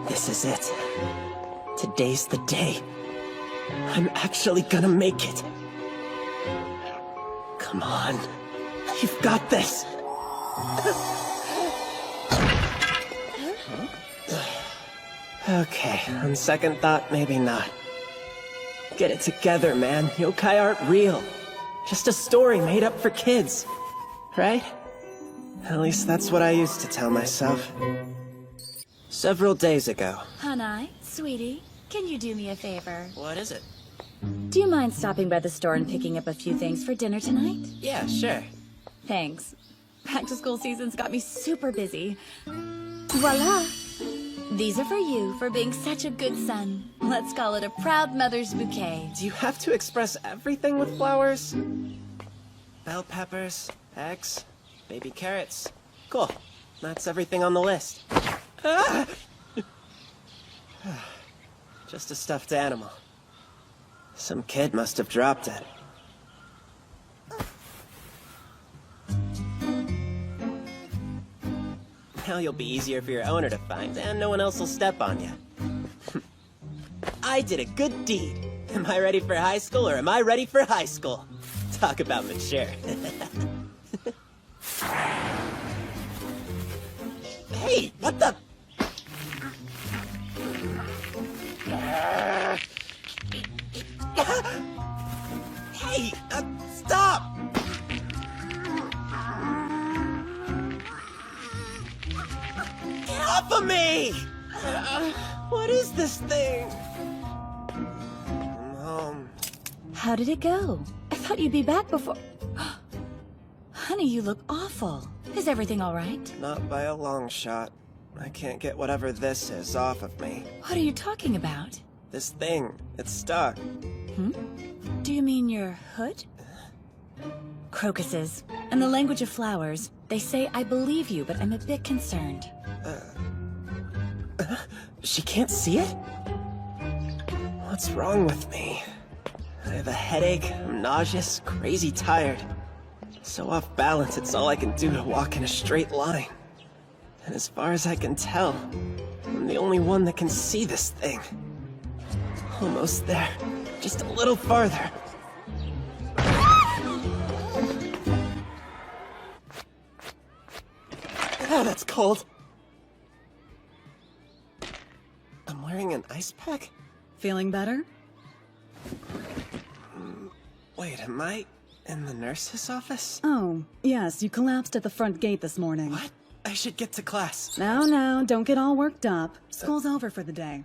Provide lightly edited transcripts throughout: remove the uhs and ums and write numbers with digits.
This is it. Today's the day. I'm actually gonna make it. Come on. You've got this. Okay, on second thought, maybe not. Get it together, man. Yokai aren't real. Just a story made up for kids. Right? At least that's what I used to tell myself. Several days ago. Hanai, sweetie, can you do me a favor? What is it? Do you mind stopping by the store and picking up a few things for dinner tonight? Yeah, sure. Thanks. Back-to-school season's got me super busy. Voila! These are for you for being such a good son. Let's call it a proud mother's bouquet. Do you have to express everything with flowers? Bell peppers, eggs, baby carrots. Cool. That's everything on the list. Ah! Just a stuffed animal. Some kid must have dropped it. Now you'll be easier for your owner to find, and no one else will step on you. I did a good deed. Am I ready for high school, or am I ready for high school? Talk about mature. Hey, what the? Hey, stop! Get off of me! What is this thing? How did it go? I thought you'd be back before... Honey, you look awful. Is everything all right? Not by a long shot. I can't get whatever this is off of me. What are you talking about? This thing, it's stuck. Do you mean your hood? Crocuses. In the language of flowers, they say I believe you, but I'm a bit concerned. She can't see it? What's wrong with me? I have a headache, I'm nauseous, crazy tired. So off balance, it's all I can do to walk in a straight line. And as far as I can tell, I'm the only one that can see this thing. Almost there. Just a little farther. Ah, that's cold. I'm wearing an ice pack? Feeling better? Wait, am I in the nurse's office? Oh, yes, you collapsed at the front gate this morning. What? I should get to class. Now, don't get all worked up. School's over for the day.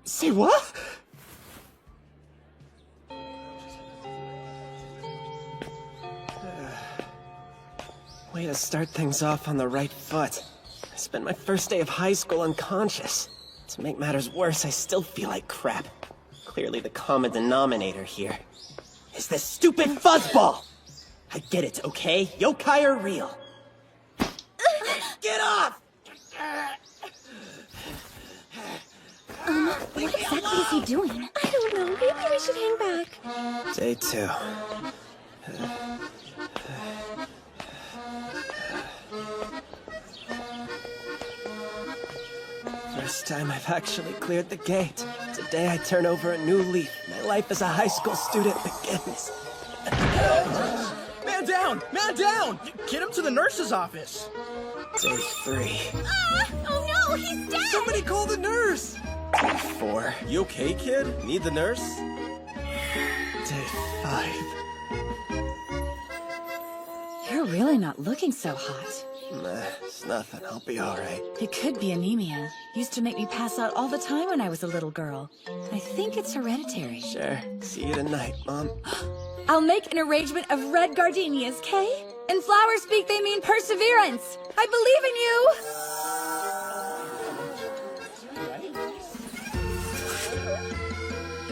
Say what? Way to start things off on the right foot. I spent my first day of high school unconscious. To make matters worse, I still feel like crap. Clearly the common denominator here is this stupid fuzzball! I get it, okay? Yokai are real. Get off! What exactly is he doing? I don't know. Maybe we should hang back. Day 2. First time I've actually cleared the gate. Today I turn over a new leaf. My life as a high school student begins. Man down! Man down! Get him to the nurse's office! Day 3. Oh no, he's dead! Somebody call the nurse! Day 4. You okay, kid? Need the nurse? Day 5. You're really not looking so hot. Nah, it's nothing. I'll be alright. It could be anemia. Used to make me pass out all the time when I was a little girl. I think it's hereditary. Sure. See you tonight, Mom. I'll make an arrangement of red gardenias, Kay? In flower speak, they mean perseverance. I believe in you!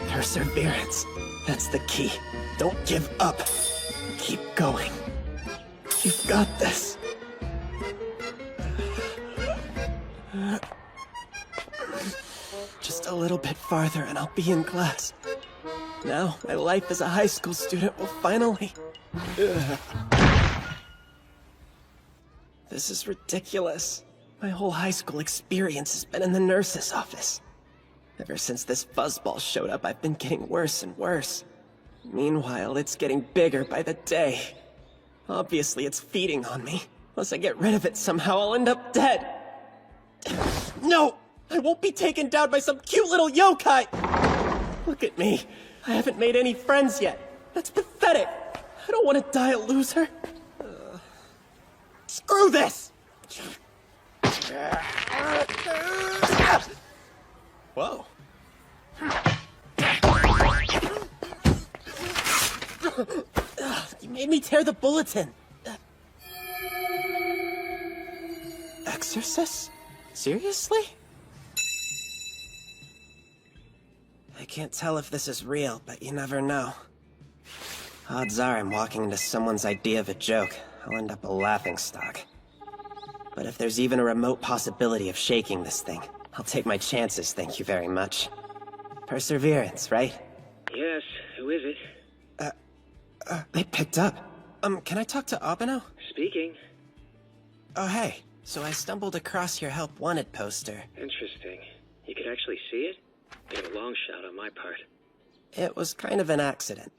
Perseverance. That's the key. Don't give up. Keep going. You've got this. little bit farther and I'll be in class. Now, my life as a high school student will finally... Ugh. This is ridiculous. My whole high school experience has been in the nurse's office. Ever since this fuzzball showed up, I've been getting worse and worse. Meanwhile, it's getting bigger by the day. Obviously, it's feeding on me. Unless I get rid of it somehow, I'll end up dead. No! I won't be taken down by some cute little yokai! Look at me. I haven't made any friends yet. That's pathetic. I don't want to die a loser. Screw this! Whoa. You made me tear the bulletin. Exorcist? Seriously? I can't tell if this is real, but you never know. Odds are I'm walking into someone's idea of a joke. I'll end up a laughingstock. But if there's even a remote possibility of shaking this thing, I'll take my chances, thank you very much. Perseverance, right? Yes, who is it? They picked up. Can I talk to Abeno? Speaking. Oh, hey. So I stumbled across your Help Wanted poster. Interesting. You could actually see it? Bit of a long shot on my part. It was kind of an accident.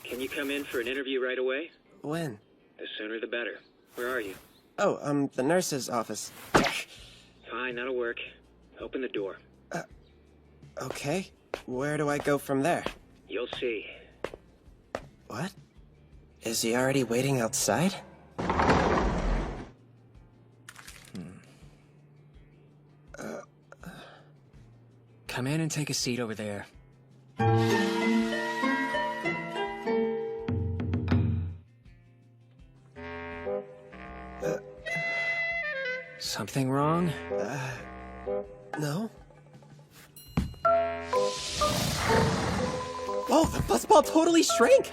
Can you come in for an interview right away? When? The sooner the better. Where are you? Oh, the nurse's office. Fine, that'll work. Open the door. Okay. Where do I go from there? You'll see. What? Is he already waiting outside? Come in and take a seat over there. Something wrong? No. Whoa, the buzzball totally shrank!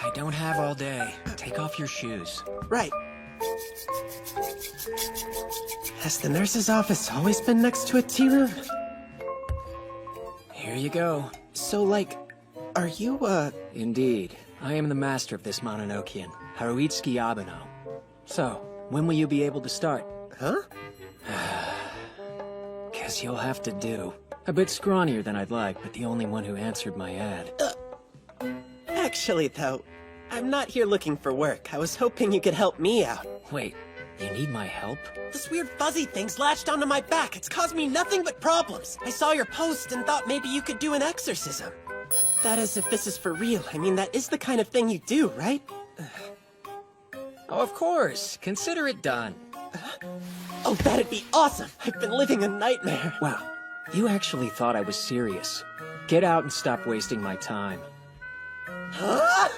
I don't have all day. Take off your shoes. Right. Has the nurse's office always been next to a tea room? Here you go. So, like, are you, Indeed. I am the master of this Mononokean, Haruitsuki Abeno. So, when will you be able to start? Huh? Guess you'll have to do. A bit scrawnier than I'd like, but the only one who answered my ad. Actually, though, I'm not here looking for work. I was hoping you could help me out. Wait, you need my help? This weird fuzzy thing's latched onto my back. It's caused me nothing but problems. I saw your post and thought maybe you could do an exorcism. That is, if this is for real. I mean, that is the kind of thing you do, right? Oh, of course. Consider it done. Oh, that'd be awesome. I've been living a nightmare. Wow, you actually thought I was serious. Get out and stop wasting my time. Huh?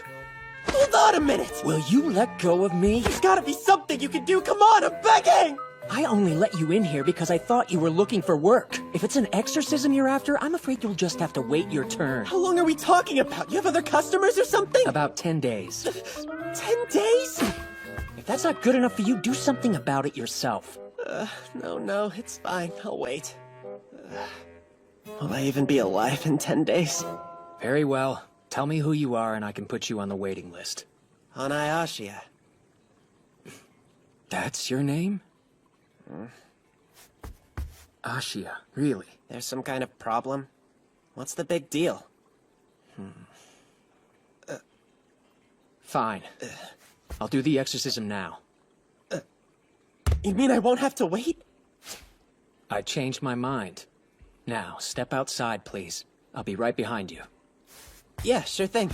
Hold on a minute! Will you let go of me? There's gotta be something you can do! Come on, I'm begging! I only let you in here because I thought you were looking for work. If it's an exorcism you're after, I'm afraid you'll just have to wait your turn. How long are we talking about? You have other customers or something? About 10 days. 10 days? If that's not good enough for you, do something about it yourself. No, it's fine. I'll wait. Will I even be alive in 10 days? Very well. Tell me who you are and I can put you on the waiting list. Hanayashia. That's your name? Ashia, really? There's some kind of problem? What's the big deal? Fine. I'll do the exorcism now. You mean I won't have to wait? I changed my mind. Now, step outside, please. I'll be right behind you. Yeah, sure thing.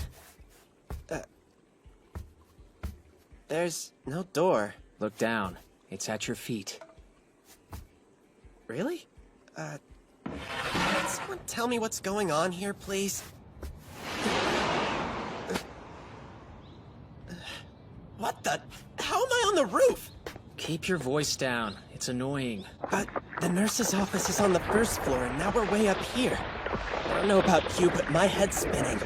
There's no door. Look down. It's at your feet. Really? Can someone tell me what's going on here, please? What the? How am I on the roof? Keep your voice down. It's annoying. But the nurse's office is on the first floor, and now we're way up here. I don't know about you, but my head's spinning.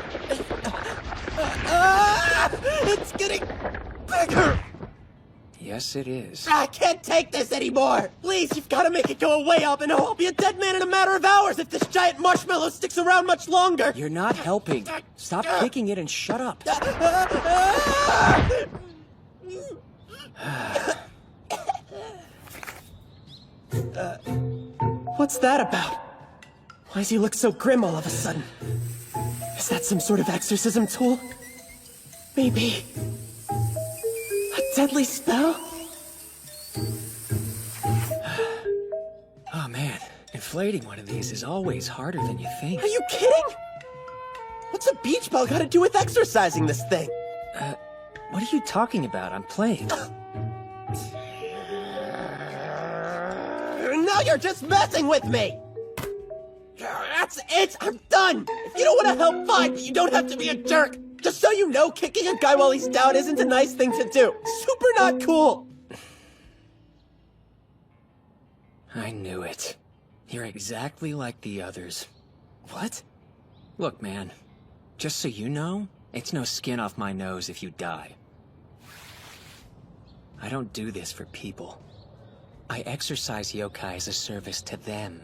It's getting bigger! Yes, it is. I can't take this anymore! Please, you've gotta make it go away, Albino! I'll be a dead man in a matter of hours if this giant marshmallow sticks around much longer! You're not helping. Stop kicking it and shut up. What's that about? Why does he look so grim all of a sudden? Is that some sort of exorcism tool? Maybe... a deadly spell? Oh man, inflating one of these is always harder than you think. Are you kidding? What's a beach ball got to do with exercising this thing? What are you talking about? I'm playing. Now you're just messing with me! That's it! I'm done! If you don't want to help, fine, but you don't have to be a jerk! Just so you know, kicking a guy while he's down isn't a nice thing to do. Super not cool! I knew it. You're exactly like the others. What? Look, man. Just so you know, it's no skin off my nose if you die. I don't do this for people. I exercise yokai as a service to them.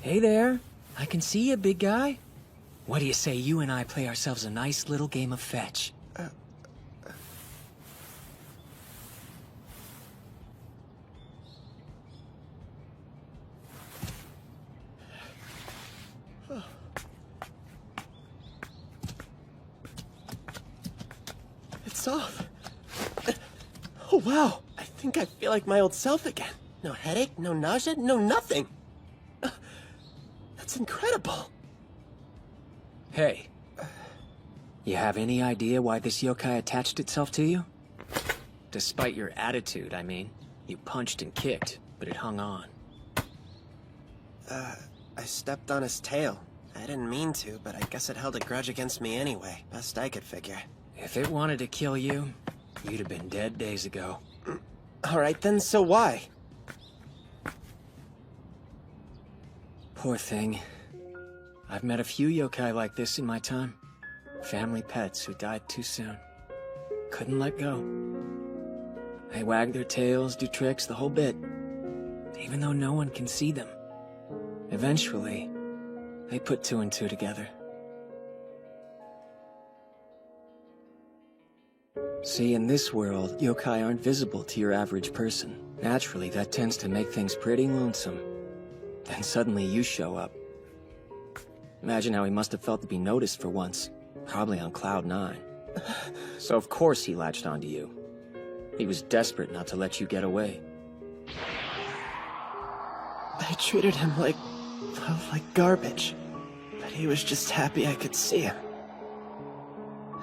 Hey there. I can see you, big guy. What do you say you and I play ourselves a nice little game of fetch? It's off. Oh, wow. I think I feel like my old self again. No headache, no nausea, no nothing. That's incredible. Hey. You have any idea why this yokai attached itself to you? Despite your attitude, I mean. You punched and kicked, but it hung on. I stepped on his tail. I didn't mean to, but I guess it held a grudge against me anyway. Best I could figure. If it wanted to kill you, you'd have been dead days ago. Alright then, so why? Poor thing. I've met a few yokai like this in my time. Family pets who died too soon. Couldn't let go. They wag their tails, do tricks, the whole bit. Even though no one can see them. Eventually, they put two and two together. See, in this world, yokai aren't visible to your average person. Naturally, that tends to make things pretty lonesome. Then suddenly you show up. Imagine how he must have felt to be noticed for once. Probably on cloud 9. So of course he latched onto you. He was desperate not to let you get away. I treated him like garbage. But he was just happy I could see him.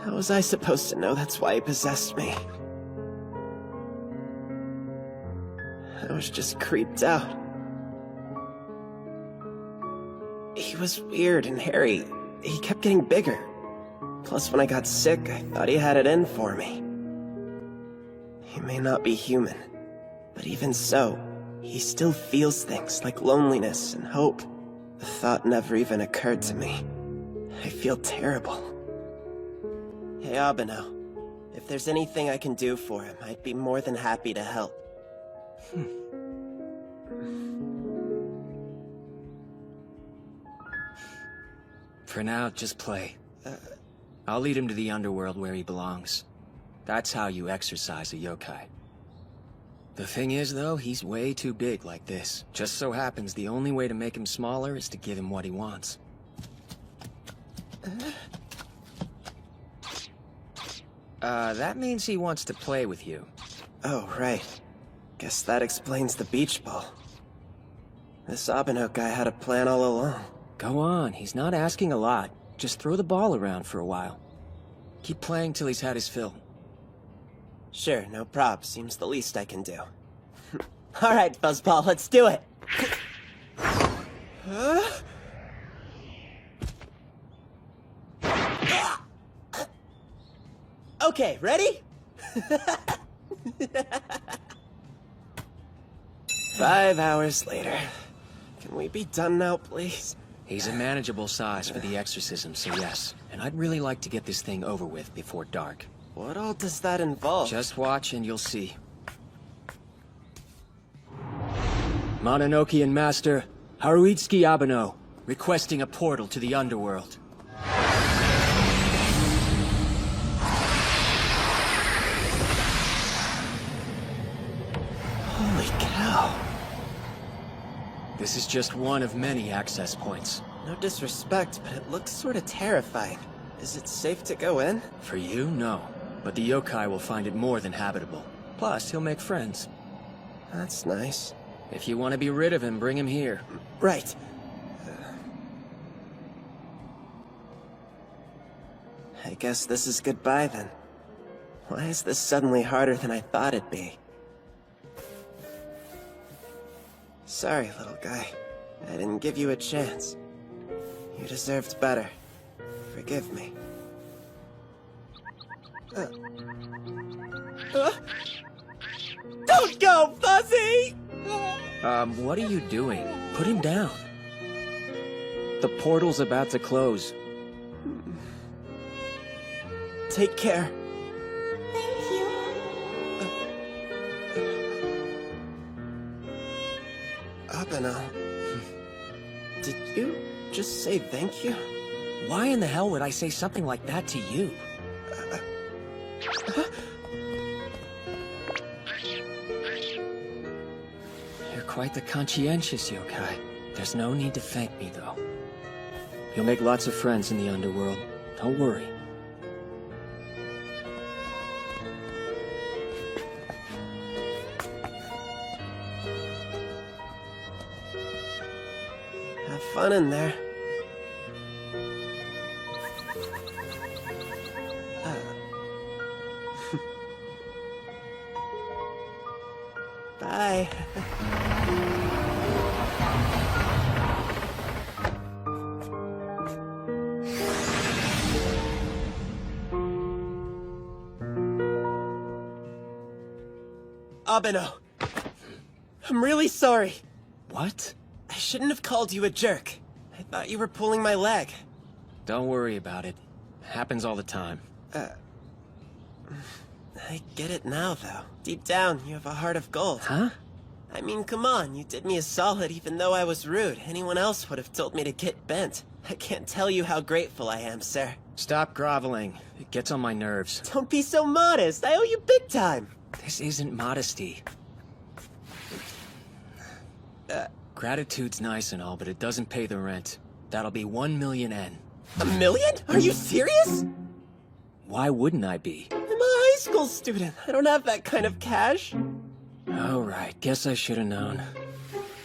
How was I supposed to know that's why he possessed me? I was just creeped out. He was weird and hairy. He kept getting bigger. Plus, when I got sick, I thought he had it in for me. He may not be human, but even so, he still feels things like loneliness and hope. The thought never even occurred to me. I feel terrible. Hey, Abeno. If there's anything I can do for him, I'd be more than happy to help. For now, just play. I'll lead him to the underworld where he belongs. That's how you exorcise a yokai. The thing is, though, he's way too big like this. Just so happens the only way to make him smaller is to give him what he wants. That means he wants to play with you. Oh, right. Guess that explains the beach ball. This Abeno guy had a plan all along. Go on, he's not asking a lot. Just throw the ball around for a while. Keep playing till he's had his fill. Sure, no prob. Seems the least I can do. Alright, Fuzzball, let's do it! Okay, ready? 5 hours later. Can we be done now, please? He's a manageable size for the exorcism, so yes. And I'd really like to get this thing over with before dark. What all does that involve? Just watch and you'll see. Mononoke and Master Haruitsuki Abeno, requesting a portal to the underworld. Holy cow. This is just one of many access points. No disrespect, but it looks sort of terrifying. Is it safe to go in? For you, no. But the yokai will find it more than habitable. Plus, he'll make friends. That's nice. If you want to be rid of him, bring him here. Right. I guess this is goodbye then. Why is this suddenly harder than I thought it'd be? Sorry, little guy. I didn't give you a chance. You deserved better. Forgive me. Don't go, Fuzzy! What are you doing? Put him down. The portal's about to close. Take care. Thank you. Abeno. Did you just say thank you? Why in the hell would I say something like that to you? You're quite the conscientious yokai. There's no need to thank me, though. You'll make lots of friends in the underworld. Don't worry. Have fun in there. Bye. Abeno, I'm really sorry. What? I shouldn't have called you a jerk. I thought you were pulling my leg. Don't worry about it. Happens all the time. I get it now, though. Deep down, you have a heart of gold. Huh? I mean, come on, you did me a solid even though I was rude. Anyone else would have told me to get bent. I can't tell you how grateful I am, sir. Stop groveling. It gets on my nerves. Don't be so modest. I owe you big time. This isn't modesty. Gratitude's nice and all, but it doesn't pay the rent. That'll be 1 million yen. $1 million? Are you serious? Why wouldn't I be? I'm a high school student. I don't have that kind of cash. All right, guess I should have known.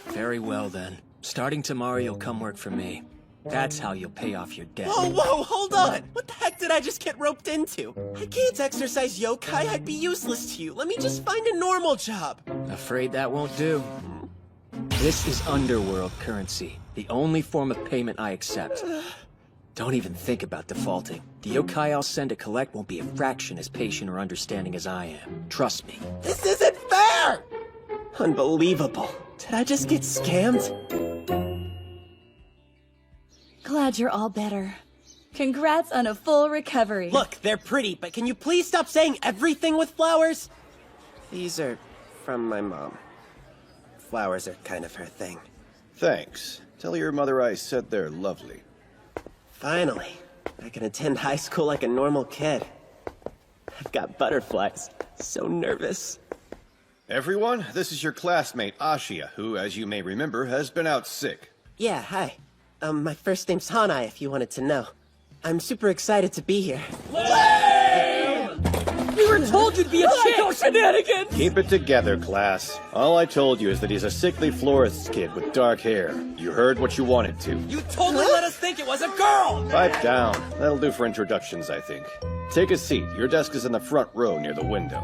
Very well then. Starting tomorrow, you'll come work for me. That's how you'll pay off your debt. Whoa, hold on! What the heck did I just get roped into? I can't exercise yokai, I'd be useless to you. Let me just find a normal job. Afraid that won't do. This is underworld currency, the only form of payment I accept. Don't even think about defaulting. The yokai I'll send to collect won't be a fraction as patient or understanding as I am. Trust me. This isn't fair! Unbelievable. Did I just get scammed? Glad you're all better. Congrats on a full recovery. Look, they're pretty, but can you please stop saying everything with flowers? These are from my mom. Flowers are kind of her thing. Thanks. Tell your mother I said they're lovely. Finally, I can attend high school like a normal kid. I've got butterflies. So nervous. Everyone, this is your classmate, Ashia, who, as you may remember, has been out sick. Yeah, hi. My first name's Hanai, if you wanted to know. I'm super excited to be here. We were told you'd be a chick! Shenanigans! Keep it together, class. All I told you is that he's a sickly florist's kid with dark hair. You heard what you wanted to. You totally let us think it was a girl! Pipe down. That'll do for introductions, I think. Take a seat. Your desk is in the front row near the window.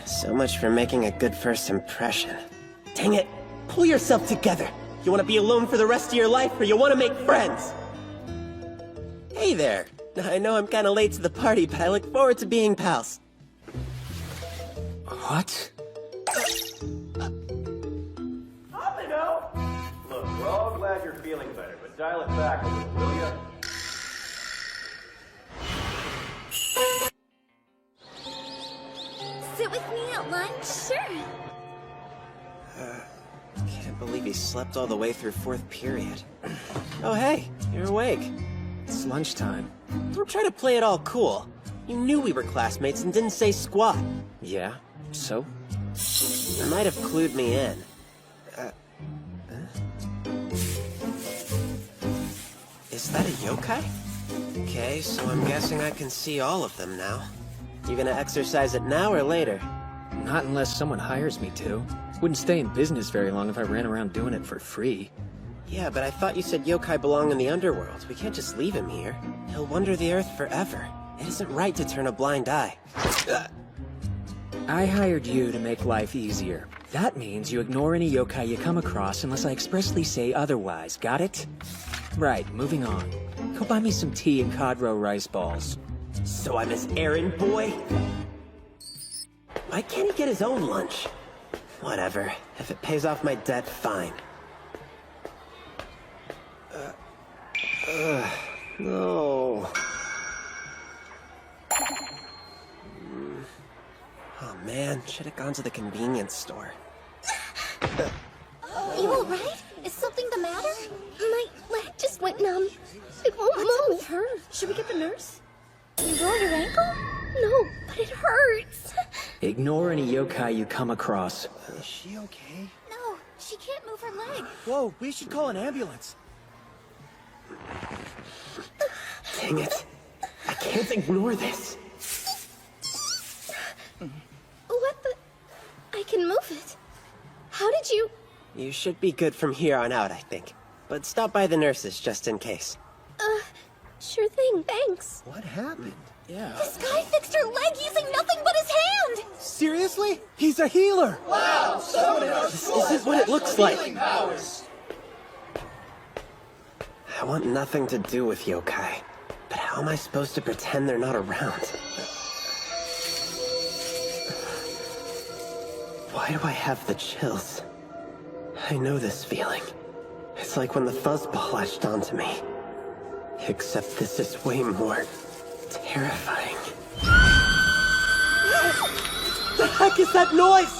So much for making a good first impression. Dang it! Pull yourself together! You want to be alone for the rest of your life, or you want to make friends? Hey there! I know I'm kind of late to the party, but I look forward to being pals. What? Look, we're all glad you're feeling better, but dial it back a little, will ya? sit with me at lunch? Sure. Can't believe he slept all the way through 4th period. Oh hey, you're awake. It's lunchtime. Don't try to play it all cool. You knew we were classmates and didn't say squat. Yeah? So? You might have clued me in. Is that a yokai? Okay, so I'm guessing I can see all of them now. You gonna exercise it now or later? Not unless someone hires me to. Wouldn't stay in business very long if I ran around doing it for free. Yeah, but I thought you said yokai belong in the underworld. We can't just leave him here. He'll wander the earth forever. It isn't right to turn a blind eye. I hired you to make life easier. That means you ignore any yokai you come across unless I expressly say otherwise, got it? Right, moving on. Go buy me some tea and codro rice balls. So I'm his errand boy? Why can't he get his own lunch? Whatever. If it pays off my debt, fine. No. Oh man, should have gone to the convenience store. You alright? Is something the matter? My leg just went numb. It won't move. Her? Should we get the nurse? You rolled your ankle? No, but it hurts. Ignore any yokai you come across. Is she okay? No, she can't move her leg. Whoa, we should call an ambulance. Dang it. I can't ignore this. What the? I can move it. How did you? You should be good from here on out, I think. But stop by the nurses just in case. Sure thing, thanks. What happened? Yeah. This guy fixed her leg using nothing but his hand! Seriously? He's a healer! This isn't what it looks like. I want nothing to do with yokai. But how am I supposed to pretend they're not around? Why do I have the chills? I know this feeling. It's like when the fuzzball latched onto me. Except this is way more terrifying. The heck is that noise?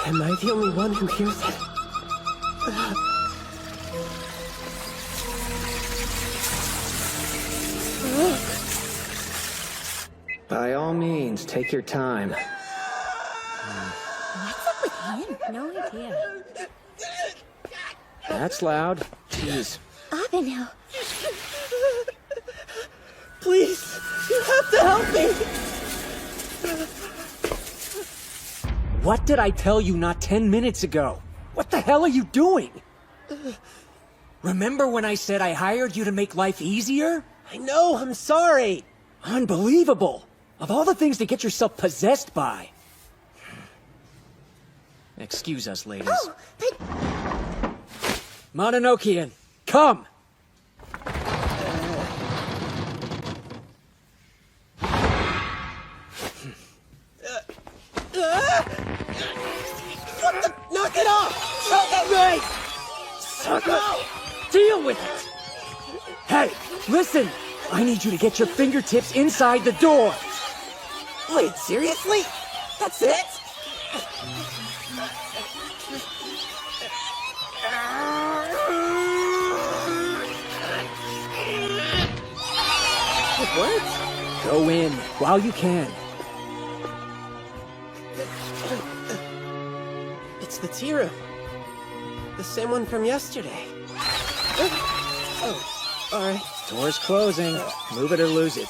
Am I the only one who hears it? By all means, take your time. What's up with him? No idea. That's loud. Jeez. Abeno. Please, you have to help me! What did I tell you not 10 minutes ago? What the hell are you doing? Remember when I said I hired you to make life easier? I know, I'm sorry! Unbelievable! Of all the things to get yourself possessed by. Excuse us, ladies. Oh, but Mononokean, come! What the? Knock it off! Right! Sucker! Deal with it! Hey, listen! I need you to get your fingertips inside the door! Wait, seriously? That's it? It worked? Go in, while you can. It's the tea room. The same one from yesterday. Oh, alright. Door's closing. Move it or lose it.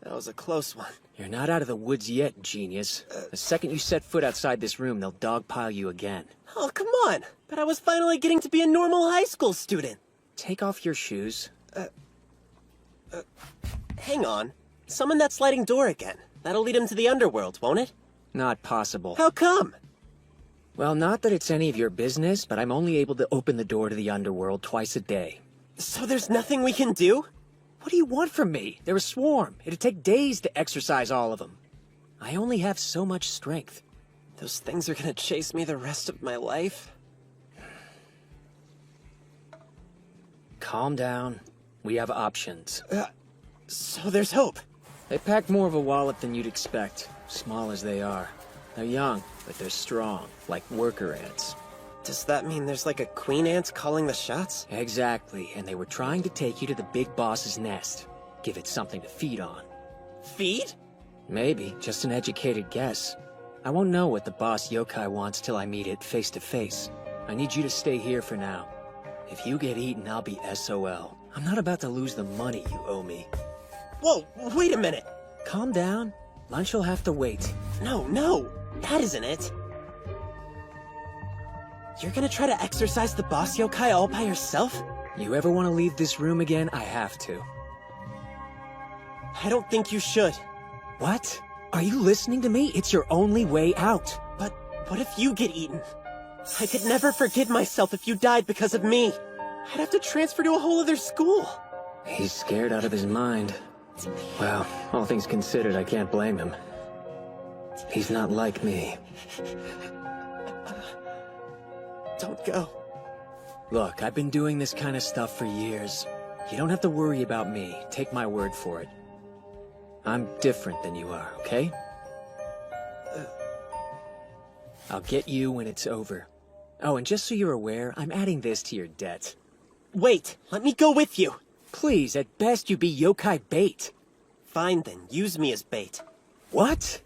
That was a close one. You're not out of the woods yet, genius. The second you set foot outside this room, they'll dogpile you again. Oh, come on! But I was finally getting to be a normal high school student. Take off your shoes. Hang on. Summon that sliding door again. That'll lead him to the underworld, won't it? Not possible. How come? Well, not that it's any of your business, but I'm only able to open the door to the underworld twice a day. So there's nothing we can do? What do you want from me? They're a swarm. It'd take days to exercise all of them. I only have so much strength. Those things are gonna chase me the rest of my life? Calm down. We have options. So there's hope. They pack more of a wallet than you'd expect, small as they are. They're young, but they're strong, like worker ants. Does that mean there's like a queen ant calling the shots? Exactly, and they were trying to take you to the big boss's nest. Give it something to feed on. Feed? Maybe, just an educated guess. I won't know what the boss yokai wants till I meet it face to face. I need you to stay here for now. If you get eaten, I'll be SOL. I'm not about to lose the money you owe me. Whoa, wait a minute. Calm down. Lunch will have to wait. No, that isn't it. You're gonna try to exorcise the boss yokai all by yourself? You ever want to leave this room again, I have to. I don't think you should. What? Are you listening to me? It's your only way out. But what if you get eaten? I could never forgive myself if you died because of me. I'd have to transfer to a whole other school. He's scared out of his mind. Well, all things considered, I can't blame him. He's not like me. Don't go. Look, I've been doing this kind of stuff for years. You don't have to worry about me. Take my word for it. I'm different than you are, okay? I'll get you when it's over. Oh, and just so you're aware, I'm adding this to your debt. Wait, let me go with you. Please, at best you be yokai bait. Fine then, use me as bait. What?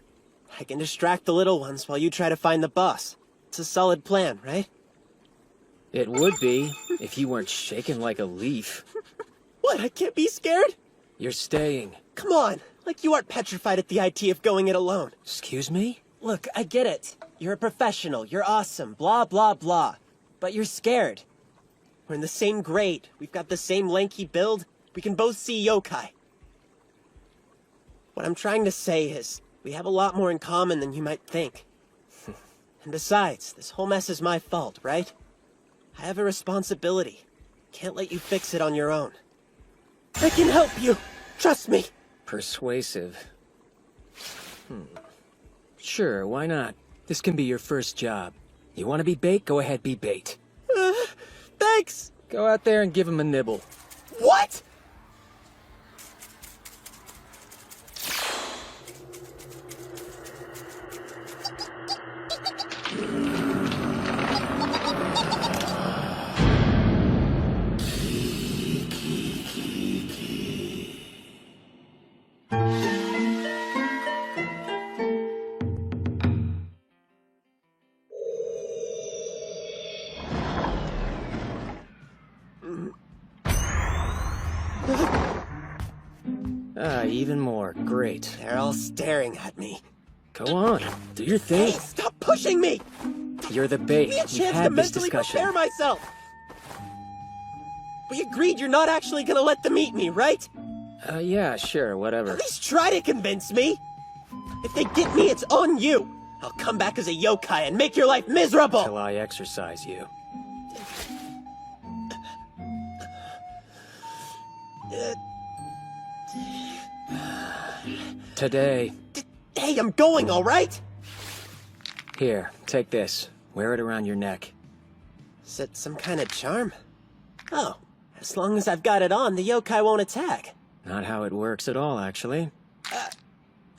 I can distract the little ones while you try to find the boss. It's a solid plan, right? It would be, if you weren't shaking like a leaf. What, I can't be scared? You're staying. Come on, like you aren't petrified at the idea of going it alone. Excuse me? Look, I get it. You're a professional, you're awesome, blah blah blah. But you're scared. We're in the same grade, we've got the same lanky build, we can both see yokai. What I'm trying to say is, we have a lot more in common than you might think. And besides, this whole mess is my fault, right? I have a responsibility. Can't let you fix it on your own. I can help you! Trust me! Persuasive. Sure, why not? This can be your first job. You want to be bait? Go ahead, be bait. Thanks! Go out there and give him a nibble. What?! Even more. Great. They're all staring at me. Go on. Do your thing. Hey, stop pushing me! You're the bait. Give me a We've chance to had this mentally discussion. prepare myself! We agreed you're not actually gonna let them eat me, right? Yeah, sure, whatever. At least try to convince me! If they get me, it's on you! I'll come back as a yokai and make your life miserable! Till I exercise you. Today. Hey, I'm going, alright? Here, take this. Wear it around your neck. Is it some kind of charm? Oh, as long as I've got it on, the yokai won't attack. Not how it works at all, actually.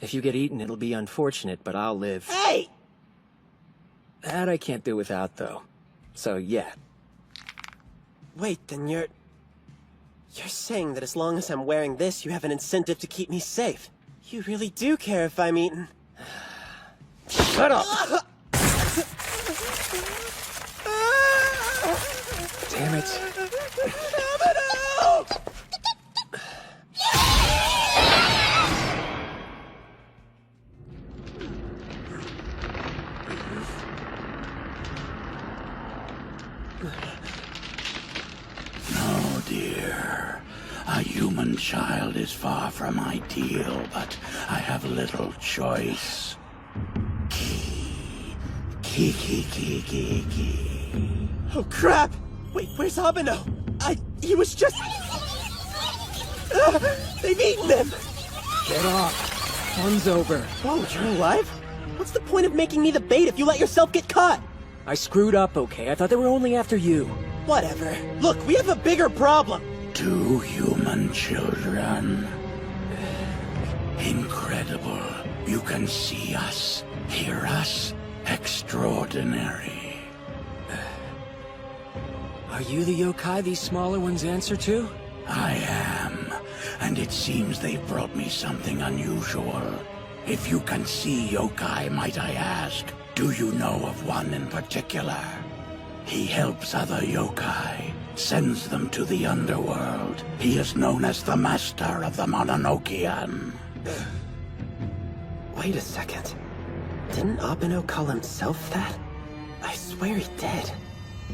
If you get eaten, it'll be unfortunate, but I'll live. Hey! That I can't do without, though. So, yeah. Wait, then you're saying that as long as I'm wearing this, you have an incentive to keep me safe. You really do care if I'm eaten. Shut up! Damn it. No, dear. A human child is far from ideal, but I have little choice. Key. Oh crap! Wait, where's Abeno? He was just... they've eaten him! Get off. Fun's over. Whoa, you're alive? What's the point of making me the bait if you let yourself get caught? I screwed up, okay? I thought they were only after you. Whatever. Look, we have a bigger problem. 2 human children. Incredible. You can see us, hear us. Extraordinary. Are you the yokai these smaller ones answer to? I am, and it seems they've brought me something unusual. If you can see yokai, might I ask, do you know of one in particular? He helps other yokai, sends them to the underworld. He is known as the Master of the Mononokean. Wait a second. Didn't Abeno call himself that? I swear he did.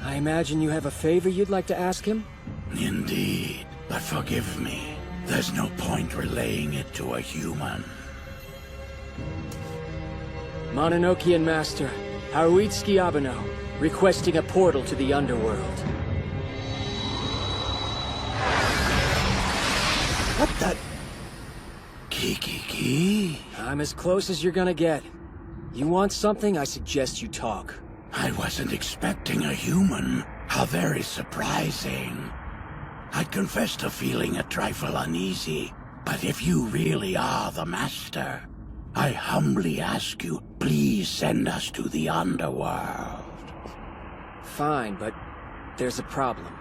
I imagine you have a favor you'd like to ask him? Indeed, but forgive me. There's no point relaying it to a human. Mononokean Master, Haruitsuki Abeno, requesting a portal to the underworld. What the? Kiki? I'm as close as you're gonna get. You want something, I suggest you talk. I wasn't expecting a human. How very surprising. I confess to feeling a trifle uneasy, but if you really are the Master, I humbly ask you, please send us to the underworld. Fine, but there's a problem.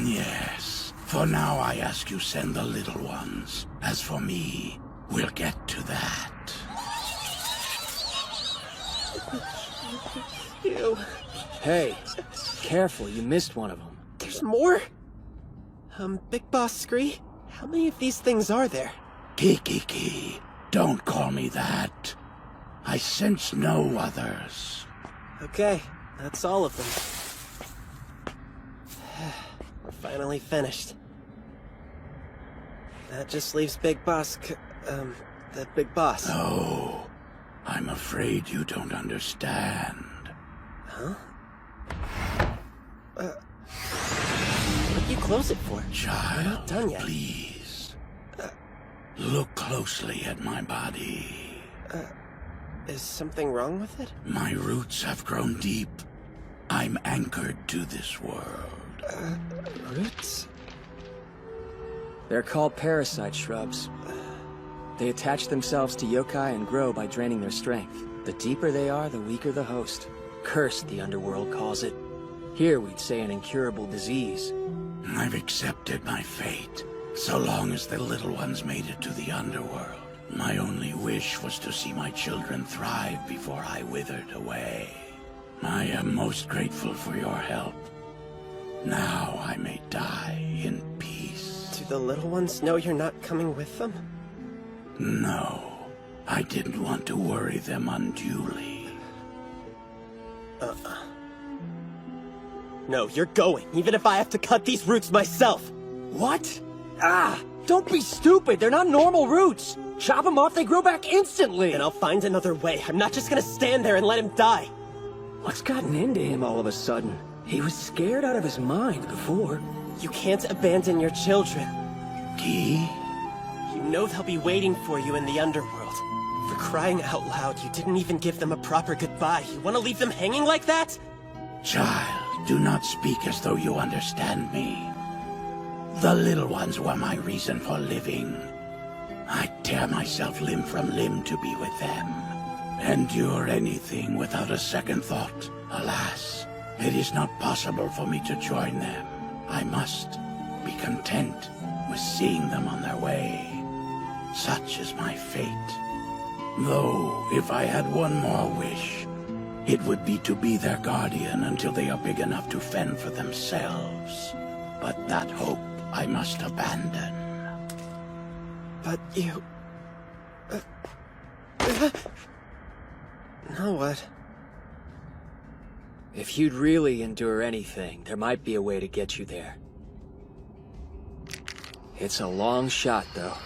Yes. For now, I ask you send the little ones. As for me, we'll get to that. Ew. Hey, careful, you missed one of them. There's more? Big Boss Scree? How many of these things are there? Kiki, don't call me that. I sense no others. Okay, that's all of them. We're finally finished. That just leaves Big Boss the Big Boss. Oh, I'm afraid you don't understand. Huh? What'd you close it for? Child, We're not done yet. please. Look closely at my body. Is something wrong with it? My roots have grown deep. I'm anchored to this world. Roots? They're called parasite shrubs. They attach themselves to yokai and grow by draining their strength. The deeper they are, the weaker the host. Cursed, the underworld calls it. Here we'd say an incurable disease. I've accepted my fate, so long as the little ones made it to the underworld. My only wish was to see my children thrive before I withered away. I am most grateful for your help. Now I may die in peace. Do the little ones know you're not coming with them? No, I didn't want to worry them unduly. No, you're going, even if I have to cut these roots myself. What? Ah! Don't be stupid! They're not normal roots! Chop them off, they grow back instantly! And I'll find another way. I'm not just gonna stand there and let him die. What's gotten into him all of a sudden? He was scared out of his mind before. You can't abandon your children. Key? You know they'll be waiting for you in the underworld. For crying out loud, you didn't even give them a proper goodbye. You want to leave them hanging like that? Child, do not speak as though you understand me. The little ones were my reason for living. I'd tear myself limb from limb to be with them. Endure anything without a second thought. Alas, it is not possible for me to join them. I must be content with seeing them on their way. Such is my fate. Though, if I had one more wish, it would be to be their guardian until they are big enough to fend for themselves. But that hope I must abandon. But you... Now what? If you'd really endure anything, there might be a way to get you there. It's a long shot, though.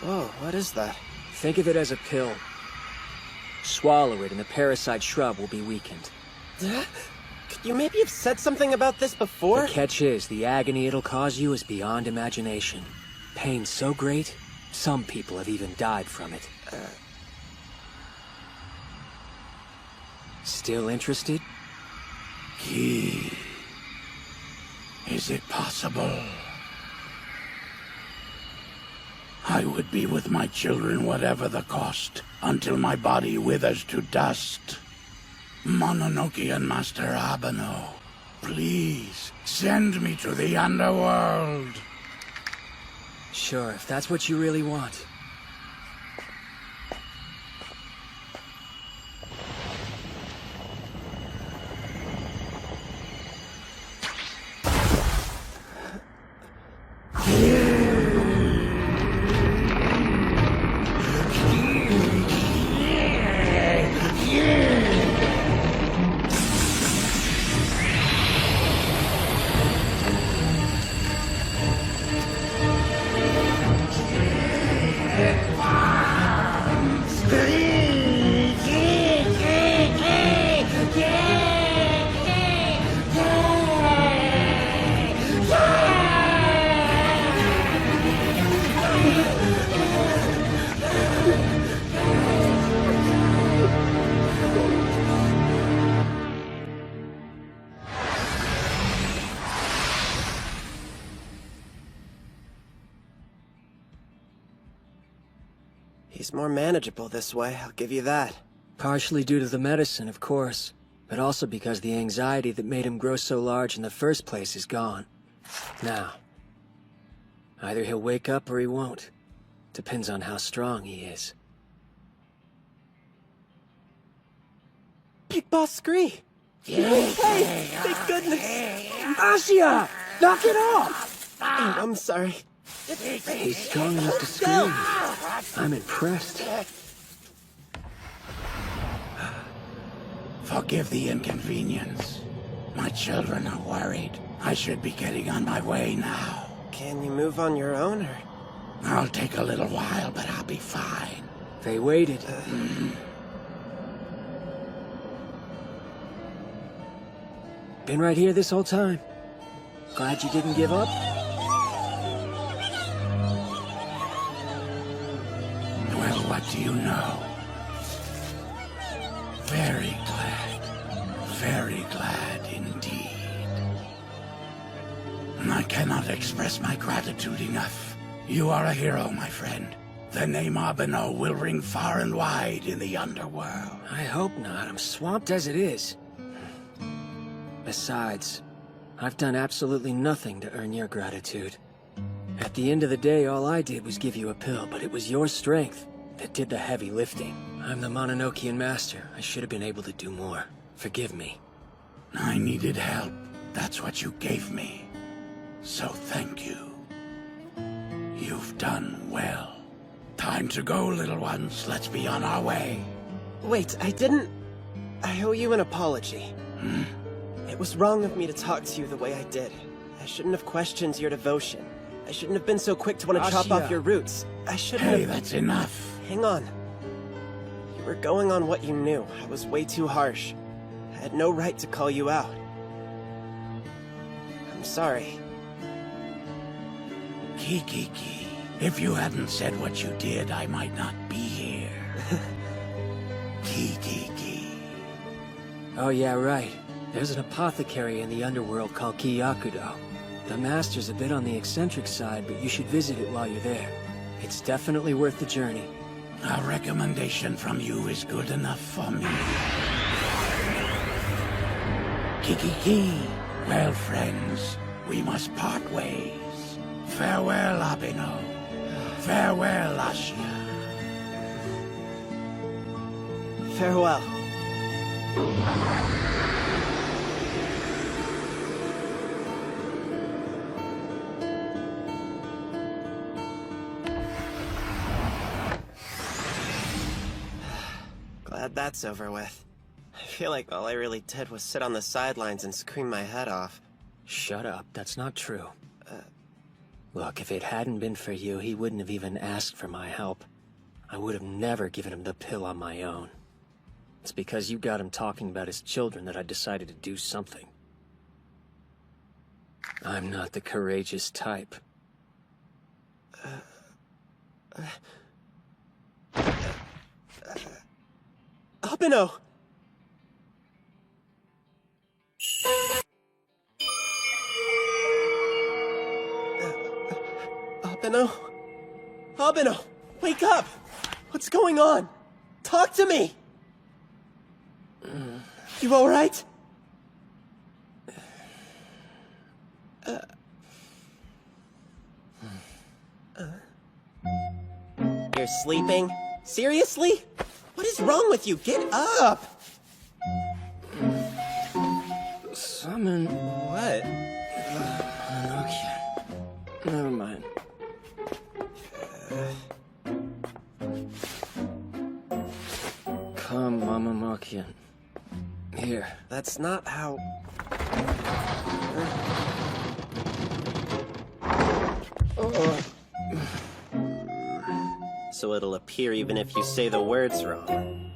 Whoa, what is that? Think of it as a pill. Swallow it and the parasite shrub will be weakened. Could you maybe have said something about this before? The catch is, the agony it'll cause you is beyond imagination. Pain so great, some people have even died from it. Still interested? Key. Is it possible? I would be with my children whatever the cost, until my body withers to dust. Mononoke and Master Abeno, please, send me to the underworld. Sure, if that's what you really want. He's more manageable this way, I'll give you that. Partially due to the medicine, of course, but also because the anxiety that made him grow so large in the first place is gone. Now, either he'll wake up or he won't. Depends on how strong he is. Big Boss Scree! Hey, thank goodness! Asya! Knock it off! Oh, I'm sorry. He's strong enough to scream. I'm impressed. Forgive the inconvenience. My children are worried. I should be getting on my way now. Can you move on your own, or...? I'll take a little while, but I'll be fine. They waited. Been right here this whole time. Glad you didn't give up? Well, what do you know? Very glad indeed. I cannot express my gratitude enough. You are a hero, my friend. The name Abeno will ring far and wide in the underworld. I hope not. I'm swamped as it is. Besides, I've done absolutely nothing to earn your gratitude. At the end of the day, all I did was give you a pill, but it was your strength that did the heavy lifting. I'm the Mononokean master. I should have been able to do more. Forgive me. I needed help. That's what you gave me. So thank you. You've done well. Time to go, little ones. Let's be on our way. Wait, I owe you an apology. It was wrong of me to talk to you the way I did. I shouldn't have questioned your devotion. I shouldn't have been so quick to want to chop off your roots. I shouldn't Hey, have... that's enough. Hang on. You were going on what you knew. I was way too harsh. I had no right to call you out. I'm sorry. Kiki, if you hadn't said what you did, I might not be here. Kiki. Oh yeah, right. There's an apothecary in the underworld called Kiyakudo. The master's a bit on the eccentric side, but you should visit it while you're there. It's definitely worth the journey. A recommendation from you is good enough for me. Kiki. Well, friends, we must part ways. Farewell, Abeno. Farewell, Asya. Farewell. Glad that's over with. I feel like all I really did was sit on the sidelines and scream my head off. Shut up, that's not true. Look, if it hadn't been for you, he wouldn't have even asked for my help. I would have never given him the pill on my own. It's because you got him talking about his children that I decided to do something. I'm not the courageous type. Abeno! Abeno? Abeno! Wake up! What's going on? Talk to me! You alright? You're sleeping? Seriously? What is wrong with you? Get up! Summon... What? Okay. Never mind. Come, Mama Mokian. Here. That's not how... So it'll appear even if you say the words wrong.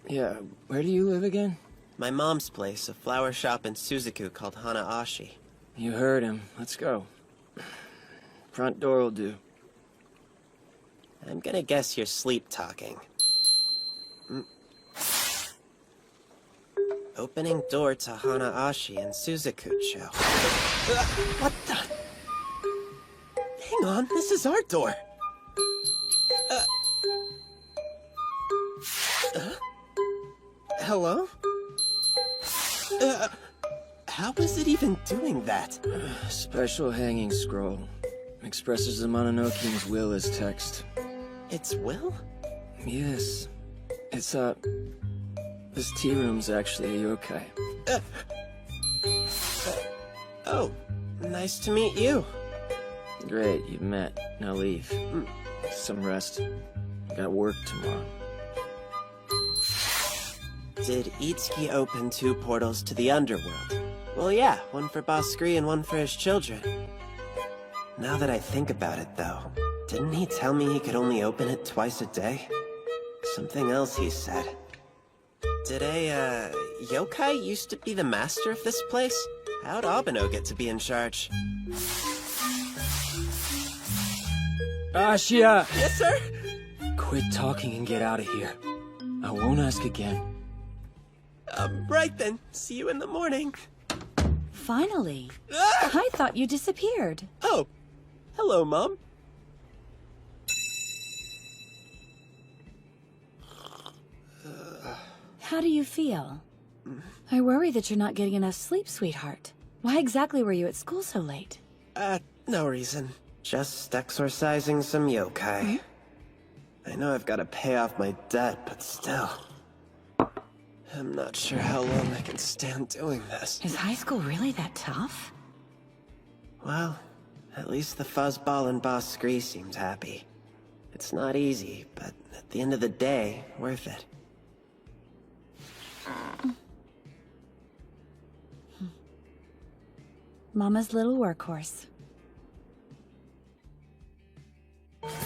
Yeah, where do you live again? My mom's place, a flower shop in Suzaku called Hanaashi. You heard him. Let's go. Front door will do. I'm gonna guess you're sleep-talking. Opening door to Hanaashi in Suzaku-cho. What the? Hang on, this is our door. Hello? How is it even doing that? Special hanging scroll. Expresses the Mononokean's will as text. It's will? Yes. It's, this tea room's actually a yokai. Oh, nice to meet you. Great, you've met. Now leave. Some rest. Got work tomorrow. Did Itsuki open 2 portals to the underworld? Well, yeah, one for Boss Scree and one for his children. Now that I think about it, though, didn't he tell me he could only open it twice a day? Something else he said. Did a, yokai used to be the master of this place? How'd Abeno get to be in charge? Ashia! Yes, sir? Quit talking and get out of here. I won't ask again. Right then. See you in the morning. Finally. Ah! I thought you disappeared. Oh, hello, Mom. How do you feel? I worry that you're not getting enough sleep, sweetheart. Why exactly were you at school so late? No reason. Just exorcising some yokai. I know I've got to pay off my debt, but still. I'm not sure how long I can stand doing this. Is high school really that tough? Well, at least the fuzzball and Boss Scree seems happy. It's not easy, but at the end of the day, worth it. Mama's little workhorse.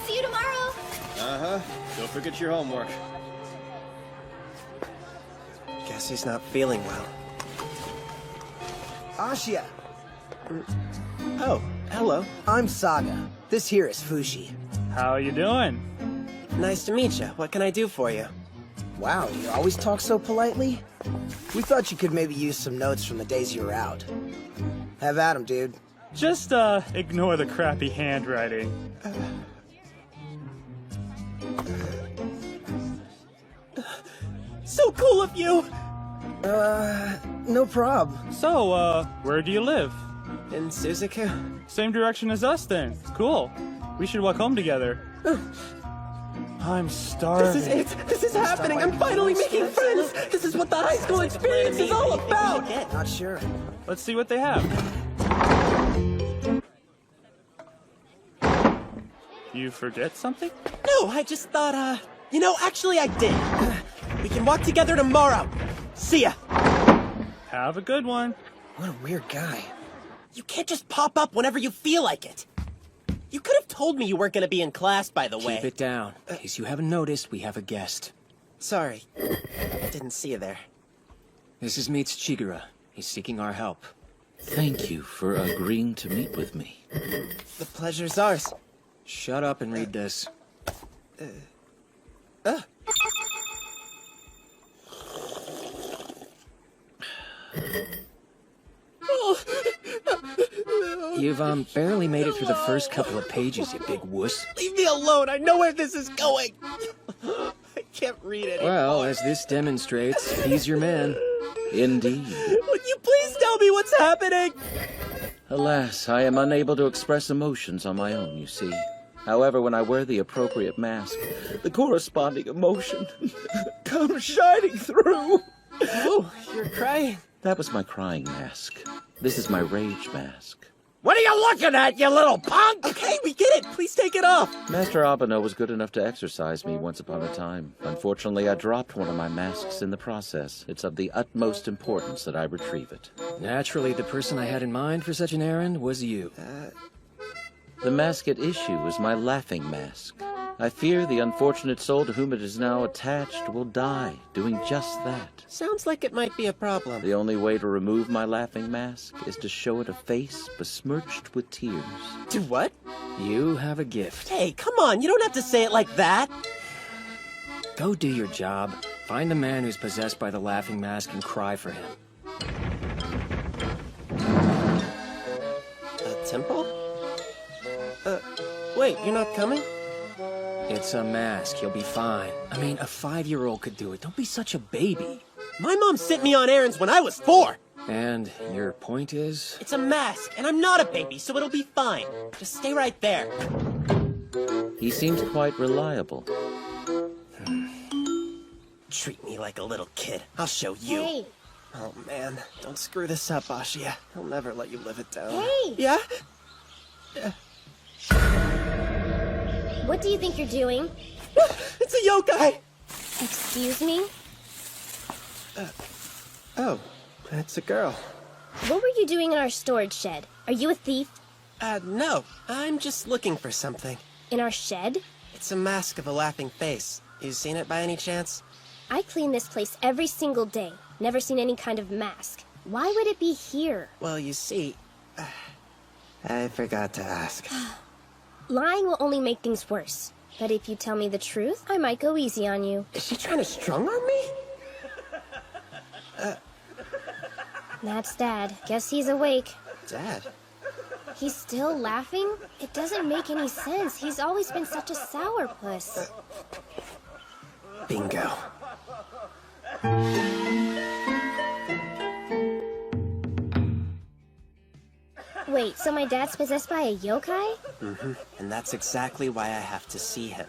See you tomorrow. Uh-huh. Don't forget your homework. Guess he's not feeling well. Ashia, Oh, hello. I'm Saga. This here is Fushi. How you doing? Nice to meet you. What can I do for you? Wow, you always talk so politely. We thought you could maybe use some notes from the days you were out. Have at 'em, dude. Just, ignore the crappy handwriting. So cool of you! No prob. So, where do you live? In Suzaku? Same direction as us, then. Cool. We should walk home together. I'm starving. This is it! This is happening! I'm finally making friends! This is what the high school experience is all about! Not sure. Let's see what they have. You forget something? No, I just thought, you know, actually I did. We can walk together tomorrow. See ya! Have a good one. What a weird guy. You can't just pop up whenever you feel like it. You could have told me you weren't gonna be in class, by the way. Keep it down. In case you haven't noticed, we have a guest. Sorry. Didn't see you there. This is Meets Chigura. He's seeking our help. Thank you for agreeing to meet with me. The pleasure's ours. Shut up and read this. You've, barely made it through the first couple of pages, you big wuss. Leave me alone. I know where this is going. I can't read it. Well, as this demonstrates, he's your man. Indeed. Would you please tell me what's happening? Alas, I am unable to express emotions on my own, you see. However, when I wear the appropriate mask, the corresponding emotion comes shining through. Oh, you're crying. That was my crying mask. This is my rage mask. What are you looking at, you little punk? Okay, we get it. Please take it off. Master Abano was good enough to exercise me once upon a time. Unfortunately, I dropped one of my masks in the process. It's of the utmost importance that I retrieve it. Naturally, the person I had in mind for such an errand was you. The mask at issue is my laughing mask. I fear the unfortunate soul to whom it is now attached will die doing just that. Sounds like it might be a problem. The only way to remove my laughing mask is to show it a face besmirched with tears. Do what? You have a gift. Hey, come on. You don't have to say it like that. Go do your job. Find the man who's possessed by the laughing mask and cry for him. A temple? Wait, you're not coming? It's a mask. You'll be fine. I mean, a 5-year-old could do it. Don't be such a baby. My mom sent me on errands when I was 4. And your point is? It's a mask, and I'm not a baby, so it'll be fine. Just stay right there. He seems quite reliable. Treat me like a little kid. I'll show you. Hey. Oh, man. Don't screw this up, Ashia. He'll never let you live it down. Hey! Yeah? What do you think you're doing? It's a yokai! Excuse me? Oh, it's a girl. What were you doing in our storage shed? Are you a thief? No. I'm just looking for something. In our shed? It's a mask of a laughing face. You seen it by any chance? I clean this place every single day. Never seen any kind of mask. Why would it be here? Well, you see... I forgot to ask. Lying will only make things worse. But if you tell me the truth, I might go easy on you. Is she trying to strong-arm me? That's Dad. Guess he's awake. Dad? He's still laughing? It doesn't make any sense. He's always been such a sourpuss. Bingo. Wait, so my dad's possessed by a yokai? Mm-hmm. And that's exactly why I have to see him.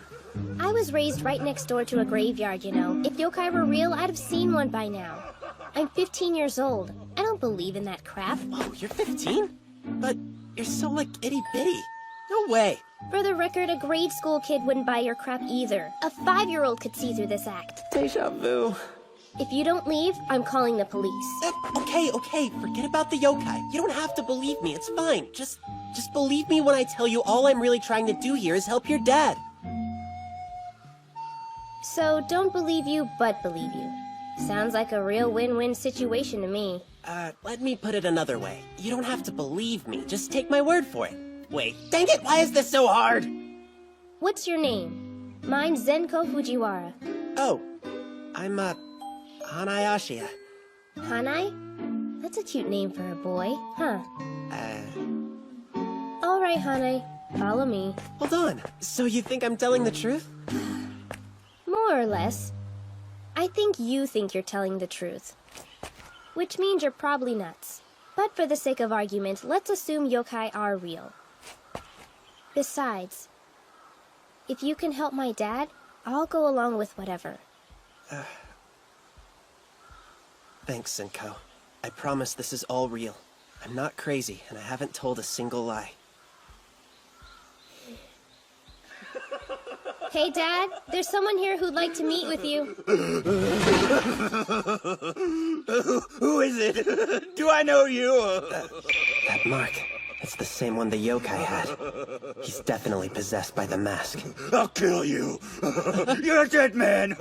I was raised right next door to a graveyard, you know. If yokai were real, I'd have seen one by now. I'm 15 years old. I don't believe in that crap. Oh, you're 15? But you're so, like, itty-bitty. No way. For the record, a grade school kid wouldn't buy your crap either. A 5-year-old could see through this act. Deja vu. If you don't leave, I'm calling the police. Okay, forget about the yokai. You don't have to believe me, it's fine. Just believe me when I tell you all I'm really trying to do here is help your dad. So, don't believe you, but believe you. Sounds like a real win-win situation to me. Let me put it another way. You don't have to believe me, just take my word for it. Wait, dang it, why is this so hard? What's your name? Mine's Zenko Fujiwara. Oh, I'm, Hanai Ashia. Hanai? That's a cute name for a boy, huh? Alright, Hanai. Follow me. Hold on. So you think I'm telling the truth? More or less. I think you think you're telling the truth. Which means you're probably nuts. But for the sake of argument, let's assume yokai are real. Besides, if you can help my dad, I'll go along with whatever. Thanks, Senko. I promise this is all real. I'm not crazy, and I haven't told a single lie. Hey, Dad, there's someone here who'd like to meet with you. Who is it? Do I know you? That mark. It's the same one the yokai had. He's definitely possessed by the mask. I'll kill you. You're a dead man.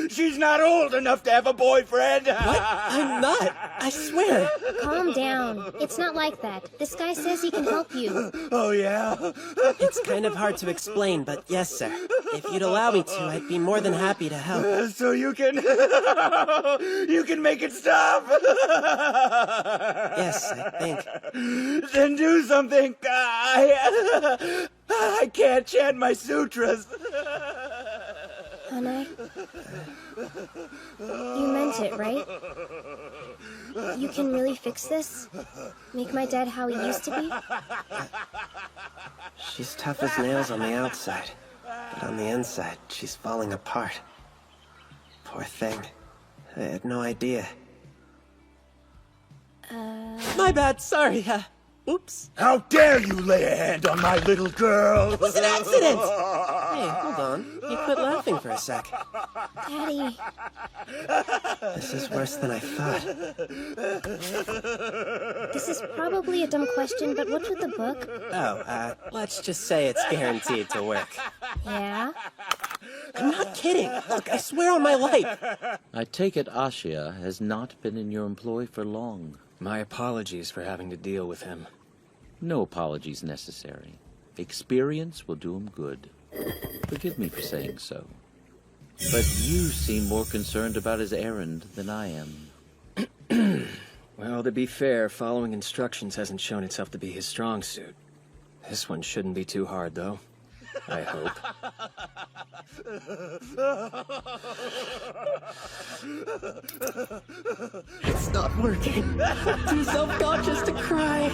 She's not old enough to have a boyfriend. What? I'm not. I swear. Calm down. It's not like that. This guy says he can help you. Oh, yeah? It's kind of hard to explain, but yes, sir. If you'd allow me to, I'd be more than happy to help. So you can... you can make it stop? Yes, I think. something? I can't chant my sutras. Hanai, you meant it, right? You can really fix this? Make my dad how he used to be? She's tough as nails on the outside, but on the inside, she's falling apart. Poor thing. I had no idea. My bad, sorry, oops. How dare you lay a hand on my little girl? It was an accident! Hey, hold on. You quit laughing for a sec. Daddy. This is worse than I thought. This is probably a dumb question, but what's with the book? Oh, let's just say it's guaranteed to work. Yeah? I'm not kidding. Look, I swear on my life. I take it Ashia has not been in your employ for long. My apologies for having to deal with him. No apologies necessary. Experience will do him good. Forgive me for saying so. But you seem more concerned about his errand than I am. Well, to be fair, following instructions hasn't shown itself to be his strong suit. This one shouldn't be too hard, though. I hope. It's not working. I'm too self-conscious to cry.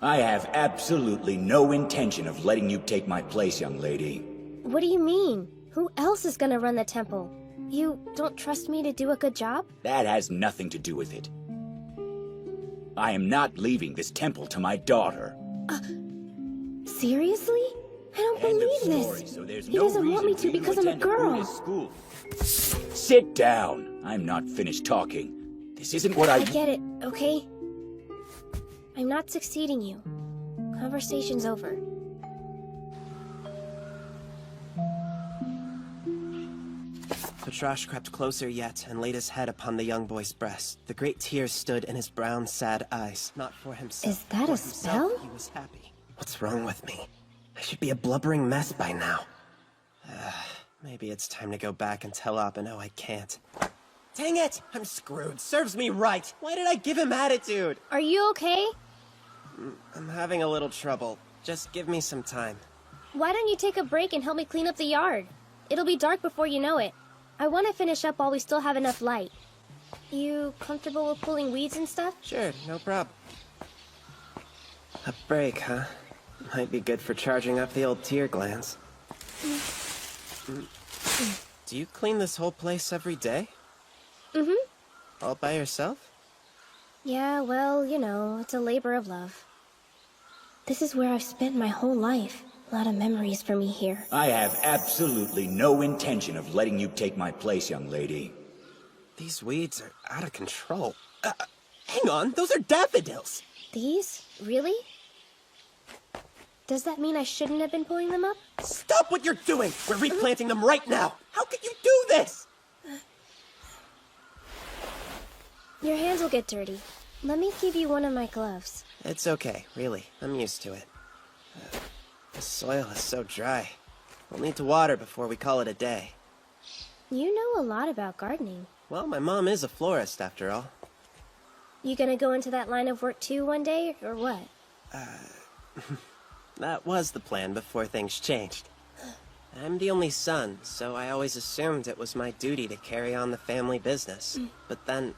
I have absolutely no intention of letting you take my place, young lady. What do you mean? Who else is gonna run the temple? You don't trust me to do a good job? That has nothing to do with it. I am not leaving this temple to my daughter. Seriously? I don't believe this. So He doesn't want me to because I'm a girl. School. Sit down. I'm not finished talking. This isn't what I get it, okay? I'm not succeeding you. Conversation's over. Patrash crept closer yet and laid his head upon the young boy's breast. The great tears stood in his brown, sad eyes. Not for himself. Is that for a himself, spell? He was happy. What's wrong with me? I should be a blubbering mess by now. Maybe it's time to go back and tell Abeno I can't. Dang it! I'm screwed. Serves me right. Why did I give him attitude? Are you okay? I'm having a little trouble. Just give me some time. Why don't you take a break and help me clean up the yard? It'll be dark before you know it. I want to finish up while we still have enough light. You comfortable with pulling weeds and stuff? Sure, no problem. A break, huh? Might be good for charging up the old tear glands. Do you clean this whole place every day? Mm-hmm. All by yourself? Yeah, well, you know, it's a labor of love. This is where I've spent my whole life. A lot of memories for me here. I have absolutely no intention of letting you take my place, young lady. These weeds are out of control. Hang on, those are daffodils! These? Really? Does that mean I shouldn't have been pulling them up? Stop what you're doing! We're replanting them right now! How could you do this? Your hands will get dirty. Let me give you one of my gloves. It's okay, really. I'm used to it. The soil is so dry. We'll need to water before we call it a day. You know a lot about gardening. Well, my mom is a florist, after all. You gonna go into that line of work too one day, or what? That was the plan before things changed. I'm the only son, so I always assumed it was my duty to carry on the family business. But then,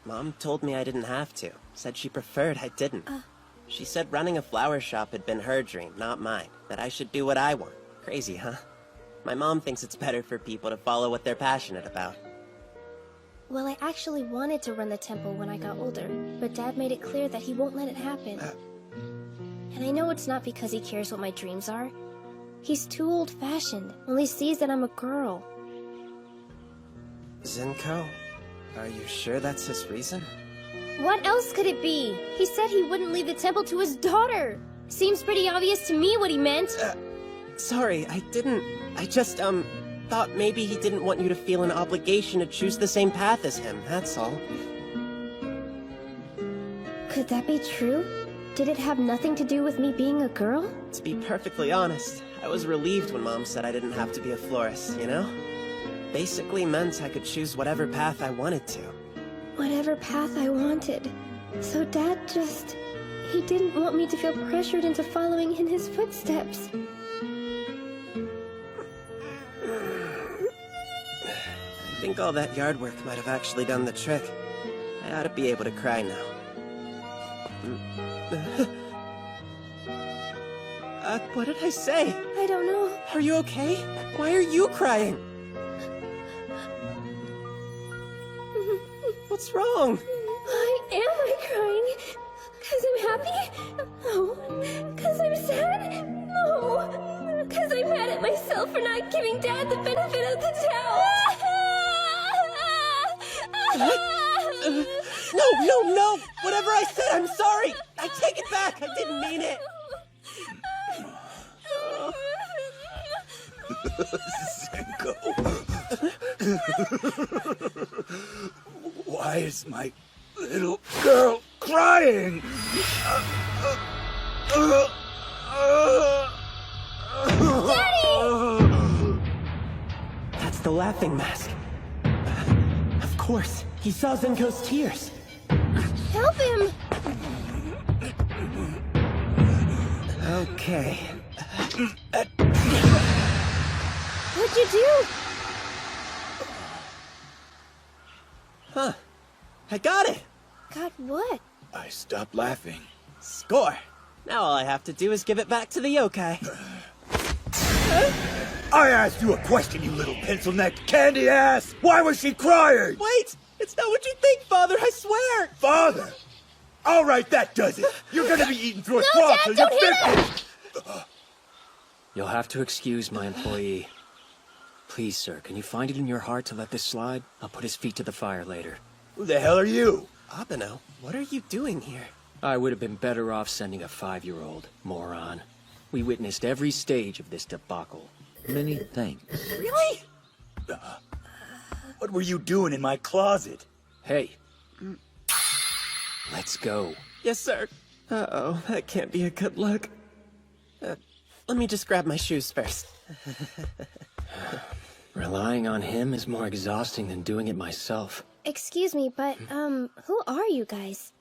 Mom told me I didn't have to. Said she preferred I didn't. She said running a flower shop had been her dream, not mine. That I should do what I want. Crazy, huh? My mom thinks it's better for people to follow what they're passionate about. Well, I actually wanted to run the temple when I got older, but Dad made it clear that he won't let it happen. And I know it's not because he cares what my dreams are. He's too old-fashioned, only sees that I'm a girl. Zenko, are you sure that's his reason? What else could it be? He said he wouldn't leave the temple to his daughter. Seems pretty obvious to me what he meant. Sorry, I didn't... I just, thought maybe he didn't want you to feel an obligation to choose the same path as him, that's all. Could that be true? Did it have nothing to do with me being a girl? To be perfectly honest, I was relieved when Mom said I didn't have to be a florist, you know? Basically meant I could choose whatever path I wanted to. whatever path I wanted. So Dad he didn't want me to feel pressured into following in his footsteps. I think all that yard work might have actually done the trick. I ought to be able to cry now. What did I say? I don't know. Are you okay? Why are you crying? What's wrong? Why am I crying? 'Cause I'm happy? No. 'Cause I'm sad? No. 'Cause I'm mad at myself for not giving Dad the benefit of the doubt. No! Whatever I said, I'm sorry! I take it back! I didn't mean it! Zenko. Why is my little girl crying? That's the laughing mask. Of course, he saw Zenko's tears. Help him! Okay. What'd you do? Huh. I got it! Got what? I stopped laughing. Score! Now all I have to do is give it back to the yokai. I asked you a question, you little pencil-necked candy ass! Why was she crying? Wait! It's not what you think, Father, I swear! Father! All right, that does it. You're gonna be eaten through a straw Dad, till don't you're hit 50! You'll have to excuse my employee. Please, sir, can you find it in your heart to let this slide? I'll put his feet to the fire later. Who the hell are you? Abeno, what are you doing here? I would have been better off sending a 5-year-old, moron. We witnessed every stage of this debacle. Many thanks. Really? What were you doing in my closet? Hey. Let's go. Yes, sir. Uh-oh, that can't be a good look. Let me just grab my shoes first. Relying on him is more exhausting than doing it myself. Excuse me, but, who are you guys?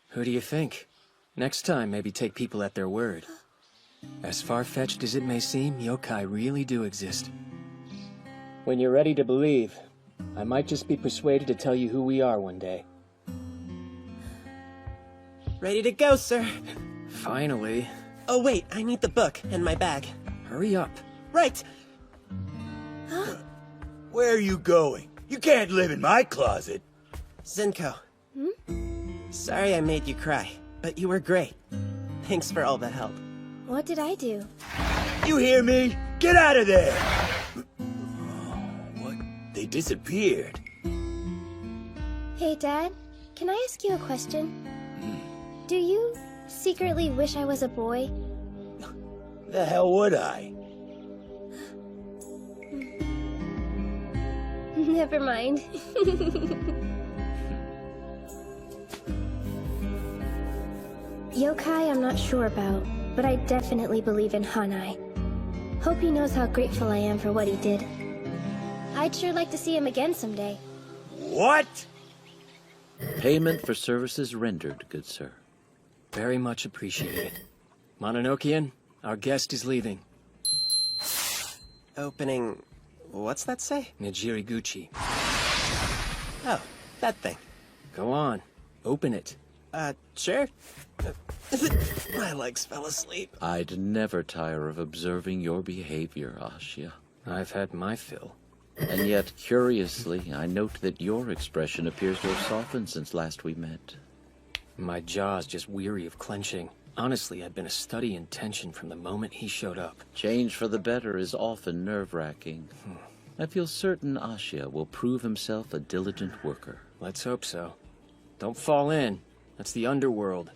Who do you think? Next time, maybe take people at their word. As far-fetched as it may seem, yokai really do exist. When you're ready to believe, I might just be persuaded to tell you who we are one day. Ready to go, sir. Finally. Oh, wait, I need the book and my bag. Hurry up. Right! Where are you going? You can't live in my closet. Zenko. Sorry I made you cry, but you were great. Thanks for all the help. What did I do? You hear me? Get out of there! What? They disappeared. Hey, Dad, can I ask you a question? Do you secretly wish I was a boy? The hell would I? Never mind. Yokai I'm not sure about, but I definitely believe in Hanai. Hope he knows how grateful I am for what he did. I'd sure like to see him again someday. What? Payment for services rendered, good sir. Very much appreciated. Mononokean, our guest is leaving. Opening... what's that say? Nijiriguchi. Oh, that thing. Go on. Open it. Sure. My legs fell asleep. I'd never tire of observing your behavior, Ashia. I've had my fill. And yet, curiously, I note that your expression appears to have softened since last we met. My jaw's just weary of clenching. Honestly, I've been a study in tension from the moment he showed up. Change for the better is often nerve-wracking. I feel certain Ashia will prove himself a diligent worker. Let's hope so. Don't fall in. That's the underworld.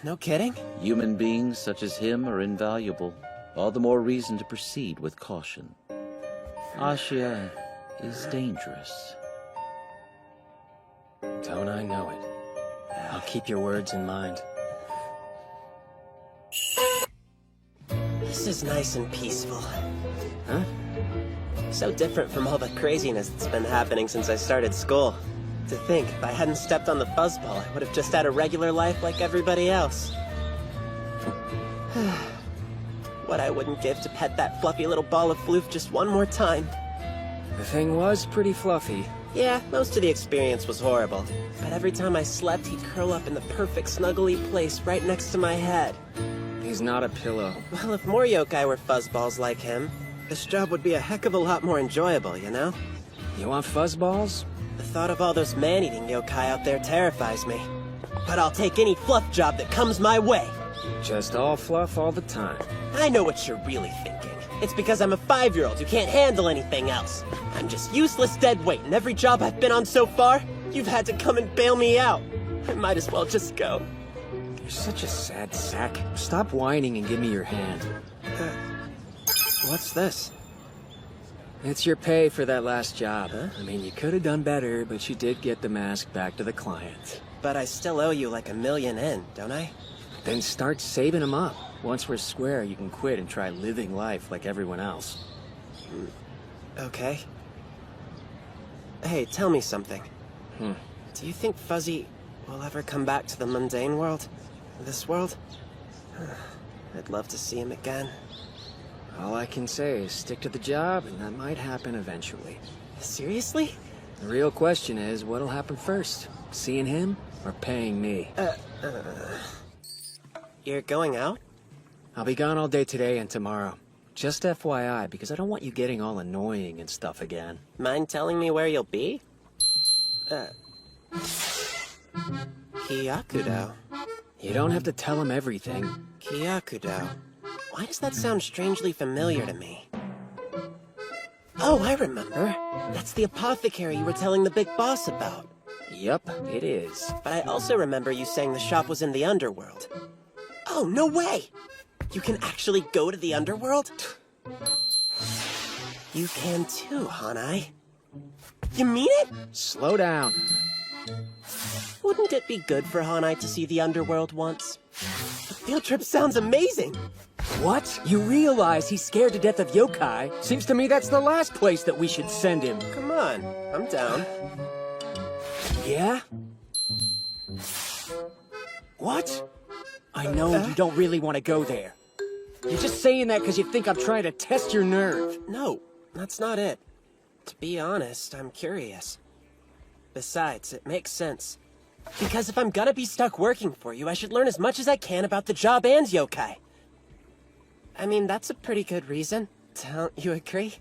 No kidding? Human beings such as him are invaluable. All the more reason to proceed with caution. Ashia is dangerous. Don't I know it? I'll keep your words in mind. This is nice and peaceful. Huh? So different from all the craziness that's been happening since I started school. To think, if I hadn't stepped on the fuzzball, I would have just had a regular life like everybody else. What I wouldn't give to pet that fluffy little ball of floof just one more time. The thing was pretty fluffy. Yeah, most of the experience was horrible. But every time I slept, he'd curl up in the perfect snuggly place right next to my head. He's not a pillow. Well, if more yokai were fuzzballs like him, this job would be a heck of a lot more enjoyable, you know? You want fuzzballs? The thought of all those man-eating yokai out there terrifies me. But I'll take any fluff job that comes my way. Just all fluff all the time. I know what you're really thinking. It's because I'm a 5-year-old who can't handle anything else. I'm just useless dead weight, and every job I've been on so far, you've had to come and bail me out. I might as well just go. You're such a sad sack. Stop whining and give me your hand. What's this? It's your pay for that last job. Huh? I mean, you could have done better, but you did get the mask back to the client. But I still owe you like $1 million in, don't I? Then start saving them up. Once we're square, you can quit and try living life like everyone else. Okay. Hey, tell me something. Do you think Fuzzy will ever come back to the mundane world? This world? I'd love to see him again. All I can say is stick to the job, and that might happen eventually. Seriously? The real question is, what'll happen first? Seeing him, or paying me? You're going out? I'll be gone all day today and tomorrow. Just FYI, because I don't want you getting all annoying and stuff again. Mind telling me where you'll be? Kyakudo. You don't have to tell him everything. Kyakudo. Why does that sound strangely familiar to me? Oh, I remember. That's the apothecary you were telling the big boss about. Yup, it is. But I also remember you saying the shop was in the underworld. Oh, no way! You can actually go to the underworld? You can too, Hanai. You mean it? Slow down. Wouldn't it be good for Hanai to see the underworld once? The field trip sounds amazing! What? You realize he's scared to death of yokai? Seems to me that's the last place that we should send him. Come on, I'm down. Yeah? What? I know you don't really want to go there. You're just saying that because you think I'm trying to test your nerve. No, that's not it. To be honest, I'm curious. Besides, it makes sense. Because if I'm gonna be stuck working for you, I should learn as much as I can about the job and yokai. I mean, that's a pretty good reason. Don't you agree?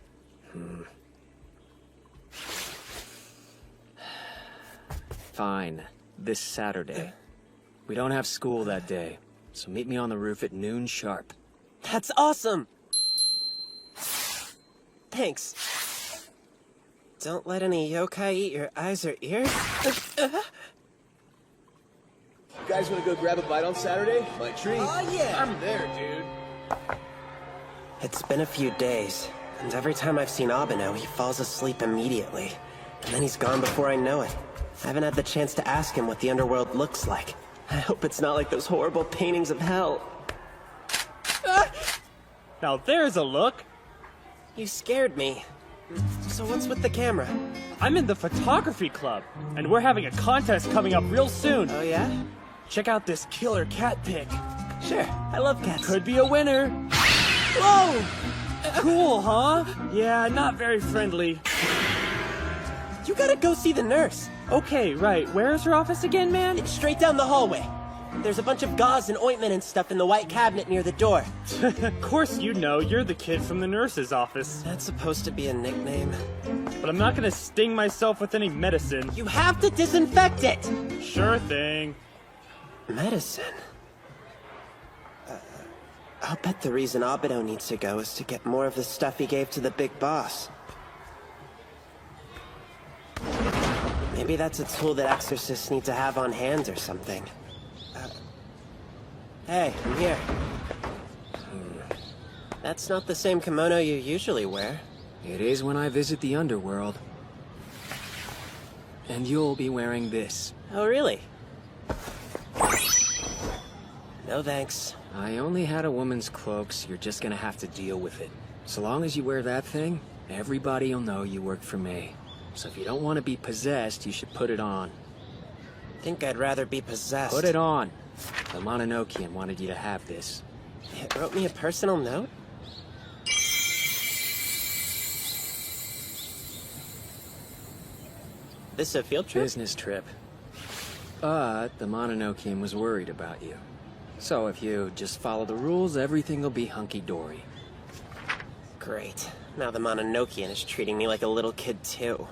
Fine. This Saturday. We don't have school that day, so meet me on the roof at noon sharp. That's awesome! Thanks. Don't let any yokai eat your eyes or ears. You guys want to go grab a bite on Saturday? My treat. Oh, yeah. I'm there, dude. It's been a few days, and every time I've seen Abeno, he falls asleep immediately. And then he's gone before I know it. I haven't had the chance to ask him what the underworld looks like. I hope it's not like those horrible paintings of hell. Now there's a look. You scared me. So what's with the camera? I'm in the photography club, and we're having a contest coming up real soon. Oh yeah? Check out this killer cat pic. Sure, I love cats. Could be a winner. Whoa! Cool, huh? Yeah, not very friendly. You gotta go see the nurse. Okay, right. Where's her office again, man? It's straight down the hallway. There's a bunch of gauze and ointment and stuff in the white cabinet near the door. Of course you know. You're the kid from the nurse's office. That's supposed to be a nickname. But I'm not gonna sting myself with any medicine. You have to disinfect it! Sure thing. Medicine? I'll bet the reason Abeno needs to go is to get more of the stuff he gave to the big boss. Maybe that's a tool that exorcists need to have on hand or something. Hey, I'm here. That's not the same kimono you usually wear. It is when I visit the underworld. And you'll be wearing this. Oh, really? No thanks. I only had a woman's cloak, so you're just gonna have to deal with it. So long as you wear that thing, everybody'll know you work for me. So if you don't want to be possessed, you should put it on. Think I'd rather be possessed. Put it on. The Mononokean wanted you to have this. It wrote me a personal note? This a field trip? Business trip. But the Mononokean was worried about you. So if you just follow the rules, everything will be hunky-dory. Great. Now the Mononokean is treating me like a little kid too.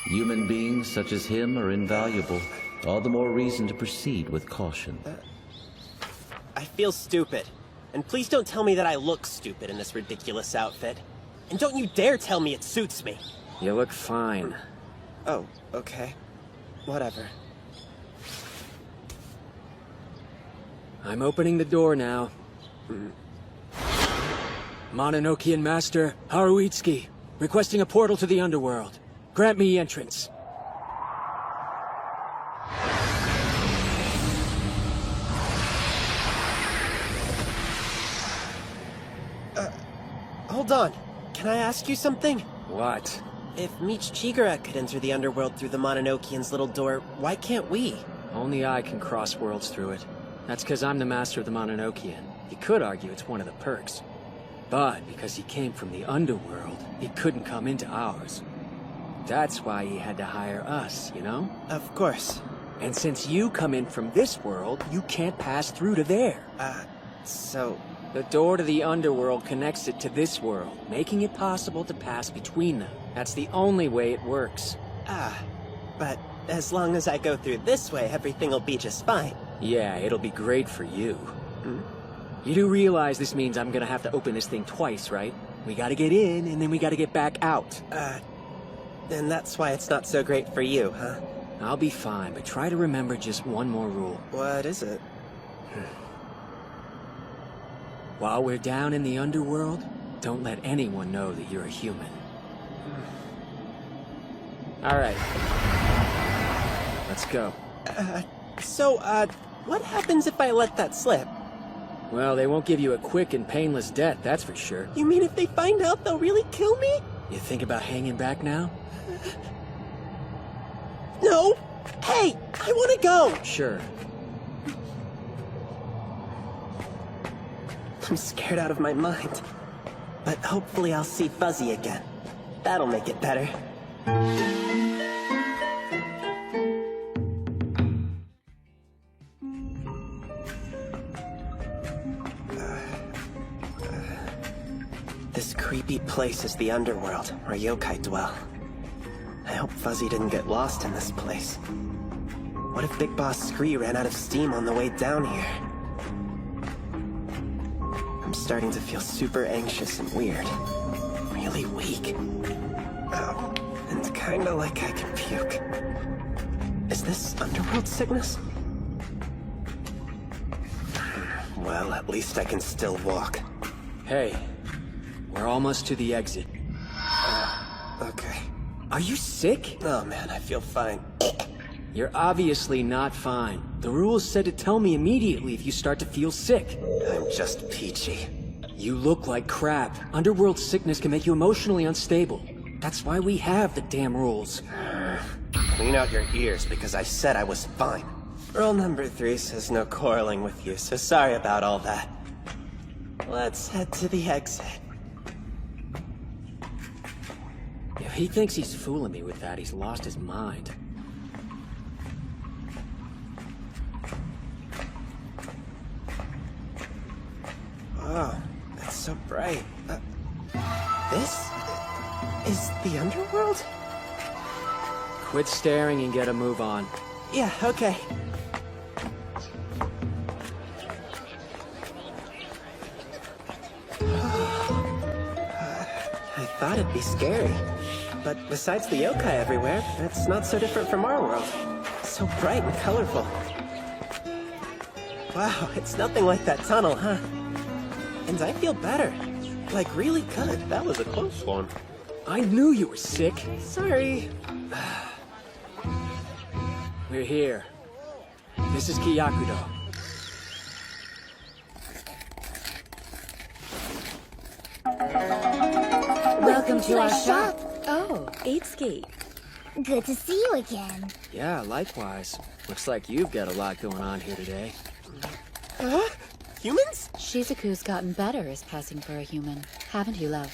Human beings such as him are invaluable. All the more reason to proceed with caution. I feel stupid. And please don't tell me that I look stupid in this ridiculous outfit. And don't you dare tell me it suits me. You look fine. Oh, okay. Whatever. I'm opening the door now. Mononokean Master Haruitsuki, requesting a portal to the underworld. Grant me entrance. Hold on. Can I ask you something? What? If Meech Chigara could enter the underworld through the Mononokean's little door, why can't we? Only I can cross worlds through it. That's because I'm the master of the Mononokean. You could argue it's one of the perks. But because he came from the underworld, he couldn't come into ours. That's why he had to hire us, you know? Of course. And since you come in from this world, you can't pass through to there. So... The door to the underworld connects it to this world, making it possible to pass between them. That's the only way it works. But as long as I go through this way, everything will be just fine. Yeah, it'll be great for you. You do realize this means I'm gonna have to open this thing twice, right? We gotta get in, and then we gotta get back out. And that's why it's not so great for you, huh? I'll be fine, but try to remember just one more rule. What is it? While we're down in the underworld, don't let anyone know that you're a human. Alright. Let's go. What happens if I let that slip? Well, they won't give you a quick and painless death, that's for sure. You mean if they find out, they'll really kill me? You think about hanging back now? No! Hey! I wanna go! Sure. I'm scared out of my mind. But hopefully I'll see Fuzzy again. That'll make it better. This creepy place is the underworld, where yokai dwell. I hope Fuzzy didn't get lost in this place. What if Big Boss Scree ran out of steam on the way down here? I'm starting to feel super anxious and weird. Really weak. Oh, and kinda like I can puke. Is this underworld sickness? Well, at least I can still walk. Hey, we're almost to the exit. Okay. Are you sick? Oh man, I feel fine. You're obviously not fine. The rules said to tell me immediately if you start to feel sick. I'm just peachy. You look like crap. Underworld sickness can make you emotionally unstable. That's why we have the damn rules. Clean out your ears because I said I was fine. Rule number 3 says no quarreling with you, so sorry about all that. Let's head to the exit. If he thinks he's fooling me with that, he's lost his mind. Oh, it's so bright. This is the underworld? Quit staring and get a move on. Yeah, okay. I thought it'd be scary. But besides the yokai everywhere, it's not so different from our world. So bright and colorful. Wow, it's nothing like that tunnel, huh? And I feel better. Like, really good. That was a close one. I knew you were sick. Sorry. We're here. This is Kyakudo. Welcome to our shop. Oh, Itsuki. Good to see you again. Yeah, likewise. Looks like you've got a lot going on here today. Huh? Humans? Shizuku's gotten better as passing for a human. Haven't you, love?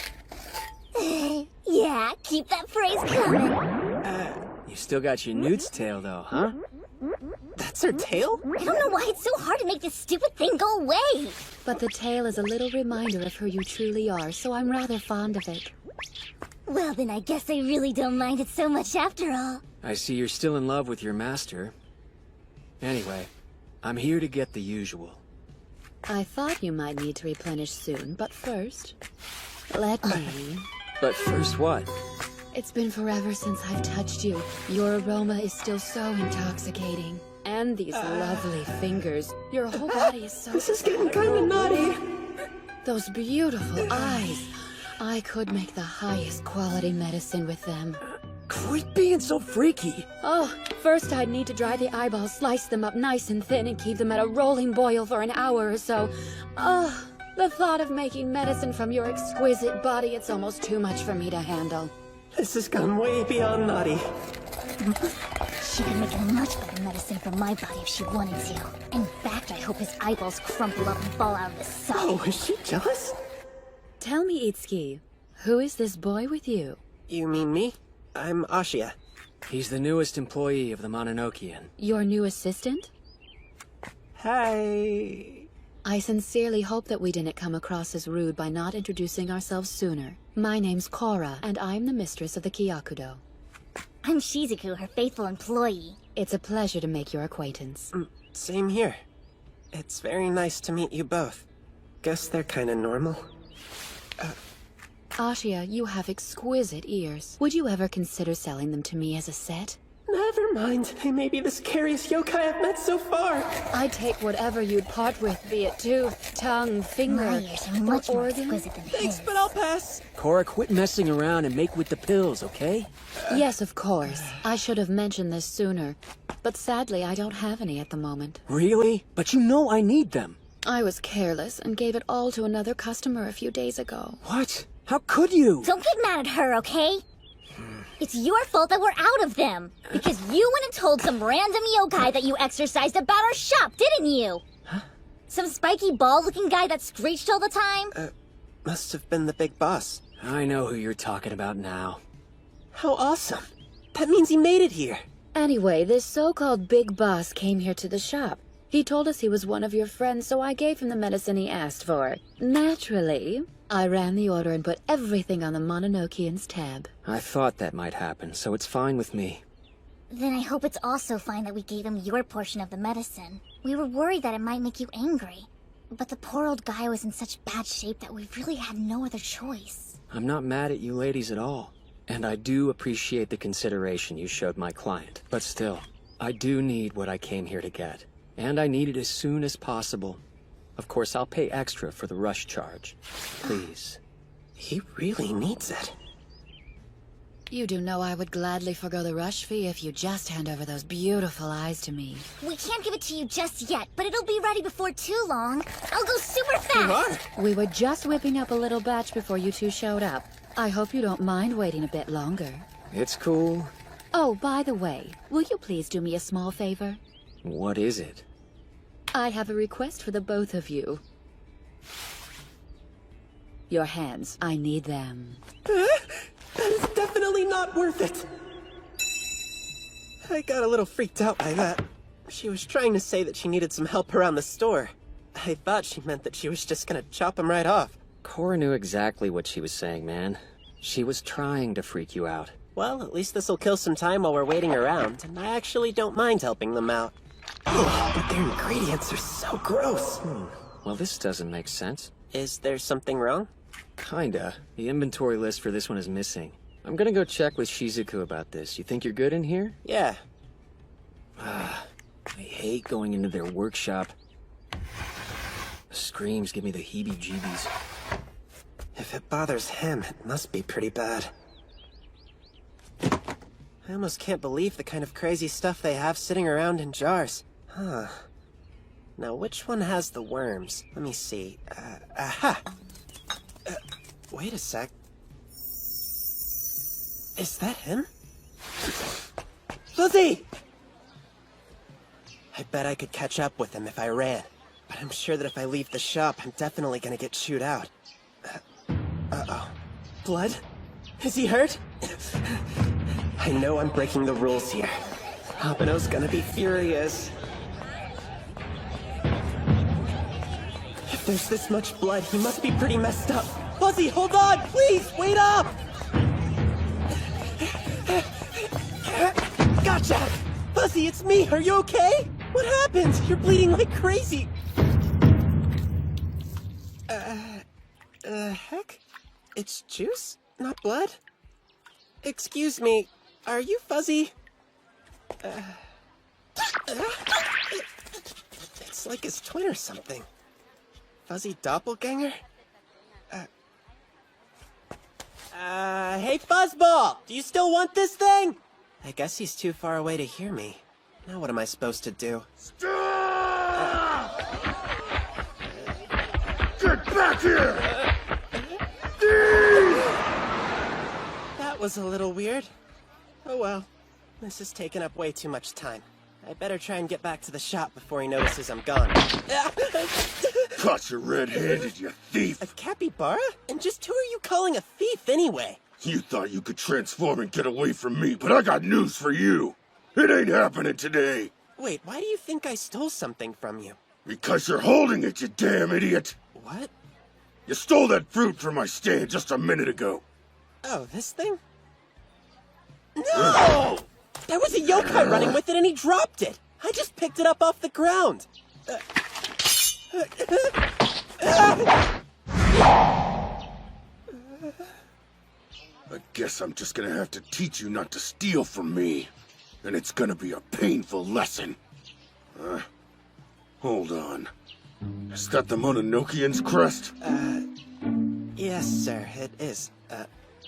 Yeah, keep that phrase coming. You still got your newt's tail, though, huh? That's her tail? I don't know why it's so hard to make this stupid thing go away. But the tail is a little reminder of who you truly are, so I'm rather fond of it. Well, then I guess I really don't mind it so much after all. I see you're still in love with your master. Anyway, I'm here to get the usual. I thought you might need to replenish soon, but first, let me... But first what? It's been forever since I've touched you. Your aroma is still so intoxicating. And these lovely fingers. Your whole body is so... This is getting kinda naughty. Those beautiful eyes. I could make the highest quality medicine with them. Quit being so freaky. Oh, first I'd need to dry the eyeballs, slice them up nice and thin, and keep them at a rolling boil for an hour or so. Oh, the thought of making medicine from your exquisite body, it's almost too much for me to handle. This has gone way beyond naughty. She could make a much better medicine from my body if she wanted to. In fact, I hope his eyeballs crumple up and fall out of the sun. Oh, is she jealous? Tell me, Itsuki, who is this boy with you? You mean me? I'm Ashia. He's the newest employee of the Mononokean. Your new assistant? Hi. I sincerely hope that we didn't come across as rude by not introducing ourselves sooner. My name's Korra, and I'm the mistress of the Kyakudo. I'm Shizuku, her faithful employee. It's a pleasure to make your acquaintance. Same here. It's very nice to meet you both. Guess they're kinda normal. Ashia, you have exquisite ears. Would you ever consider selling them to me as a set? Never mind. They may be the scariest yokai I've met so far. I'd take whatever you'd part with, be it tooth, tongue, finger, My ears are much or more organ. exquisite than Thanks, his. but I'll pass. Cora, quit messing around and make with the pills, okay? Yes, of course. I should have mentioned this sooner. But sadly, I don't have any at the moment. Really? But you know I need them. I was careless and gave it all to another customer a few days ago. What? How could you? Don't get mad at her, okay? It's your fault that we're out of them. Because you went and told some random yokai that you exercised about our shop, didn't you? Huh? Some spiky ball-looking guy that screeched all the time? Must have been the big boss. I know who you're talking about now. How awesome. That means he made it here. Anyway, this so-called big boss came here to the shop. He told us he was one of your friends, so I gave him the medicine he asked for. Naturally, I ran the order and put everything on the Mononokean's tab. I thought that might happen, so it's fine with me. Then I hope it's also fine that we gave him your portion of the medicine. We were worried that it might make you angry. But the poor old guy was in such bad shape that we really had no other choice. I'm not mad at you ladies at all. And I do appreciate the consideration you showed my client. But still, I do need what I came here to get. And I need it as soon as possible. Of course, I'll pay extra for the rush charge. Please. He really needs it. You do know I would gladly forgo the rush fee if you just hand over those beautiful eyes to me. We can't give it to you just yet, but it'll be ready before too long. I'll go super fast! We were just whipping up a little batch before you two showed up. I hope you don't mind waiting a bit longer. It's cool. Oh, by the way, will you please do me a small favor? What is it? I have a request for the both of you. Your hands, I need them. That is definitely not worth it. I got a little freaked out by that. She was trying to say that she needed some help around the store. I thought she meant that she was just gonna chop him right off. Cora knew exactly what she was saying, man. She was trying to freak you out. Well, at least this'll kill some time while we're waiting around, and I actually don't mind helping them out. But their ingredients are so gross. Well, this doesn't make sense. Is there something wrong? Kinda. The inventory list for this one is missing. I'm gonna go check with Shizuku about this. You think you're good in here? Yeah. I hate going into their workshop. The screams give me the heebie-jeebies. If it bothers him, it must be pretty bad. I almost can't believe the kind of crazy stuff they have sitting around in jars. Huh. Now, which one has the worms? Let me see. Aha! Wait a sec. Is that him? Fuzzy! I bet I could catch up with him if I ran. But I'm sure that if I leave the shop, I'm definitely gonna get chewed out. Uh-oh. Blood? Is he hurt? I know I'm breaking the rules here. Habano's gonna be furious. If there's this much blood, he must be pretty messed up. Fuzzy, hold on! Please, wait up! Gotcha! Fuzzy, it's me! Are you okay? What happened? You're bleeding like crazy! Heck? It's juice, not blood? Excuse me, are you Fuzzy? It's like his twin or something. Fuzzy doppelganger? Hey Fuzzball! Do you still want this thing? I guess he's too far away to hear me. Now what am I supposed to do? Stop! Get back here! That was a little weird. Oh well. This has taken up way too much time. I better try and get back to the shop before he notices I'm gone. Caught you red-handed, you thief! A capybara? And just who are you calling a thief anyway? You thought you could transform and get away from me, but I got news for you. It ain't happening today. Wait, why do you think I stole something from you? Because you're holding it, you damn idiot! What? You stole that fruit from my stand just a minute ago. Oh, this thing? No! There was a yokai running with it and he dropped it! I just picked it up off the ground! I guess I'm just gonna have to teach you not to steal from me. And it's gonna be a painful lesson. Hold on. Is that the Mononokean's crest? Yes, sir, it is.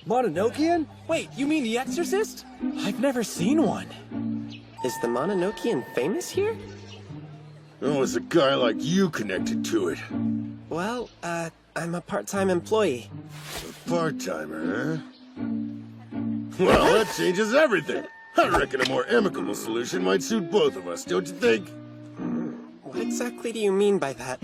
Mononokean? Wait, you mean the Exorcist? I've never seen one. Is the Mononokean famous here? How is a guy like you connected to it? Well, I'm a part-time employee. A part-timer, huh? Well, that changes everything. I reckon a more amicable solution might suit both of us, don't you think? What exactly do you mean by that?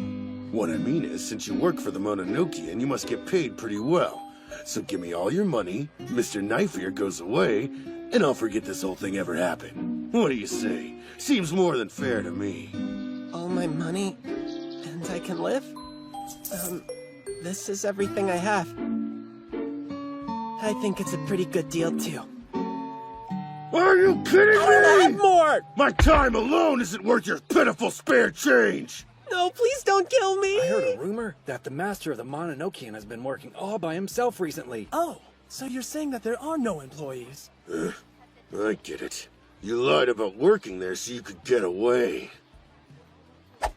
What I mean is, since you work for the Mononokean, you must get paid pretty well. So give me all your money, Mr. Knife Ear goes away, and I'll forget this whole thing ever happened. What do you say? Seems more than fair to me. All my money, and I can live? This is everything I have. I think it's a pretty good deal, too. Are you kidding me? I have more! My time alone isn't worth your pitiful spare change! No, please don't kill me! I heard a rumor that the master of the Mononokean has been working all by himself recently. Oh, so you're saying that there are no employees? I get it. You lied about working there so you could get away.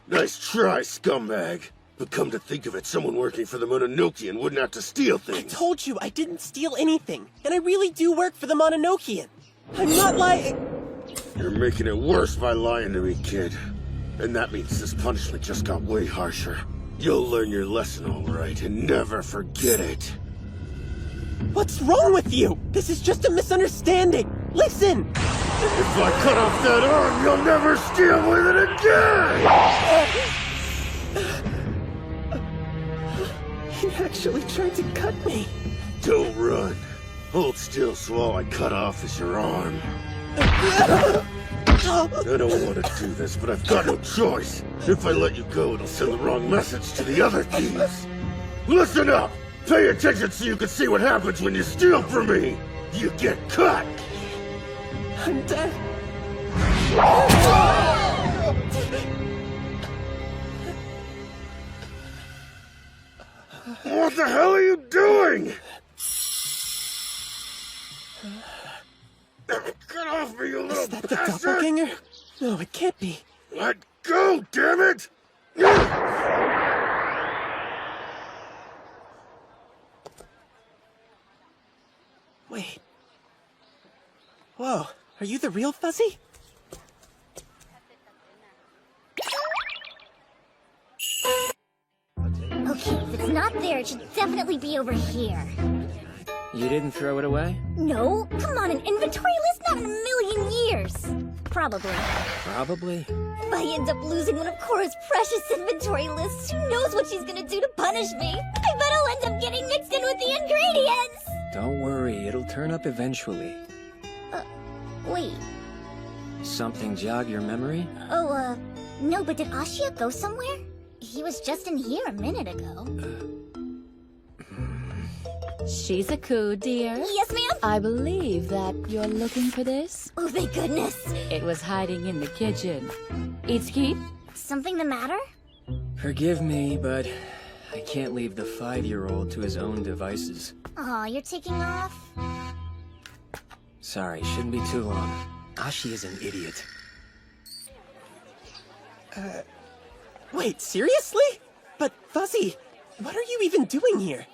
Nice try, scumbag. But come to think of it, someone working for the Mononokean wouldn't have to steal things. I told you I didn't steal anything, and I really do work for the Mononokean. I'm not lying. You're making it worse by lying to me, kid. And that means this punishment just got way harsher. You'll learn your lesson all right and never forget it. What's wrong with you? This is just a misunderstanding. Listen! If I cut off that arm, you'll never steal with it again! He actually tried to cut me. Don't run. Hold still so all I cut off is your arm. I don't want to do this, but I've got no choice. If I let you go, it'll send the wrong message to the other thieves. Listen up! Pay attention so you can see what happens when you steal from me! You get cut! I'm dead. What the hell are you doing? Get off me, you little Is that the bastard! doppelganger? No, it can't be. Let go, damn it! Wait. Whoa, are you the real Fuzzy? Okay, if it's not there, it should definitely be over here. You didn't throw it away? No, come on, an inventory list? Not in a million years. Probably. Probably. If I end up losing one of Cora's precious inventory lists, who knows what she's gonna do to punish me? I bet I'll end up getting mixed in with the ingredients! Don't worry, it'll turn up eventually. Wait. Something jog your memory? Oh, no, but did Ashia go somewhere? He was just in here a minute ago. Shizuku, dear. Yes, ma'am? I believe that you're looking for this. Oh, thank goodness. It was hiding in the kitchen. Itsuki? Something the matter? Forgive me, but I can't leave the 5-year-old to his own devices. Aw, you're taking off? Sorry, shouldn't be too long. Ashi is an idiot. Wait, seriously? But Fuzzy, what are you even doing here?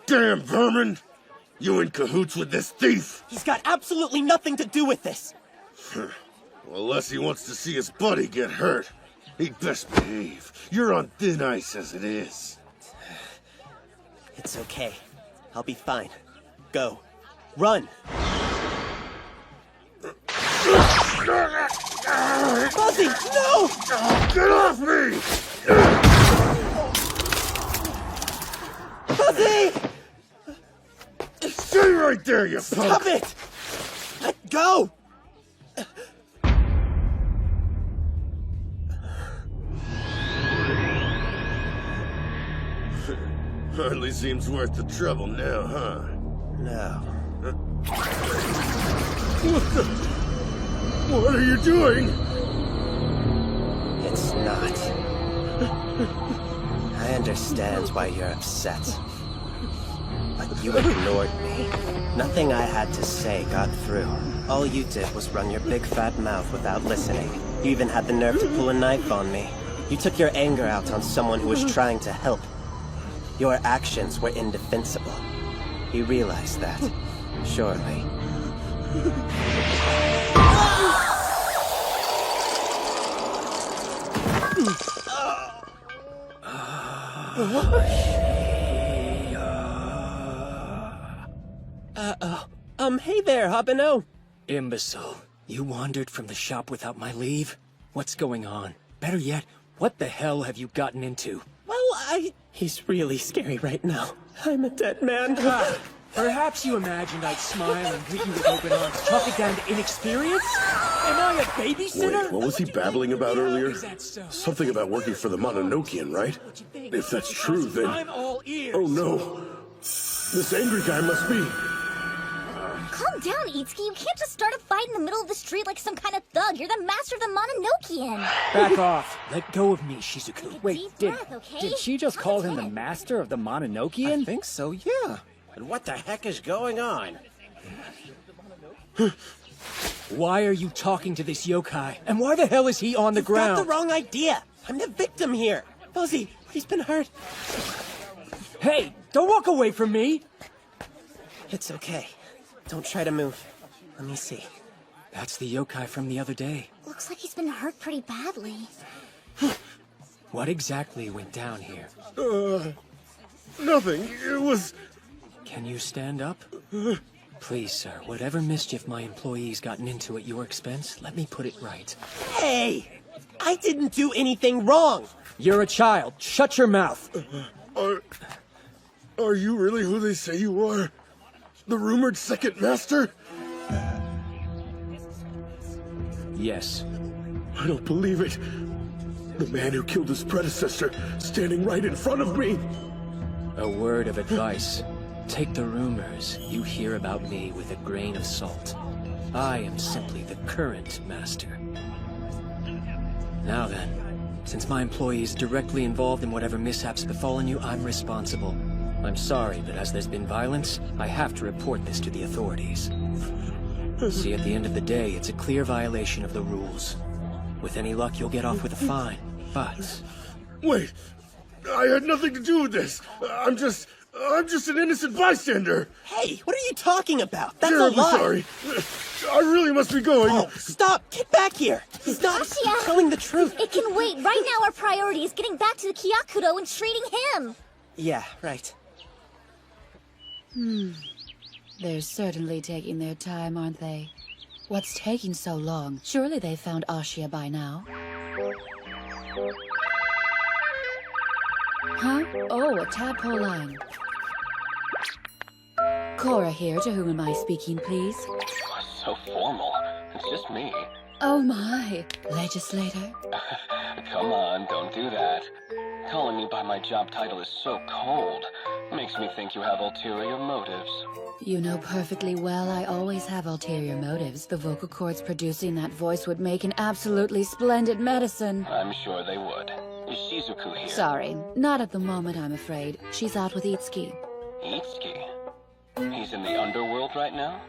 Damn vermin! You in cahoots with this thief? He's got absolutely nothing to do with this. Well, unless he wants to see his buddy get hurt, he'd best behave. You're on thin ice as it is. It's okay. I'll be fine. Go. Run! Fuzzy, no! Get off me! Fuzzy! Stay right there, you Stop punk! it! Let go! Hardly seems worth the trouble now, huh? No. What are you doing? It's not. I understand why you're upset. But you ignored me. Nothing I had to say got through. All you did was run your big fat mouth without listening. You even had the nerve to pull a knife on me. You took your anger out on someone who was trying to help. Your actions were indefensible. You realize that, surely. Hey there, Habano. Imbecile. You wandered from the shop without my leave? What's going on? Better yet, what the hell have you gotten into? Well, He's really scary right now. I'm a dead man. Perhaps you imagined I'd smile and greet you with open arms. Chalk it down to inexperience? Am I a babysitter? Wait, what was he babbling about earlier? Something about working for the Mononokean, right? If that's true, then... I'm all ears. Oh no. This angry guy must be... Calm down, Itsuki. You can't just start a fight in the middle of the street like some kind of thug. You're the master of the Mononokean. Back off. Let go of me, Shizuku. Wait, did she just call him the master of the Mononokean? I think so, yeah. And what the heck is going on? Why are you talking to this yokai? And why the hell is he on the ground? Got the wrong idea. I'm the victim here. Fuzzy, he's been hurt. Hey, don't walk away from me. It's okay. Don't try to move. Let me see. That's the yokai from the other day. Looks like he's been hurt pretty badly. What exactly went down here? Nothing. It was... Can you stand up? Please, sir, whatever mischief my employees gotten into at your expense, let me put it right. Hey! I didn't do anything wrong! You're a child. Shut your mouth. Are you really who they say you are? The rumored second master? Yes. I don't believe it. The man who killed his predecessor, standing right in front of me. A word of advice. Take the rumors you hear about me with a grain of salt. I am simply the current master. Now then, since my employee is directly involved in whatever mishaps befallen you, I'm responsible. I'm sorry, but as there's been violence, I have to report this to the authorities. See, at the end of the day, it's a clear violation of the rules. With any luck, you'll get off with a fine, but... Wait! I had nothing to do with this! I'm just an innocent bystander! Hey, what are you talking about? That's Terribly a lie! sorry. I really must be going. Oh, stop! Get back here! He's not Ashia! telling the truth! It can wait. Right now our priority is getting back to the Kyakudo and treating him! Yeah, right. They're certainly taking their time, aren't they? What's taking so long? Surely they found Ashia by now. Huh? Oh, a tadpole line. Cora here, to whom am I speaking, please? So formal. It's just me. Oh my, legislator. Come on, don't do that. Calling me by my job title is so cold. Makes me think you have ulterior motives. You know perfectly well I always have ulterior motives. The vocal cords producing that voice would make an absolutely splendid medicine. I'm sure they would. Is Shizuku here? Sorry, not at the moment, I'm afraid. She's out with Itsuki. Itsuki? He's in the underworld right now?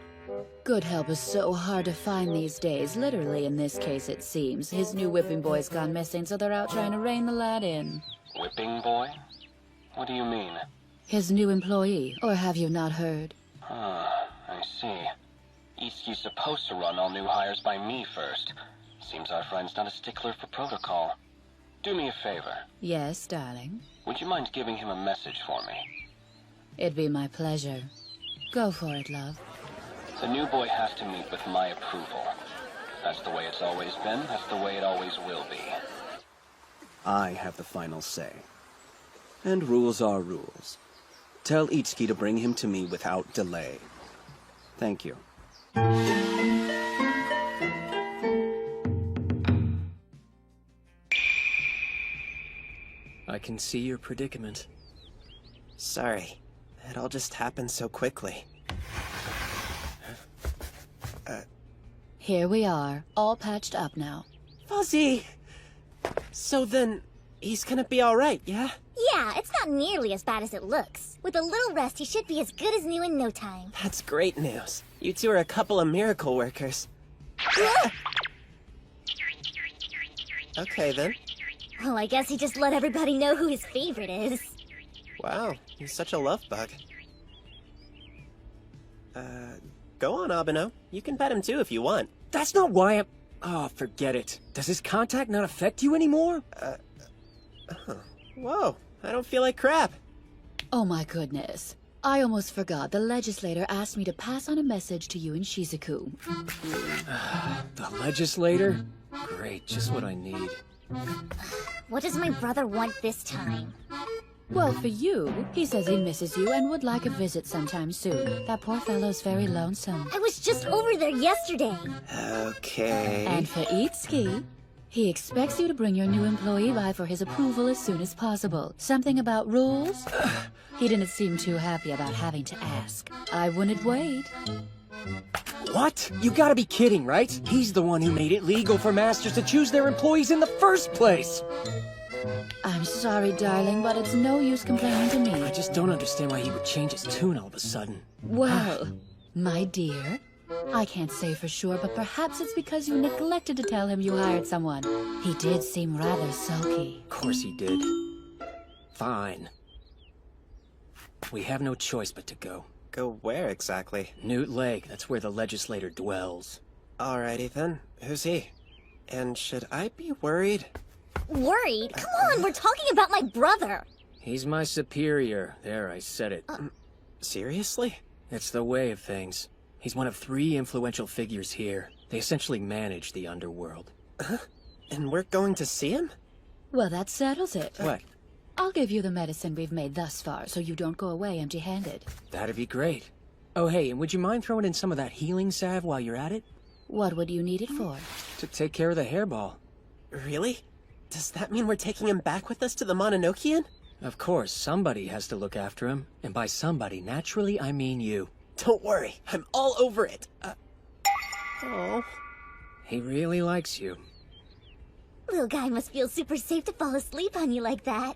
Good help is so hard to find these days. Literally, in this case, it seems. His new whipping boy's gone missing, so they're out trying to rein the lad in. Whipping boy? What do you mean? His new employee, or have you not heard? I see. Itsuki's supposed to run all new hires by me first. Seems our friend's not a stickler for protocol. Do me a favor. Yes, darling? Would you mind giving him a message for me? It'd be my pleasure. Go for it, love. The new boy has to meet with my approval. That's the way it's always been, that's the way it always will be. I have the final say. And rules are rules. Tell Itsuki to bring him to me without delay. Thank you. I can see your predicament. Sorry. It all just happened so quickly. Here we are, all patched up now. Fuzzy! So then, he's gonna be alright, yeah? Yeah, it's not nearly as bad as it looks. With a little rest, he should be as good as new in no time. That's great news. You two are a couple of miracle workers. Okay, then. Oh, I guess he just let everybody know who his favorite is. Wow, he's such a love bug. Go on, Abeno. You can pet him too if you want. That's not why I'm... Oh, forget it. Does his contact not affect you anymore? Whoa, I don't feel like crap. Oh my goodness. I almost forgot. The legislator asked me to pass on a message to you and Shizuku. The legislator? Great, just what I need. What does my brother want this time? Well, for you, he says he misses you and would like a visit sometime soon. That poor fellow's very lonesome. I was just over there yesterday. Okay. And for Itsuki, he expects you to bring your new employee by for his approval as soon as possible. Something about rules? He didn't seem too happy about having to ask. I wouldn't wait. What? You gotta be kidding, right? He's the one who made it legal for masters to choose their employees in the first place! I'm sorry, darling, but it's no use complaining to me. I just don't understand why he would change his tune all of a sudden. Well, my dear, I can't say for sure, but perhaps it's because you neglected to tell him you hired someone. He did seem rather sulky. Of course he did. Fine. We have no choice but to go. Go where exactly? Newt Lake, that's where the legislator dwells. Alrighty then. Who's he? And should I be worried? Worried? Come on, we're talking about my brother! He's my superior. There, I said it. Seriously? It's the way of things. He's one of 3 influential figures here. They essentially manage the underworld. And we're going to see him? Well, that settles it. What? I'll give you the medicine we've made thus far, so you don't go away empty-handed. That'd be great. Oh, hey, and would you mind throwing in some of that healing salve while you're at it? What would you need it for? To take care of the hairball. Really? Does that mean we're taking him back with us to the Mononokean? Of course, somebody has to look after him. And by somebody, naturally, I mean you. Don't worry, I'm all over it. Oh. He really likes you. Little guy must feel super safe to fall asleep on you like that.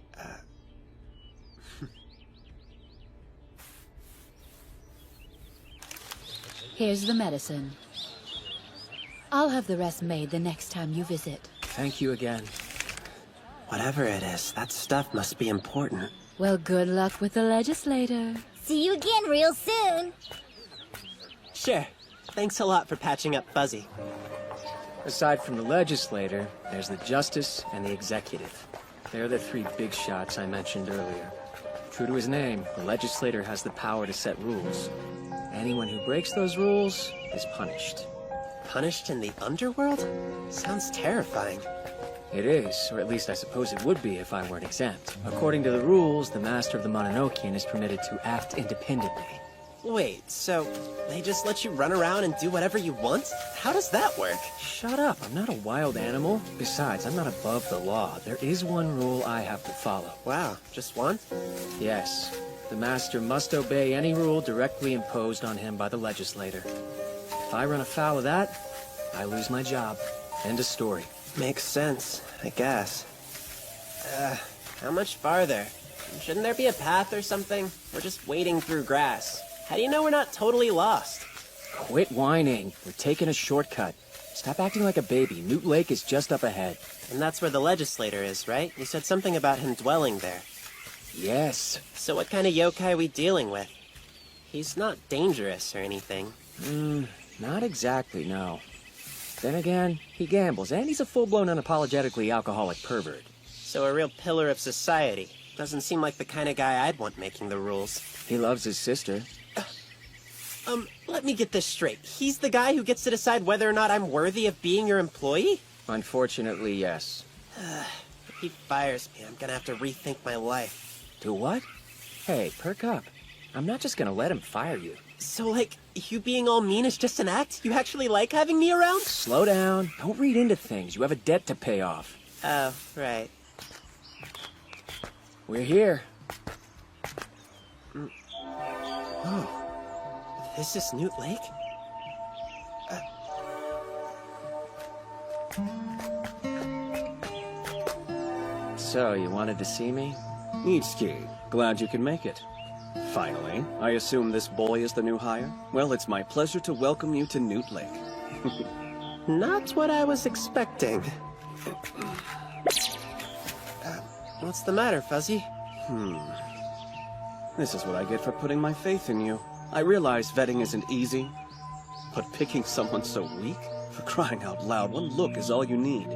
Here's the medicine. I'll have the rest made the next time you visit. Thank you again. Whatever it is, that stuff must be important. Well, good luck with the legislator. See you again real soon. Sure. Thanks a lot for patching up Fuzzy. Aside from the legislator, there's the justice and the executive. They're the 3 big shots I mentioned earlier. True to his name, the legislator has the power to set rules. Anyone who breaks those rules is punished. Punished in the underworld? Sounds terrifying. It is, or at least I suppose it would be if I weren't exempt. According to the rules, the Master of the Mononokean is permitted to act independently. Wait, so they just let you run around and do whatever you want? How does that work? Shut up, I'm not a wild animal. Besides, I'm not above the law. There is one rule I have to follow. Wow, just one? Yes. The Master must obey any rule directly imposed on him by the legislator. If I run afoul of that, I lose my job. End of story. Makes sense, I guess. How much farther? Shouldn't there be a path or something? We're just wading through grass. How do you know we're not totally lost? Quit whining. We're taking a shortcut. Stop acting like a baby. Newt Lake is just up ahead. And that's where the legislator is, right? You said something about him dwelling there. Yes. So what kind of yokai are we dealing with? He's not dangerous or anything. Not exactly, no. Then again, he gambles, and he's a full-blown unapologetically alcoholic pervert. So a real pillar of society. Doesn't seem like the kind of guy I'd want making the rules. He loves his sister. Let me get this straight. He's the guy who gets to decide whether or not I'm worthy of being your employee? Unfortunately, yes. If he fires me, I'm gonna have to rethink my life. Do what? Hey, perk up. I'm not just gonna let him fire you. So, like, you being all mean is just an act? You actually like having me around? Slow down. Don't read into things. You have a debt to pay off. Oh, right. We're here. Oh. This is Newt Lake? So, you wanted to see me? Itsuki, glad you could make it. Finally, I assume this boy is the new hire? Well, it's my pleasure to welcome you to Newt Lake. Not what I was expecting. What's the matter, Fuzzy? This is what I get for putting my faith in you. I realize vetting isn't easy, but picking someone so weak? For crying out loud, one look is all you need.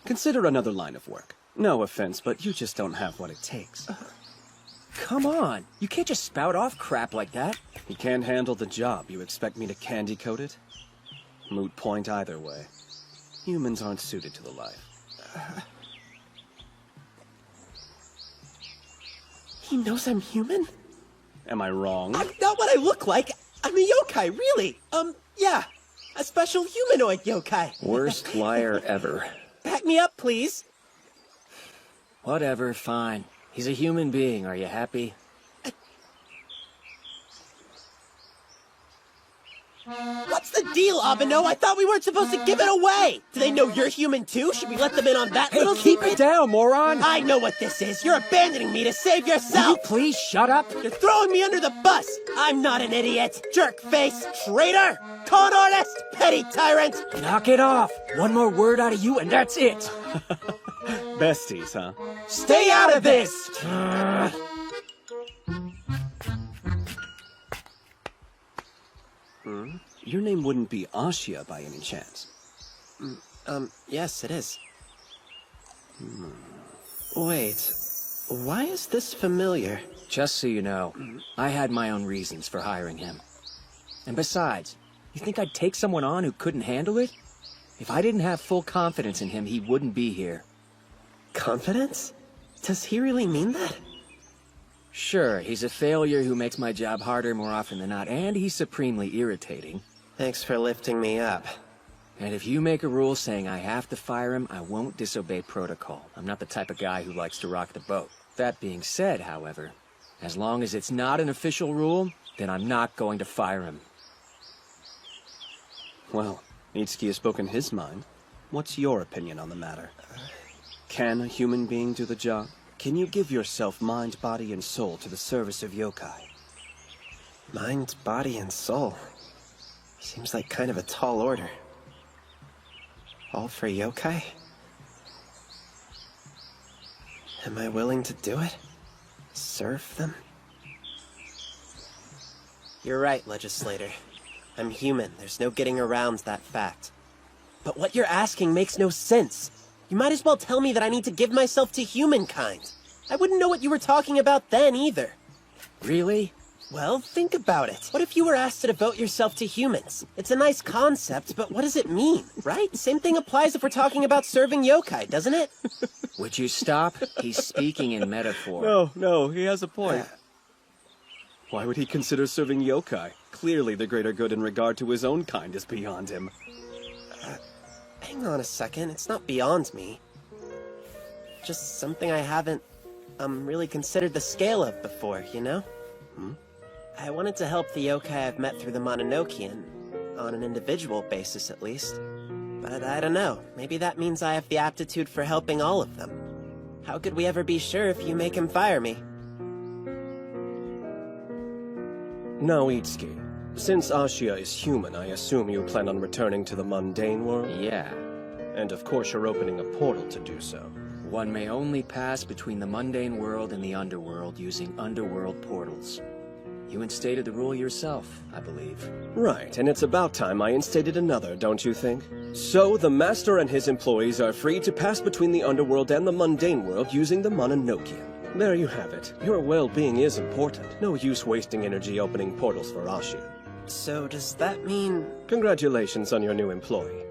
Consider another line of work. No offense, but you just don't have what it takes. Come on, you can't just spout off crap like that. You can't handle the job. You expect me to candy coat it? Moot point either way. Humans aren't suited to the life. He knows I'm human? Am I wrong? I'm not what I look like. I'm a yokai, really. Yeah. A special humanoid yokai. Worst liar ever. Back me up, please. Whatever, fine. He's a human being. Are you happy? What's the deal, Abeno? I thought we weren't supposed to give it away! Do they know you're human too? Should we let them in on that little keep secret? it down, moron! I know what this is. You're abandoning me to save Will yourself! you please shut up? You're throwing me under the bus! I'm not an idiot! Jerk face! Traitor! Con artist! Petty tyrant! Knock it off! One more word out of you and that's it! Besties, huh? Stay out of this! Your name wouldn't be Ashia by any chance? Yes, it is. Wait, why is this familiar? Just so you know, I had my own reasons for hiring him. And besides, you think I'd take someone on who couldn't handle it? If I didn't have full confidence in him, he wouldn't be here. Confidence? Does he really mean that? Sure, he's a failure who makes my job harder more often than not, and he's supremely irritating. Thanks for lifting me up. And if you make a rule saying I have to fire him, I won't disobey protocol. I'm not the type of guy who likes to rock the boat. That being said, however, as long as it's not an official rule, then I'm not going to fire him. Well, Itsuki has spoken his mind. What's your opinion on the matter? Can a human being do the job? Can you give yourself mind, body, and soul to the service of yokai? Mind, body, and soul. Seems like kind of a tall order. All for yokai? Am I willing to do it? Serve them? You're right, legislator. I'm human. There's no getting around that fact. But what you're asking makes no sense. You might as well tell me that I need to give myself to humankind. I wouldn't know what you were talking about then, either. Really? Well, think about it. What if you were asked to devote yourself to humans? It's a nice concept, but what does it mean, right? Same thing applies if we're talking about serving yokai, doesn't it? Would you stop? He's speaking in metaphor. No, he has a point. Why would he consider serving yokai? Clearly the greater good in regard to his own kind is beyond him. Hang on a second, it's not beyond me. Just something I haven't, really considered the scale of before, you know? I wanted to help the yokai I've met through the Mononokean, on an individual basis at least. But I don't know, maybe that means I have the aptitude for helping all of them. How could we ever be sure if you make him fire me? Now, Itsuki, since Ashia is human, I assume you plan on returning to the mundane world? Yeah. And of course you're opening a portal to do so. One may only pass between the mundane world and the underworld using underworld portals. You instated the rule yourself, I believe. Right, and it's about time I instated another, don't you think? So, the Master and his employees are free to pass between the underworld and the mundane world using the Mononokean. There you have it. Your well-being is important. No use wasting energy opening portals for Ashia. So does that mean... Congratulations on your new employee.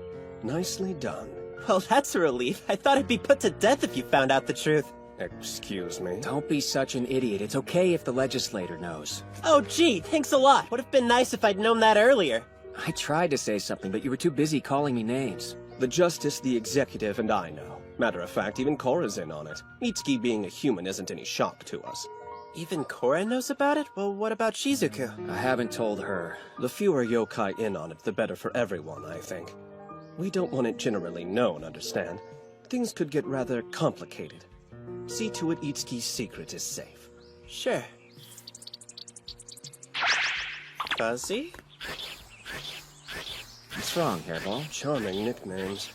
Nicely done. Well, that's a relief. I thought I'd be put to death if you found out the truth. Excuse me? Don't be such an idiot. It's okay if the legislator knows. Oh, gee, thanks a lot. Would have been nice if I'd known that earlier. I tried to say something, but you were too busy calling me names. The Justice, the Executive, and I know. Matter of fact, even Korra's in on it. Itsuki being a human isn't any shock to us. Even Korra knows about it? Well, what about Shizuku? I haven't told her. The fewer yokai in on it, the better for everyone, I think. We don't want it generally known, understand? Things could get rather complicated. See to it Itsuki's secret is safe. Sure. Fuzzy? What's wrong, Hairball? Charming nicknames.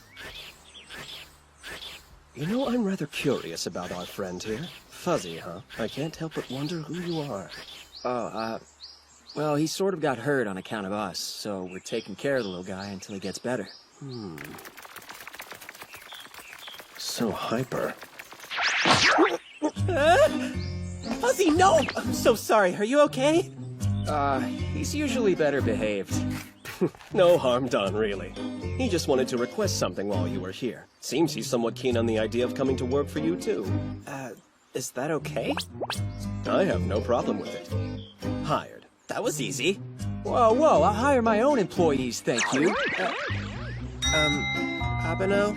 You know, I'm rather curious about our friend here. Fuzzy, huh? I can't help but wonder who you are. Well, he sort of got hurt on account of us, so we're taking care of the little guy until he gets better. So hyper. Fuzzy, no! I'm so sorry. Are you okay? He's usually better behaved. No harm done, really. He just wanted to request something while you were here. Seems he's somewhat keen on the idea of coming to work for you, too. Is that okay? I have no problem with it. Hired. That was easy. Whoa, I hire my own employees, thank you. Abeno?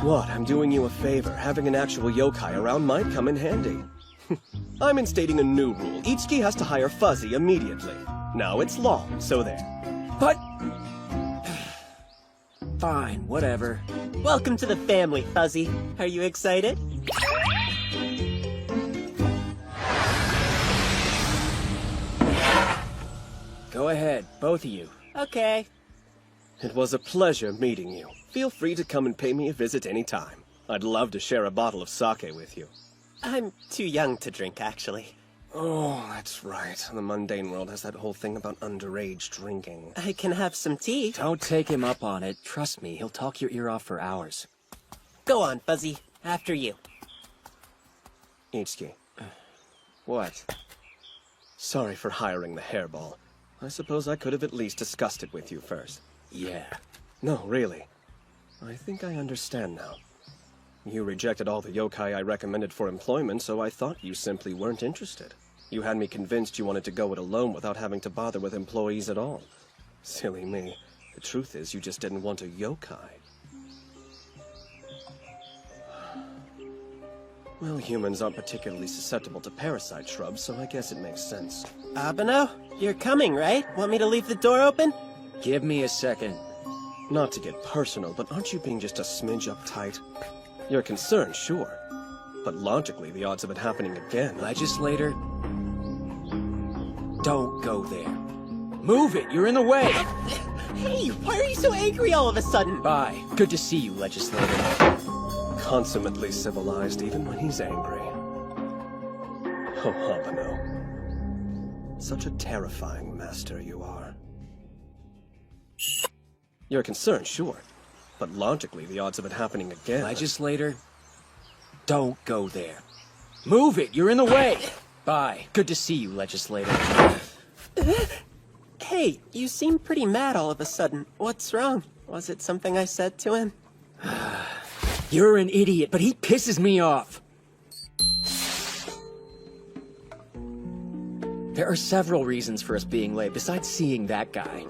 What? I'm doing you a favor. Having an actual yokai around might come in handy. I'm instating a new rule. Itsuki has to hire Fuzzy immediately. Now it's law, so there. But... Fine, whatever. Welcome to the family, Fuzzy. Are you excited? Go ahead, both of you. Okay. It was a pleasure meeting you. Feel free to come and pay me a visit anytime. I'd love to share a bottle of sake with you. I'm too young to drink, actually. Oh, that's right. The mundane world has that whole thing about underage drinking. I can have some tea. Don't take him up on it. Trust me, he'll talk your ear off for hours. Go on, Fuzzy. After you. Itsuki. What? Sorry for hiring the hairball. I suppose I could have at least discussed it with you first. Yeah. No, really. I think I understand now. You rejected all the yokai I recommended for employment, so I thought you simply weren't interested. You had me convinced you wanted to go it alone without having to bother with employees at all. Silly me. The truth is, you just didn't want a yokai. Well, humans aren't particularly susceptible to parasite shrubs, so I guess it makes sense. Abeno, you're coming, right? Want me to leave the door open? Give me a second. Not to get personal, but aren't you being just a smidge uptight? You're concerned, sure. But logically, the odds of it happening again... Legislator? Don't go there. Move it! You're in the way! Hey, why are you so angry all of a sudden? Bye. Good to see you, Legislator. Consummately civilized, even when he's angry. Oh, Abeno. Such a terrifying master you are. You're concerned, sure. But logically, the odds of it happening again... Legislator, don't go there. Move it! You're in the way! Bye. Good to see you, Legislator. Hey, you seem pretty mad all of a sudden. What's wrong? Was it something I said to him? You're an idiot, but he pisses me off. There are several reasons for us being late, besides seeing that guy.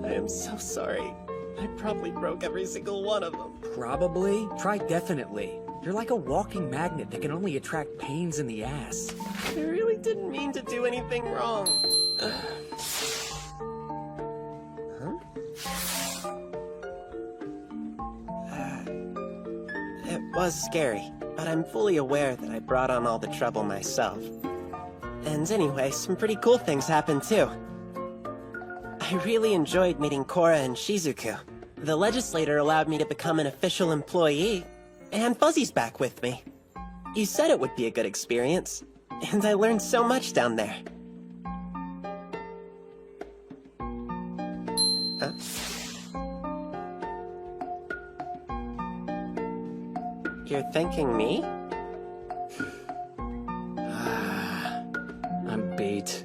I am so sorry. I probably broke every single one of them. Probably. Try definitely. You're like a walking magnet that can only attract pains in the ass. I really didn't mean to do anything wrong. It was scary, but I'm fully aware that I brought on all the trouble myself. And anyway, some pretty cool things happened too. I really enjoyed meeting Korra and Shizuku. The legislator allowed me to become an official employee, and Fuzzy's back with me. You said it would be a good experience, and I learned so much down there. Huh? You're thanking me? I'm beat.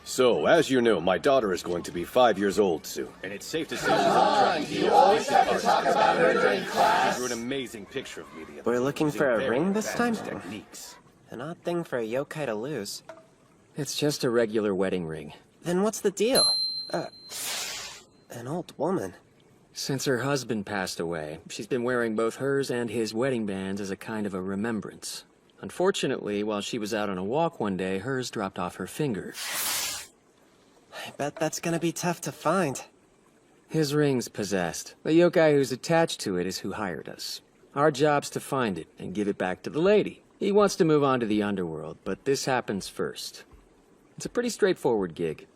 So, as you know, my daughter is going to be 5 years old soon. And it's safe to say she's on track. You always have to talk about her during class. She drew an amazing picture of me the other We're day looking using for a very ring this time? advanced techniques. An odd thing for a yokai to lose. It's just a regular wedding ring. Then what's the deal? An old woman. Since her husband passed away, she's been wearing both hers and his wedding bands as a kind of a remembrance. Unfortunately, while she was out on a walk one day, hers dropped off her finger. I bet that's gonna be tough to find. His ring's possessed. The yokai who's attached to it is who hired us. Our job's to find it and give it back to the lady. He wants to move on to the underworld, but this happens first. It's a pretty straightforward gig.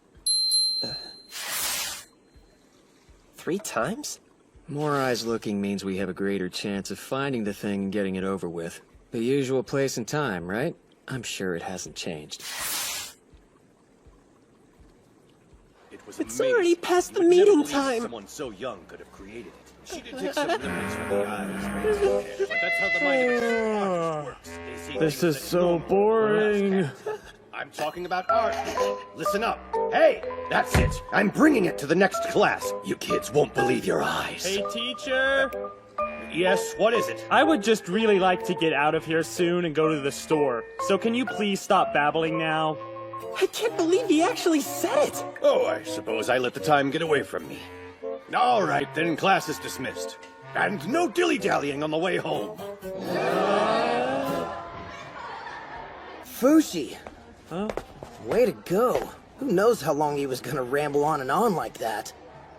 3 times? More eyes looking means we have a greater chance of finding the thing and getting it over with. The usual place and time, right? I'm sure it hasn't changed. It's already past the meeting time. Someone so young could have created it. She did take some limits from the eyes. But that's how the mind of a works. They see This things is that so no one boring. else can. I'm talking about art. Listen up. Hey, that's it. I'm bringing it to the next class. You kids won't believe your eyes. Hey, teacher! Yes, what is it? I would just really like to get out of here soon and go to the store. So can you please stop babbling now? I can't believe he actually said it! Oh, I suppose I let the time get away from me. All right, then class is dismissed. And no dilly-dallying on the way home. Fushi! Huh? Way to go. Who knows how long he was gonna ramble on and on like that?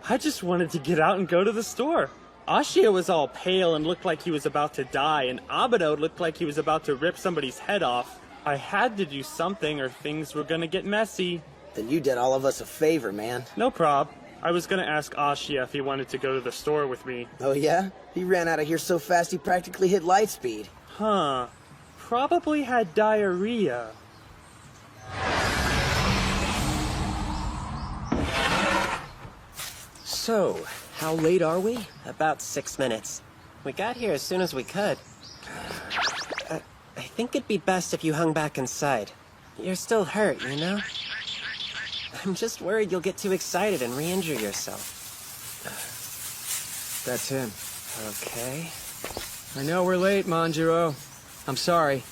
I just wanted to get out and go to the store. Ashia was all pale and looked like he was about to die, and Abado looked like he was about to rip somebody's head off. I had to do something or things were gonna get messy. Then you did all of us a favor, man. No prob. I was gonna ask Ashia if he wanted to go to the store with me. Oh yeah? He ran out of here so fast he practically hit light speed. Huh. Probably had diarrhea. So, how late are we? About 6 minutes. We got here as soon as we could. I think it'd be best if you hung back inside. You're still hurt, you know? I'm just worried you'll get too excited and re-injure yourself. That's him. Okay. I know we're late, Manjiro. I'm sorry.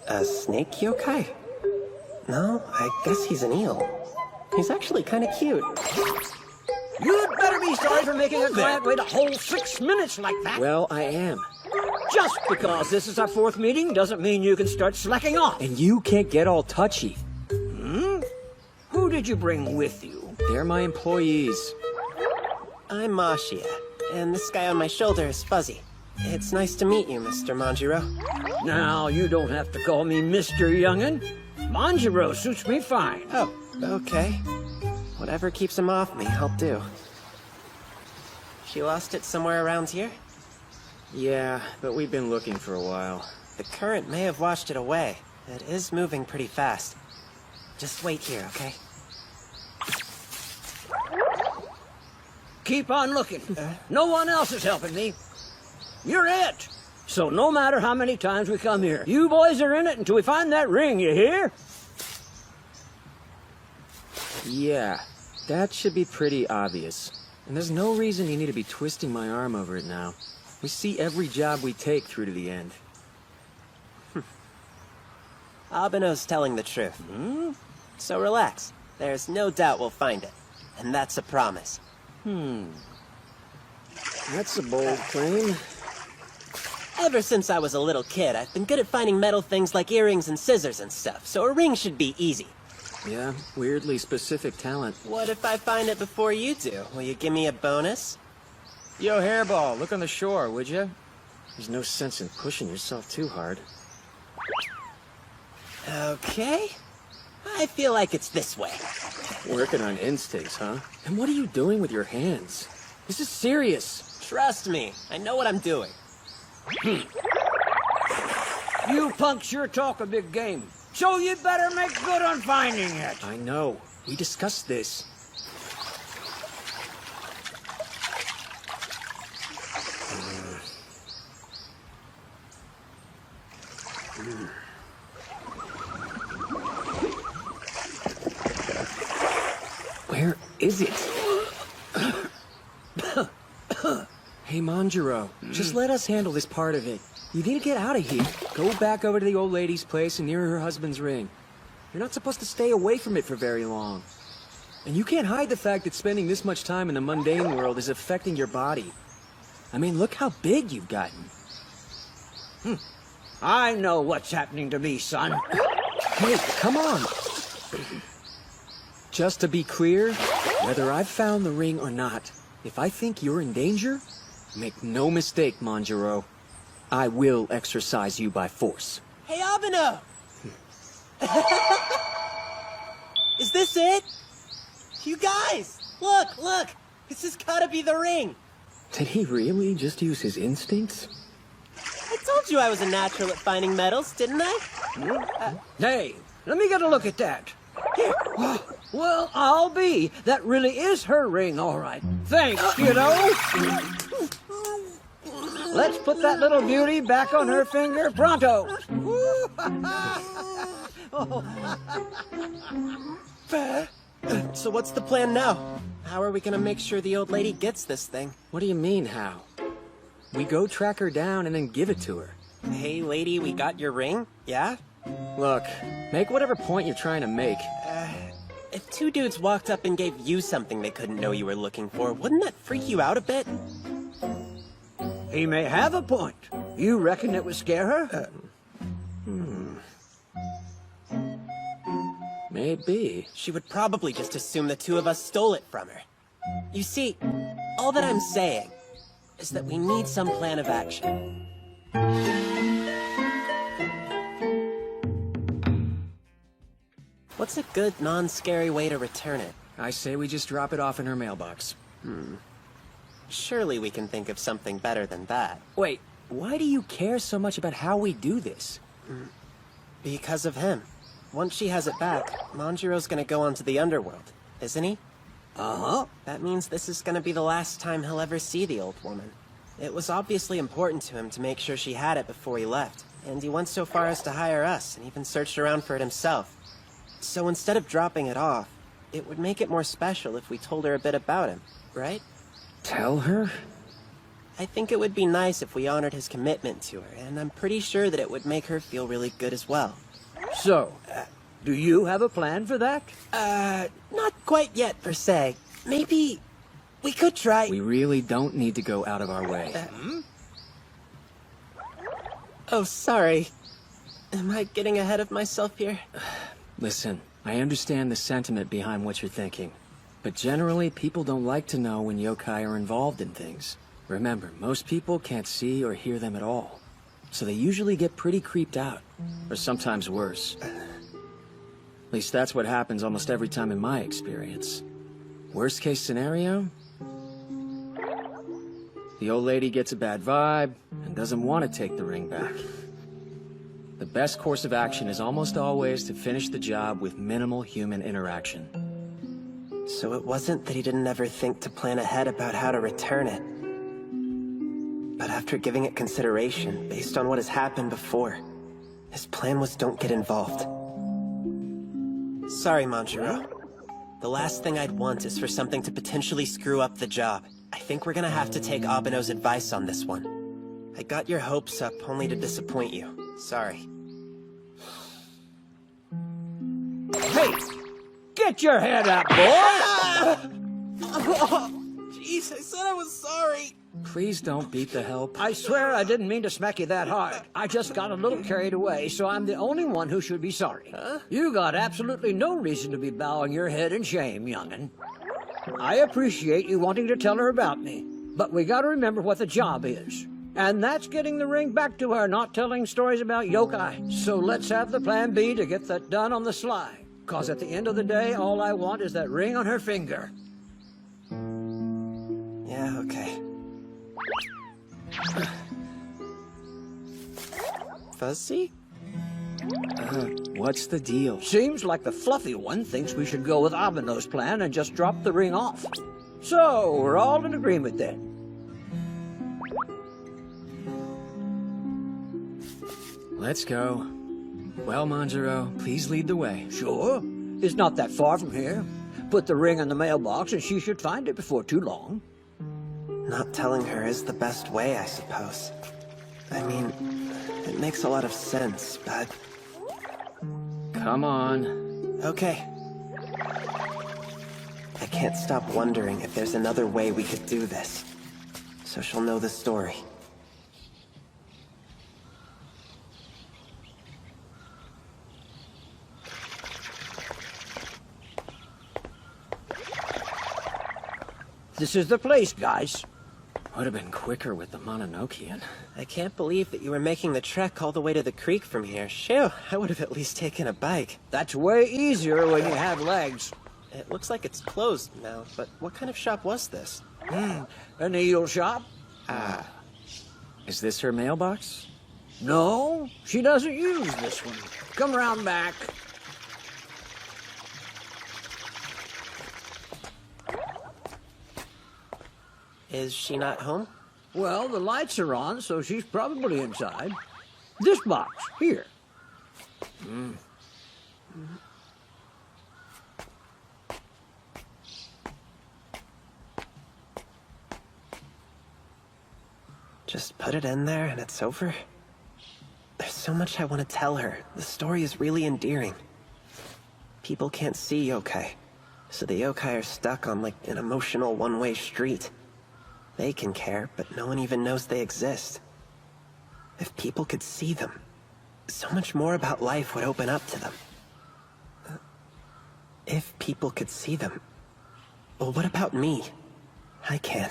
A snake yokai? No, I guess he's an eel. He's actually kind of cute. You'd better be sorry for making a glad wait a whole 6 minutes like that. Well, I am. Just because this is our 4th meeting doesn't mean you can start slacking off. And you can't get all touchy. Who did you bring with you? They're my employees. I'm Ashia. And this guy on my shoulder is Fuzzy. It's nice to meet you, Mr. Manjiro. Now, you don't have to call me Mr. Youngin. Manjiro suits me fine. Oh, okay. Whatever keeps him off me, I'll do. She lost it somewhere around here? Yeah, but we've been looking for a while. The current may have washed it away. It is moving pretty fast. Just wait here, okay? Keep on looking. No one else is helping me. You're it. So no matter how many times we come here, you boys are in it until we find that ring, you hear? Yeah, that should be pretty obvious. And there's no reason you need to be twisting my arm over it now. We see every job we take through to the end. Abeno's telling the truth. So relax. There's no doubt we'll find it. And that's a promise. That's a bold claim. Ever since I was a little kid, I've been good at finding metal things like earrings and scissors and stuff, so a ring should be easy. Yeah, weirdly specific talent. What if I find it before you do? Will you give me a bonus? Yo, Hairball, look on the shore, would you? There's no sense in pushing yourself too hard. Okay. I feel like it's this way. Working on instincts, huh? And what are you doing with your hands? This is serious. Trust me, I know what I'm doing. You punks sure talk a big game. So you better make good on finding it. I know. We discussed this. Where is it? Hey, Manjiro, just let us handle this part of it. You need to get out of here. Go back over to the old lady's place and near her husband's ring. You're not supposed to stay away from it for very long. And you can't hide the fact that spending this much time in the mundane world is affecting your body. I mean, look how big you've gotten. I know what's happening to me, son. Hey, come on. Just to be clear, whether I've found the ring or not, if I think you're in danger, make no mistake, Manjiro. I will exorcise you by force. Hey, Abeno! Is this it? You guys! Look! This has gotta be the ring! Did he really just use his instincts? I told you I was a natural at finding metals, didn't I? Hey, let me get a look at that. Here. Well, I'll be. That really is her ring, all right. Thanks, kiddo. Let's put that little beauty back on her finger pronto. So what's the plan now? How are we gonna make sure the old lady gets this thing? What do you mean, how? We go track her down and then give it to her. Hey, lady, we got your ring? Yeah? Look, make whatever point you're trying to make. If two dudes walked up and gave you something they couldn't know you were looking for, wouldn't that freak you out a bit? He may have a point. You reckon it would scare her? Maybe. She would probably just assume the two of us stole it from her. You see, all that I'm saying is that we need some plan of action. What's a good, non-scary way to return it? I say we just drop it off in her mailbox. Surely we can think of something better than that. Wait, why do you care so much about how we do this? Because of him. Once she has it back, Manjiro's gonna go on to the underworld, isn't he? Uh-huh. That means this is gonna be the last time he'll ever see the old woman. It was obviously important to him to make sure she had it before he left, and he went so far as to hire us and even searched around for it himself. So instead of dropping it off, it would make it more special if we told her a bit about him, right? Tell her? I think it would be nice if we honored his commitment to her, and I'm pretty sure that it would make her feel really good as well. So, do you have a plan for that? Not quite yet, per se. Maybe we could try... We really don't need to go out of our way. Oh, sorry. Am I getting ahead of myself here? Listen, I understand the sentiment behind what you're thinking. But generally, people don't like to know when yokai are involved in things. Remember, most people can't see or hear them at all. So they usually get pretty creeped out. Or sometimes worse. At least that's what happens almost every time in my experience. Worst case scenario? The old lady gets a bad vibe and doesn't want to take the ring back. The best course of action is almost always to finish the job with minimal human interaction. So it wasn't that he didn't ever think to plan ahead about how to return it. But after giving it consideration, based on what has happened before, his plan was don't get involved. Sorry, Manjiro. The last thing I'd want is for something to potentially screw up the job. I think we're gonna have to take Abeno's advice on this one. I got your hopes up only to disappoint you. Sorry. Hey! Get your head up, boy! Jeez, I said I was sorry. Please don't beat the help. I swear I didn't mean to smack you that hard. I just got a little carried away, so I'm the only one who should be sorry. Huh? You got absolutely no reason to be bowing your head in shame, young'un. I appreciate you wanting to tell her about me, but we gotta remember what the job is. And that's getting the ring back to her, not telling stories about yokai. So let's have the plan B to get that done on the sly. 'Cause at the end of the day, all I want is that ring on her finger. Yeah, okay. Fuzzy? What's the deal? Seems like the fluffy one thinks we should go with Abeno's plan and just drop the ring off. So, we're all in agreement then. Let's go. Well, Manjiro, please lead the way. Sure. It's not that far from here. Put the ring in the mailbox and she should find it before too long. Not telling her is the best way, I suppose. I mean, it makes a lot of sense, but... Come on. Okay. I can't stop wondering if there's another way we could do this. So she'll know the story. This is the place, guys. Would have been quicker with the Mononokean. I can't believe that you were making the trek all the way to the creek from here. Shoo, I would have at least taken a bike. That's way easier when you have legs. It looks like it's closed now, but what kind of shop was this? An eel shop? Ah. Is this her mailbox? No, she doesn't use this one. Come around back. Is she not home? Well, the lights are on, so she's probably inside. This box, here. Just put it in there and it's over? There's so much I want to tell her. The story is really endearing. People can't see yokai, so the yokai are stuck on like an emotional one-way street. They can care, but no one even knows they exist. If people could see them, so much more about life would open up to them. If people could see them, well, what about me? I can.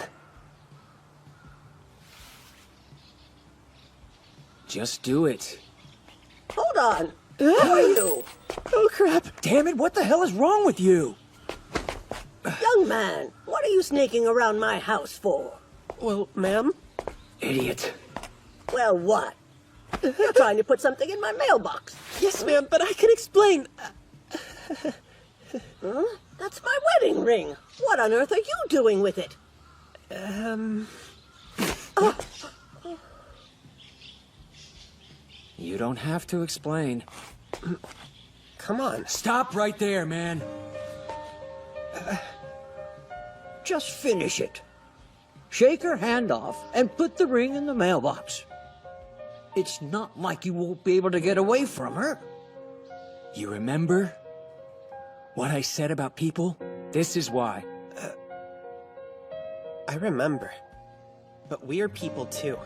Just do it. Hold on. Who are you? Oh, crap. Damn it, what the hell is wrong with you? Young man, what are you sneaking around my house for? Well, ma'am? Idiot. Well, what? You're trying to put something in my mailbox. Yes, ma'am, but I can explain. Huh? That's my wedding ring. What on earth are you doing with it? You don't have to explain. Come on. Stop right there, man. Just finish it. Shake her hand off and put the ring in the mailbox. It's not like you won't be able to get away from her. You remember what I said about people? This is why. I remember. But we're people too.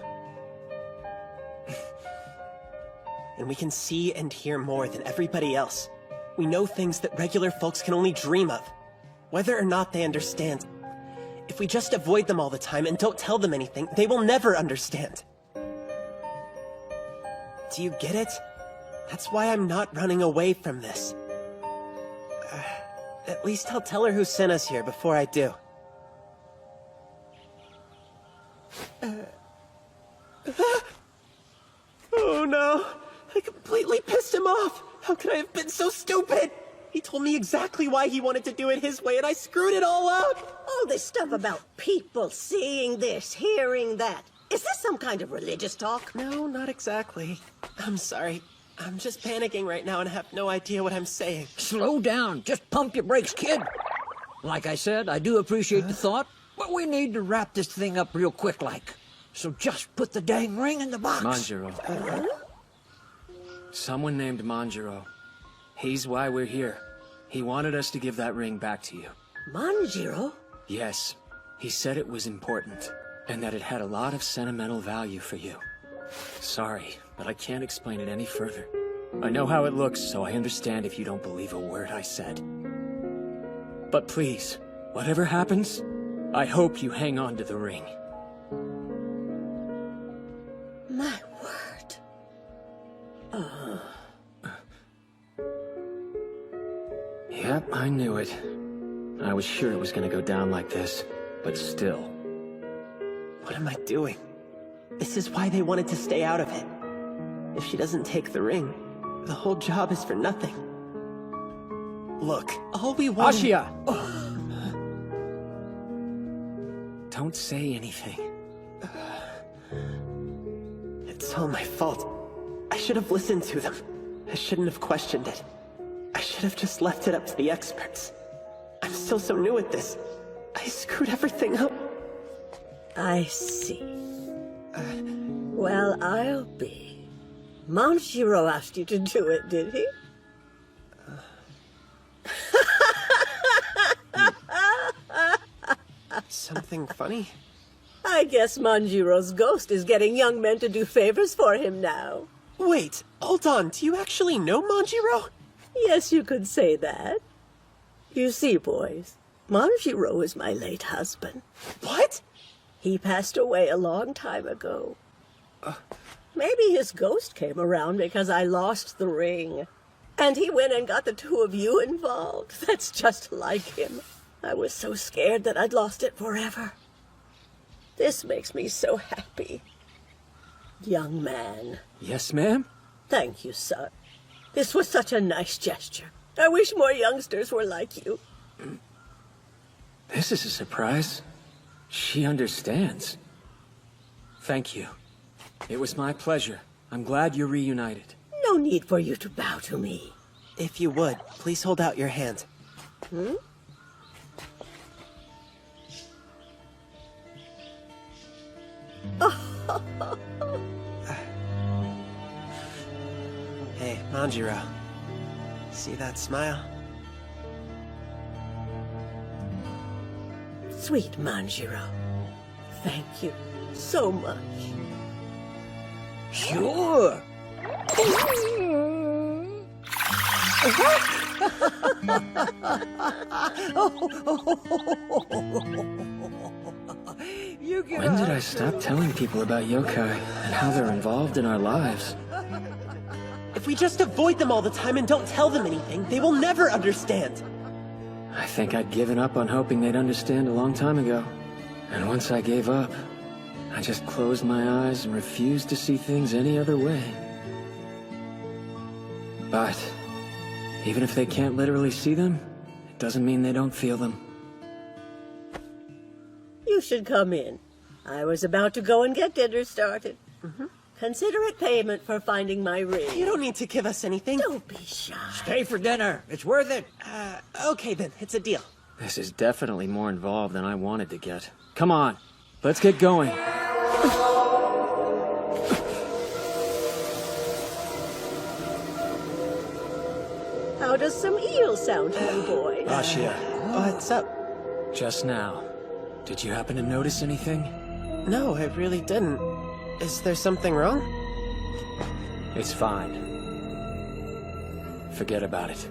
And we can see and hear more than everybody else. We know things that regular folks can only dream of. Whether or not they understand. If we just avoid them all the time and don't tell them anything, they will never understand. Do you get it? That's why I'm not running away from this. At least I'll tell her who sent us here before I do. Oh no! I completely pissed him off! How could I have been so stupid? He told me exactly why he wanted to do it his way, and I screwed it all up! All this stuff about people seeing this, hearing that. Is this some kind of religious talk? No, not exactly. I'm sorry. I'm just panicking right now and have no idea what I'm saying. Slow down. Just pump your brakes, kid. Like I said, I do appreciate the thought, but we need to wrap this thing up real quick like. So just put the dang ring in the box. Manjiro. Someone named Manjiro. He's why we're here. He wanted us to give that ring back to you. Manjiro? Yes. He said it was important, and that it had a lot of sentimental value for you. Sorry, but I can't explain it any further. I know how it looks, so I understand if you don't believe a word I said. But please, whatever happens, I hope you hang on to the ring. My word. Yep, I knew it. I was sure it was gonna go down like this, but still. What am I doing? This is why they wanted to stay out of it. If she doesn't take the ring, the whole job is for nothing. Look, all we want— Ashia! Don't say anything. It's all my fault. I should have listened to them. I shouldn't have questioned it. I should have just left it up to the experts. I'm still so new at this. I screwed everything up. I see. Well, I'll be. Manjiro asked you to do it, did he? Something funny? I guess Manjiro's ghost is getting young men to do favors for him now. Wait, hold on. Do you actually know Manjiro? Yes, you could say that. You see, boys, Manjiro is my late husband. What? He passed away a long time ago. Maybe his ghost came around because I lost the ring. And he went and got the two of you involved. That's just like him. I was so scared that I'd lost it forever. This makes me so happy. Young man. Yes, ma'am? Thank you, son. This was such a nice gesture. I wish more youngsters were like you. This is a surprise. She understands. Thank you. It was my pleasure. I'm glad you're reunited. No need for you to bow to me. If you would, please hold out your hand. Hmm? Hey, Manjiro. See that smile? Sweet Manjiro. Thank you so much. Sure. When did I stop telling people about yokai and how they're involved in our lives? If we just avoid them all the time and don't tell them anything, they will never understand. I think I'd given up on hoping they'd understand a long time ago. And once I gave up, I just closed my eyes and refused to see things any other way. But even if they can't literally see them, it doesn't mean they don't feel them. You should come in. I was about to go and get dinner started. Consider it payment for finding my ring. You don't need to give us anything. Don't be shy. Stay for dinner. It's worth it. Okay then, it's a deal. This is definitely more involved than I wanted to get. Come on, let's get going. How does some eel sound, my boy? Ashia, What's up? just now, did you happen to notice anything? No, I really didn't. Is there something wrong? It's fine. Forget about it.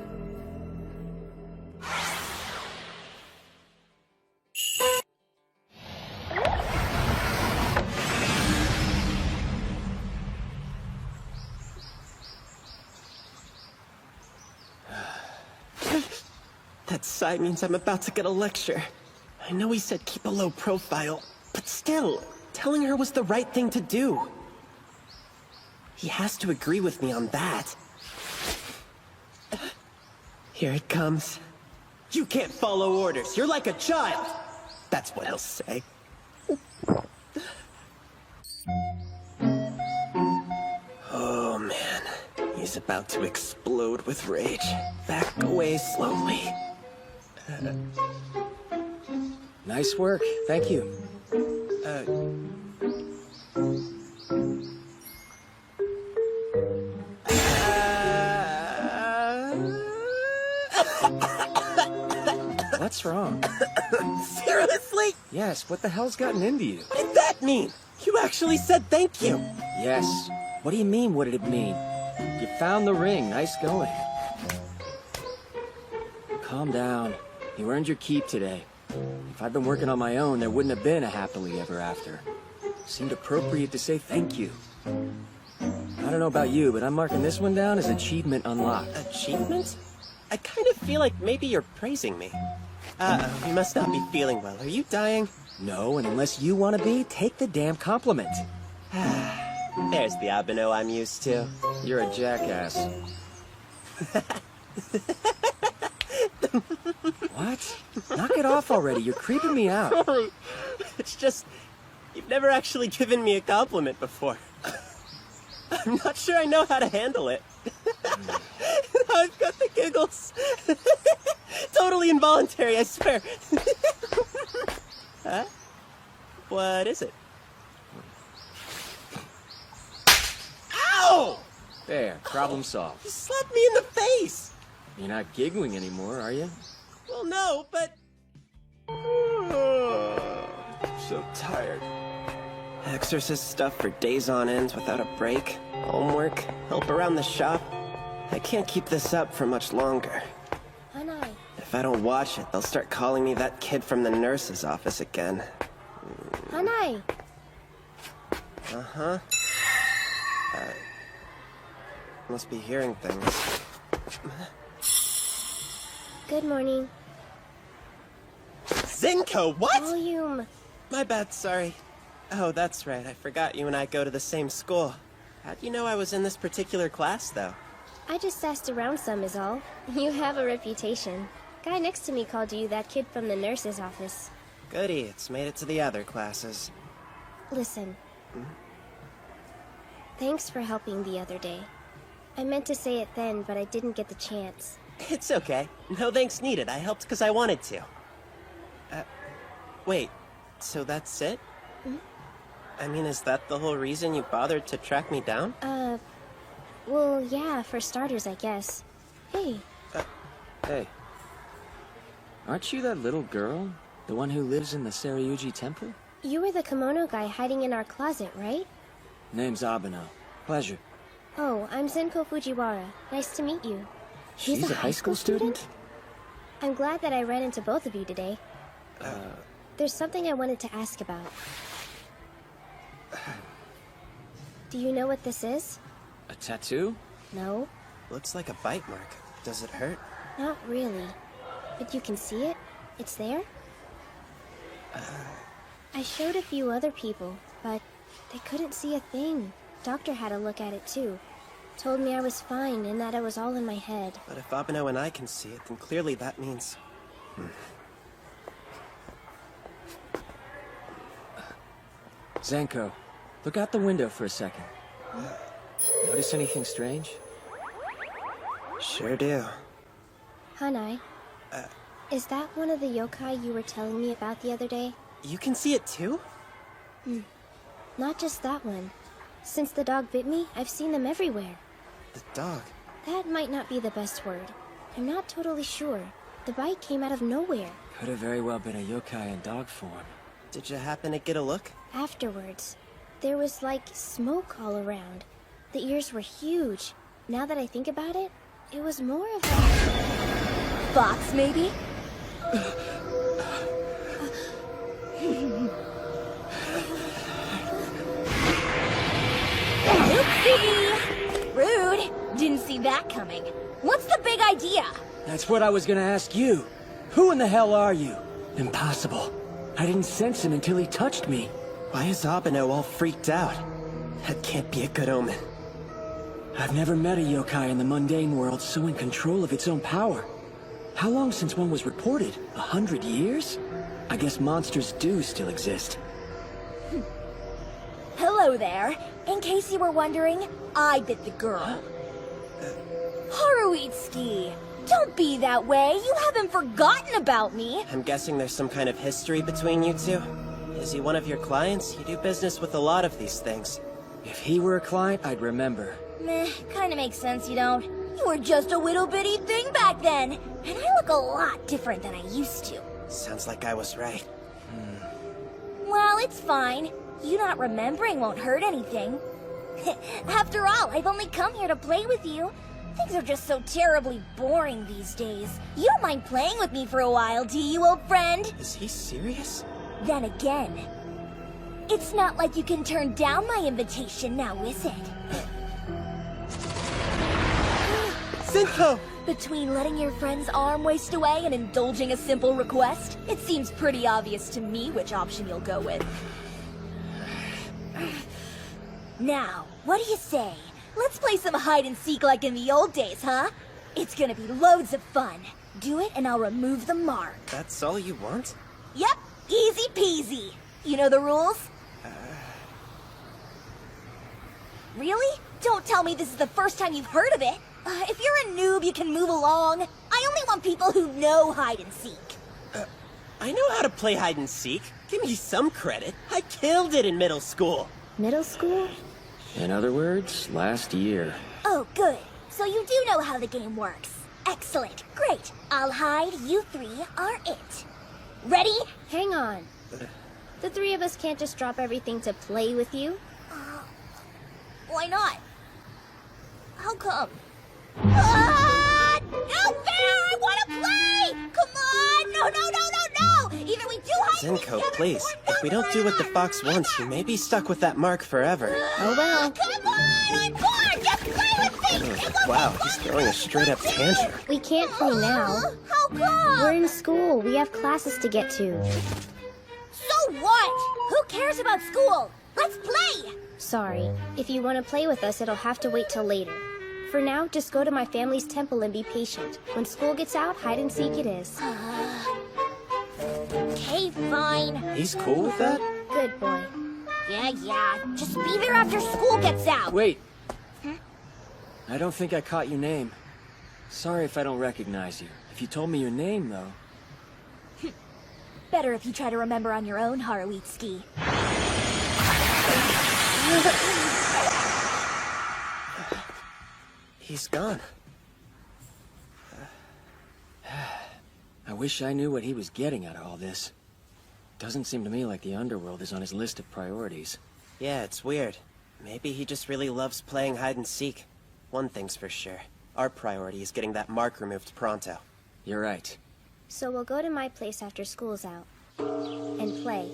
That sigh means I'm about to get a lecture. I know he said keep a low profile, but still, telling her was the right thing to do. He has to agree with me on that. Here it comes. You can't follow orders. You're like a child. That's what he'll say. Oh, man. He's about to explode with rage. Back away slowly. Nice work. Thank you. What's wrong? Seriously? Yes, what the hell's gotten into you? What did that mean? You actually said thank you. Yes. What do you mean, what did it mean? You found the ring. Nice going. Calm down. You earned your keep today. If I'd been working on my own, there wouldn't have been a happily ever after. Seemed appropriate to say thank you. I don't know about you, but I'm marking this one down as achievement unlocked. Achievement? I kind of feel like maybe you're praising me. You must not be feeling well. Are you dying? No, and unless you want to be, take the damn compliment. There's the Abeno I'm used to. You're a jackass. What? Knock it off already. You're creeping me out. Sorry. It's just, you've never actually given me a compliment before. I'm not sure I know how to handle it. I've got the giggles. Totally involuntary, I swear. Huh? What is it? Ow! There, problem solved. You slapped me in the face! You're not giggling anymore, are you? Well, no, but... so tired. Exorcist stuff for days on end without a break. Homework, help around the shop. I can't keep this up for much longer. Hanai. If I don't watch it, they'll start calling me that kid from the nurse's office again. Hanai. Uh-huh. Must be hearing things. Good morning. Zenko, what? Volume. My bad, sorry. Oh, that's right. I forgot you and I go to the same school. How'd you know I was in this particular class, though? I just asked around some is all. You have a reputation. Guy next to me called you that kid from the nurse's office. Goody, it's made it to the other classes. Listen. Thanks for helping the other day. I meant to say it then, but I didn't get the chance. It's okay. No thanks needed. I helped because I wanted to. Wait. So that's it? I mean, is that the whole reason you bothered to track me down? Well, yeah, for starters, I guess. Hey. Hey. Aren't you that little girl? The one who lives in the Seryuji temple? You were the kimono guy hiding in our closet, right? Name's Abeno. Pleasure. Oh, I'm Zenko Fujiwara. Nice to meet you. She's a high school student? I'm glad that I ran into both of you today. There's something I wanted to ask about. Do you know what this is? A tattoo? No. Looks like a bite mark. Does it hurt? Not really. But you can see it? It's there? I showed a few other people, but they couldn't see a thing. Doctor had a look at it too. Told me I was fine and that it was all in my head. But if Abeno and I can see it, then clearly that means... Zenko, look out the window for a second. Notice anything strange? Sure do. Hanai, is that one of the yokai you were telling me about the other day? You can see it too? Not just that one. Since the dog bit me, I've seen them everywhere. The dog? That might not be the best word. I'm not totally sure. The bite came out of nowhere. Could have very well been a yokai in dog form. Did you happen to get a look? Afterwards, there was like smoke all around. The ears were huge. Now that I think about it, it was more of a... Fox, maybe? Oopsie! Rude! Didn't see that coming. What's the big idea? That's what I was gonna ask you. Who in the hell are you? Impossible. I didn't sense him until he touched me. Why is Abeno all freaked out? That can't be a good omen. I've never met a yokai in the mundane world so in control of its own power. How long since one was reported? 100 years? I guess monsters do still exist. Hello there. In case you were wondering, I bit the girl. Haruitsuki, don't be that way. You haven't forgotten about me. I'm guessing there's some kind of history between you two? Is he one of your clients? You do business with a lot of these things. If he were a client, I'd remember. Meh, kinda makes sense you don't. You were just a little bitty thing back then. And I look a lot different than I used to. Sounds like I was right. Well, it's fine. You not remembering won't hurt anything. After all, I've only come here to play with you. Things are just so terribly boring these days. You don't mind playing with me for a while, do you, old friend? Is he serious? Then again, it's not like you can turn down my invitation now, is it? Zenko! Between letting your friend's arm waste away and indulging a simple request, it seems pretty obvious to me which option you'll go with. Now, what do you say? Let's play some hide and seek like in the old days, huh? It's gonna be loads of fun. Do it and I'll remove the mark. That's all you want? Yep, easy peasy. You know the rules? Really? Don't tell me this is the first time you've heard of it. If you're a noob, you can move along. I only want people who know hide and seek. I know how to play hide and seek. Give me some credit. I killed it in middle school. Middle school? In other words, last year. Oh, good. So you do know how the game works. Excellent. Great. I'll hide. You three are it. Ready? Hang on. The three of us can't just drop everything to play with you. Why not? How come? Not fair! I want to play! Come on! No! Either we do hide Zenko, please. If we don't do what the fox wants, you may be stuck with that mark forever. Oh well. Come on! I'm bored! Just play with me! Wow, he's throwing a straight-up tantrum. We can't play now. How come? We're in school. We have classes to get to. So what? Who cares about school? Let's play! Sorry. If you want to play with us, it'll have to wait till later. For now, just go to my family's temple and be patient. When school gets out, hide and seek it is. Okay, fine. He's cool with that? Good boy. Yeah. Just be there after school gets out. Wait. I don't think I caught your name. Sorry if I don't recognize you. If you told me your name, though. Better if you try to remember on your own, Haruitsuki. He's gone. I wish I knew what he was getting out of all this. Doesn't seem to me like the underworld is on his list of priorities. Yeah, it's weird. Maybe he just really loves playing hide and seek. One thing's for sure. Our priority is getting that mark removed pronto. You're right. So we'll go to my place after school's out. And play.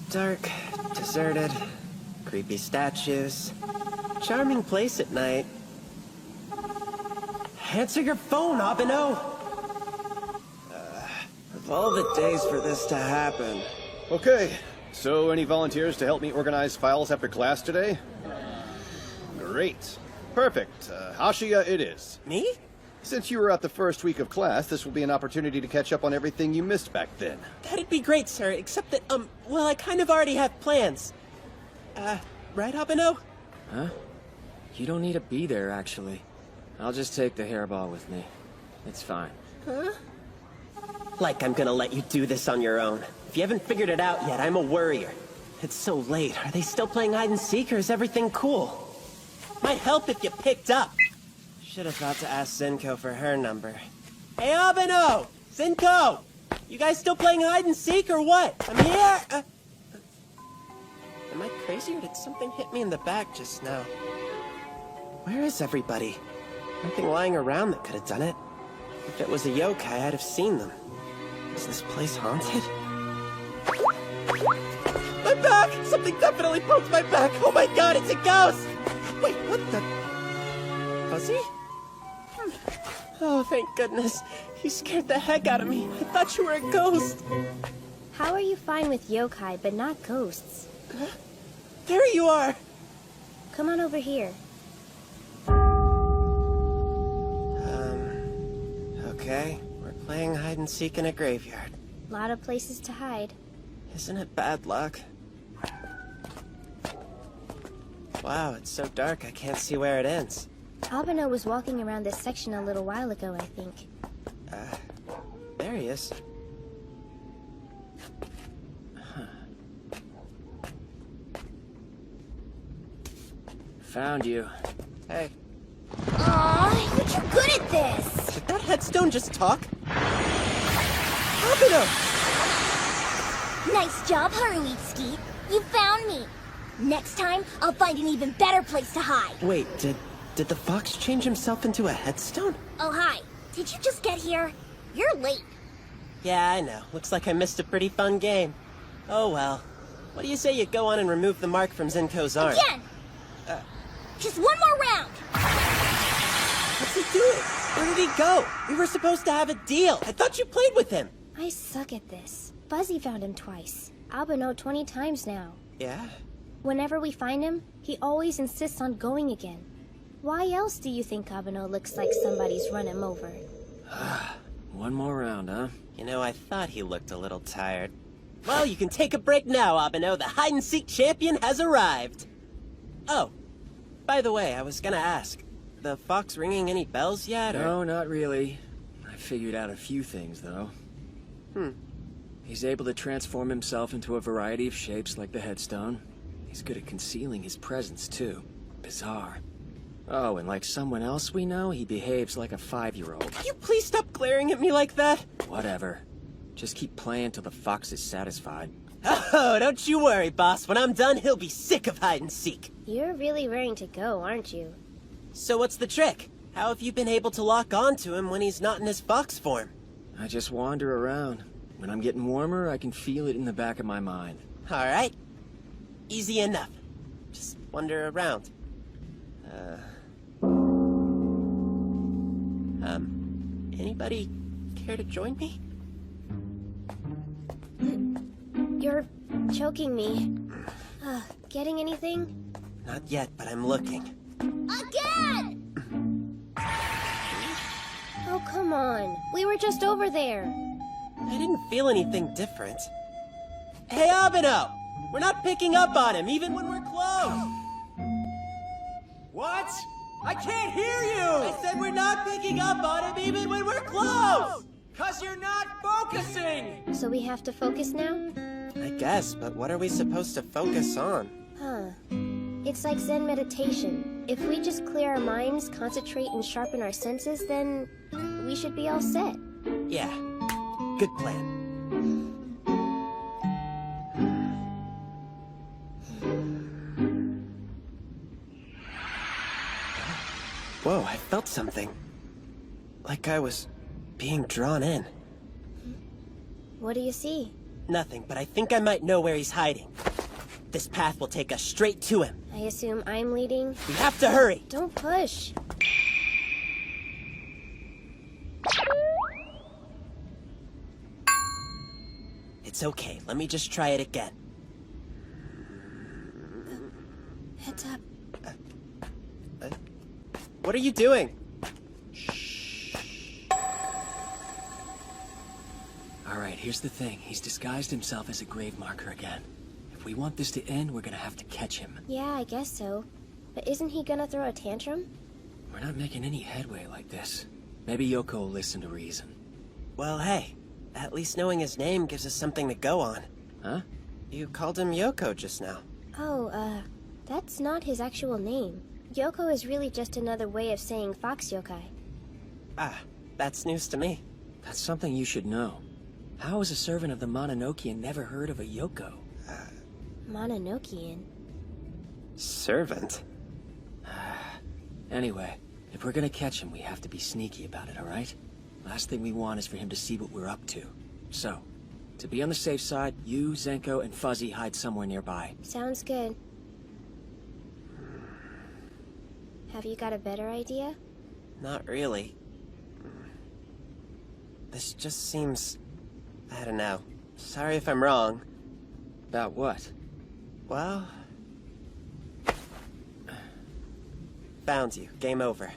Dark, deserted, creepy statues. Charming place at night. Answer your phone, Abeno! Of all the days for this to happen. Okay, so any volunteers to help me organize files after class today? Great. Perfect. Hashiya it is. Me? Since you were at the first week of class, this will be an opportunity to catch up on everything you missed back then. That'd be great, sir, except that, well, I kind of already have plans. Right, Abeno? Huh? You don't need to be there, actually. I'll just take the hairball with me. It's fine. Huh? Like I'm gonna let you do this on your own. If you haven't figured it out yet, I'm a worrier. It's so late. Are they still playing hide and seek, or is everything cool? Might help if you picked up. Should have thought to ask Zenko for her number. Hey, Abeno! Zenko! You guys still playing hide and seek, or what? I'm here! Am I crazy, or did something hit me in the back just now? Where is everybody? Nothing lying around that could have done it. If it was a yokai, I'd have seen them. Is this place haunted? I'm back! Something definitely poked my back. Oh my god, it's a ghost! Wait, what the... Fuzzy? Oh, thank goodness. You scared the heck out of me. I thought you were a ghost. How are you fine with yokai, but not ghosts? There you are! Come on over here. Okay. We're playing hide and seek in a graveyard. Lot of places to hide. Isn't it bad luck? Wow, it's so dark I can't see where it ends. Abeno was walking around this section a little while ago, I think. There he is. Found you. Hey. Aw, you're too good at this! Did that headstone just talk? Abeno! Nice job, Haruitsuki. You found me. Next time, I'll find an even better place to hide. Wait, did the fox change himself into a headstone? Oh, hi. Did you just get here? You're late. Yeah, I know. Looks like I missed a pretty fun game. Oh well. What do you say you go on and remove the mark from Zenko's arm? Again! Just one more round! What's he doing? Where did he go? We were supposed to have a deal. I thought you played with him. I suck at this. Fuzzy found him twice. Abeno 20 times now. Yeah? Whenever we find him, he always insists on going again. Why else do you think Abeno looks like somebody's run him over? One more round, huh? You know, I thought he looked a little tired. Well, you can take a break now, Abeno. The hide-and-seek champion has arrived. Oh, by the way, I was gonna ask. The fox ringing any bells yet, or...? No, not really. I figured out a few things, though. He's able to transform himself into a variety of shapes like the headstone. He's good at concealing his presence, too. Bizarre. Oh, and like someone else we know, he behaves like a 5-year-old. Could you please stop glaring at me like that? Whatever. Just keep playing till the fox is satisfied. Oh, don't you worry, boss. When I'm done, he'll be sick of hide-and-seek. You're really raring to go, aren't you? So what's the trick? How have you been able to lock on to him when he's not in his fox form? I just wander around. When I'm getting warmer, I can feel it in the back of my mind. All right. Easy enough. Just wander around. Anybody care to join me? You're choking me. Getting anything? Not yet, but I'm looking. Again! Oh, come on. We were just over there. I didn't feel anything different. Hey, Abeno! We're not picking up on him, even when we're close! What? I can't hear you! I said we're not picking up on him, even when we're close! 'Cause you're not focusing! So we have to focus now? I guess, but what are we supposed to focus on? It's like Zen meditation. If we just clear our minds, concentrate, and sharpen our senses, then we should be all set. Yeah, good plan. Whoa, I felt something. Like I was being drawn in. What do you see? Nothing, but I think I might know where he's hiding. This path will take us straight to him. I assume I'm leading? We have to hurry! Don't push. It's okay, let me just try it again. Heads up. What are you doing? Alright, here's the thing. He's disguised himself as a grave marker again. If we want this to end, we're gonna have to catch him. Yeah, I guess so. But isn't he gonna throw a tantrum? We're not making any headway like this. Maybe Yoko will listen to reason. Well, hey, at least knowing his name gives us something to go on. Huh? You called him Yoko just now. Oh, that's not his actual name. Yoko is really just another way of saying fox yokai. Ah, that's news to me. That's something you should know. How is a servant of the Mononokean never heard of a Yoko? Mononokean? Servant? Anyway, if we're gonna catch him, we have to be sneaky about it, alright? Last thing we want is for him to see what we're up to. So, To be on the safe side, you, Zenko, and Fuzzy hide somewhere nearby. Sounds good. Have you got a better idea? Not really. This just seems... I don't know. Sorry if I'm wrong. About what? Well... Found you. Game over.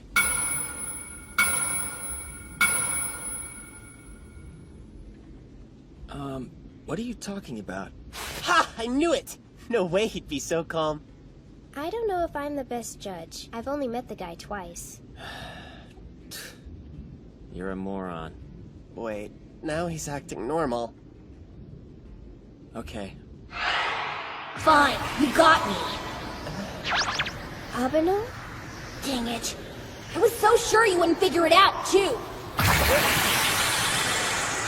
What are you talking about? Ha! I knew it! No way he'd be so calm. I don't know if I'm the best judge. I've only met the guy twice. You're a moron. Wait, now he's acting normal. Okay. Fine, you got me. Abeno? Dang it. I was so sure you wouldn't figure it out, too.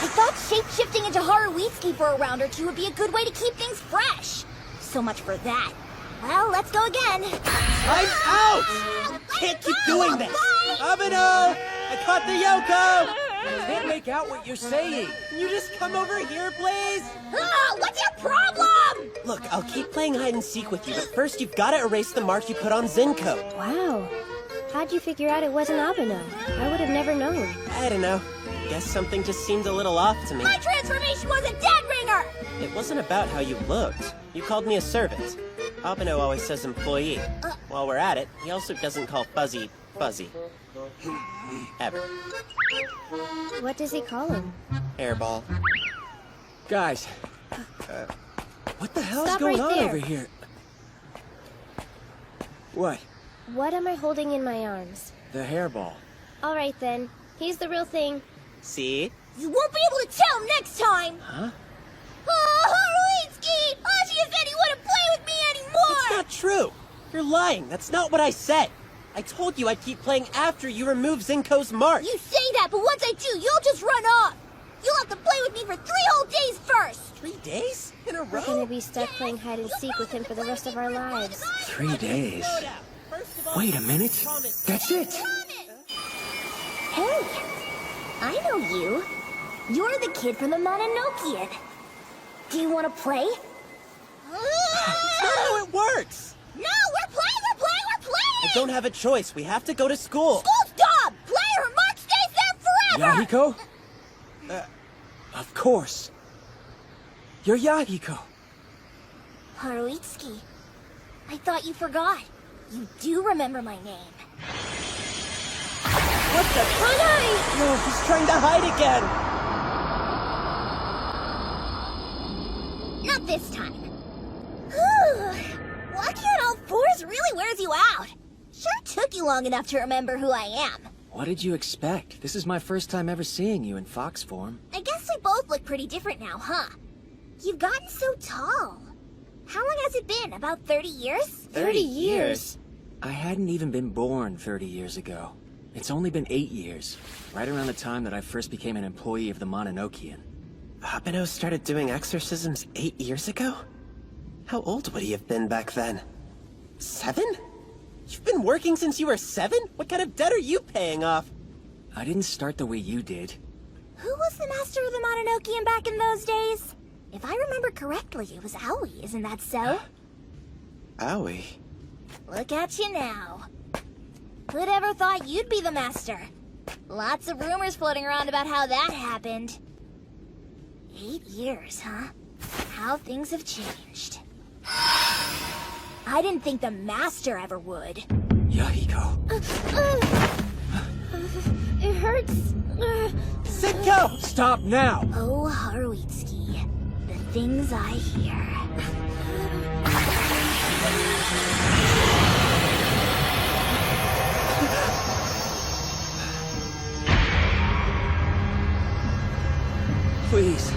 I thought shape-shifting into Haruitsuki for a round or two would be a good way to keep things fresh. So much for that. Well, let's go again. I'm out! Can't keep doing this! Abeno! I caught the Yoko! I can't make out what you're saying. Can you just come over here, please? Ah, what's your problem? Look, I'll keep playing hide and seek with you, but first you've got to erase the mark you put on Zenko. Wow. How'd you figure out it wasn't Abeno? I would have never known. I don't know. Guess something just seemed a little off to me. My transformation was a dead ringer! It wasn't about how you looked. You called me a servant. Abeno always says employee. While we're at it, he also doesn't call Fuzzy, Fuzzy. Ever. What does he call him? Airball. Guys. What the hell is Stop going right on there. over here? What? What am I holding in my arms? The hairball. All right, then. He's the real thing. See? You won't be able to tell next time! Huh? Oh, Haruitsuki! Ashia said he wouldn't play with me anymore! It's not true. You're lying. That's not what I said. I told you I'd keep playing after you remove Zenko's mark. You say that, but once I do, you'll just run off! You'll have to play with me for 3 whole days first! 3 days? In a row? We're gonna be stuck playing hide and seek with him for the rest of our lives. 3 days? Wait a minute. That's it! Hey! I know you. You're the kid from the Mononokean. Do you want to play? That's not how it works. No, we're playing! I don't have a choice. We have to go to school. School's dumb! Play or mark stays there forever! Yahiko? Of course. You're Yahiko. Haruitsuki, I thought you forgot. You do remember my name. What the? No, he's trying to hide again. Not this time. Walking on all fours really wears you out. Sure took you long enough to remember who I am. What did you expect? This is my first time ever seeing you in fox form. I guess we both look pretty different now, huh? You've gotten so tall. How long has it been? About 30 years? 30 years? I hadn't even been born 30 years ago. It's only been 8 years, right around the time that I first became an employee of the Mononokean. Abeno started doing exorcisms 8 years ago? How old would he have been back then? 7? You've been working since you were 7? What kind of debt are you paying off? I didn't start the way you did. Who was the master of the Mononokean back in those days? If I remember correctly, it was Aoi, isn't that so? Aoi? Look at you now. Who'd ever thought you'd be the master? Lots of rumors floating around about how that happened. 8 years, huh? How things have changed. I didn't think the master ever would. Yahiko. It hurts. Zenko! Stop now! Oh, Haruitsuki. The things I hear. Please.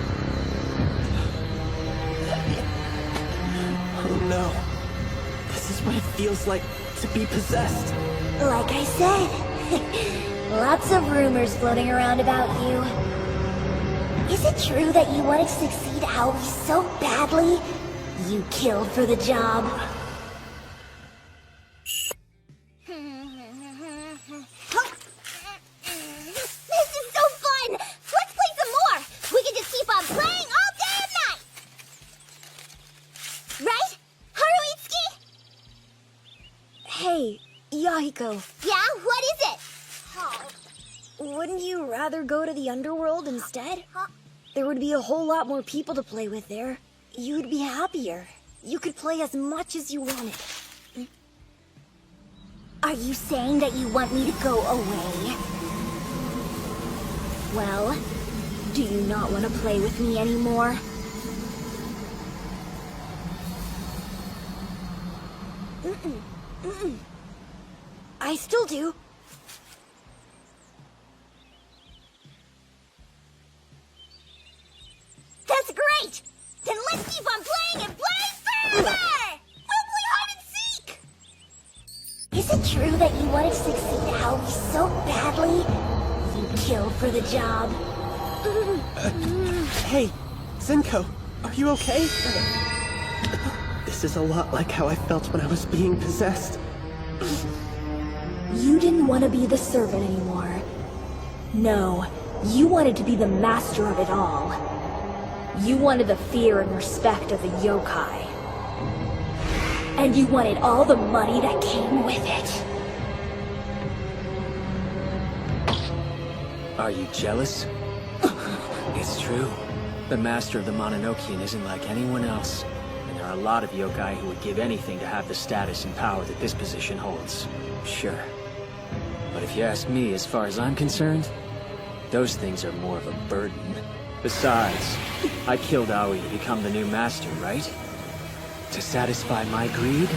Oh no. This is what it feels like to be possessed. Like I said, lots of rumors floating around about you. Is it true that you wanted to succeed Aoi so badly, you killed for the job? This is so fun! Let's play some more! We can just keep on playing all day Hey, Yahiko. Yeah, what is it? Wouldn't you rather go to the underworld instead? There would be a whole lot more people to play with there. You'd be happier. You could play as much as you wanted. Are you saying that you want me to go away? Well, do you not want to play with me anymore? I still do. That's great! Then let's keep on playing and playing forever! We'll play hide and seek! Is it true that you wanted to succeed at Howie so badly? You'd kill for the job. Hey, Zenko, are you okay? This is a lot like how I felt when I was being possessed. You didn't want to be the servant anymore. No, you wanted to be the master of it all. You wanted the fear and respect of the yokai. And you wanted all the money that came with it. Are you jealous? It's true. The master of the Mononokean isn't like anyone else. And there are a lot of yokai who would give anything to have the status and power that this position holds. Sure. But if you ask me, as far as I'm concerned, those things are more of a burden. Besides, I killed Aoi to become the new master, right? To satisfy my greed?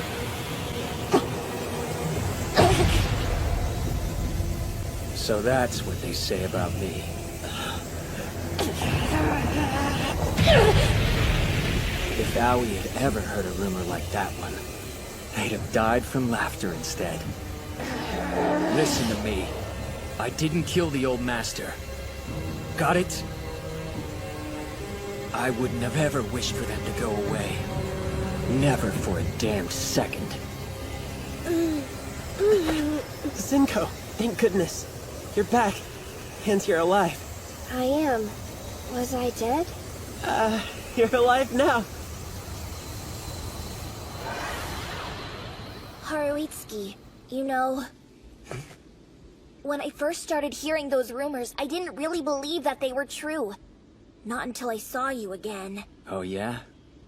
So that's what they say about me. If Aoi had ever heard a rumor like that one, they'd have died from laughter instead. Listen to me. I didn't kill the old master. Got it? I wouldn't have ever wished for them to go away. Never for a damned second. Zenko, thank goodness. You're back. And you're alive. I am. Was I dead? You're alive now. Haruitsuki, you know... When I first started hearing those rumors, I didn't really believe that they were true. Not until I saw you again. Oh yeah?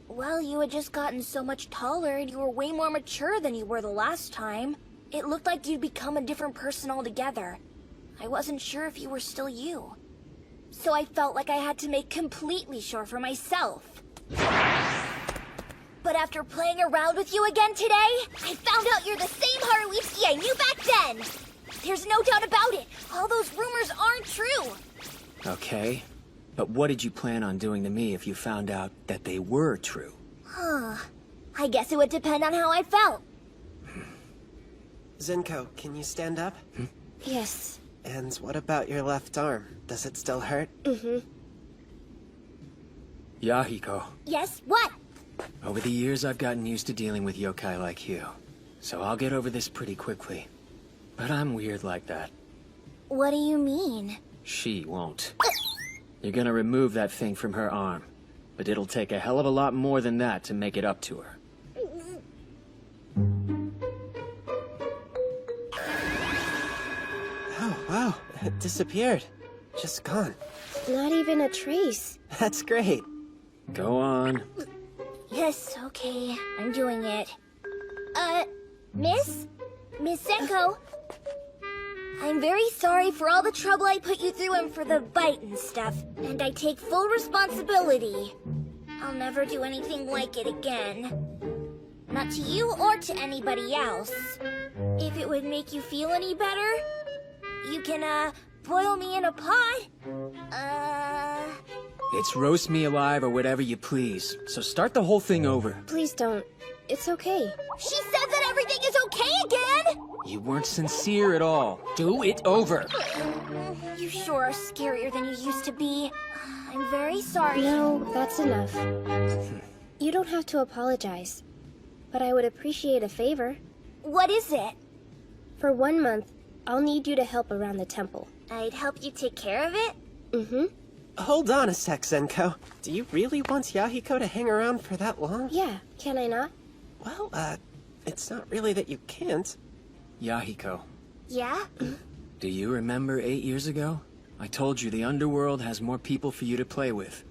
Well, you had just gotten so much taller and you were way more mature than you were the last time. It looked like you'd become a different person altogether. I wasn't sure if you were still you. So I felt like I had to make completely sure for myself. But after playing around with you again today, I found out you're the same Haruitsuki I knew back then! There's no doubt about it! All those rumors aren't true! Okay. But what did you plan on doing to me if you found out that they were true? Huh. I guess it would depend on how I felt. Zenko, can you stand up? Yes. And what about your left arm? Does it still hurt? Yahiko. Yes, what? Over the years, I've gotten used to dealing with yokai like you. So I'll get over this pretty quickly. But I'm weird like that. What do you mean? She won't. You're gonna remove that thing from her arm. But it'll take a hell of a lot more than that to make it up to her. Oh, wow. It disappeared. Just gone. Not even a trace. That's great. Go on. Yes, okay. I'm doing it. Miss? Miss Zenko? I'm very sorry for all the trouble I put you through and for the bite and stuff. And I take full responsibility. I'll never do anything like it again. Not to you or to anybody else. If it would make you feel any better, you can, boil me in a pot. It's roast me alive or whatever you please. So start the whole thing over. Please don't. It's okay. She said that everything is okay again! You weren't sincere at all. Do it over. You sure are scarier than you used to be. I'm very sorry. No, that's enough. You don't have to apologize. But I would appreciate a favor. What is it? For 1 month, I'll need you to help around the temple. I'd help you take care of it? Hold on a sec, Zenko. Do you really want Yahiko to hang around for that long? Yeah, can I not? Well, it's not really that you can't. Yahiko, Yeah? do you remember 8 years ago? I told you the underworld has more people for you to play with.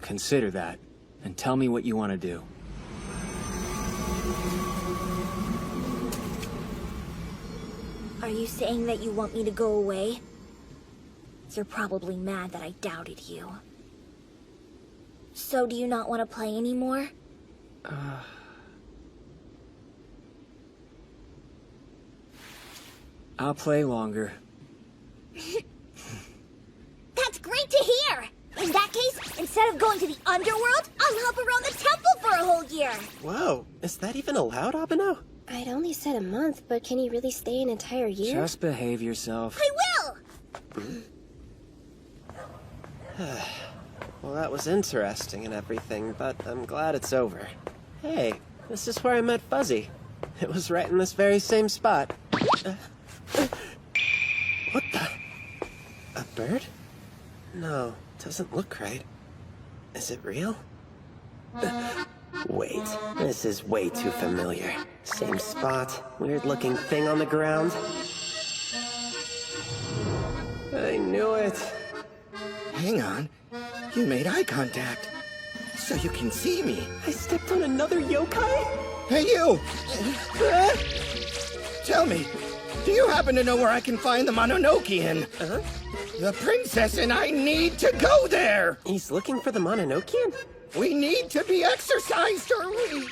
Consider that, and tell me what you want to do. Are you saying that you want me to go away? You're probably mad that I doubted you. So do you not want to play anymore? I'll play longer. That's great to hear! In that case, instead of going to the underworld, I'll hop around the temple for a whole year! Whoa, is that even allowed, Abeno? I'd only said a month, but can he really stay an entire year? Just behave yourself. I will! Well, that was interesting and everything, but I'm glad it's over. Hey, this is where I met Fuzzy. It was right in this very same spot. What the? A bird? No, doesn't look right. Is it real? Wait, this is way too familiar. Same spot, weird-looking thing on the ground. I knew it. Hang on. You made eye contact. So you can see me. I stepped on another yokai? Hey, you! Tell me, do you happen to know where I can find the Mononokean? Huh? The princess and I need to go there! He's looking for the Mononokean? We need to be exercised, or we...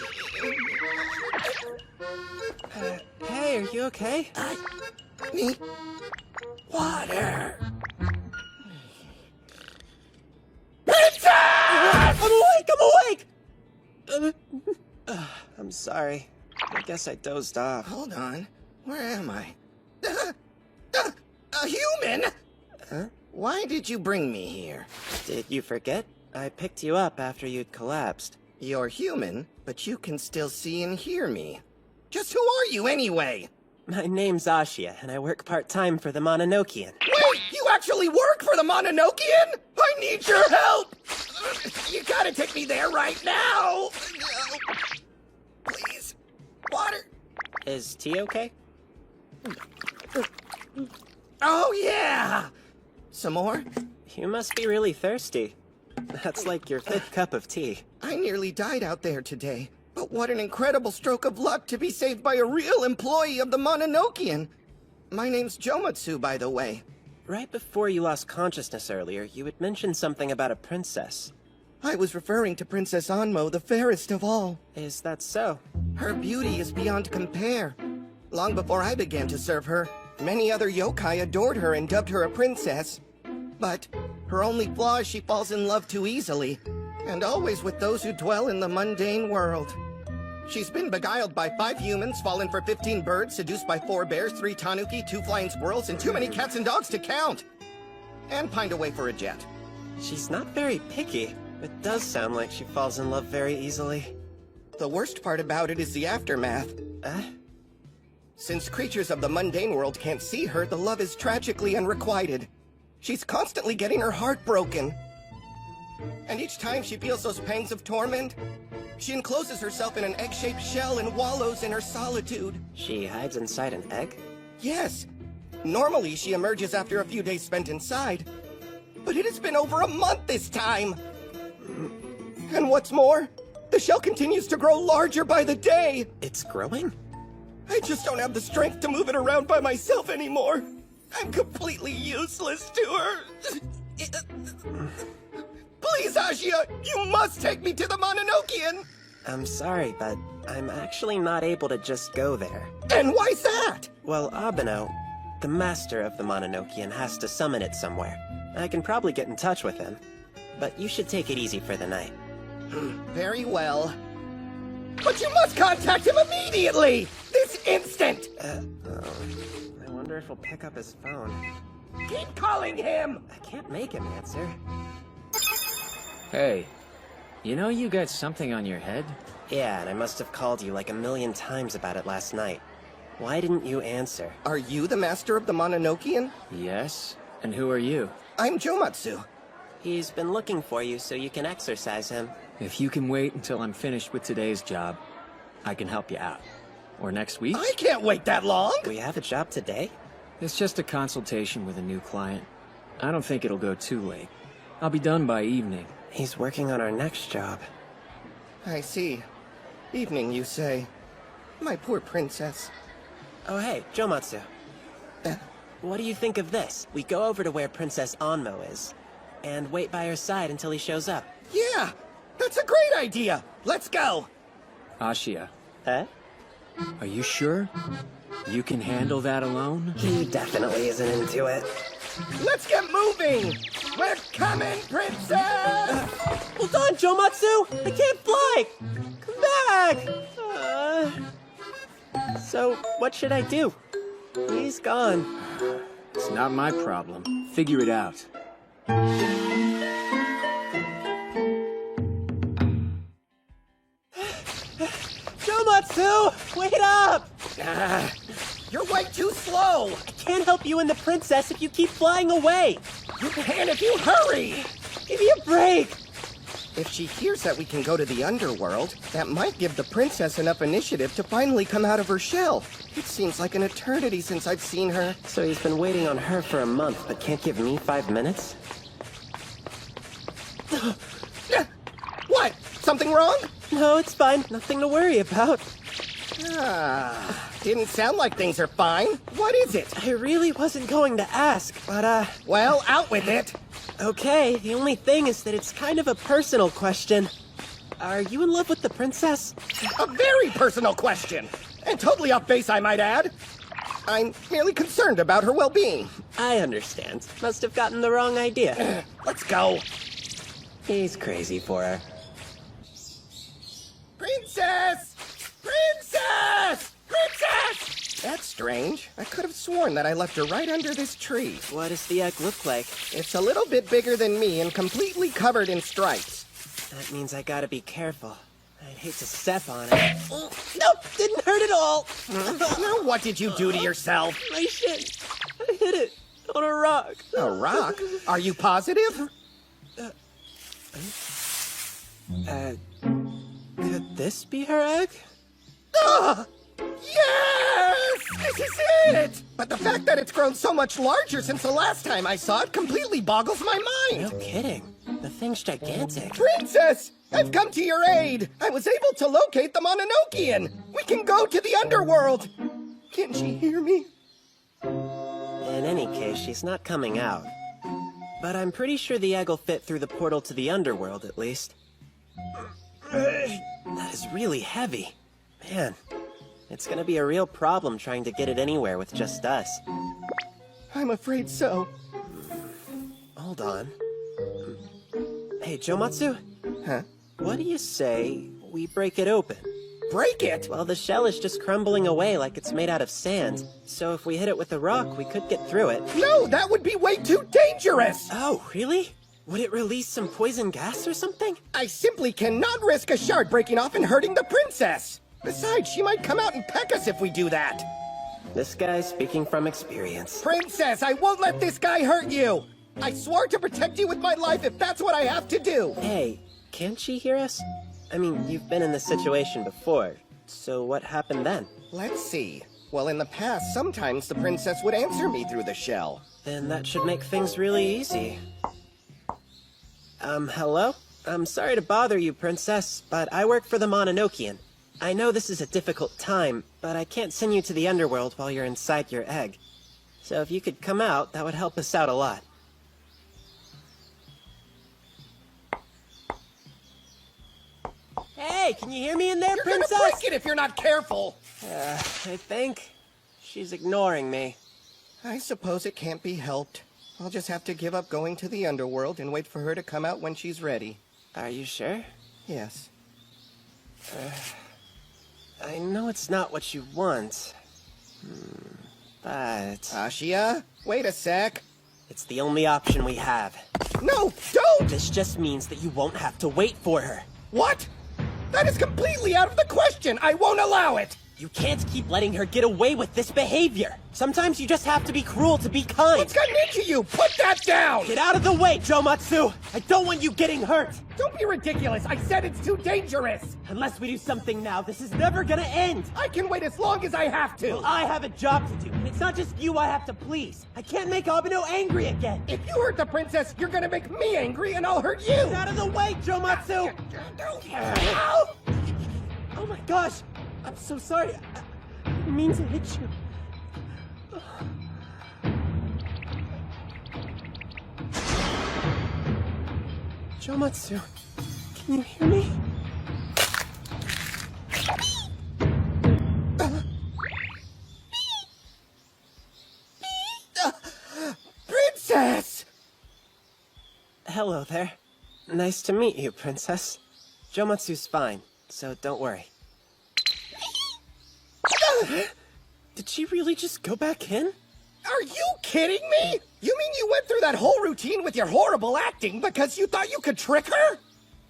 Hey, are you okay? I need water. Princess! I'm awake! I'm awake! I'm sorry. I guess I dozed off. Hold on. Where am I? A human? Huh? Why did you bring me here? Did you forget? I picked you up after you'd collapsed. You're human, but you can still see and hear me. Just who are you, anyway? My name's Ashia, and I work part-time for the Mononokean. Wait! You actually work for the Mononokean? I need your help! You gotta take me there right now! Please. Water. Is tea okay? Oh, yeah! Some more? You must be really thirsty. That's like your 5th cup of tea. I nearly died out there today. But what an incredible stroke of luck to be saved by a real employee of the Mononokean. My name's Jomatsu, by the way. Right before you lost consciousness earlier, you had mentioned something about a princess. I was referring to Princess Anmo, the fairest of all. Is that so? Her beauty is beyond compare. Long before I began to serve her, many other yokai adored her and dubbed her a princess. But her only flaw is she falls in love too easily, and always with those who dwell in the mundane world. She's been beguiled by 5 humans, fallen for 15 birds, seduced by 4 bears, 3 tanuki, 2 flying squirrels, and too many cats and dogs to count. And pined away for a jet. She's not very picky. It does sound like she falls in love very easily. The worst part about it is the aftermath. Since creatures of the mundane world can't see her, the love is tragically unrequited. She's constantly getting her heart broken. And each time she feels those pangs of torment, she encloses herself in an egg-shaped shell and wallows in her solitude. She hides inside an egg? Yes. Normally, she emerges after a few days spent inside. But it has been over a month this time. And what's more, the shell continues to grow larger by the day. It's growing? I just don't have the strength to move it around by myself anymore. I'm completely useless to her. Please, Ashia, you must take me to the Mononokean! I'm sorry, but I'm actually not able to just go there. And why's that? Well, Abeno, the master of the Mononokean, has to summon it somewhere. I can probably get in touch with him. But you should take it easy for the night. Very well. But you must contact him immediately! This instant! I wonder if he'll pick up his phone. Keep calling him! I can't make him answer. Hey, you know you got something on your head? Yeah, and I must have called you like 1,000,000 times about it last night. Why didn't you answer? Are you the master of the Mononokean? Yes. And who are you? I'm Jomatsu. He's been looking for you so you can exercise him. If you can wait until I'm finished with today's job, I can help you out. Or next week? I can't wait that long! We have a job today? It's just a consultation with a new client. I don't think it'll go too late. I'll be done by evening. He's working on our next job. I see. Evening, you say. My poor princess. Oh hey, Jomatsu. What do you think of this? We go over to where Princess Onmo is, and wait by her side until he shows up. Yeah! That's a great idea! Let's go! Ashia. Huh? Are you sure? You can handle that alone? He definitely isn't into it. Let's get moving! We're coming, princess! Hold on, Jomatsu! I can't fly! Come back! So, what should I do? He's gone. It's not my problem. Figure it out. Jomatsu! Wait up! You're way too slow! I can't help you and the princess if you keep flying away! You can if you hurry! Give me a break! If she hears that we can go to the underworld, that might give the princess enough initiative to finally come out of her shell. It seems like an eternity since I've seen her. So he's been waiting on her for a month, but can't give me 5 minutes? What? Something wrong? No, it's fine. Nothing to worry about. Didn't sound like things are fine. What is it? I really wasn't going to ask, but Well, out with it! Okay, the only thing is that it's kind of a personal question. Are you in love with the princess? A very personal question! And totally off base, I might add. I'm merely concerned about her well-being. I understand. Must have gotten the wrong idea. Let's go. He's crazy for her. Princess! Princess! Princess! That's strange. I could have sworn that I left her right under this tree. What does the egg look like? It's a little bit bigger than me and completely covered in stripes. That means I gotta be careful. I'd hate to step on it. Nope, didn't hurt at all. Now what did you do to yourself? My shin. I hit it on a rock. A rock? Are you positive? Could this be her egg? Yes! This is it! But the fact that it's grown so much larger since the last time I saw it completely boggles my mind. No kidding. The thing's gigantic. Princess! I've come to your aid! I was able to locate the Mononokean! We can go to the underworld! Can she hear me? In any case, she's not coming out. But I'm pretty sure the egg will fit through the portal to the underworld, at least. That is really heavy. Man, it's gonna be a real problem trying to get it anywhere with just us. I'm afraid so. Hold on. Hey, Jomatsu? Huh? What do you say we break it open? Break it? Well, the shell is just crumbling away like it's made out of sand. So if we hit it with a rock, we could get through it. No, that would be way too dangerous! Oh, really? Would it release some poison gas or something? I simply cannot risk a shard breaking off and hurting the princess! Besides, she might come out and peck us if we do that. This guy's speaking from experience. Princess, I won't let this guy hurt you! I swore to protect you with my life if that's what I have to do! Hey, can't she hear us? I mean, you've been in this situation before, so what happened then? Let's see. Well, in the past, sometimes the princess would answer me through the shell. Then that should make things really easy. Hello? I'm sorry to bother you, Princess, but I work for the Mononokean. I know this is a difficult time, but I can't send you to the underworld while you're inside your egg. So if you could come out, that would help us out a lot. Hey, can you hear me in there, Princess? You're gonna break it if you're not careful! I think she's ignoring me. I suppose it can't be helped. I'll just have to give up going to the underworld and wait for her to come out when she's ready. Are you sure? Yes. I know it's not what you want, but... Ashia, wait a sec. It's the only option we have. No, don't! This just means that you won't have to wait for her. What? That is completely out of the question! I won't allow it! You can't keep letting her get away with this behavior. Sometimes you just have to be cruel to be kind. What's gotten into you? Put that down! Get out of the way, Jomatsu! I don't want you getting hurt! Don't be ridiculous! I said it's too dangerous! Unless we do something now, this is never gonna end! I can wait as long as I have to! Well, I have a job to do, and it's not just you I have to please. I can't make Abeno angry again! If you hurt the princess, you're gonna make me angry, and I'll hurt you! Get out of the way, Jomatsu! Ow! Oh my gosh! I'm so sorry. I didn't mean to hit you. Jomatsu, can you hear me? Princess! Hello there. Nice to meet you, Princess. Jomatsu's fine, so don't worry. Did she really just go back in? Are you kidding me? You mean you went through that whole routine with your horrible acting because you thought you could trick her?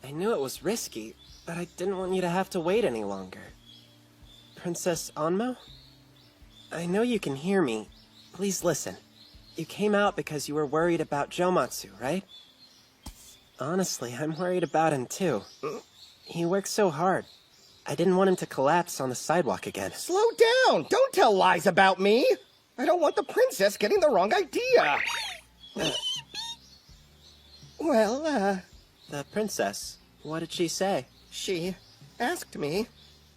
I knew it was risky, but I didn't want you to have to wait any longer. Princess Onmo? I know you can hear me. Please listen. You came out because you were worried about Jomatsu, right? Honestly, I'm worried about him too. He works so hard. I didn't want him to collapse on the sidewalk again. Slow down! Don't tell lies about me! I don't want the princess getting the wrong idea! The princess, what did she say? She asked me,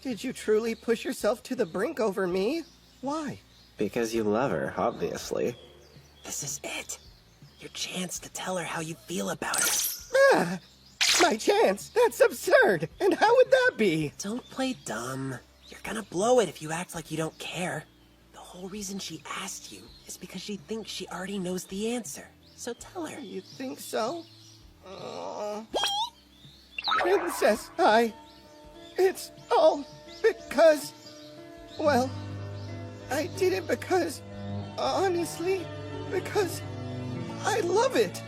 did you truly push yourself to the brink over me? Why? Because you love her, obviously. This is it. Your chance to tell her how you feel about her. My chance? That's absurd! And how would that be? Don't play dumb. You're gonna blow it if you act like you don't care. The whole reason she asked you is because she thinks she already knows the answer. So tell her. You think so? Princess, it's all because... Well, I did it because... Honestly, because... I love it!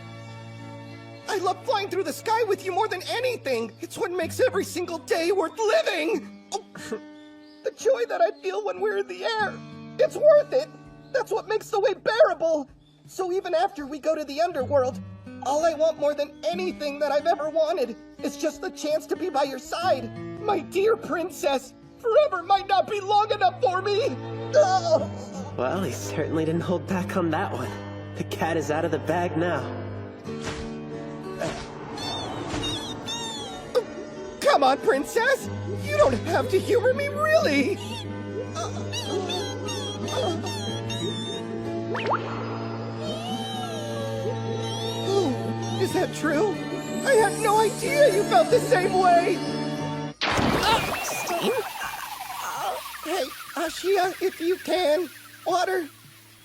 I love flying through the sky with you more than anything! It's what makes every single day worth living! The joy that I feel when we're in the air! It's worth it! That's what makes the way bearable! So even after we go to the underworld, all I want more than anything that I've ever wanted is just the chance to be by your side! My dear princess! Forever might not be long enough for me! Oh. Well, he certainly didn't hold back on that one. The cat is out of the bag now. Come on, princess! You don't have to humor me, really! Oh, is that true? I had no idea you felt the same way! Hey, Ashia, if you can, water.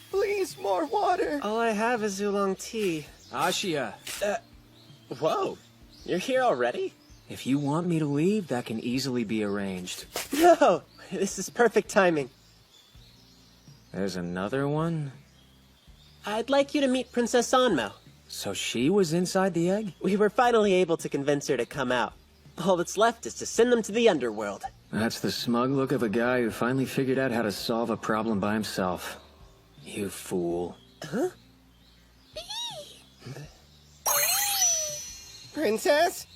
Please, more water. All I have is oolong tea. Ashia. Whoa, you're here already? If you want me to leave, that can easily be arranged. No, this is perfect timing. There's another one? I'd like you to meet Princess Onmo. So she was inside the egg? We were finally able to convince her to come out. All that's left is to send them to the underworld. That's the smug look of a guy who finally figured out how to solve a problem by himself. You fool. Huh? Princess?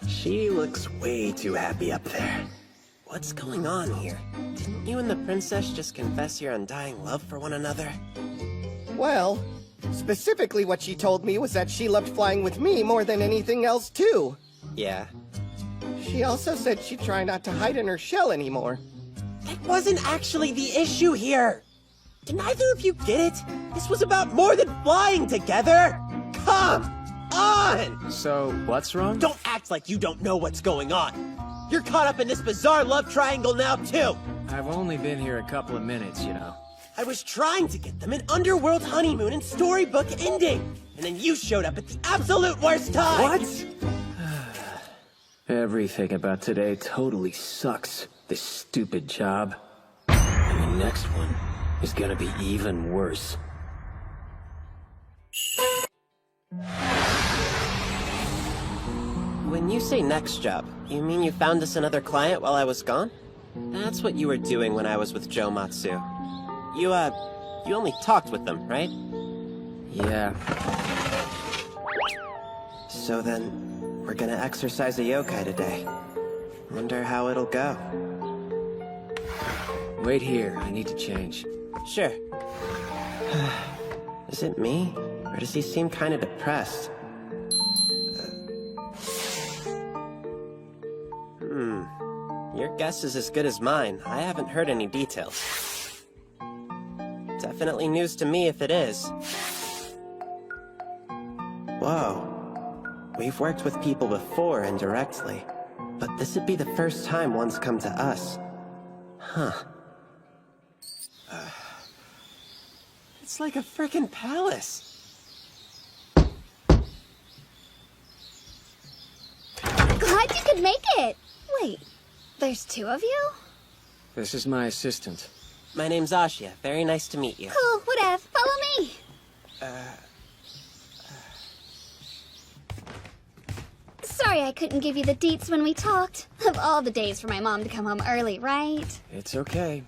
She looks way too happy up there. What's going on here? Didn't you and the princess just confess your undying love for one another? Well, specifically what she told me was that she loved flying with me more than anything else, too. Yeah. She also said she'd try not to hide in her shell anymore. That wasn't actually the issue here! Did neither of you get it? This was about more than flying together! Come on! So, what's wrong? Don't act like you don't know what's going on! You're caught up in this bizarre love triangle now, too! I've only been here a couple of minutes, you know. I was trying to get them an underworld honeymoon and storybook ending! And then you showed up at the absolute worst time! What? Everything about today totally sucks. This stupid job. And the next one is gonna be even worse. When you say next job, you mean you found us another client while I was gone? That's what you were doing when I was with Joe Matsu. You only talked with them, right? Yeah. So then, we're gonna exercise a yokai today. Wonder how it'll go. Wait here, I need to change. Sure. Is it me? Or does he seem kinda depressed? Your guess is as good as mine. I haven't heard any details. Definitely news to me if it is. Whoa. We've worked with people before indirectly, but this would be the first time one's come to us. Huh. It's like a frickin' palace. Glad you could make it. Wait, there's two of you? This is my assistant. My name's Ashia. Very nice to meet you. Cool, whatever. Follow me. Sorry I couldn't give you the deets when we talked. Of all the days for my mom to come home early, right? It's okay.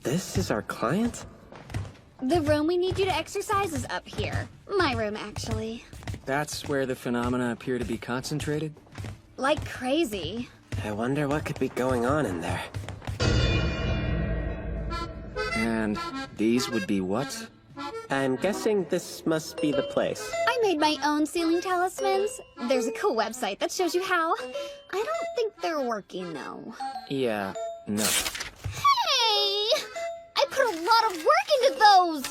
This is our client? The room we need you to exercise is up here. My room, actually. That's where the phenomena appear to be concentrated? Like crazy. I wonder what could be going on in there. And these would be what? I'm guessing this must be the place. I made my own ceiling talismans. There's a cool website that shows you how. I don't think they're working, though. Yeah, no. Hey! I put a lot of work into those!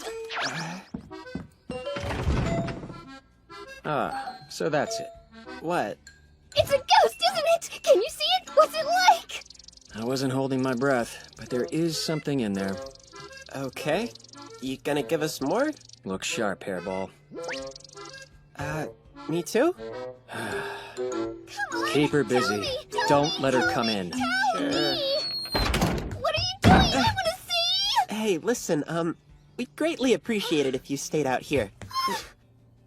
So that's it. What? It's a ghost, isn't it? Can you see it? What's it like? I wasn't holding my breath, but there is something in there. Okay. You gonna give us more? Look sharp, hairball. Me too? Keep her busy. Don't let her come in. What are you doing? I want to see! Hey, listen, we'd greatly appreciate it if you stayed out here.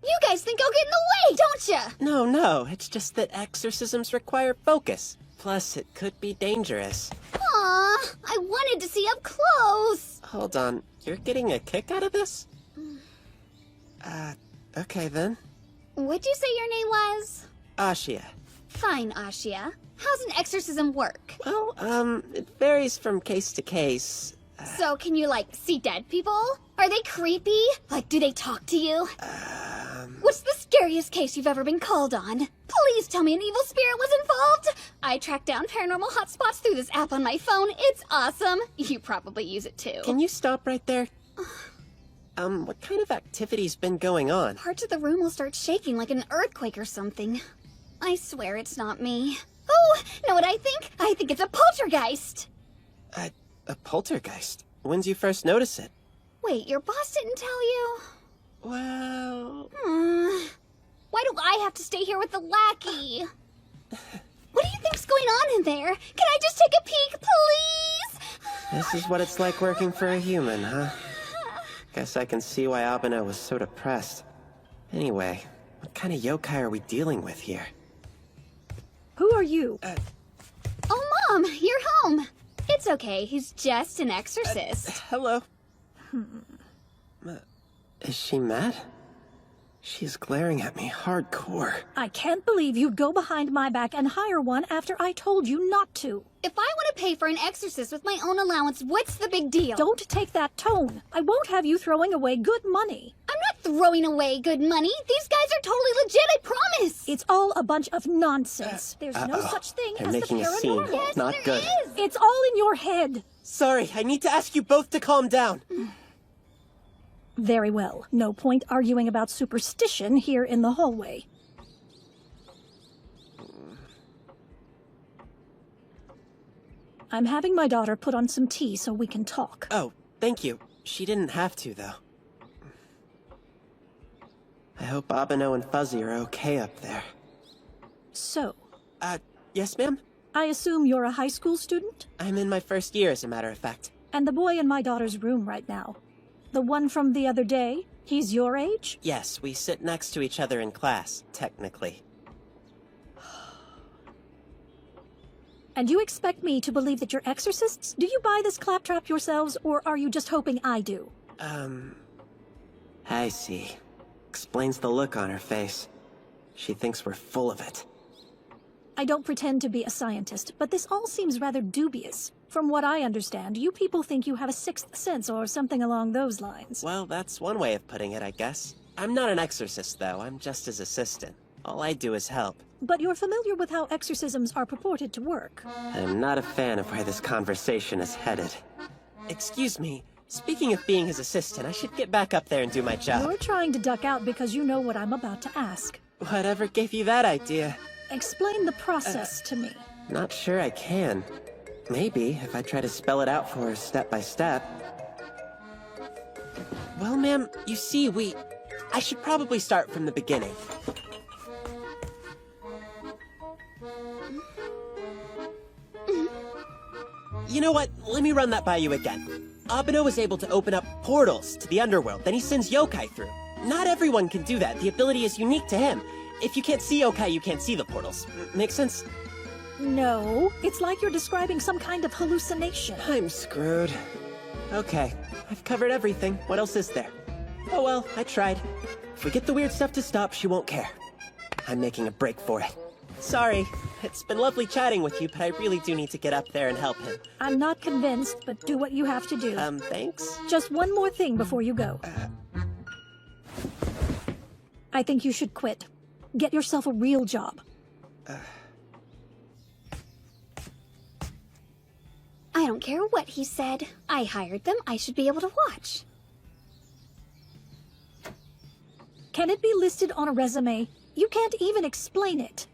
You guys think I'll get in the way, don't ya? No, it's just that exorcisms require focus. Plus, it could be dangerous. Aw, I wanted to see up close. Hold on, you're getting a kick out of this? Okay then. What'd you say your name was? Ashia. Fine, Ashia. How's an exorcism work? Well, it varies from case to case. So can you, like, see dead people? Are they creepy? Like, do they talk to you? What's the scariest case you've ever been called on? Please tell me an evil spirit was involved! I tracked down paranormal hotspots through this app on my phone. It's awesome. You probably use it too. Can you stop right there? What kind of activity's been going on? Parts of the room will start shaking like an earthquake or something. I swear it's not me. Oh, know what I think? I think it's a poltergeist! A poltergeist? When'd you first notice it? Wait, your boss didn't tell you? Well... Why do I have to stay here with the lackey? What do you think's going on in there? Can I just take a peek, please? This is what it's like working for a human, huh? Guess I can see why Abeno was so depressed. Anyway, what kind of yokai are we dealing with here? Who are you? Oh, Mom, you're home. It's okay, he's just an exorcist. Hello. Is she mad? She's glaring at me hardcore. I can't believe you'd go behind my back and hire one after I told you not to. If I want to pay for an exorcist with my own allowance, what's the big deal? Don't take that tone. I won't have you throwing away good money. I'm not throwing away good money. These guys are totally legit, I promise. It's all a bunch of nonsense. There's no such thing They're as the making a scene. paranormal. Yes, Not there good. is. It's all in your head. Sorry, I need to ask you both to calm down. Very well. No point arguing about superstition here in the hallway. I'm having my daughter put on some tea so we can talk. Oh, thank you. She didn't have to, though. I hope Abeno and Fuzzy are okay up there. So, Yes, ma'am? I assume you're a high school student? I'm in my first year, as a matter of fact. And the boy in my daughter's room right now. The one from the other day? He's your age? Yes, we sit next to each other in class, technically. And you expect me to believe that you're exorcists? Do you buy this claptrap yourselves, or are you just hoping I do? I see. Explains the look on her face. She thinks we're full of it. I don't pretend to be a scientist, but this all seems rather dubious. From what I understand, you people think you have a sixth sense or something along those lines. Well, that's one way of putting it, I guess. I'm not an exorcist, though. I'm just his assistant. All I do is help. But you're familiar with how exorcisms are purported to work. I'm not a fan of where this conversation is headed. Excuse me. Speaking of being his assistant, I should get back up there and do my job. You're trying to duck out because you know what I'm about to ask. Whatever gave you that idea? Explain the process to me. Not sure I can. Maybe, if I try to spell it out for her step by step. Well, ma'am, you see, I should probably start from the beginning. You know what? Let me run that by you again. Abeno was able to open up portals to the underworld, then he sends yokai through. Not everyone can do that. The ability is unique to him. If you can't see yokai, you can't see the portals. Make sense? No, it's like you're describing some kind of hallucination. I'm screwed. Okay, I've covered everything. What else is there? Oh well, I tried. If we get the weird stuff to stop, she won't care. I'm making a break for it. Sorry, it's been lovely chatting with you, but I really do need to get up there and help him. I'm not convinced, but do what you have to do. Thanks? Just one more thing before you go. I think you should quit. Get yourself a real job. I don't care what he said. I hired them. I should be able to watch. Can it be listed on a resume? You can't even explain it.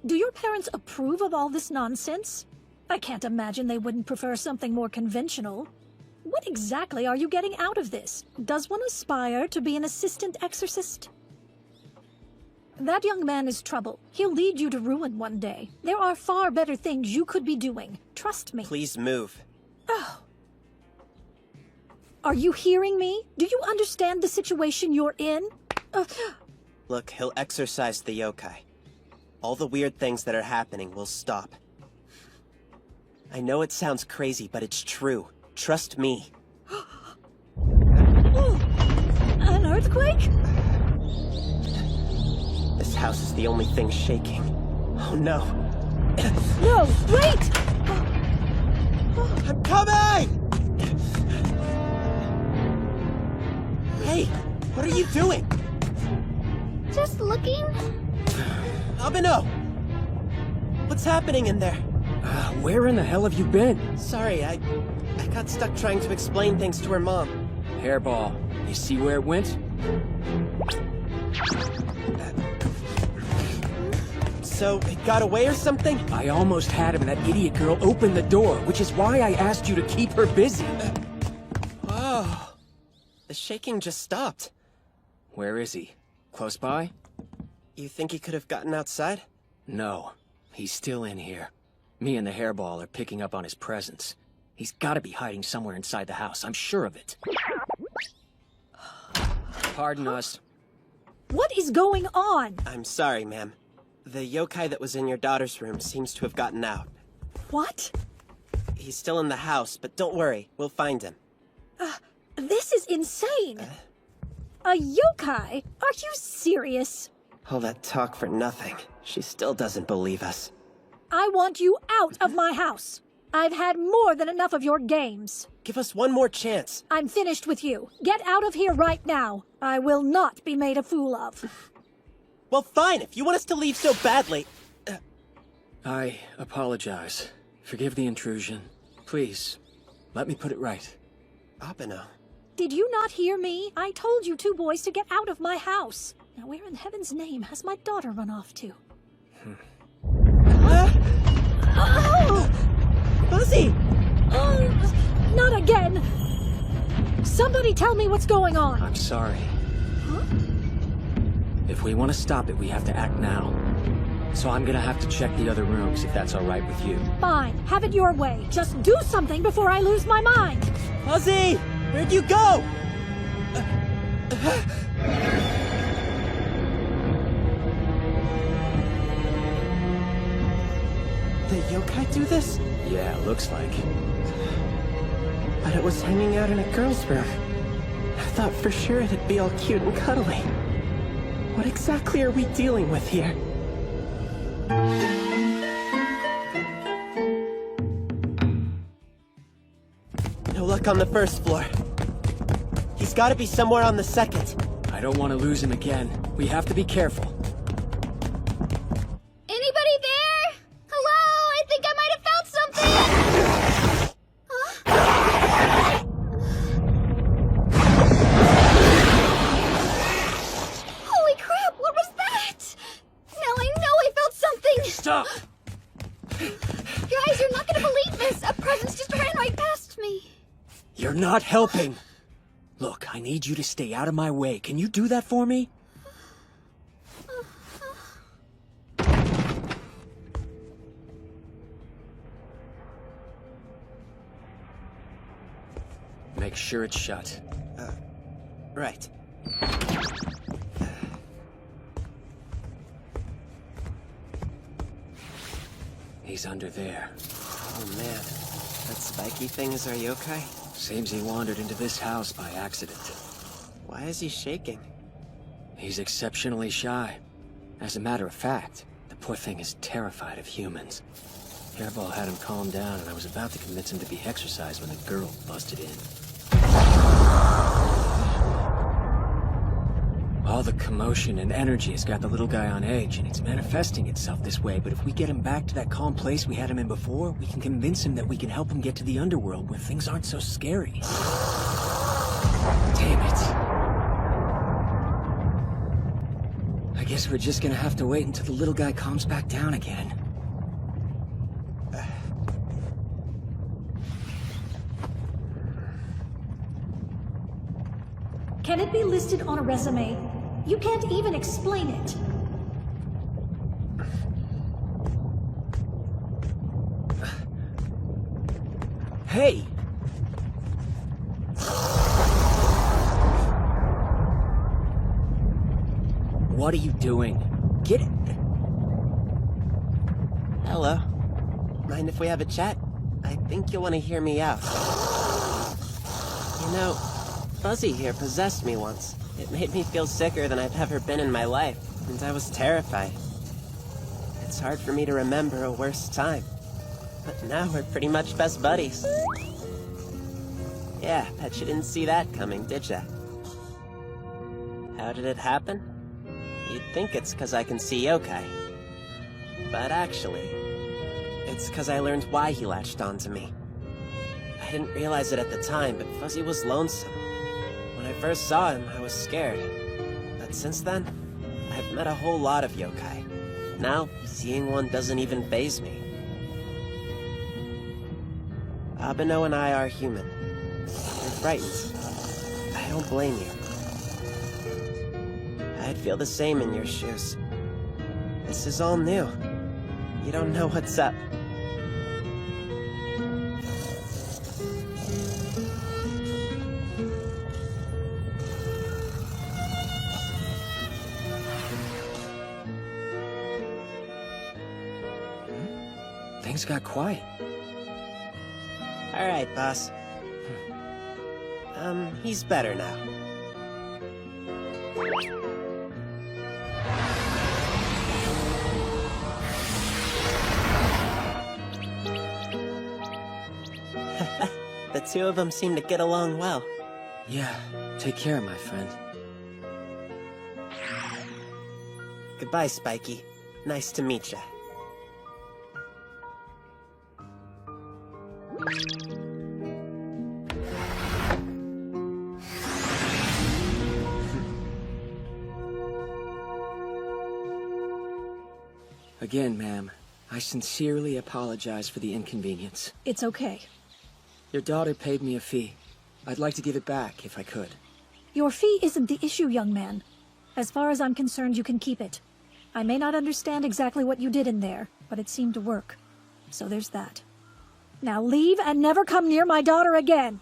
Do your parents approve of all this nonsense? I can't imagine they wouldn't prefer something more conventional. What exactly are you getting out of this? Does one aspire to be an assistant exorcist? That young man is trouble. He'll lead you to ruin one day. There are far better things you could be doing. Trust me. Please move. Oh. Are you hearing me? Do you understand the situation you're in? Look, he'll exorcise the yokai. All the weird things that are happening will stop. I know it sounds crazy, but it's true. Trust me. An earthquake? This house is the only thing shaking. Oh no. No, wait! I'm coming! Hey, what are you doing? Just looking. Abeno! What's happening in there? Where in the hell have you been? Sorry, I got stuck trying to explain things to her mom. Hairball, you see where it went? So, it got away or something? I almost had him and that idiot girl opened the door, which is why I asked you to keep her busy. Whoa. The shaking just stopped. Where is he? Close by? You think he could have gotten outside? No, he's still in here. Me and the hairball are picking up on his presence. He's gotta be hiding somewhere inside the house, I'm sure of it. Pardon us. What is going on? I'm sorry, ma'am. The yokai that was in your daughter's room seems to have gotten out. What? He's still in the house, but don't worry, we'll find him. This is insane! A yokai? Are you serious? All that talk for nothing. She still doesn't believe us. I want you out of my house. I've had more than enough of your games. Give us one more chance. I'm finished with you. Get out of here right now. I will not be made a fool of. Well, fine, if you want us to leave so badly. I apologize. Forgive the intrusion. Please, let me put it right. Abeno. Did you not hear me? I told you two boys to get out of my house. Now where in heaven's name has my daughter run off to? Fuzzy! Not again! Somebody tell me what's going on! I'm sorry. Huh? If we want to stop it, we have to act now. So I'm gonna have to check the other rooms, if that's alright with you. Fine, have it your way. Just do something before I lose my mind! Fuzzy! Where'd you go? The yokai do this? Yeah, looks like. But it was hanging out in a girl's room. I thought for sure it'd be all cute and cuddly. What exactly are we dealing with here? No luck on the first floor. He's gotta be somewhere on the second. I don't want to lose him again. We have to be careful. Anybody there? Hello? I think I might have found something! Holy crap, what was that? Now I know I felt something! Stop! Guys, you're not gonna believe this! A presence just ran right past me! You're not helping! Look, I need you to stay out of my way. Can you do that for me? Make sure it's shut. Right. He's under there. Oh man, that spiky thing is our yokai? Seems he wandered into this house by accident. Why is he shaking? He's exceptionally shy. As a matter of fact, the poor thing is terrified of humans. Hairball had him calm down, and I was about to convince him to be exercised when the girl busted in. All the commotion and energy has got the little guy on edge, and it's manifesting itself this way, but if we get him back to that calm place we had him in before, we can convince him that we can help him get to the underworld where things aren't so scary. Damn it. I guess we're just gonna have to wait until the little guy calms back down again. Can it be listed on a resume? You can't even explain it. Hey! What are you doing? Get it! Hello. Mind if we have a chat? I think you'll want to hear me out. You know, Fuzzy here possessed me once. It made me feel sicker than I've ever been in my life, and I was terrified. It's hard for me to remember a worse time. But now we're pretty much best buddies. Yeah, bet you didn't see that coming, did ya? How did it happen? You'd think it's 'cause I can see yokai. But actually, it's 'cause I learned why he latched onto me. I didn't realize it at the time, but Fuzzy was lonesome. When I first saw him, I was scared. But since then, I've met a whole lot of yokai. Now, seeing one doesn't even faze me. Abeno and I are human. You're frightened. I don't blame you. I'd feel the same in your shoes. This is all new. You don't know what's up. Things got quiet. All right, boss. He's better now. The two of them seem to get along well. Yeah, take care, my friend. Goodbye, Spiky. Nice to meet ya. Again, ma'am, I sincerely apologize for the inconvenience. It's okay. Your daughter paid me a fee. I'd like to give it back if I could. Your fee isn't the issue, young man. As far as I'm concerned, you can keep it. I may not understand exactly what you did in there, but it seemed to work. So there's that. Now leave and never come near my daughter again.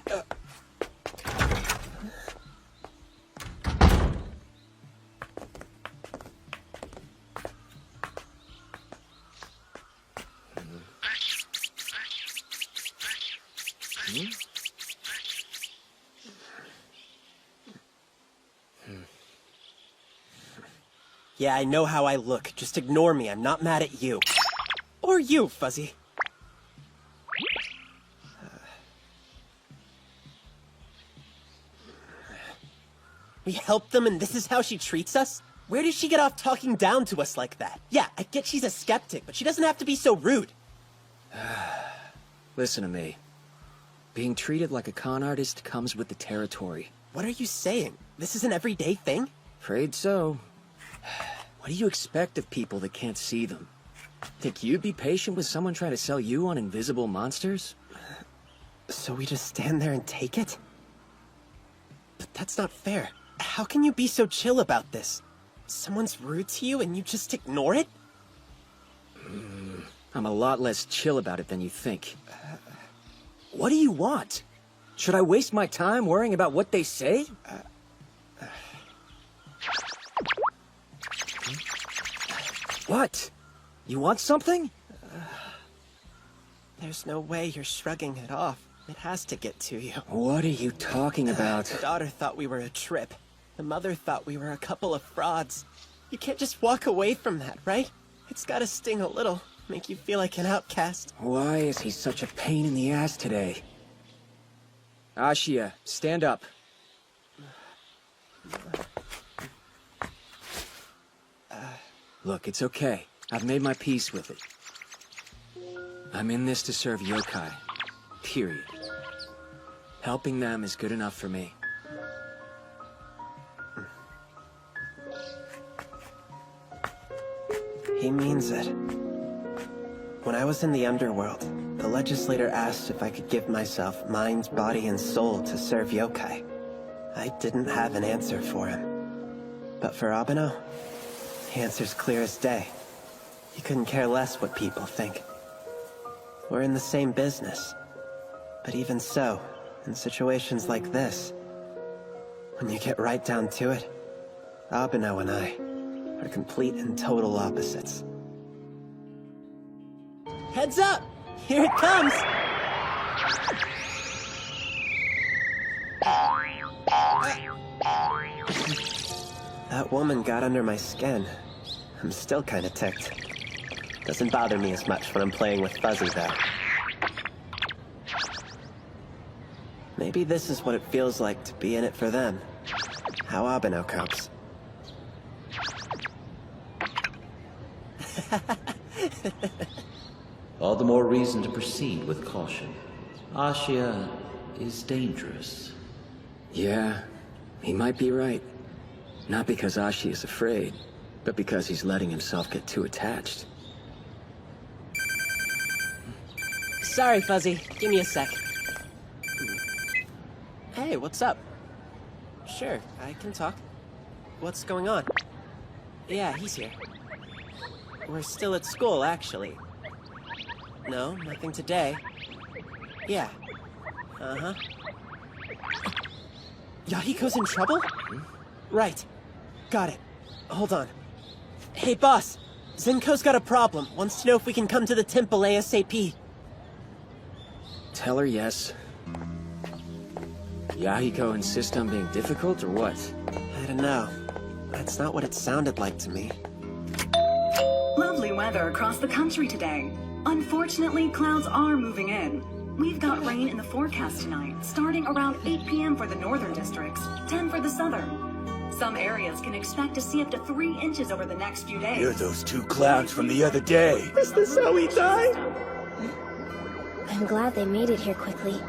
Yeah, I know how I look. Just ignore me. I'm not mad at you. Or you, Fuzzy. We helped them and this is how she treats us? Where did she get off talking down to us like that? Yeah, I get she's a skeptic, but she doesn't have to be so rude. Listen to me. Being treated like a con artist comes with the territory. What are you saying? This is an everyday thing? Afraid so. What do you expect of people that can't see them? Think you'd be patient with someone trying to sell you on invisible monsters? So we just stand there and take it? But that's not fair. How can you be so chill about this? Someone's rude to you and you just ignore it? I'm a lot less chill about it than you think. What do you want? Should I waste my time worrying about what they say? What? You want something? There's no way you're shrugging it off. It has to get to you. What are you talking about? The daughter thought we were a trip. The mother thought we were a couple of frauds. You can't just walk away from that, right? It's gotta sting a little, make you feel like an outcast. Why is he such a pain in the ass today? Ashia, stand up. Look, it's okay. I've made my peace with it. I'm in this to serve yokai. Period. Helping them is good enough for me. He means it. When I was in the underworld, the legislator asked if I could give myself mind, body, and soul to serve yokai. I didn't have an answer for him. But for Abeno, the answer's clear as day. He couldn't care less what people think. We're in the same business. But even so, in situations like this, when you get right down to it, Abeno and I are complete and total opposites. Heads up! Here it comes! That woman got under my skin. I'm still kinda ticked. Doesn't bother me as much when I'm playing with Fuzzy, though. Maybe this is what it feels like to be in it for them. How Abeno copes. All the more reason to proceed with caution. Ashia is dangerous. Yeah, he might be right. Not because Ashi is afraid, but because he's letting himself get too attached. Sorry, Fuzzy. Give me a sec. Hey, what's up? Sure, I can talk. What's going on? Yeah, he's here. We're still at school, actually. No, nothing today. Yeah. Uh-huh. Yahiko's in trouble? Right. Got it. Hold on. Hey, boss. Zenko's got a problem. Wants to know if we can come to the temple ASAP. Tell her yes. Yahiko insist on being difficult, or what? I don't know. That's not what it sounded like to me. Lovely weather across the country today. Unfortunately, clouds are moving in. We've got rain in the forecast tonight, starting around 8 p.m. for the northern districts, 10 for the southern. Some areas can expect to see up to 3 inches over the next few days. You're those 2 clowns from the other day. Is this how we die? I'm glad they made it here quickly.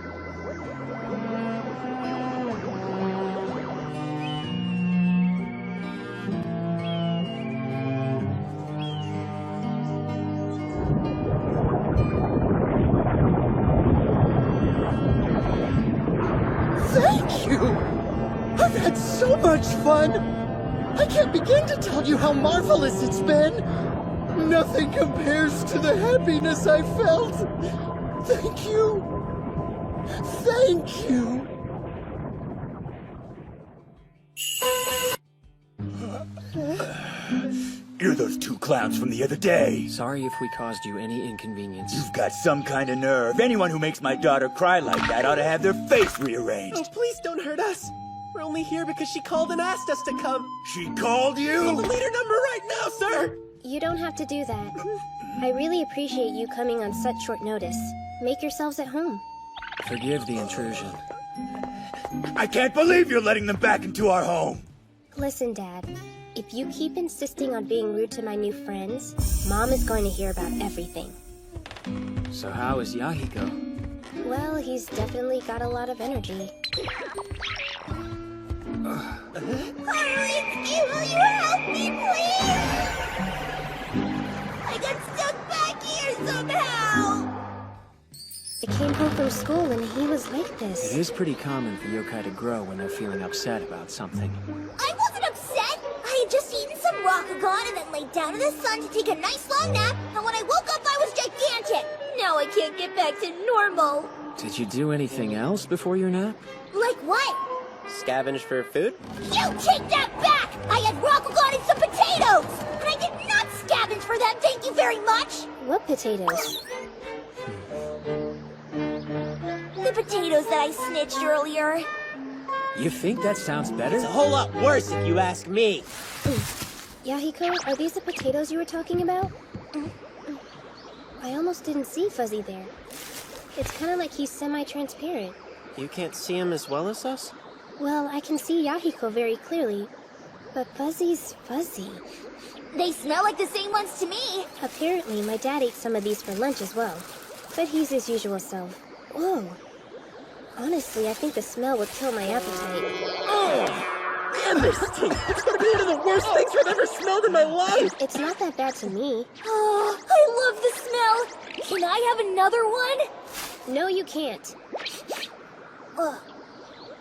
Thank you! I've had so much fun! I can't begin to tell you how marvelous it's been! Nothing compares to the happiness I felt! Thank you! Thank you! You're those 2 clowns from the other day. Sorry if we caused you any inconvenience. You've got some kind of nerve. Anyone who makes my daughter cry like that ought to have their face rearranged. Oh, please don't hurt us. We're only here because she called and asked us to come. She called you? Call the leader number right No, sir! You don't have to do that. I really appreciate you coming on such short notice. Make yourselves at home. Forgive the intrusion. I can't believe you're letting them back into our home. Listen, Dad. If you keep insisting on being rude to my new friends, Mom is going to hear about everything. So how is Yahiko? Well, he's definitely got a lot of energy. Reincarnated, will you help me, please? I got stuck back here somehow! I came home from school and he was like this. It is pretty common for yokai to grow when they're feeling upset about something. I wasn't upset! I had just eaten some Rokugan and then laid down in the sun to take a nice long nap, and when I woke up I was gigantic! Now I can't get back to normal! Did you do anything else before your nap? Like what? Scavenge for food? You take that back! I had Rokugan and some potatoes! And I did not scavenge for them, thank you very much! What potatoes? The potatoes that I snitched earlier. You think that sounds better? It's a whole lot worse if you ask me. Yahiko, are these the potatoes you were talking about? I almost didn't see Fuzzy there. It's kind of like he's semi-transparent. You can't see him as well as us? Well, I can see Yahiko very clearly, but Fuzzy's fuzzy. They smell like the same ones to me. Apparently, my dad ate some of these for lunch as well, but he's his usual self. Whoa. Honestly, I think the smell would kill my appetite. Damn, they stink! It's gonna be one of the worst things I've ever smelled in my life! It's not that bad to me. Oh, I love the smell! Can I have another one? No, you can't.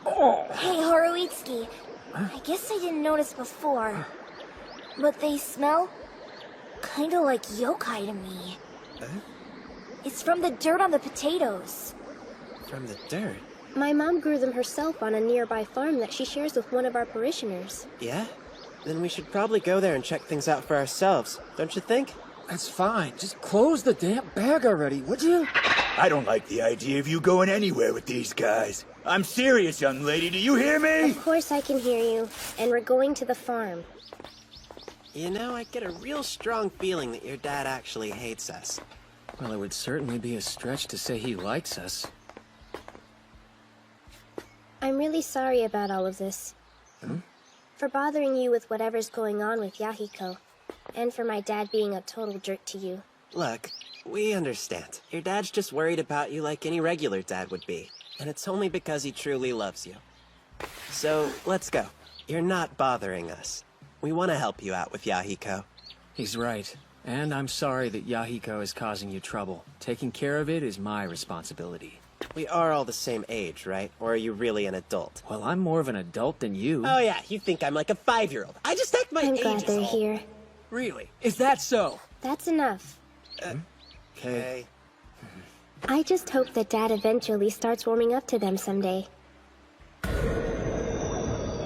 Hey, Haruitsuki. I guess I didn't notice before, but they smell kind of like yokai to me. It's from the dirt on the potatoes. From the dirt? My mom grew them herself on a nearby farm that she shares with one of our parishioners. Yeah? Then we should probably go there and check things out for ourselves, don't you think? That's fine. Just close the damn bag already, would you? I don't like the idea of you going anywhere with these guys. I'm serious, young lady. Do you hear me? Of course I can hear you. And we're going to the farm. You know, I get a real strong feeling that your dad actually hates us. Well, it would certainly be a stretch to say he likes us. I'm really sorry about all of this. For bothering you with whatever's going on with Yahiko. And for my dad being a total jerk to you. Look, we understand. Your dad's just worried about you like any regular dad would be. And it's only because he truly loves you. So, let's go. You're not bothering us. We want to help you out with Yahiko. He's right. And I'm sorry that Yahiko is causing you trouble. Taking care of it is my responsibility. We are all the same age, right? Or are you really an adult? Well, I'm more of an adult than you. Oh yeah, you think I'm like a 5-year-old. I just act my age. I'm glad they're here. Really? Is that so? That's enough. Okay. I just hope that Dad eventually starts warming up to them someday.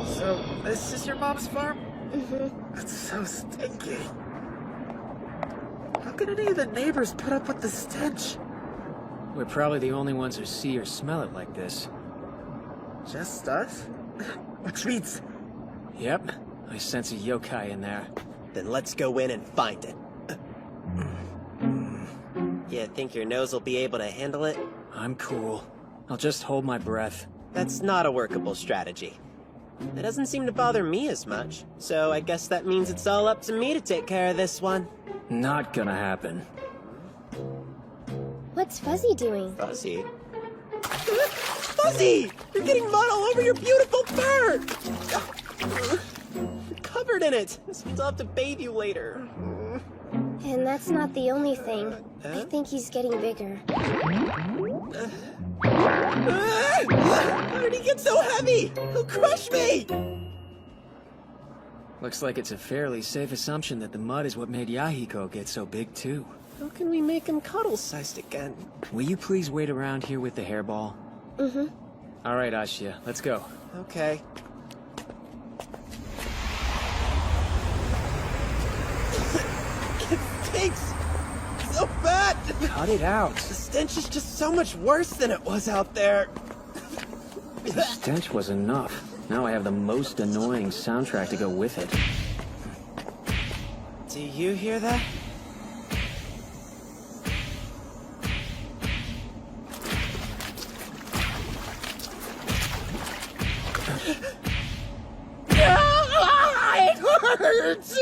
So, this is your mom's farm? Mm-hmm. It's so stinky. How could any of the neighbors put up with the stench? We're probably the only ones who see or smell it like this. Just us? Which means... Yep, I sense a yokai in there. Then let's go in and find it. You think your nose will be able to handle it? I'm cool. I'll just hold my breath. That's not a workable strategy. It doesn't seem to bother me as much, so I guess that means it's all up to me to take care of this one. Not gonna happen. What's Fuzzy doing? Fuzzy? Fuzzy! You're getting mud all over your beautiful fur! You're covered in it. This means I'll have to bathe you later. And that's not the only thing. I think he's getting bigger. How did he get so heavy? He'll crush me! Looks like it's a fairly safe assumption that the mud is what made Yahiko get so big, too. How can we make him cuddle-sized again? Will you please wait around here with the hairball? Mm-hmm. All right, Ashia, let's go. Okay. It stinks! So bad! Cut it out. The stench is just so much worse than it was out there. The stench was enough. Now I have the most annoying soundtrack to go with it. Do you hear that? It hurts!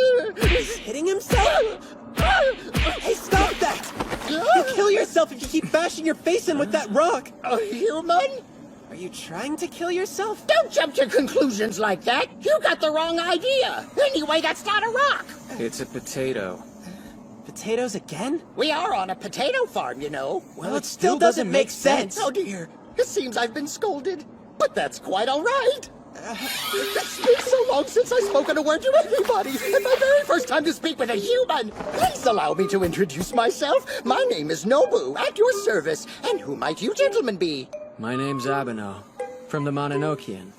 He's hitting himself? Hey, stop that! You'll kill yourself if you keep bashing your face in with that rock! A human? Are you trying to kill yourself? Don't jump to conclusions like that! You got the wrong idea! Anyway, that's not a rock! It's a potato. Potatoes again? We are on a potato farm, you know. Well, it still doesn't make sense. Oh dear, it seems I've been scolded. But that's quite all right. It's been so long since I've spoken a word to anybody, and my very first time to speak with a human. Please allow me to introduce myself. My name is Nobu, at your service. And who might you gentlemen be? My name's Abeno, from the Mononokean.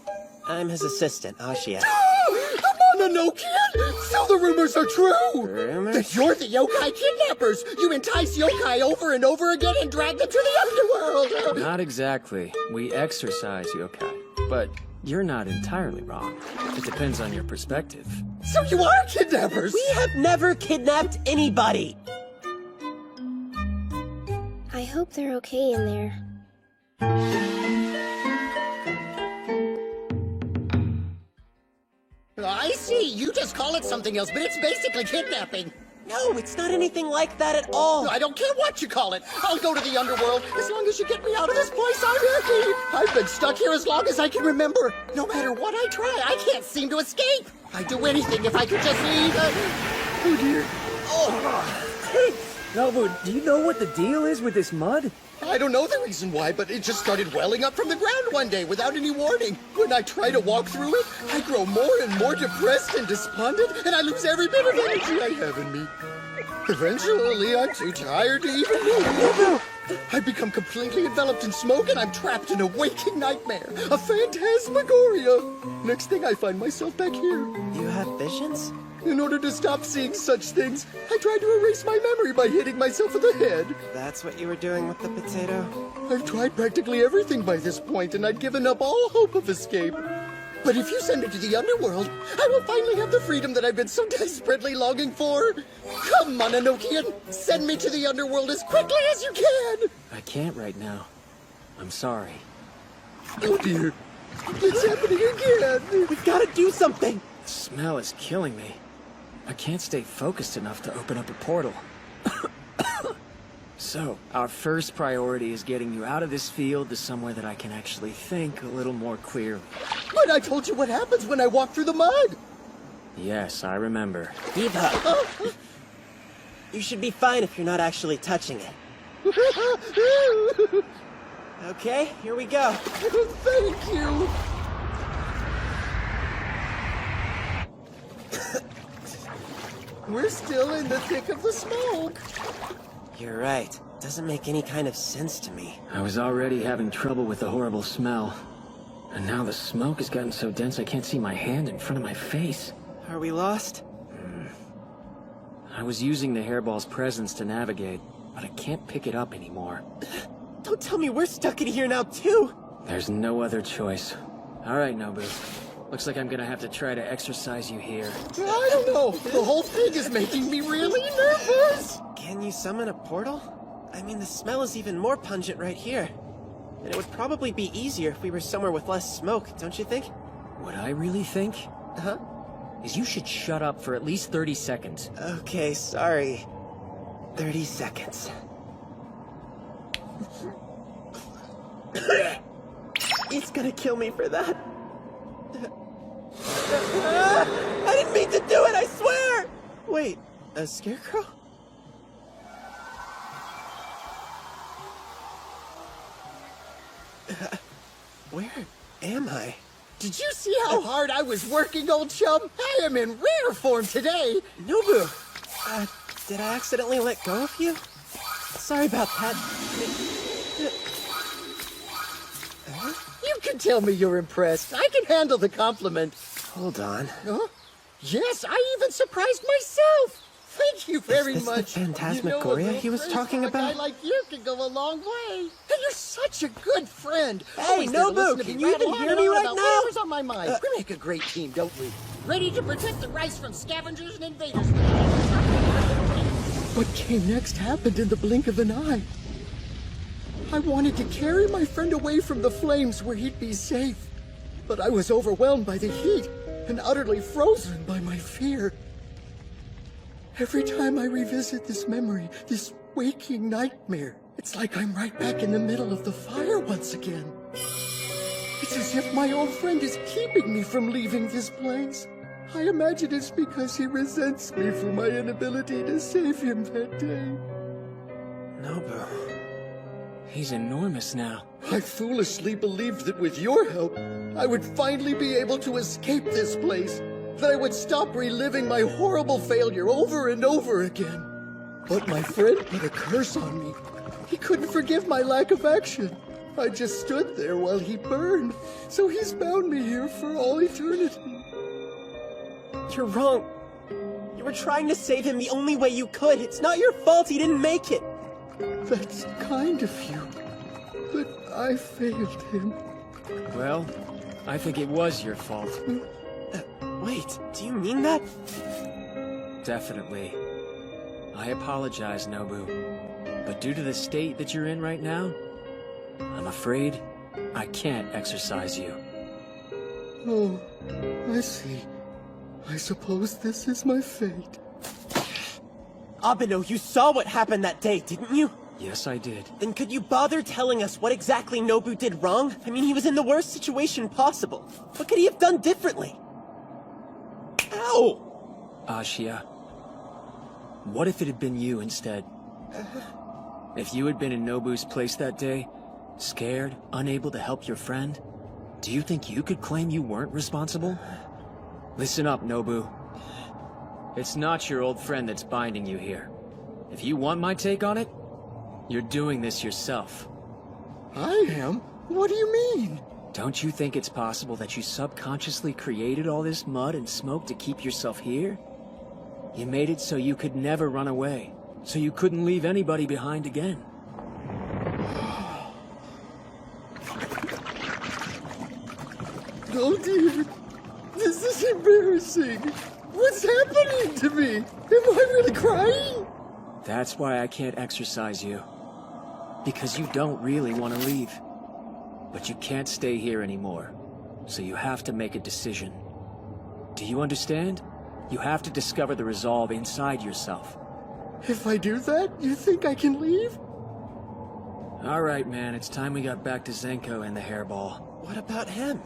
I'm his assistant, Ashia. The Mononokean? So the rumors are true! Rumors? That you're the yokai kidnappers! You entice yokai over and over again and drag them to the underworld! Not exactly. We exorcise yokai. But you're not entirely wrong. It depends on your perspective. So you are kidnappers! We have never kidnapped anybody! I hope they're okay in there. I see. You just call it something else, but it's basically kidnapping. No, it's not anything like that at all. I don't care what you call it. I'll go to the underworld. As long as you get me out of this place, I'm happy. I've been stuck here as long as I can remember. No matter what I try, I can't seem to escape. I'd do anything if I could just leave. Oh, dear. Hey, Nobu, do you know what the deal is with this mud? I don't know the reason why, but it just started welling up from the ground one day without any warning. When I try to walk through it, I grow more and more depressed and despondent, and I lose every bit of energy I have in me. Eventually, I'm too tired to even move. I become completely enveloped in smoke, and I'm trapped in a waking nightmare. A phantasmagoria. Next thing, I find myself back here. You have visions? In order to stop seeing such things, I tried to erase my memory by hitting myself in the head. That's what you were doing with the potato? I've tried practically everything by this point, and I'd given up all hope of escape. But if you send me to the underworld, I will finally have the freedom that I've been so desperately longing for. Come, Mononokean, send me to the underworld as quickly as you can. I can't right now. I'm sorry. Oh dear, it's happening again. We've got to do something. The smell is killing me. I can't stay focused enough to open up a portal. So, our first priority is getting you out of this field to somewhere that I can actually think a little more clearly. But I told you what happens when I walk through the mud. Yes, I remember. Eva! You should be fine if you're not actually touching it. Okay, here we go. Thank you. We're still in the thick of the smoke. You're right. Doesn't make any kind of sense to me. I was already having trouble with the horrible smell. And now the smoke has gotten so dense I can't see my hand in front of my face. Are we lost? I was using the hairball's presence to navigate, but I can't pick it up anymore. Don't tell me we're stuck in here now, too! There's no other choice. Alright, Nobu. Looks like I'm gonna have to try to exorcise you here. I don't know. The whole thing is making me really nervous. Can you summon a portal? I mean, the smell is even more pungent right here. And it would probably be easier if we were somewhere with less smoke, don't you think? What I really think? Huh? Is you should shut up for at least 30 seconds. Okay, sorry. 30 seconds. He's gonna kill me for that. I didn't mean to do it, I swear! Wait, a scarecrow? Where am I? Did you see how hard I was working, old chum? I am in rare form today. Nobu! Did I accidentally let go of you? Sorry about that. You can tell me you're impressed. I can handle the compliment. Hold on. Huh? Yes, I even surprised myself. Thank you very Is this much. the phantasmagoria he was talking about? A guy like you can go a long way. And you're such a good friend. Hey, Always there to Nobu, listen to can me you even rattle on hear and me on right about now? whatever's on my mind. We make a great team, don't we? Ready to protect the rice from scavengers and invaders. What came next happened in the blink of an eye. I wanted to carry my friend away from the flames where he'd be safe, but I was overwhelmed by the heat and utterly frozen by my fear. Every time I revisit this memory, this waking nightmare, it's like I'm right back in the middle of the fire once again. It's as if my old friend is keeping me from leaving this place. I imagine it's because he resents me for my inability to save him that day. Nobu. He's enormous now. I foolishly believed that with your help, I would finally be able to escape this place, that I would stop reliving my horrible failure over and over again. But my friend put a curse on me. He couldn't forgive my lack of action. I just stood there while he burned, so he's bound me here for all eternity. You're wrong. You were trying to save him the only way you could. It's not your fault he didn't make it. That's kind of you, but I failed him. Well, I think it was your fault. Wait, do you mean that? Definitely. I apologize, Nobu. But due to the state that you're in right now, I'm afraid I can't exorcise you. Oh, I see. I suppose this is my fate. Abeno, you saw what happened that day, didn't you? Yes, I did. Then could you bother telling us what exactly Nobu did wrong? I mean, he was in the worst situation possible. What could he have done differently? Ow! Ashia, what if it had been you instead? If you had been in Nobu's place that day, scared, unable to help your friend, do you think you could claim you weren't responsible? Listen up, Nobu. It's not your old friend that's binding you here. If you want my take on it, you're doing this yourself. I am? What do you mean? Don't you think it's possible that you subconsciously created all this mud and smoke to keep yourself here? You made it so you could never run away, so you couldn't leave anybody behind again. Oh dear, this is embarrassing. What's happening to me? Am I really crying? That's why I can't exorcise you. Because you don't really want to leave. But you can't stay here anymore. So you have to make a decision. Do you understand? You have to discover the resolve inside yourself. If I do that, you think I can leave? Alright, man, it's time we got back to Zenko and the hairball. What about him?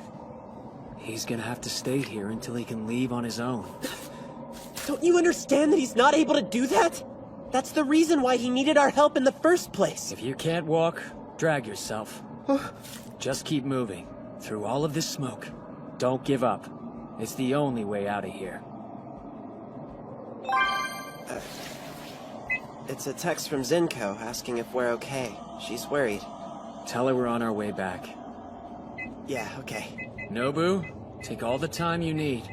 He's gonna have to stay here until he can leave on his own. Don't you understand that he's not able to do that? That's the reason why he needed our help in the first place. If you can't walk, drag yourself. Just keep moving. Through all of this smoke. Don't give up. It's the only way out of here. It's a text from Zenko asking if we're okay. She's worried. Tell her we're on our way back. Yeah, okay. Nobu, take all the time you need.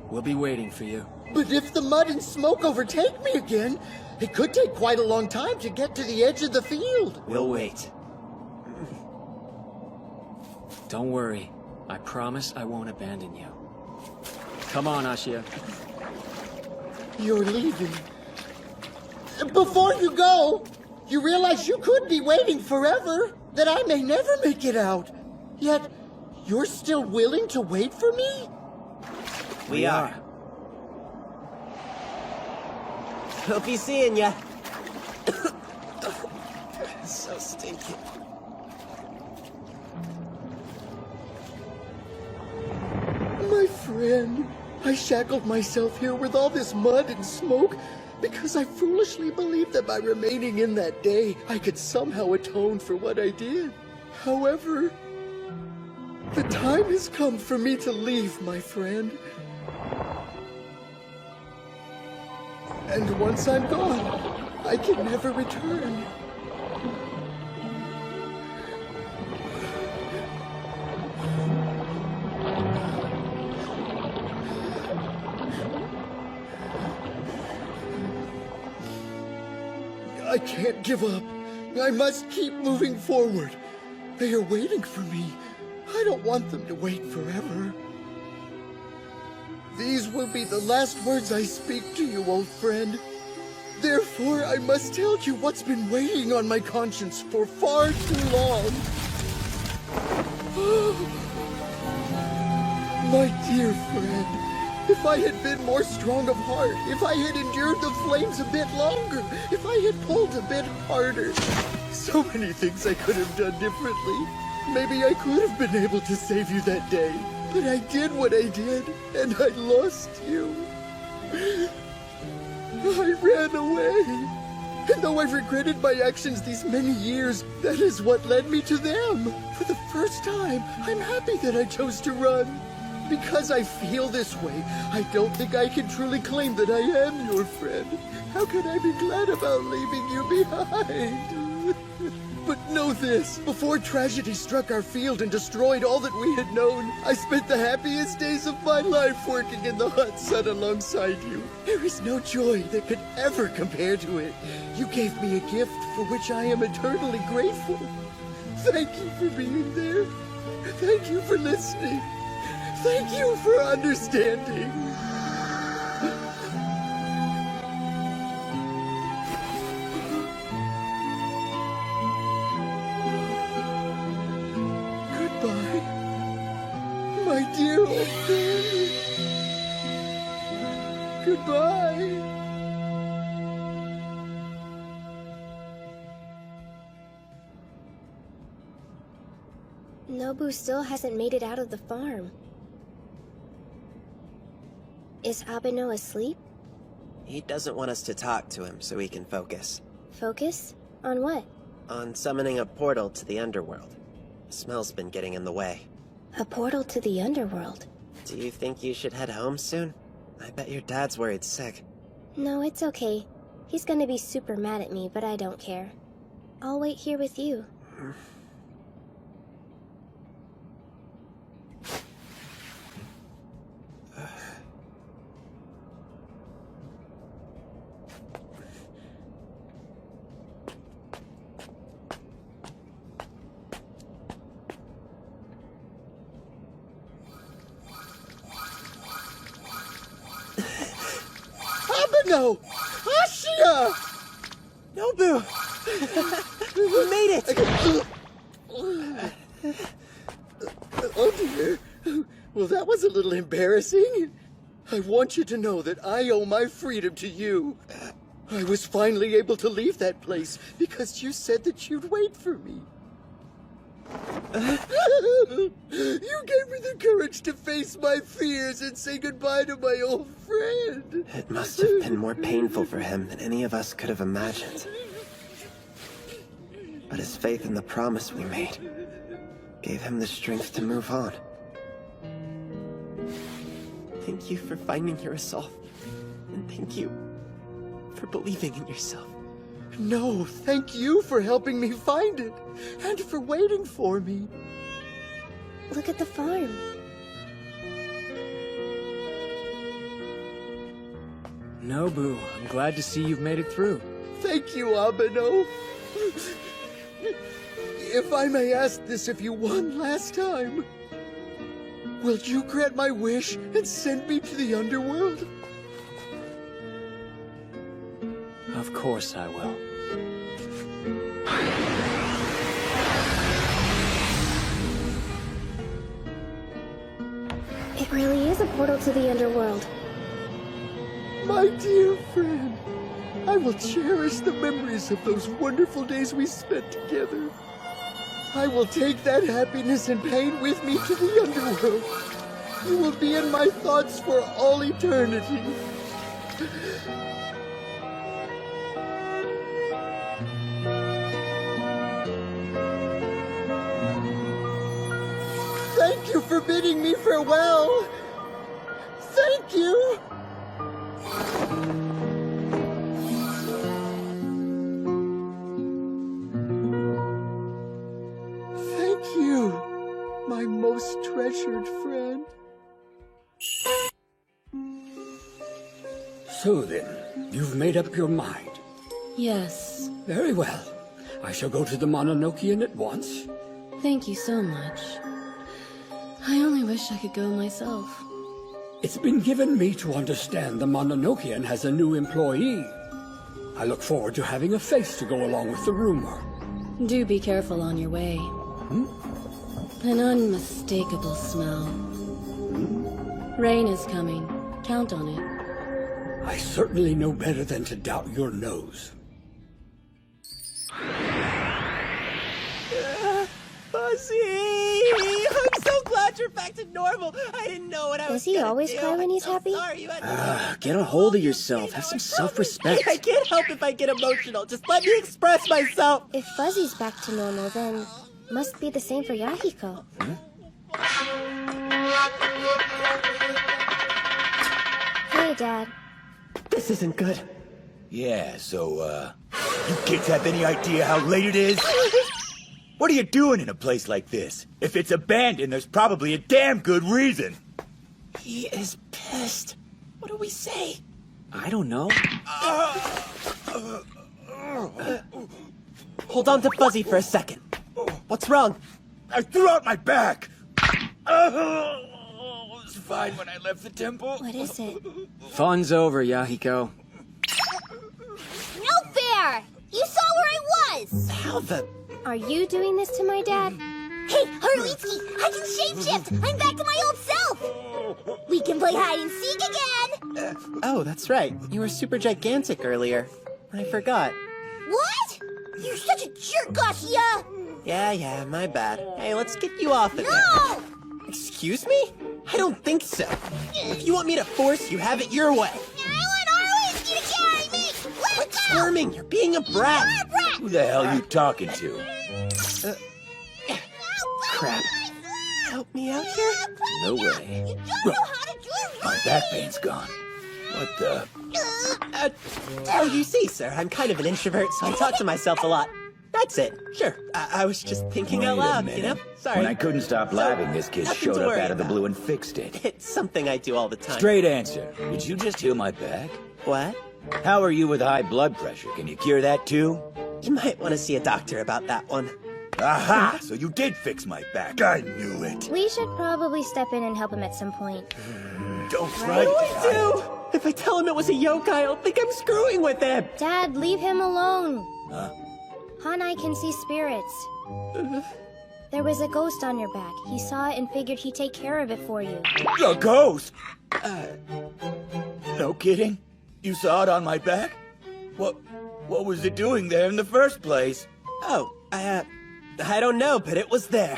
We'll be waiting for you. But if the mud and smoke overtake me again, it could take quite a long time to get to the edge of the field. We'll wait. Don't worry. I promise I won't abandon you. Come on, Ashia. You're leaving. Before you go, you realize you could be waiting forever, that I may never make it out. Yet, you're still willing to wait for me? We are. We'll be seeing ya. So stinky. My friend, I shackled myself here with all this mud and smoke because I foolishly believed that by remaining in that day, I could somehow atone for what I did. However, the time has come for me to leave, my friend. And once I'm gone, I can never return. I can't give up. I must keep moving forward. They are waiting for me. I don't want them to wait forever. These will be the last words I speak to you, old friend. Therefore, I must tell you what's been weighing on my conscience for far too long. My dear friend, if I had been more strong of heart, if I had endured the flames a bit longer, if I had pulled a bit harder, so many things I could have done differently. Maybe I could have been able to save you that day, but I did what I did, and I lost you. I ran away. And though I've regretted my actions these many years, that is what led me to them. For the first time, I'm happy that I chose to run. Because I feel this way, I don't think I can truly claim that I am your friend. How can I be glad about leaving you behind? But know this, before tragedy struck our field and destroyed all that we had known, I spent the happiest days of my life working in the hot sun alongside you. There is no joy that could ever compare to it. You gave me a gift for which I am eternally grateful. Thank you for being there. Thank you for listening. Thank you for understanding. Goodbye, my dear old friend. Goodbye. Nobu still hasn't made it out of the farm. Is Abeno asleep? He doesn't want us to talk to him so he can focus. Focus? On what? On summoning a portal to the underworld. The smell's been getting in the way. A portal to the underworld? Do you think you should head home soon? I bet your dad's worried sick. No, it's okay. He's gonna be super mad at me, but I don't care. I'll wait here with you. Abeno! Ashia! Nobu! We made it! Oh dear. Well, that was a little embarrassing. I want you to know that I owe my freedom to you. I was finally able to leave that place because you said that you'd wait for me. You gave me the courage to face my fears and say goodbye to my old friend. It must have been more painful for him than any of us could have imagined. But his faith in the promise we made gave him the strength to move on. Thank you for finding your resolve. And thank you for believing in yourself. No, thank you for helping me find it, and for waiting for me. Look at the farm. Nobu, I'm glad to see you've made it through. Thank you, Abeno. If I may ask this of you one last time, will you grant my wish and send me to the underworld? Of course I will. It really is a portal to the underworld. My dear friend, I will cherish the memories of those wonderful days we spent together. I will take that happiness and pain with me to the underworld. You will be in my thoughts for all eternity. Thank you for bidding me farewell. Thank you. Thank you, my most treasured friend. So then, you've made up your mind. Yes. Very well. I shall go to the Mononokean at once. Thank you so much. I only wish I could go myself. It's been given me to understand the Mononokean has a new employee. I look forward to having a face to go along with the rumor. Do be careful on your way. An unmistakable smell. Rain is coming. Count on it. I certainly know better than to doubt your nose. Fuzzy! I'm so glad you're back to normal. I didn't know what I was Does he gonna always do. cry when he's I'm happy? sorry you had to... Get a hold of yourself. Have some self-respect. I can't help if I get emotional. Just let me express myself. If Fuzzy's back to normal, then must be the same for Yahiko. Hey, Dad. This isn't good. Yeah, so, you kids have any idea how late it is? What are you doing in a place like this? If it's abandoned, there's probably a damn good reason. He is pissed. What do we say? I don't know. Hold on to Fuzzy for a second. What's wrong? I threw out my back! It was fine when I left the temple. What is it? Fun's over, Yahiko. No fair! You saw where I was! How the... Are you doing this to my dad? Hey, Harlitsky, I can shapeshift! I'm back to my old self! We can play hide and seek again! Oh, that's right. You were super gigantic earlier. I forgot. What? You're such a jerk, Ashia! Yeah, my bad. Hey, let's get you off of No! there. Excuse me? I don't think so. If you want me to force you, have it your way. I want Harlitsky to carry me! Let go! Squirming, you're being a brat. You're a brat! Who the hell are you talking to? Crap. Help me out here? No way. You don't know how to do it My right! back pain's gone. What the? Oh, you see, sir, I'm kind of an introvert, so I talk to myself a lot. That's it. Sure. I was just thinking out loud, you know? Sorry. When I couldn't stop laughing, this kid nothing showed to up worry out of the about. blue and fixed it. It's something I do all the time. Straight answer. Did you just heal my back? What? How are you with high blood pressure? Can you cure that too? You might want to see a doctor about that one. Aha! So you did fix my back. I knew it. We should probably step in and help him at some point. Don't What try do to I do? If I tell him it was a yokai, I'll think I'm screwing with him. Dad, leave him alone. Huh? Hanai can see spirits. There was a ghost on your back. He saw it and figured he'd take care of it for you. A ghost? No kidding? You saw it on my back? What was it doing there in the first place? Oh, I don't know, but it was there.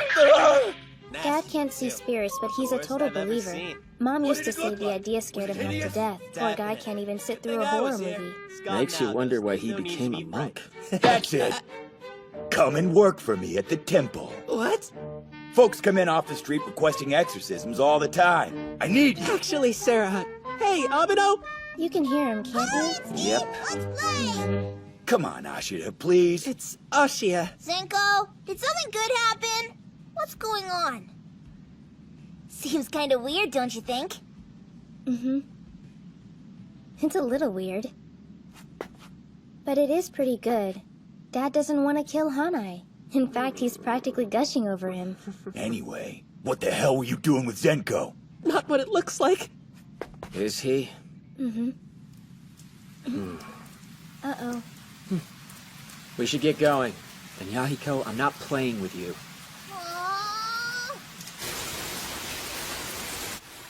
Dad can't see spirits, but he's a total believer. Mom used to say the idea scared him half to death. Poor guy can't even sit through a horror movie. Makes you wonder why he became a monk. That's it. Come and work for me at the temple. What? Folks come in off the street requesting exorcisms all the time. I need you. Actually, Sarah. Hey, Abeno! You can hear him, can't you? Yep. Let's play! Come on, Ashita, please. It's Ashia. Senko, did something good happen? What's going on? Seems kind of weird, don't you think? Mm-hmm. It's a little weird. But it is pretty good. Dad doesn't want to kill Hanai. In fact, he's practically gushing over him. Anyway, what the hell were you doing with Zenko? Not what it looks like. Is he? Mm-hmm. Uh-oh. We should get going. And Yahiko, I'm not playing with you.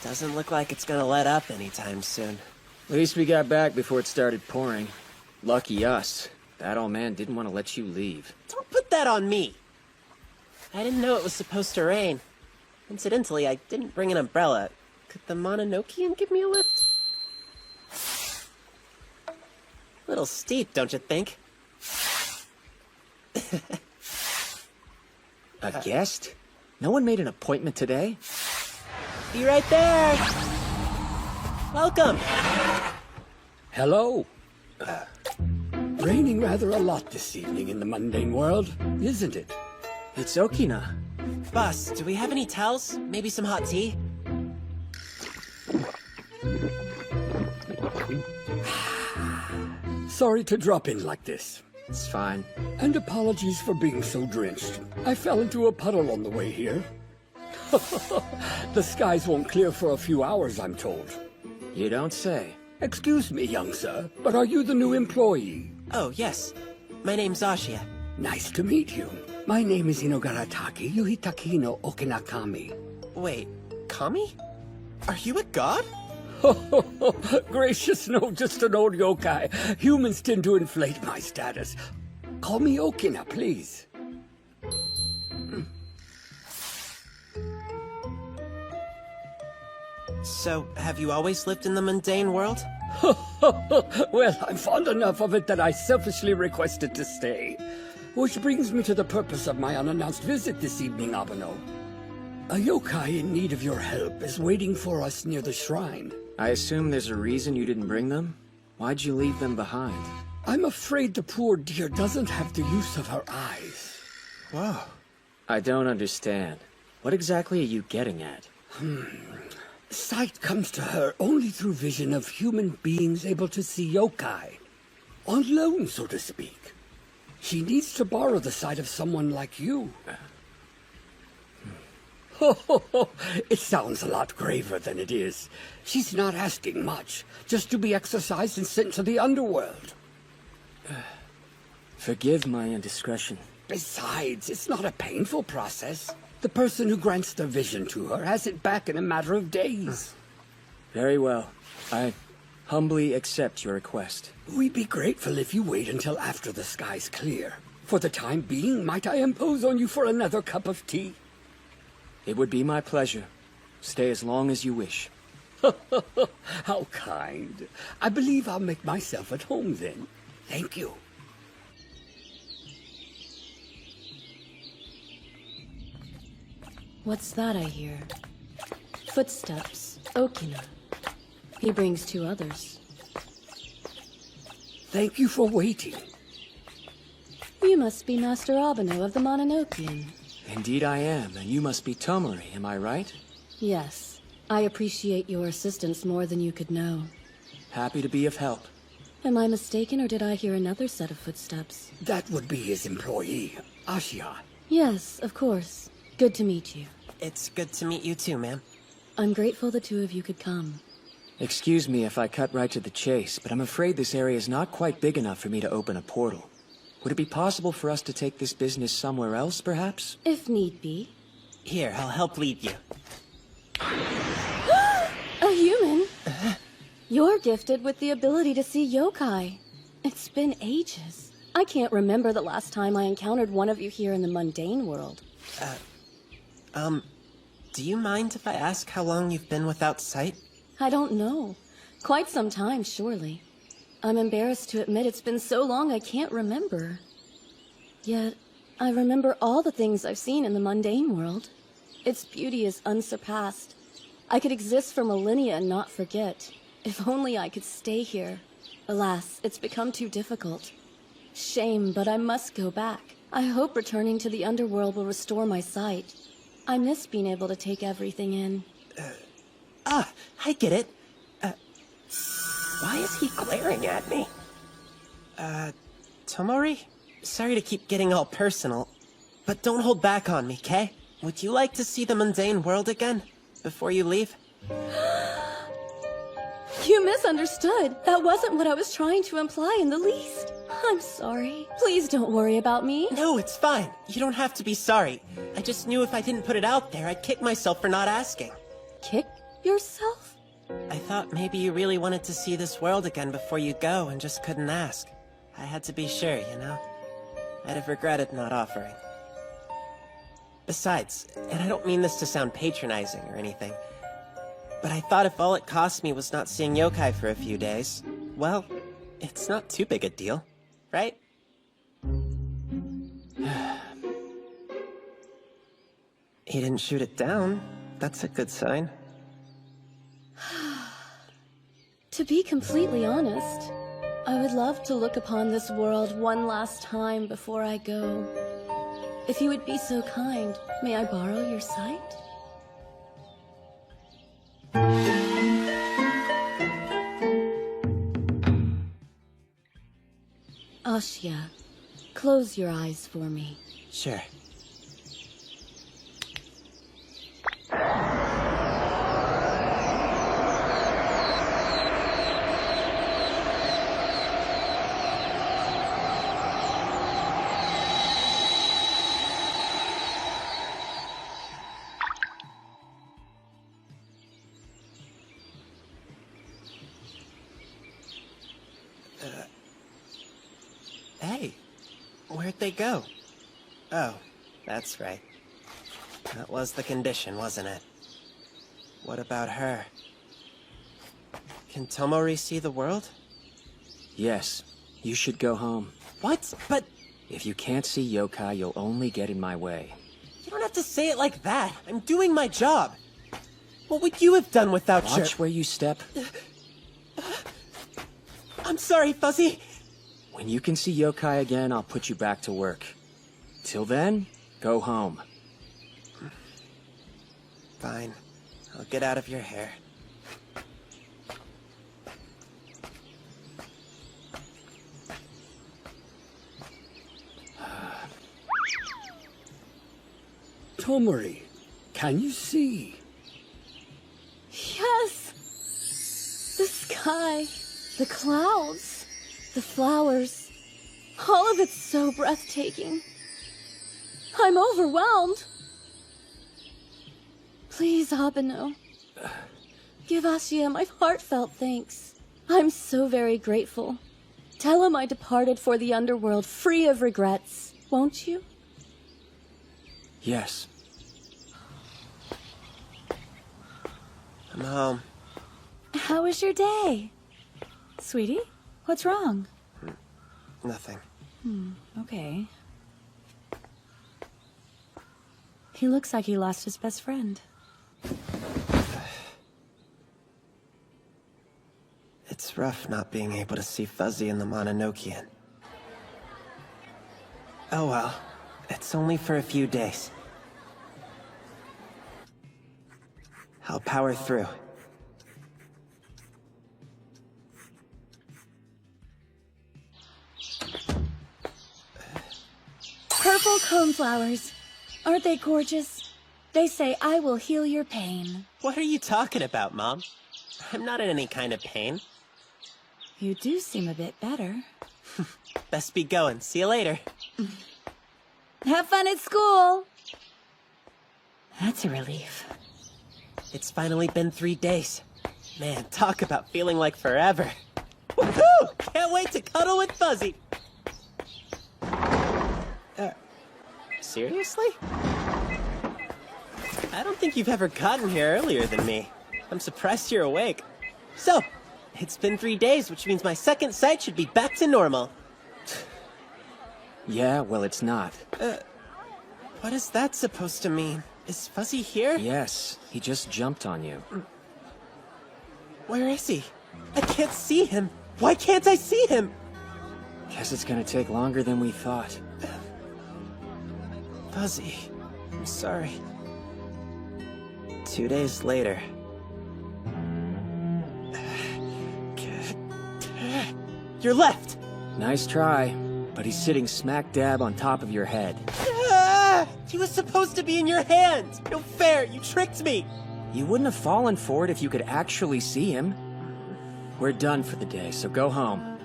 Doesn't look like it's gonna let up anytime soon. At least we got back before it started pouring. Lucky us. That old man didn't want to let you leave. Don't put that on me. I didn't know it was supposed to rain. Incidentally, I didn't bring an umbrella. Could the Mononokean give me a lift? Little steep, don't you think? A guest? No one made an appointment today? Be right there! Welcome! Hello. Raining rather a lot this evening in the mundane world, isn't it? It's Okina. Boss, do we have any towels? Maybe some hot tea? Sorry to drop in like this. It's fine. And apologies for being so drenched. I fell into a puddle on the way here. The skies won't clear for a few hours, I'm told. You don't say. Excuse me, young sir, but are you the new employee? Oh, yes. My name's Ashia. Nice to meet you. My name is Inogarataki Yuhitaki no Okinakami. Wait, Kami? Are you a god? Gracious, no, just an old yokai. Humans tend to inflate my status. Call me Okina, please. So, have you always lived in the mundane world? Well, I'm fond enough of it that I selfishly requested to stay. Which brings me to the purpose of my unannounced visit this evening, Abeno. A yokai in need of your help is waiting for us near the shrine. I assume there's a reason you didn't bring them? Why'd you leave them behind? I'm afraid the poor dear doesn't have the use of her eyes. Whoa. I don't understand. What exactly are you getting at? Sight comes to her only through vision of human beings able to see yokai. On loan, so to speak. She needs to borrow the sight of someone like you. It sounds a lot graver than it is. She's not asking much, just to be exorcised and sent to the underworld. Forgive my indiscretion. Besides, it's not a painful process. The person who grants the vision to her has it back in a matter of days. Very well. I humbly accept your request. We'd be grateful if you wait until after the sky's clear. For the time being, might I impose on you for another cup of tea? It would be my pleasure. Stay as long as you wish. How kind. I believe I'll make myself at home then. Thank you. What's that I hear? Footsteps. Okina. He brings 2 others. Thank you for waiting. You must be Master Abeno of the Mononokean. Indeed I am, and you must be Tomori, am I right? Yes. I appreciate your assistance more than you could know. Happy to be of help. Am I mistaken, or did I hear another set of footsteps? That would be his employee, Ashia. Yes, of course. Good to meet you. It's good to meet you too, ma'am. I'm grateful the 2 of you could come. Excuse me if I cut right to the chase, but I'm afraid this area is not quite big enough for me to open a portal. Would it be possible for us to take this business somewhere else, perhaps? If need be. Here, I'll help lead you. A human? You're gifted with the ability to see yokai. It's been ages. I can't remember the last time I encountered one of you here in the mundane world. Do you mind if I ask how long you've been without sight? I don't know. Quite some time, surely. I'm embarrassed to admit it's been so long I can't remember. Yet, I remember all the things I've seen in the mundane world. Its beauty is unsurpassed. I could exist for millennia and not forget. If only I could stay here. Alas, it's become too difficult. Shame, but I must go back. I hope returning to the underworld will restore my sight. I miss being able to take everything in. I get it. Why is he glaring at me? Tomori? Sorry to keep getting all personal, but don't hold back on me, okay? Would you like to see the mundane world again, before you leave? You misunderstood. That wasn't what I was trying to imply in the least. I'm sorry. Please don't worry about me. No, it's fine. You don't have to be sorry. I just knew if I didn't put it out there, I'd kick myself for not asking. Kick yourself? I thought maybe you really wanted to see this world again before you go and just couldn't ask. I had to be sure, you know? I'd have regretted not offering. Besides, and I don't mean this to sound patronizing or anything, but I thought if all it cost me was not seeing yokai for a few days, well, it's not too big a deal, right? He didn't shoot it down. That's a good sign. To be completely honest, I would love to look upon this world one last time before I go. If you would be so kind, may I borrow your sight? Ashia, close your eyes for me. Sure. Hey, where'd they go? Oh, that's right. That was the condition, wasn't it? What about her? Can Tomori see the world? Yes, you should go home. What? But... If you can't see yokai, you'll only get in my way. You don't have to say it like that. I'm doing my job. What would you have done without your... Watch where you step. I'm sorry, Fuzzy. When you can see yokai again, I'll put you back to work. Till then, go home. Fine. I'll get out of your hair. Tomori, can you see? Yes! The sky, the clouds, the flowers. All of it's so breathtaking. I'm overwhelmed. Please, Abeno. Give Ashia my heartfelt thanks. I'm so very grateful. Tell him I departed for the underworld free of regrets, won't you? Yes. I'm home. How was your day? Sweetie, what's wrong? Nothing. Okay. He looks like he lost his best friend. It's rough not being able to see Fuzzy in the Mononokean. Oh well, it's only for a few days. I'll power through. Purple coneflowers. Aren't they gorgeous? They say I will heal your pain. What are you talking about, Mom? I'm not in any kind of pain. You do seem a bit better. Best be going. See you later. Have fun at school! That's a relief. It's finally been 3 days. Man, talk about feeling like forever. Woohoo! Can't wait to cuddle with Fuzzy. Seriously? I don't think you've ever gotten here earlier than me. I'm surprised you're awake. So, it's been 3 days, which means my second sight should be back to normal. Yeah, well, it's not. What is that supposed to mean? Is Fuzzy here? Yes, he just jumped on you. Where is he? I can't see him. Why can't I see him? Guess it's gonna take longer than we thought. Fuzzy, I'm sorry. 2 days later. You're left! Nice try, but he's sitting smack dab on top of your head. He was supposed to be in your hand! No fair, you tricked me! You wouldn't have fallen for it if you could actually see him. We're done for the day, so go home.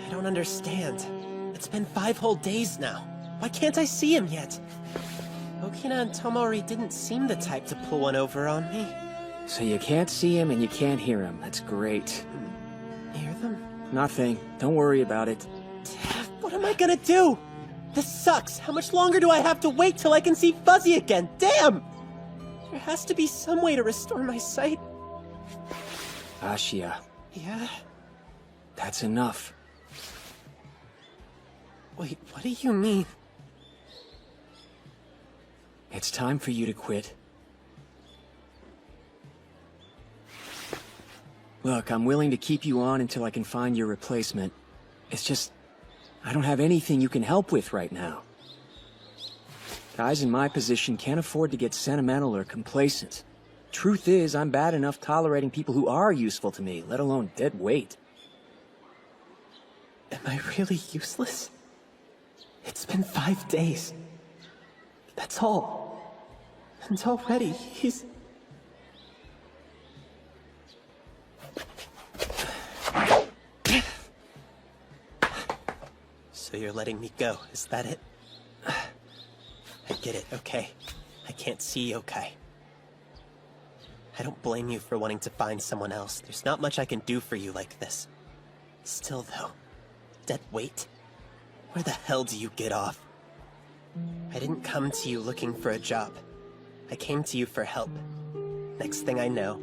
I don't understand. It's been 5 whole days now. Why can't I see him yet? Okina and Tomori didn't seem the type to pull one over on me. So you can't see him and you can't hear him. That's great. Hear them? Nothing. Don't worry about it. What am I gonna do? This sucks. How much longer do I have to wait till I can see Fuzzy again? Damn! There has to be some way to restore my sight. Ashia. Yeah? That's enough. Wait, what do you mean? It's time for you to quit. Look, I'm willing to keep you on until I can find your replacement. It's just, I don't have anything you can help with right now. Guys in my position can't afford to get sentimental or complacent. Truth is, I'm bad enough tolerating people who are useful to me, let alone dead weight. Am I really useless? It's been 5 days. That's all. And already he's... So you're letting me go, is that it? I get it, okay. I can't see yokai. I don't blame you for wanting to find someone else. There's not much I can do for you like this. Still, though, dead weight. Where the hell do you get off? I didn't come to you looking for a job. I came to you for help. Next thing I know,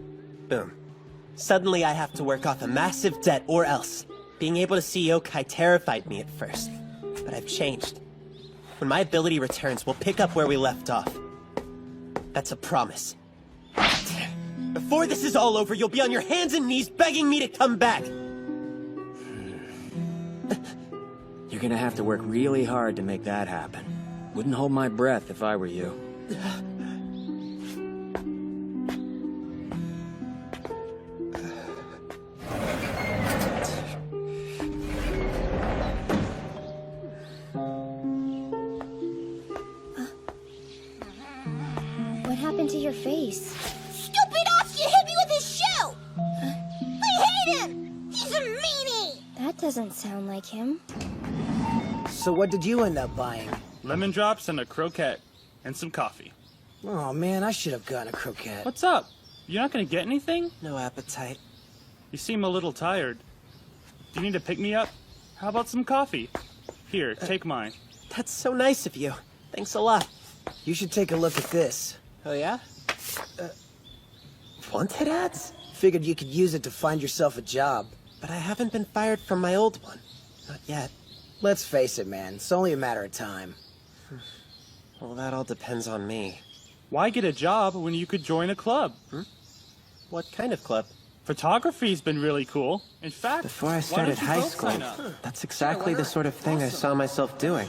boom. Suddenly I have to work off a massive debt or else. Being able to see yokai terrified me at first, but I've changed. When my ability returns, we'll pick up where we left off. That's a promise. Before this is all over, you'll be on your hands and knees begging me to come back. You're gonna have to work really hard to make that happen. Wouldn't hold my breath if I were you. What happened to your face? Stupid Ashia hit me with his shoe! I hate him! He's a meanie! That doesn't sound like him. So what did you end up buying? Lemon drops and a croquette. And some coffee. Oh man, I should have gotten a croquette. What's up? You're not gonna get anything? No appetite. You seem a little tired. Do you need to pick me up? How about some coffee? Here, take mine. That's so nice of you. Thanks a lot. You should take a look at this. Oh yeah? Wanted ads? Figured you could use it to find yourself a job. But I haven't been fired from my old one. Not yet. Let's face it, man. It's only a matter of time. Well, that all depends on me. Why get a job when you could join a club? What kind of club? Photography's been really cool. In fact, before I why started don't you high both school, sign up? that's exactly the sort of thing I saw myself doing.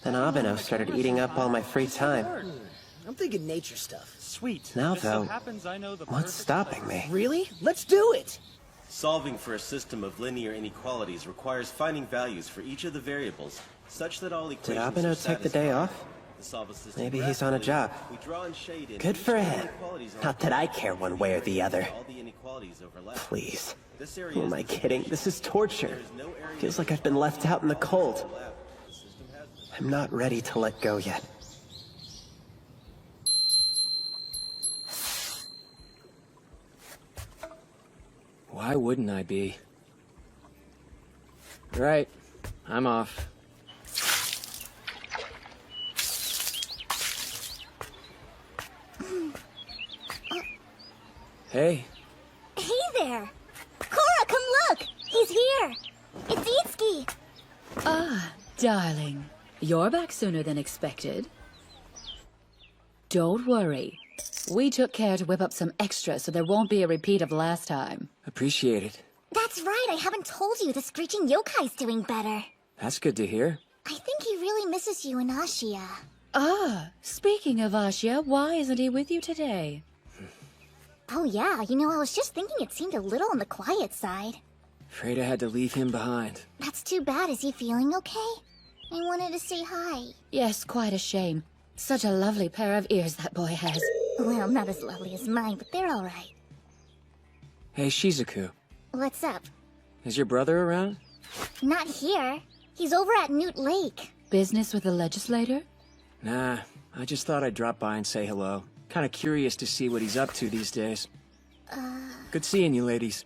Then Abeno started eating up all my free time. I'm thinking nature stuff. Sweet. Now, Just so though, happens I know the what's perfect stopping place. me? Really? Let's do it! Solving for a system of linear inequalities requires finding values for each of the variables, such that all equations Did are Abeno take the day satisfied. off? To solve a system Maybe he's on a graphically, job. we draw and shade in Good each for of the him. inequalities on Not the that I graph. care one way or the other. All the inequalities overlap. Please. This area Who is am I the kidding? solution. This is torture. There is no area Feels like I've been left out in the cold. I'm not ready to let go yet. Why wouldn't I be? Right. I'm off. Hey. Hey there! Cora, come look! He's here! It's Itsuki! Ah, darling. You're back sooner than expected. Don't worry. We took care to whip up some extras so there won't be a repeat of last time. Appreciate it. That's right, I haven't told you the screeching yokai's doing better. That's good to hear. I think he really misses you and Ashia. Ah, speaking of Ashia, why isn't he with you today? Oh yeah, you know, I was just thinking it seemed a little on the quiet side. Afraid I had to leave him behind. That's too bad. Is he feeling okay? I wanted to say hi. Yes, quite a shame. Such a lovely pair of ears that boy has. Well, not as lovely as mine, but they're alright. Hey, Shizuku. What's up? Is your brother around? Not here. He's over at Newt Lake. Business with the legislator? Nah, I just thought I'd drop by and say hello. Kinda curious to see what he's up to these days. Good seeing you, ladies.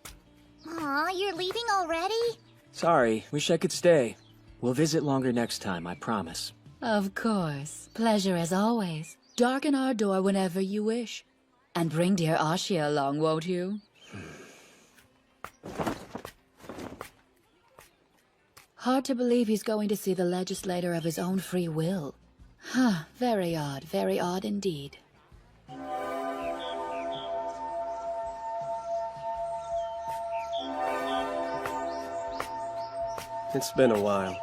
Aw, you're leaving already? Sorry, wish I could stay. We'll visit longer next time, I promise. Of course. Pleasure as always. Darken our door whenever you wish. And bring dear Ashia along, won't you? Hard to believe he's going to see the legislator of his own free will. Huh, very odd indeed. It's been a while.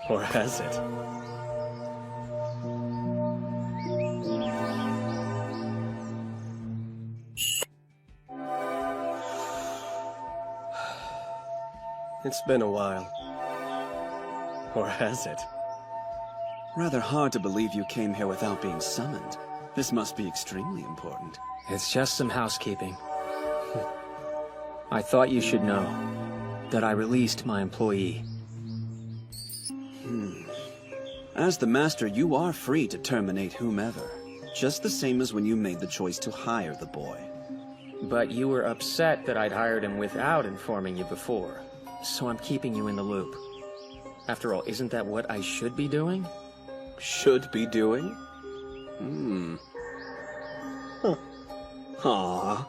Or has it? It's been a while. Or has it? Rather hard to believe you came here without being summoned. This must be extremely important. It's just some housekeeping. I thought you should know that I released my employee. As the master, you are free to terminate whomever. Just the same as when you made the choice to hire the boy. But you were upset that I'd hired him without informing you before. so I'm keeping you in the loop. After all, isn't that what I should be doing? Should be doing? Huh. Aw.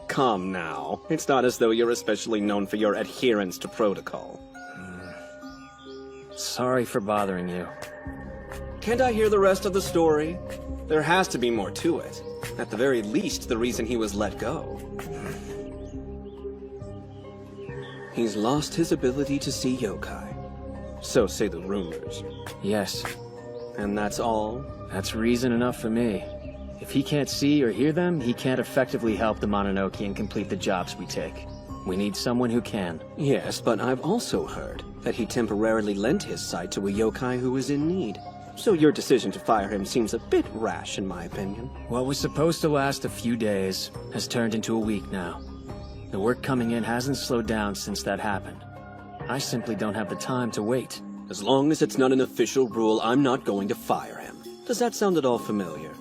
Calm now. It's not as though you're especially known for your adherence to protocol. Sorry for bothering you. Can't I hear the rest of the story? There has to be more to it. At the very least, the reason he was let go. He's lost his ability to see yokai. So say the rumors. Yes. And that's all? That's reason enough for me. If he can't see or hear them, he can't effectively help the Mononoke and complete the jobs we take. We need someone who can. Yes, but I've also heard that he temporarily lent his sight to a yokai who was in need. So your decision to fire him seems a bit rash, in my opinion. What was supposed to last a few days has turned into a week now. The work coming in hasn't slowed down since that happened. I simply don't have the time to wait. As long as it's not an official rule, I'm not going to fire him. Does that sound at all familiar?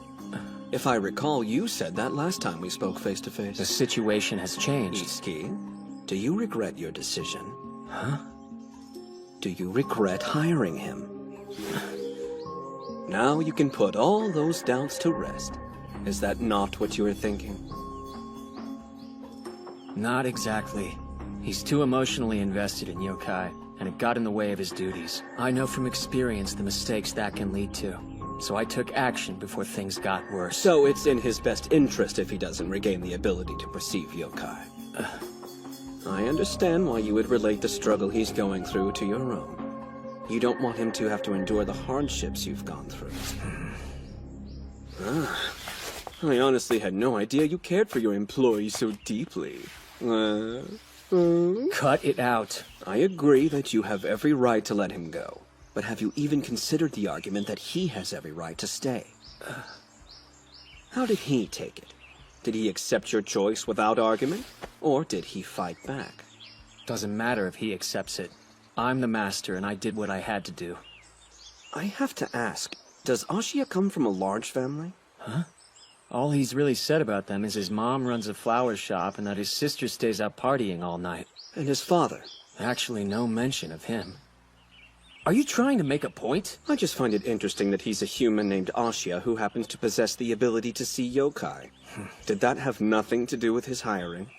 If I recall, you said that last time we spoke face to face. The situation has changed. Itsuki, do you regret your decision? Huh? Do you regret hiring him? Now you can put all those doubts to rest. Is that not what you were thinking? Not exactly. He's too emotionally invested in yokai, and it got in the way of his duties. I know from experience the mistakes that can lead to. So I took action before things got worse. So it's in his best interest if he doesn't regain the ability to perceive yokai. I understand why you would relate the struggle he's going through to your own. You don't want him to have to endure the hardships you've gone through. I honestly had no idea you cared for your employee so deeply. Cut it out. I agree that you have every right to let him go. But have you even considered the argument that he has every right to stay? How did he take it? Did he accept your choice without argument? Or did he fight back? Doesn't matter if he accepts it. I'm the master, and I did what I had to do. I have to ask, does Ashia come from a large family? Huh? All he's really said about them is his mom runs a flower shop and that his sister stays out partying all night. And his father? Actually, no mention of him. Are you trying to make a point? I just find it interesting that he's a human named Ashia who happens to possess the ability to see yokai. Did that have nothing to do with his hiring?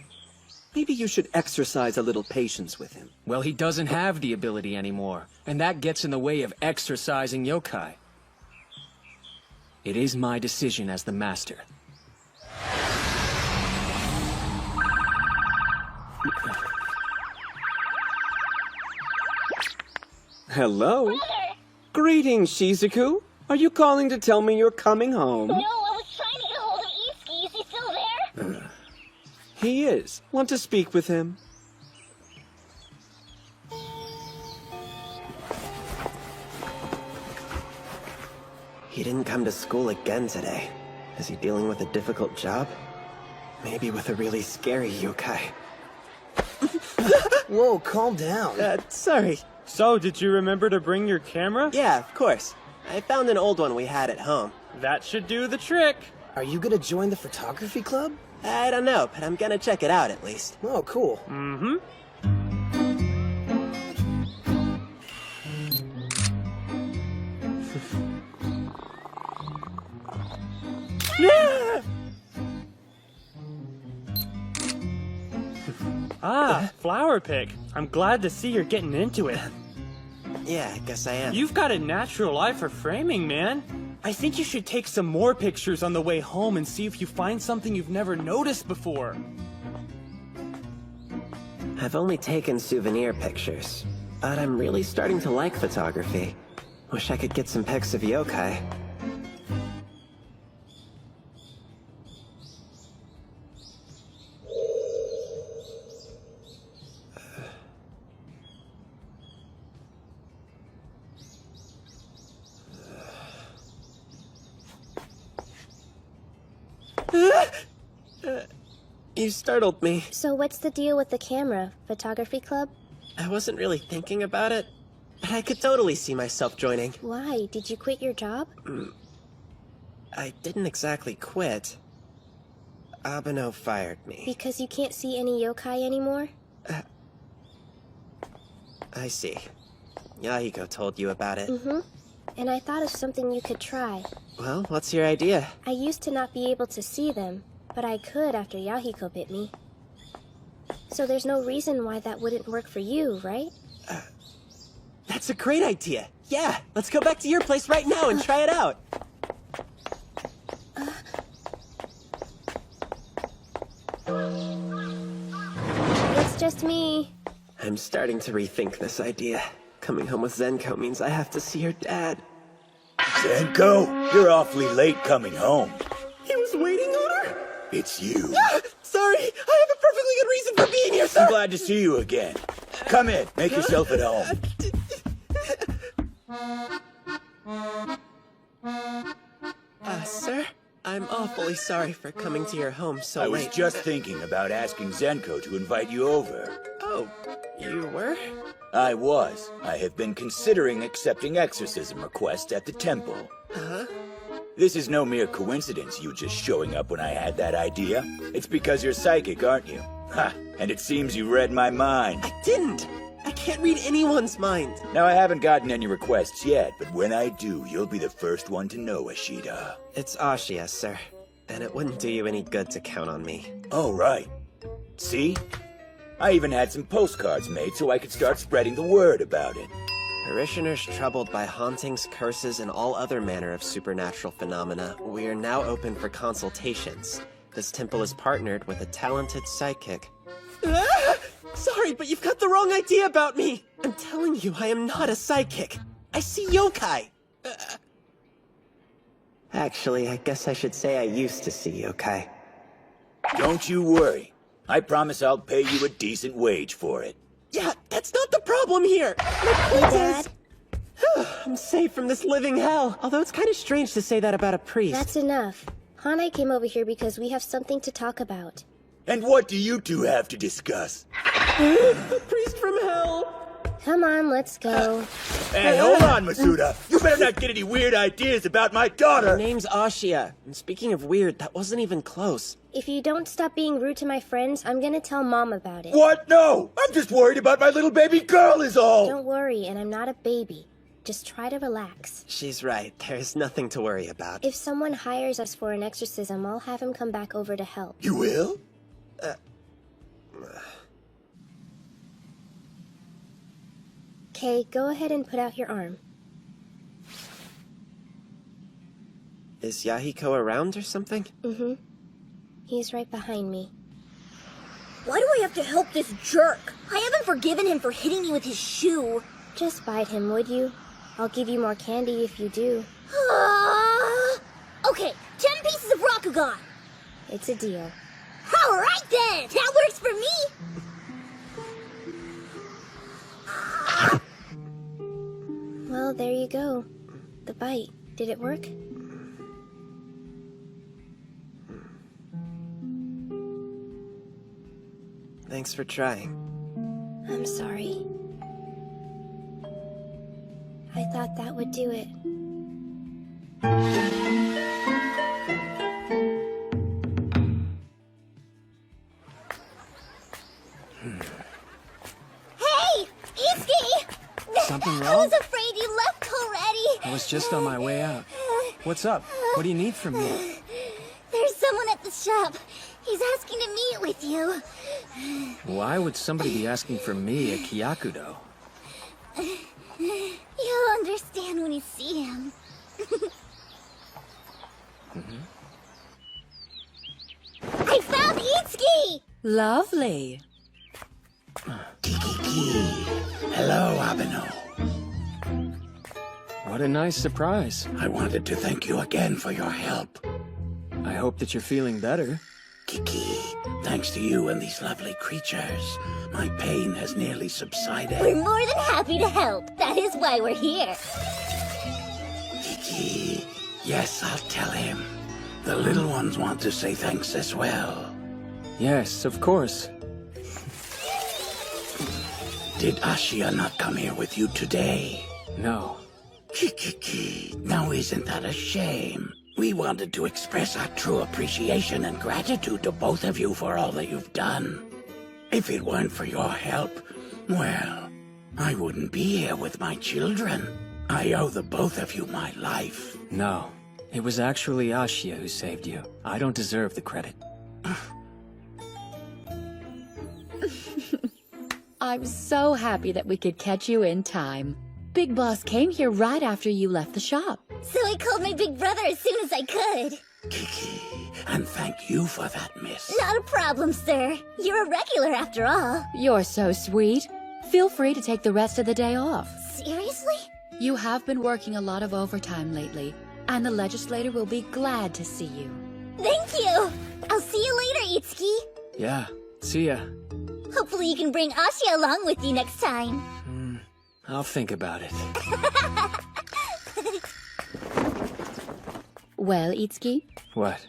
Maybe you should exercise a little patience with him. Well, he doesn't have the ability anymore, and that gets in the way of exercising yokai. It is my decision as the master. Hello? Brother. Greetings, Shizuku. Are you calling to tell me you're coming home? No, I was trying to get hold of Itsuki. Is he still there? He is. Want to speak with him? He didn't come to school again today. Is he dealing with a difficult job? Maybe with a really scary yokai. Whoa, calm down. Sorry. So, did you remember to bring your camera? Yeah, of course. I found an old one we had at home. That should do the trick. Are you gonna join the photography club? I don't know, but I'm gonna check it out at least. Oh, cool. Mm-hmm. Flower pick. I'm glad to see you're getting into it. Yeah, I guess I am. You've got a natural eye for framing, man. I think you should take some more pictures on the way home and see if you find something you've never noticed before. I've only taken souvenir pictures, but I'm really starting to like photography. Wish I could get some pics of yokai. You startled me. So what's the deal with the camera? Photography club? I wasn't really thinking about it, but I could totally see myself joining. Why? Did you quit your job? I didn't exactly quit. Abeno fired me. Because you can't see any yokai anymore? I see. Yahiko told you about it. Mm-hmm. And I thought of something you could try. Well, what's your idea? I used to not be able to see them, but I could after Yahiko bit me. So there's no reason why that wouldn't work for you, right? That's a great idea. Yeah, let's go back to your place right now and try it out. It's just me. I'm starting to rethink this idea. Coming home with Zenko means I have to see her dad. Zenko, you're awfully late coming home. He was waiting on her? It's you. Sorry, I have a perfectly good reason for being here, sir. I'm glad to see you again. Come in, make yourself at home. Sir, I'm awfully sorry for coming to your home so late. I was just thinking about asking Zenko to invite you over. Oh, you were? I was. I have been considering accepting exorcism requests at the temple. Uh-huh. This is no mere coincidence, you just showing up when I had that idea. It's because you're psychic, aren't you? Ha! And it seems you read my mind. I didn't! I can't read anyone's mind. Now, I haven't gotten any requests yet, but when I do, you'll be the first one to know, Ashita. It's Ashia, sir. And it wouldn't do you any good to count on me. Oh, right. See? I even had some postcards made so I could start spreading the word about it. Parishioners troubled by hauntings, curses, and all other manner of supernatural phenomena, we are now open for consultations. This temple is partnered with a talented psychic. Sorry, but you've got the wrong idea about me! I'm telling you, I am not a psychic. I see yokai! Actually, I guess I should say I used to see yokai. Don't you worry. I promise I'll pay you a decent wage for it. Yeah, that's not the problem here! My point is... I'm safe from this living hell, although it's kind of strange to say that about a priest. That's enough. Hanai came over here because we have something to talk about. And what do you two have to discuss? The priest from hell! Come on, let's go. Hey, hold on, Masuda. You better not get any weird ideas about my daughter. Her name's Ashia. And speaking of weird, that wasn't even close. If you don't stop being rude to my friends, I'm gonna tell Mom about it. What? No! I'm just worried about my little baby girl is all! Don't worry, and I'm not a baby. Just try to relax. She's right. There's nothing to worry about. If someone hires us for an exorcism, I'll have him come back over to help. You will? Okay, go ahead and put out your arm. Is Yahiko around or something? Mm-hmm. He's right behind me. Why do I have to help this jerk? I haven't forgiven him for hitting me with his shoe. Just bite him, would you? I'll give you more candy if you do. Okay, 10 pieces of Rakugan. It's a deal. All right then, that works for me. Well, there you go. The bite. Did it work? Thanks for trying. I'm sorry. I thought that would do it. Hey! Itsuki! Something I wrong? was afraid you left already. I was just on my way out. What's up? What do you need from me? There's someone at the shop. He's asking to meet with you. Why would somebody be asking for me at Kyakudo? You'll understand when you see him. I found Itsuki! Lovely. Hello, Abeno. What a nice surprise. I wanted to thank you again for your help. I hope that you're feeling better. Kiki, thanks to you and these lovely creatures, my pain has nearly subsided. We're more than happy to help. That is why we're here. Kiki, yes, I'll tell him. The little ones want to say thanks as well. Yes, of course. Did Ashia not come here with you today? No. Kiki, now isn't that a shame? We wanted to express our true appreciation and gratitude to both of you for all that you've done. If it weren't for your help, well, I wouldn't be here with my children. I owe the both of you my life. No, it was actually Ashia who saved you. I don't deserve the credit. I'm so happy that we could catch you in time. Big Boss came here right after you left the shop. So I called my big brother as soon as I could. Kiki, and thank you for that, miss. Not a problem, sir. You're a regular after all. You're so sweet. Feel free to take the rest of the day off. Seriously? You have been working a lot of overtime lately, and the legislator will be glad to see you. Thank you! I'll see you later, Itsuki. Yeah, see ya. Hopefully you can bring Ashia along with you next time. I'll think about it. Well, Itsuki? What?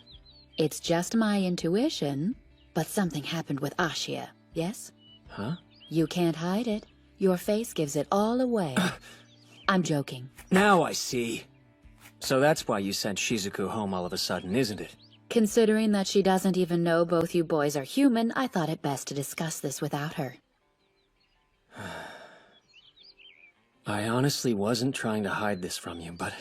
It's just my intuition, but something happened with Ashia, yes? Huh? You can't hide it. Your face gives it all away. I'm joking. Now I see. So that's why you sent Shizuku home all of a sudden, isn't it? Considering that she doesn't even know both you boys are human, I thought it best to discuss this without her. I honestly wasn't trying to hide this from you, but...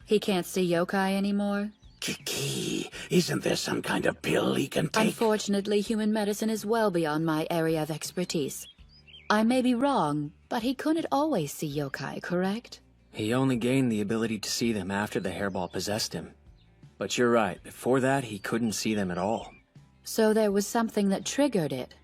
He can't see yokai anymore? Kiki, isn't there some kind of pill he can take? Unfortunately, human medicine is well beyond my area of expertise. I may be wrong, but he couldn't always see yokai, correct? He only gained the ability to see them after the hairball possessed him. But you're right, before that he couldn't see them at all. So there was something that triggered it.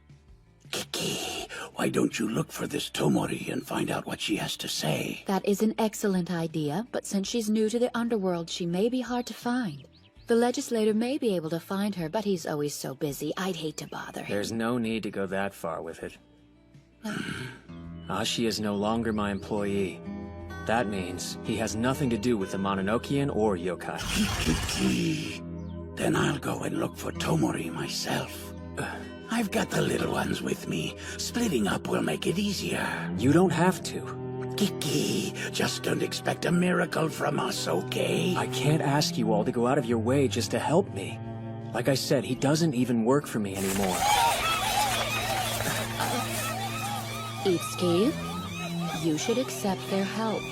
Kiki, why don't you look for this Tomori and find out what she has to say? That is an excellent idea, but since she's new to the underworld, she may be hard to find. The legislator may be able to find her, but he's always so busy, I'd hate to bother him. There's no need to go that far with it. Ashi is no longer my employee. That means he has nothing to do with the Mononokean or yokai. Kiki, then I'll go and look for Tomori myself. I've got the little ones with me. Splitting up will make it easier. You don't have to. Kiki, just don't expect a miracle from us, okay? I can't ask you all to go out of your way just to help me. Like I said, he doesn't even work for me anymore. Itsuki, you should accept their help.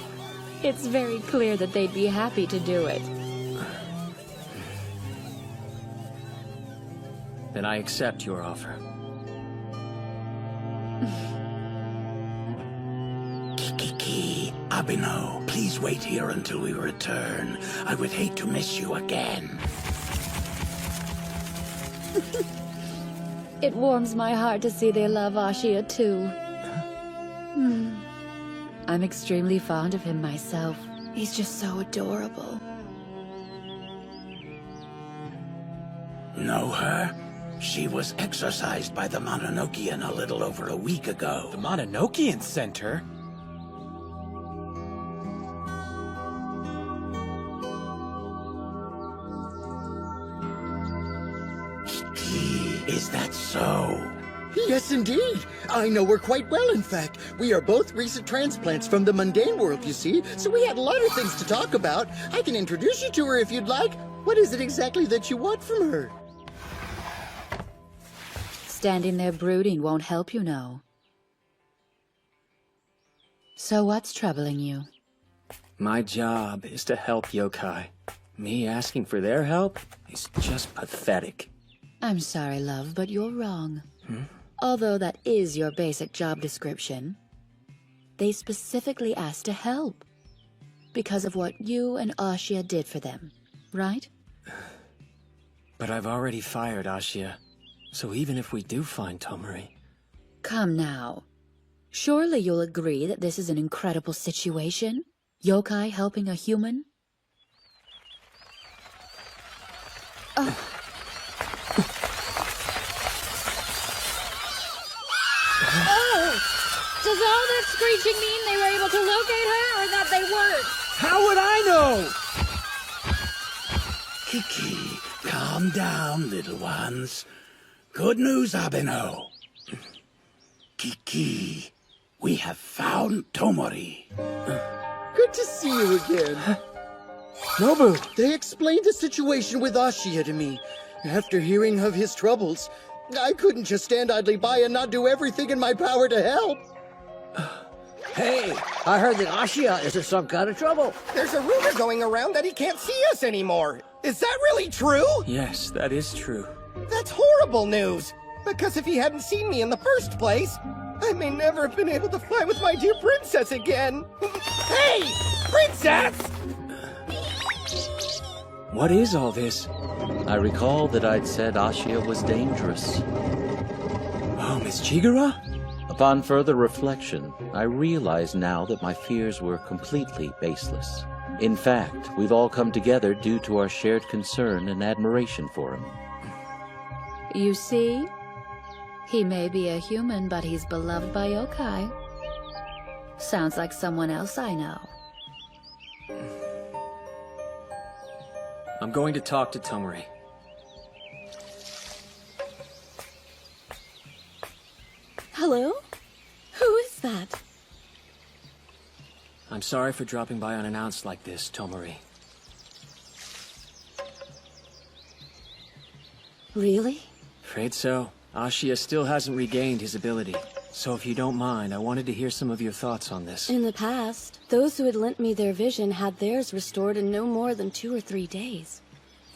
It's very clear that they'd be happy to do it. Then I accept your offer. Kiki, Abino, please wait here until we return. I would hate to miss you again. It warms my heart to see they love Ashia too. I'm extremely fond of him myself. He's just so adorable. Know her? She was exorcised by the Mononokean a little over a week ago. The Mononokean sent her? Is that so? Yes, indeed. I know her quite well, in fact. We are both recent transplants from the mundane world, you see, so we had a lot of things to talk about. I can introduce you to her if you'd like. What is it exactly that you want from her? Standing there brooding won't help, you know. So what's troubling you? My job is to help yokai. Me asking for their help is just pathetic. I'm sorry, love, but you're wrong. Although that is your basic job description, they specifically asked to help because of what you and Ashia did for them, right? But I've already fired Ashia, so even if we do find Tomori... Come now. Surely you'll agree that this is an incredible situation? Yokai helping a human? Does all that screeching mean they were able to locate her, or that they weren't? How would I know? Kiki, calm down, little ones. Good news, Abino. Kiki, we have found Tomori. Good to see you again. Nobu, they explained the situation with Ashia to me. After hearing of his troubles, I couldn't just stand idly by and not do everything in my power to help. Hey, I heard that Ashia is in some kind of trouble. There's a rumor going around that he can't see us anymore. Is that really true? Yes, that is true. That's horrible news. Because if he hadn't seen me in the first place, I may never have been able to fly with my dear princess again. Hey! Princess! What is all this? I recall that I'd said Ashia was dangerous. Oh, Miss Chigara? Upon further reflection, I realize now that my fears were completely baseless. In fact, we've all come together due to our shared concern and admiration for him. You see? He may be a human, but he's beloved by yokai. Sounds like someone else I know. I'm going to talk to Tomori. Hello? Who is that? I'm sorry for dropping by unannounced like this, Tomori. Really? Afraid so. Ashia still hasn't regained his ability. So if you don't mind, I wanted to hear some of your thoughts on this. In the past, those who had lent me their vision had theirs restored in no more than 2 or 3 days.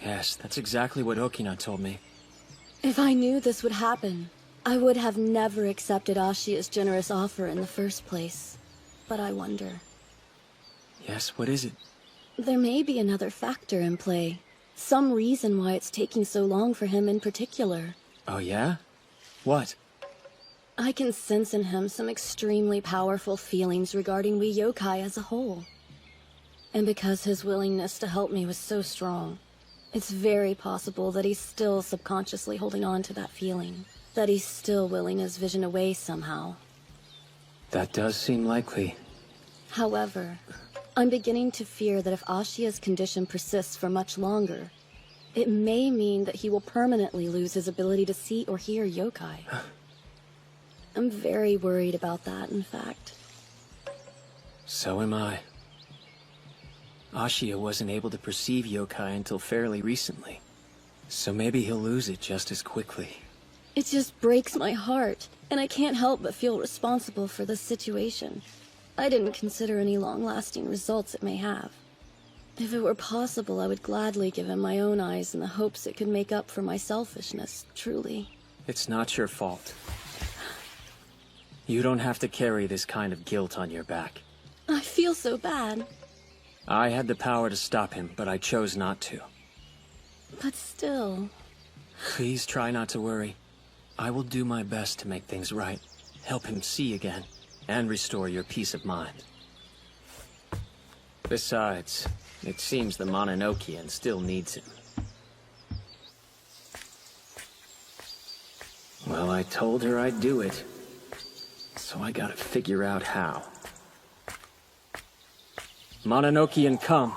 Yes, that's exactly what Okina told me. If I knew this would happen, I would have never accepted Ashia's generous offer in the first place. But I wonder. Yes, what is it? There may be another factor in play. Some reason why it's taking so long for him in particular. Oh yeah? What? I can sense in him some extremely powerful feelings regarding we yokai as a whole. And because his willingness to help me was so strong, it's very possible that he's still subconsciously holding on to that feeling. That he's still willing his vision away somehow. That does seem likely. However, I'm beginning to fear that if Ashia's condition persists for much longer, it may mean that he will permanently lose his ability to see or hear yokai. I'm very worried about that, in fact. So am I. Ashia wasn't able to perceive yokai until fairly recently. So maybe he'll lose it just as quickly. It just breaks my heart, and I can't help but feel responsible for this situation. I didn't consider any long-lasting results it may have. If it were possible, I would gladly give him my own eyes in the hopes it could make up for my selfishness, truly. It's not your fault. You don't have to carry this kind of guilt on your back. I feel so bad. I had the power to stop him, but I chose not to. But still... Please try not to worry. I will do my best to make things right, help him see again, and restore your peace of mind. Besides, it seems the Mononokean still needs him. Well, I told her I'd do it. So I gotta figure out how. Mononokean, come.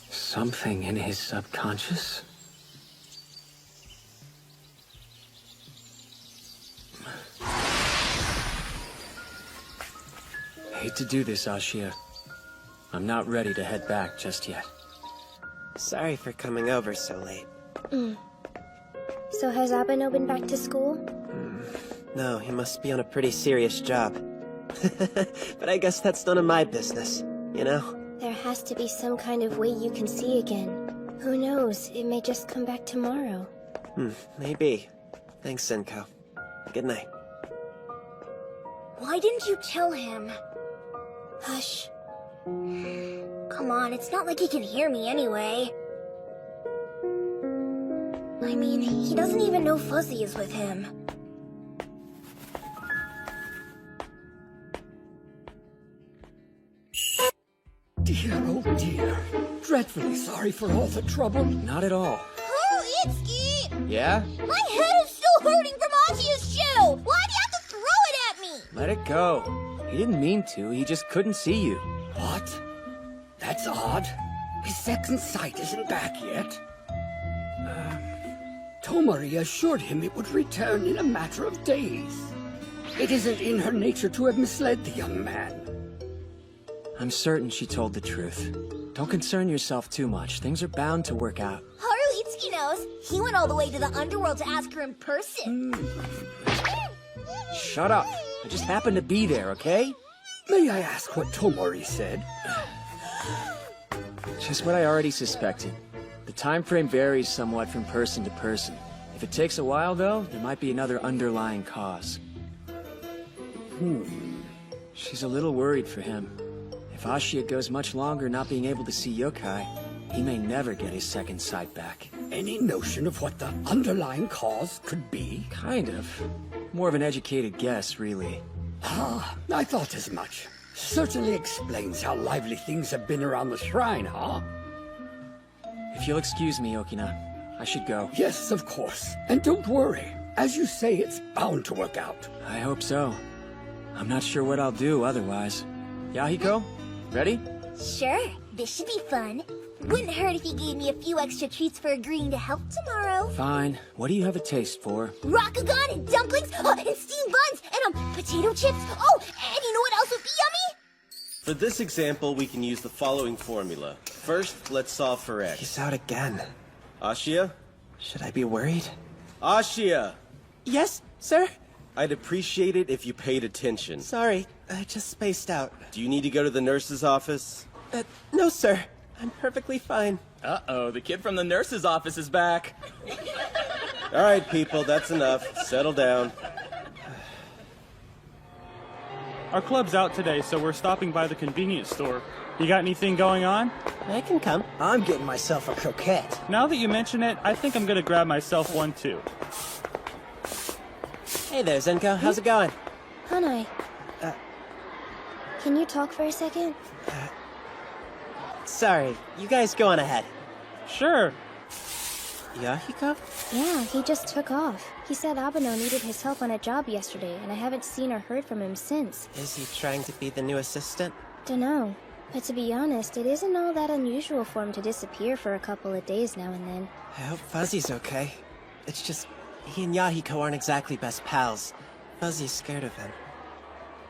Something in his subconscious? Hate to do this, Ashia. I'm not ready to head back just yet. Sorry for coming over so late. So has Abeno been back to school? No, he must be on a pretty serious job. But I guess that's none of my business, you know? There has to be some kind of way you can see again. Who knows, it may just come back tomorrow. Maybe. Thanks, Senko. Good night. Why didn't you tell him? Hush. Come on, it's not like he can hear me anyway. I mean, he doesn't even know Fuzzy is with him. Dear, oh dear. Dreadfully sorry for all the trouble. Not at all. Oh, Itsuki! Yeah? My head is still hurting from Ashia's shoe! Why'd you have to throw it at me? Let it go. He didn't mean to, he just couldn't see you. What? That's odd. His second sight isn't back yet. Tomori assured him it would return in a matter of days. It isn't in her nature to have misled the young man. I'm certain she told the truth. Don't concern yourself too much. Things are bound to work out. Haruhitsuki knows. He went all the way to the underworld to ask her in person. Shut up. I just happened to be there, okay? May I ask what Tomori said? Just what I already suspected. The time frame varies somewhat from person to person. If it takes a while, though, there might be another underlying cause. She's a little worried for him. If Ashia goes much longer not being able to see yokai, he may never get his second sight back. Any notion of what the underlying cause could be? Kind of. More of an educated guess, really. Ah, I thought as much. Certainly explains how lively things have been around the shrine, huh? If you'll excuse me, Okina, I should go. Yes, of course. And don't worry. As you say, it's bound to work out. I hope so. I'm not sure what I'll do otherwise. Yahiko, ready? Sure, this should be fun. Wouldn't hurt if you gave me a few extra treats for agreeing to help tomorrow. Fine. What do you have a taste for? Rakugan and dumplings, and steamed buns, and potato chips. Oh, and you know what else would be yummy? For this example, we can use the following formula. First, let's solve for x. He's out again. Ashia? Should I be worried? Ashia! Yes, sir? I'd appreciate it if you paid attention. Sorry, I just spaced out. Do you need to go to the nurse's office? No, sir. I'm perfectly fine. Uh-oh, the kid from the nurse's office is back. All right, people, that's enough. Settle down. Our club's out today, so we're stopping by the convenience store. You got anything going on? I can come. I'm getting myself a croquette. Now that you mention it, I think I'm gonna grab myself one too. Hey there, Zenko. How's it going? Hanai. Can you talk for a second? Sorry, you guys go on ahead. Sure. Yahiko? Yeah, he just took off. He said Abeno needed his help on a job yesterday, and I haven't seen or heard from him since. Is he trying to be the new assistant? Dunno. But to be honest, it isn't all that unusual for him to disappear for a couple of days now and then. I hope Fuzzy's okay. It's just, he and Yahiko aren't exactly best pals. Fuzzy's scared of him.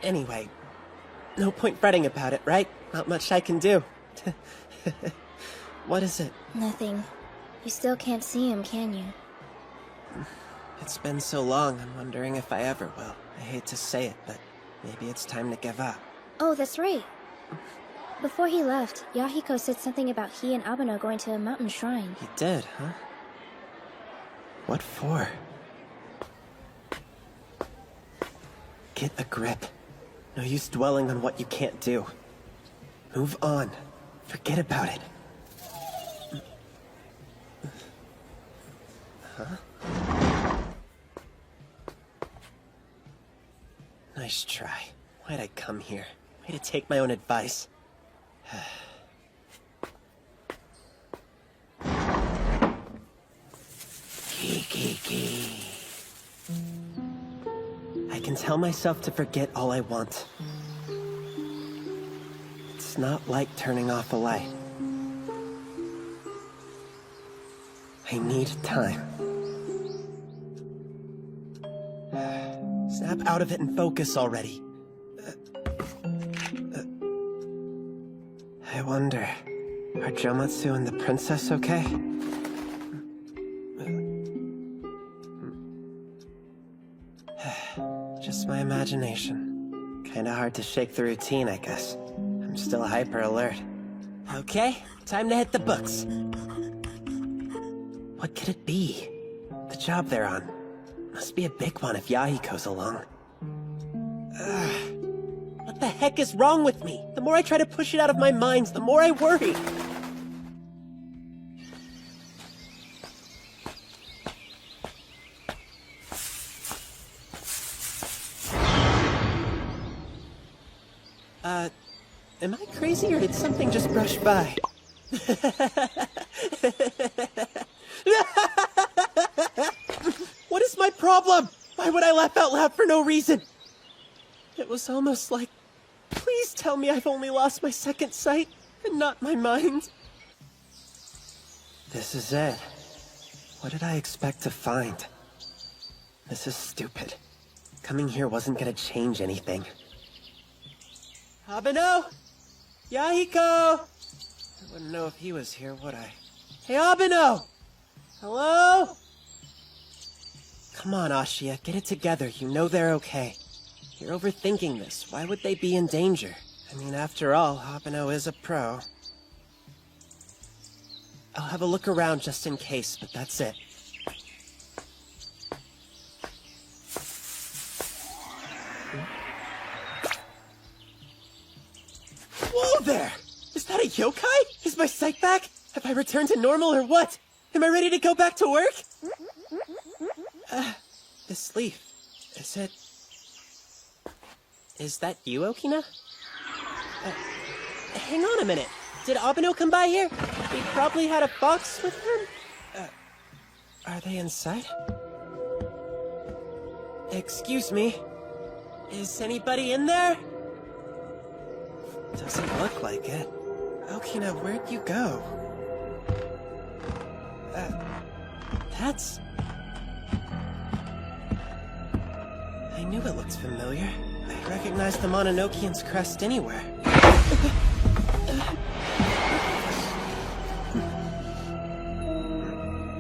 Anyway, no point fretting about it, right? Not much I can do. What is it? Nothing. You still can't see him, can you? It's been so long, I'm wondering if I ever will. I hate to say it, but maybe it's time to give up. Oh, that's right. Before he left, Yahiko said something about he and Abeno going to a mountain shrine. He did, huh? What for? Get a grip. No use dwelling on what you can't do. Move on. Forget about it. Huh? Nice try. Why'd I come here? Way to take my own advice. I can tell myself to forget all I want. It's not like turning off a light. I need time. Snap out of it and focus already. I wonder, are Jomatsu and the princess okay? Just my imagination. Kinda hard to shake the routine, I guess. I'm still hyper alert. Okay, time to hit the books. What could it be? The job they're on. Must be a big one if Yahiko's along. What the heck is wrong with me? The more I try to push it out of my mind, the more I worry. Am I crazy or did something just brush by? What is my problem? Why would I laugh out loud for no reason? It was almost like, please tell me I've only lost my second sight and not my mind. This is it. What did I expect to find? This is stupid. Coming here wasn't gonna change anything. Abeno! Yahiko! I wouldn't know if he was here, would I? Hey, Abeno! Hello? Come on, Ashia, get it together. You know they're okay. You're overthinking this. Why would they be in danger? I mean, after all, Abeno is a pro. I'll have a look around just in case, but that's it. Whoa there! Is that a yokai? Is my sight back? Have I returned to normal or what? Am I ready to go back to work? This leaf, is that you, Okina? Hang on a minute. Did Abeno come by here? He probably had a box with him? Are they inside? Excuse me. Is anybody in there? Doesn't look like it. Okina, where'd you go? That's... I knew it looked familiar. I recognized the Mononokean's crest anywhere.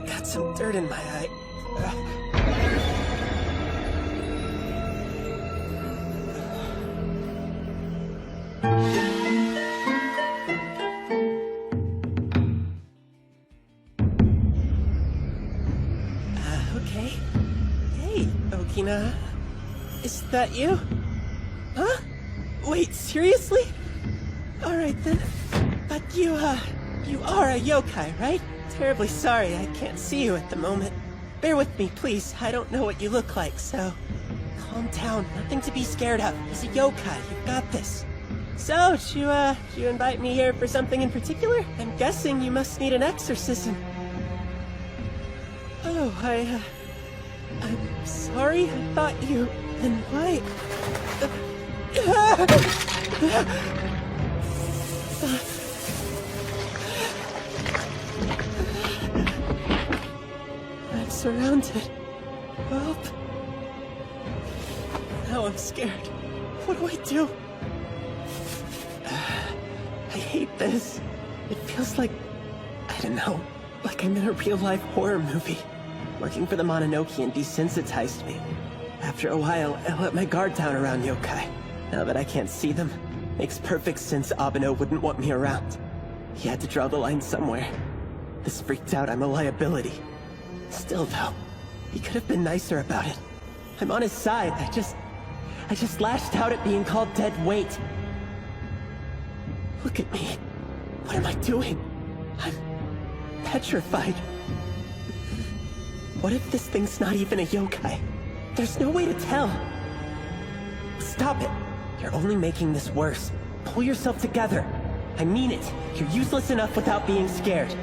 Got some dirt in my eye. Okay. Hey, Okina. Is that you? Huh? Wait, seriously? Alright then. But you are a yokai, right? Terribly sorry I can't see you at the moment. Bear with me, please. I don't know what you look like, so... Calm down. Nothing to be scared of. He's a yokai. You've got this. So, did you invite me here for something in particular? I'm guessing you must need an exorcism. Oh, I'm sorry. I thought you... Then why... I'm surrounded. Help. Now I'm scared. What do I do? I hate this. It feels like... I don't know. Like I'm in a real-life horror movie. Working for the Mononokean desensitized me. After a while, I let my guard down around yokai. Now that I can't see them, makes perfect sense Abeno wouldn't want me around. He had to draw the line somewhere. This freaked out I'm a liability. Still though, he could have been nicer about it. I'm on his side, I just lashed out at being called dead weight. Look at me. What am I doing? I'm petrified. What if this thing's not even a yokai? There's no way to tell. Stop it. You're only making this worse. Pull yourself together. I mean it. You're useless enough without being scared.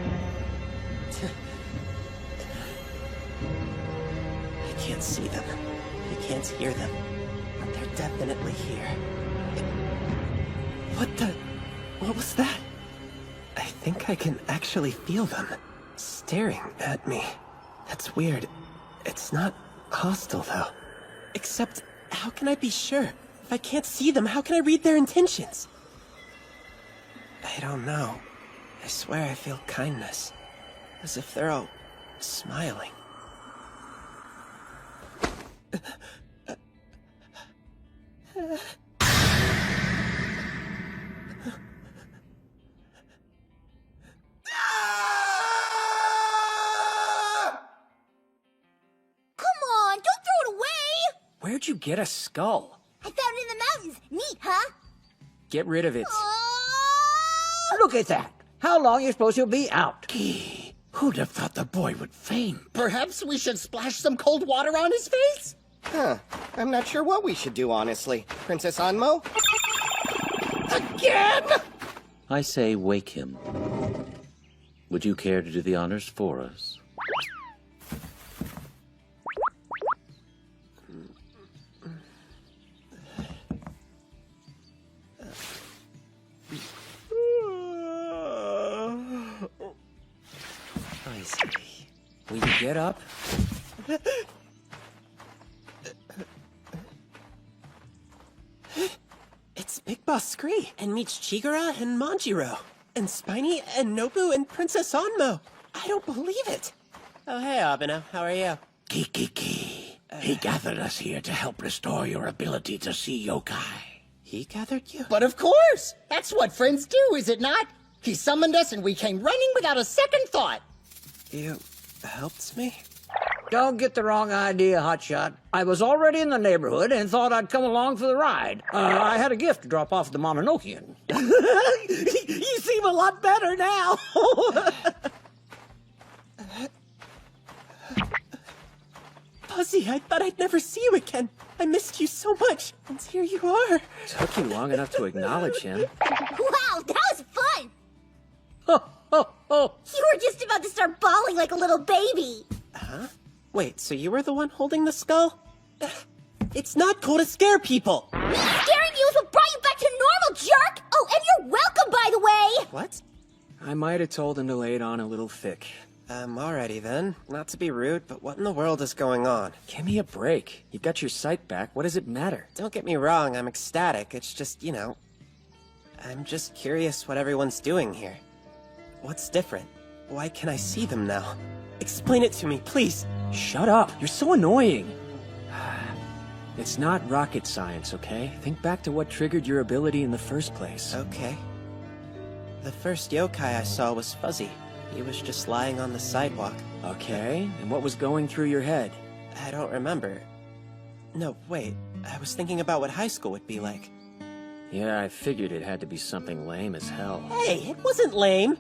I can't see them. I can't hear them. But they're definitely here. What was that? I think I can actually feel them. Staring at me. That's weird. It's not hostile, though. Except, how can I be sure? If I can't see them, how can I read their intentions? I don't know. I swear I feel kindness. As if they're all smiling. Where'd you get a skull? I found it in the mountains. Neat, huh? Get rid of it. Look at that. How long you supposed to be out? Who'd have thought the boy would faint? Perhaps we should splash some cold water on his face? Huh. I'm not sure what we should do, honestly. Princess Anmo? Again! I say wake him. Would you care to do the honors for us? Will you get up? It's Big Boss Scree, and meets Chigara and Manjiro. and Spiny, and Nobu, and Princess Onmo. I don't believe it. Oh, hey, Abeno. How are you? Kiki. He gathered us here to help restore your ability to see yokai. He gathered you? But of course! That's what friends do, is it not? He summoned us and we came running without a second thought. You helped me? Don't get the wrong idea, Hotshot. I was already in the neighborhood and thought I'd come along for the ride. I had a gift to drop off the Mononokean. You seem a lot better now. Fuzzy, I thought I'd never see you again. I missed you so much, and here you are. Took you long enough to acknowledge him. Wow, that was fun! Oh. You were just about to start bawling like a little baby. Huh? Wait, so you were the one holding the skull? It's not cool to scare people! Me scaring you is what brought you back to normal, jerk! Oh, and you're welcome, by the way! What? I might have told him to lay it on a little thick. Alrighty then. Not to be rude, but what in the world is going on? Give me a break. You've got your sight back. What does it matter? Don't get me wrong, I'm ecstatic. It's just, I'm just curious what everyone's doing here. What's different? Why can I see them now? Explain it to me, please! Shut up! You're so annoying! It's not rocket science, okay? Think back to what triggered your ability in the first place. Okay. The first yokai I saw was Fuzzy. He was just lying on the sidewalk. Okay, and what was going through your head? I don't remember. No, wait. I was thinking about what high school would be like. Yeah, I figured it had to be something lame as hell. Hey, it wasn't lame!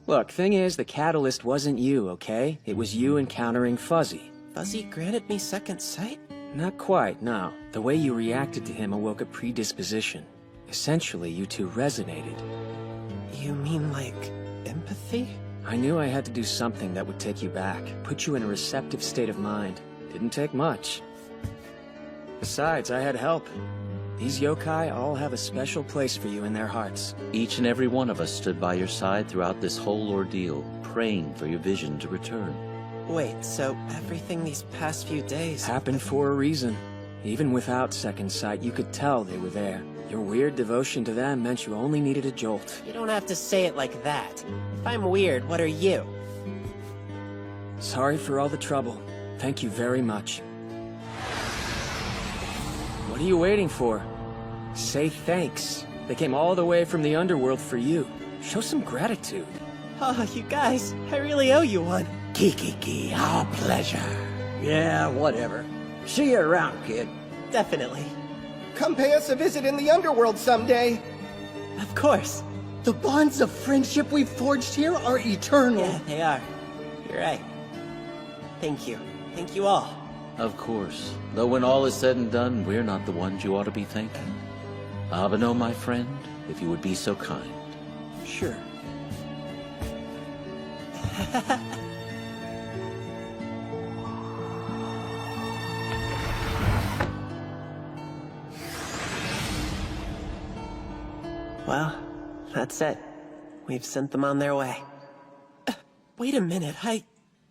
Look, thing is, the catalyst wasn't you, okay? It was you encountering Fuzzy. Fuzzy granted me second sight? Not quite, no. The way you reacted to him awoke a predisposition. Essentially, you two resonated. You mean like empathy? I knew I had to do something that would take you back, put you in a receptive state of mind. Didn't take much. Besides, I had help. These yokai all have a special place for you in their hearts. Each and every one of us stood by your side throughout this whole ordeal, praying for your vision to return. Wait, so everything these past few days... happened for a reason. Even without second sight, you could tell they were there. Your weird devotion to them meant you only needed a jolt. You don't have to say it like that. If I'm weird, what are you? Sorry for all the trouble. Thank you very much. What are you waiting for? Say thanks. They came all the way from the underworld for you. Show some gratitude. Oh, you guys, I really owe you one. Kiki, our pleasure. Yeah, whatever. See you around, kid. Definitely. Come pay us a visit in the underworld someday. Of course. The bonds of friendship we've forged here are eternal. Yeah, they are. You're right. Thank you. Thank you all. Of course. Though when all is said and done, we're not the ones you ought to be thanking. Abeno, my friend, if you would be so kind. Sure. Well, that's it. We've sent them on their way. Wait a minute,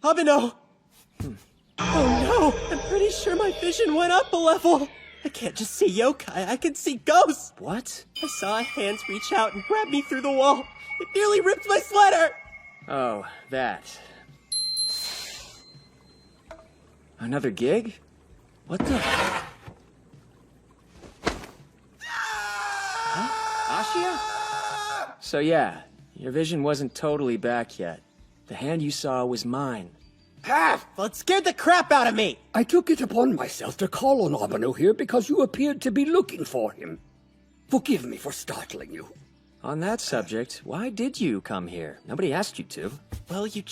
Abeno! Oh no! I'm pretty sure my vision went up a level! I can't just see yokai, I can see ghosts! What? I saw a hand reach out and grab me through the wall. It nearly ripped my sweater! Oh, that. Another gig? What the... Huh? Ashia? So yeah, your vision wasn't totally back yet. The hand you saw was mine. Well, it scared the crap out of me! I took it upon myself to call on Abeno here because you appeared to be looking for him. Forgive me for startling you. On that subject, why did you come here? Nobody asked you to. Well, you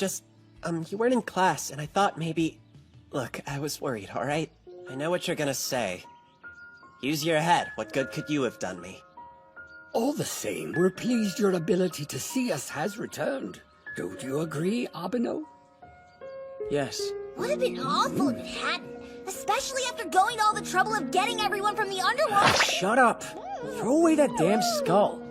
weren't in class, and I thought maybe... Look, I was worried, alright? I know what you're gonna say. Use your head. What good could you have done me? All the same, we're pleased your ability to see us has returned. Don't you agree, Abeno? Yes. Would have been awful if it hadn't. Especially after going to all the trouble of getting everyone from the underworld. Shut up! Throw away that damn skull.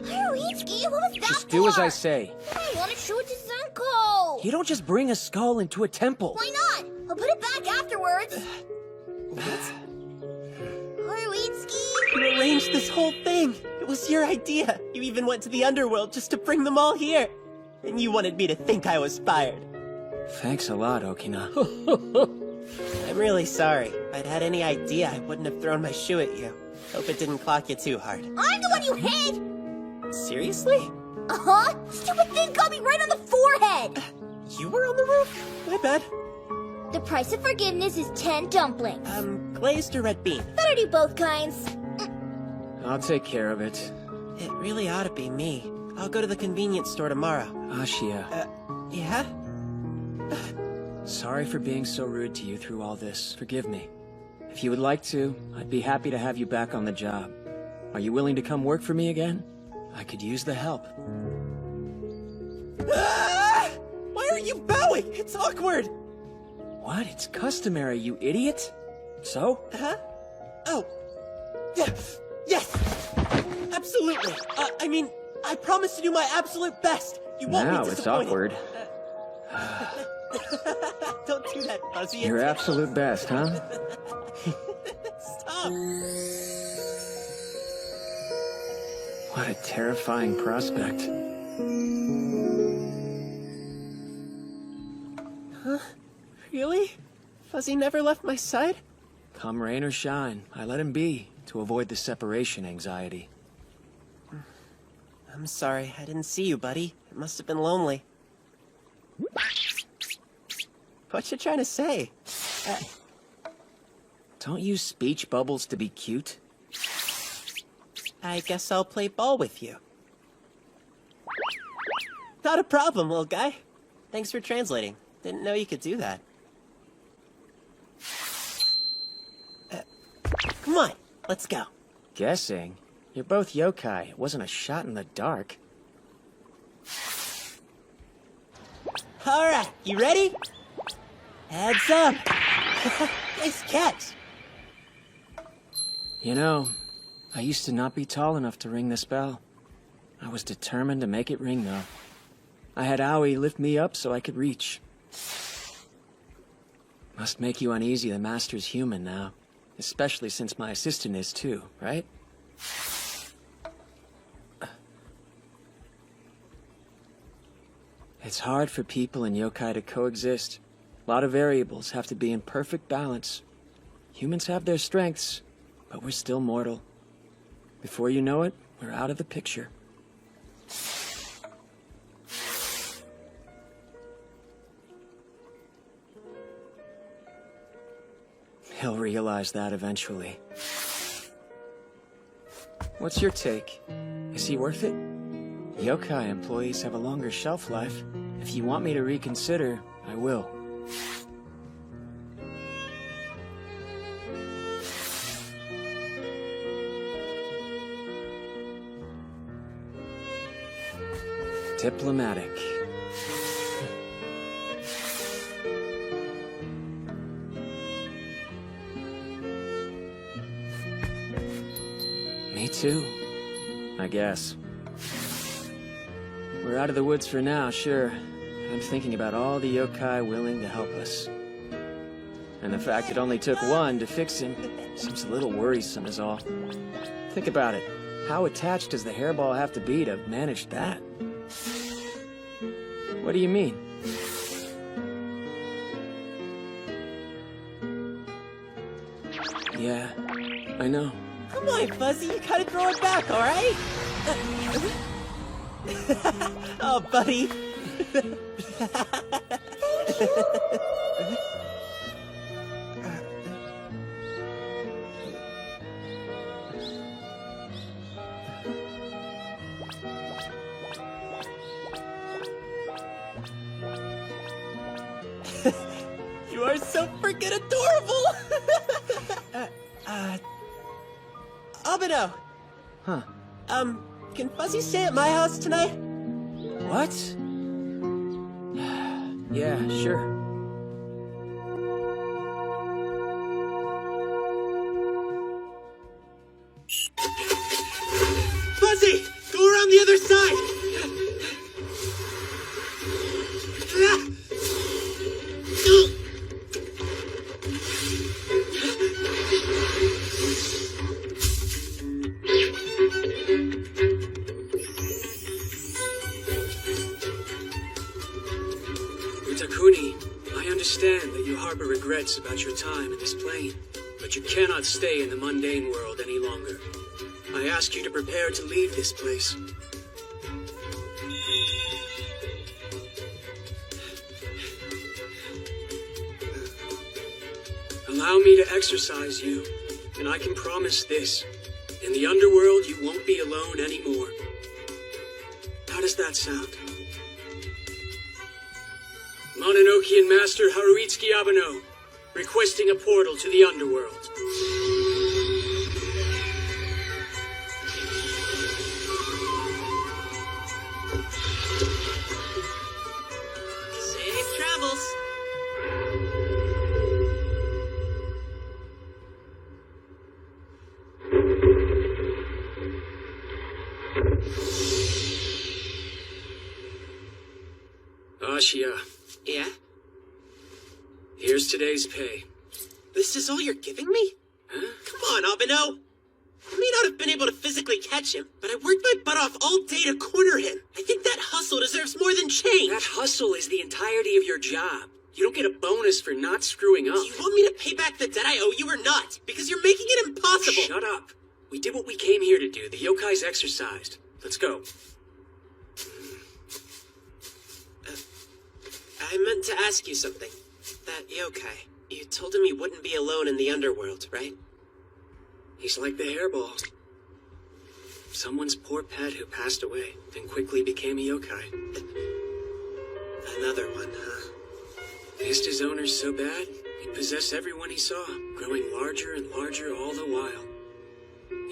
Haruitsuki, what was that Just do as I say. I want to show it to Zenko. You don't just bring a skull into a temple. Why not? I'll put it back afterwards. Haruitsuki. You arranged this whole thing. It was your idea. You even went to the underworld just to bring them all here. And you wanted me to think I was fired. Thanks a lot, Okina. I'm really sorry. If I'd had any idea, I wouldn't have thrown my shoe at you. Hope it didn't clock you too hard. I'm the one you hit! Seriously? Uh-huh. Stupid thing got me right on the forehead. You were on the roof? My bad. The price of forgiveness is 10 dumplings. Glazed or red bean? Better do both kinds. I'll take care of it. It really ought to be me. I'll go to the convenience store tomorrow. Ashia. Yeah? Sorry for being so rude to you through all this. Forgive me. If you would like to, I'd be happy to have you back on the job. Are you willing to come work for me again? I could use the help. Ah! Why are you bowing? It's awkward. What? It's customary, you idiot. So? Huh? Oh. Yes! Absolutely. I mean, I promise to do my absolute best. You won't now be it's disappointed. awkward. Don't do that, Fuzzy. Your absolute best, huh? Stop. What a terrifying prospect. Huh? Really? Fuzzy never left my side? Come rain or shine, I let him be, to avoid the separation anxiety. I'm sorry, I didn't see you, buddy. It must have been lonely. What you trying to say? Don't use speech bubbles to be cute. I guess I'll play ball with you. Not a problem, little guy. Thanks for translating. Didn't know you could do that. Come on, let's go. Guessing? You're both yokai. It wasn't a shot in the dark. Alright, you ready? Heads up! Nice catch! You know, I used to not be tall enough to ring this bell. I was determined to make it ring, though. I had Aoi lift me up so I could reach. Must make you uneasy the Master's human now. Especially since my assistant is too, right? It's hard for people and yokai to coexist. A lot of variables have to be in perfect balance. Humans have their strengths, but we're still mortal. Before you know it, we're out of the picture. He'll realize that eventually. What's your take? Is he worth it? Yokai employees have a longer shelf life. If you want me to reconsider, I will. Diplomatic. Me too, I guess. We're out of the woods for now, sure. I'm thinking about all the yokai willing to help us. And the fact it only took one to fix him seems a little worrisome is all. Think about it. How attached does the hairball have to be to manage that? What do you mean? Yeah, I know. Come on, Fuzzy, you gotta throw it back, alright? Oh, buddy. You are so freaking adorable! Abeno! Huh. Can Fuzzy stay at my house tonight? What? Yeah, sure. Fuzzy! Go around the other side! understand that you harbor regrets about your time in this plane, but you cannot stay in the mundane world any longer. I ask you to prepare to leave this place. Allow me to exercise you, and I can promise this. In the underworld, you won't be alone anymore. How does that sound? Mononokean Master Haruitsuki Abeno, requesting a portal to the underworld. Safe travels. Ashia, Yeah? here's today's pay. This is all you're giving me? Huh? Come on, Abeno. I may not have been able to physically catch him, but I worked my butt off all day to corner him. I think that hustle deserves more than change. That hustle is the entirety of your job. You don't get a bonus for not screwing up. Do you want me to pay back the debt I owe you or not? Because you're making it impossible. Shut up. We did what we came here to do. The yokai's exercised. Let's go. I meant to ask you something. That yokai, you told him he wouldn't be alone in the underworld, right? He's like the hairball. Someone's poor pet who passed away, then quickly became a yokai. Another one, huh? Missed his owners so bad, he'd possess everyone he saw, growing larger and larger all the while.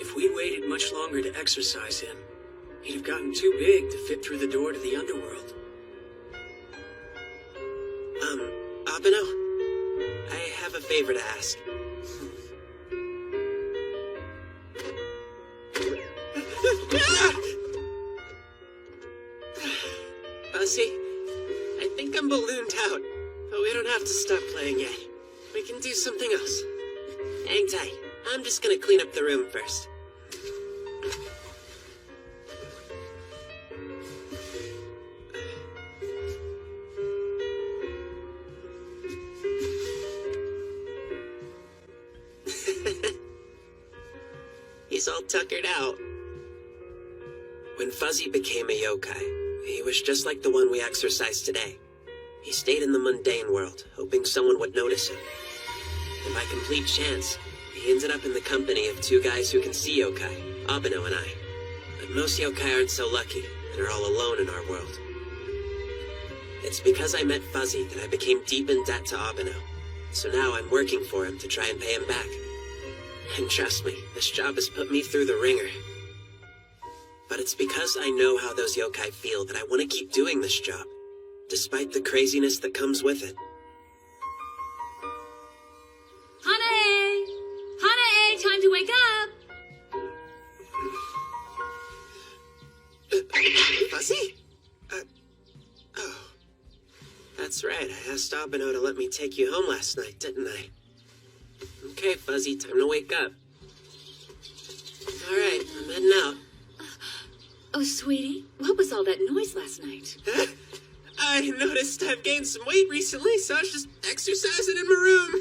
If we'd waited much longer to exorcise him, he'd have gotten too big to fit through the door to the underworld. Abeno, I have a favor to ask. Fuzzy, I think I'm ballooned out, but we don't have to stop playing yet. We can do something else. Hang tight. I'm just gonna clean up the room first. He's all tuckered out. When Fuzzy became a yokai, he was just like the one we exorcised today. He stayed in the mundane world, hoping someone would notice him. And by complete chance, he ended up in the company of two guys who can see yokai, Abeno and I. But most yokai aren't so lucky, and are all alone in our world. It's because I met Fuzzy that I became deep in debt to Abeno. So now I'm working for him to try and pay him back. And trust me, this job has put me through the ringer. But it's because I know how those yokai feel that I want to keep doing this job, despite the craziness that comes with it. Hanae! Hanae, time to wake up! Fuzzy? Oh. That's right, I asked Abeno to let me take you home last night, didn't I? Okay, Fuzzy, time to wake up. Alright, I'm heading out. Oh, sweetie, what was all that noise last night? I noticed I've gained some weight recently, so I was just exercising in my room.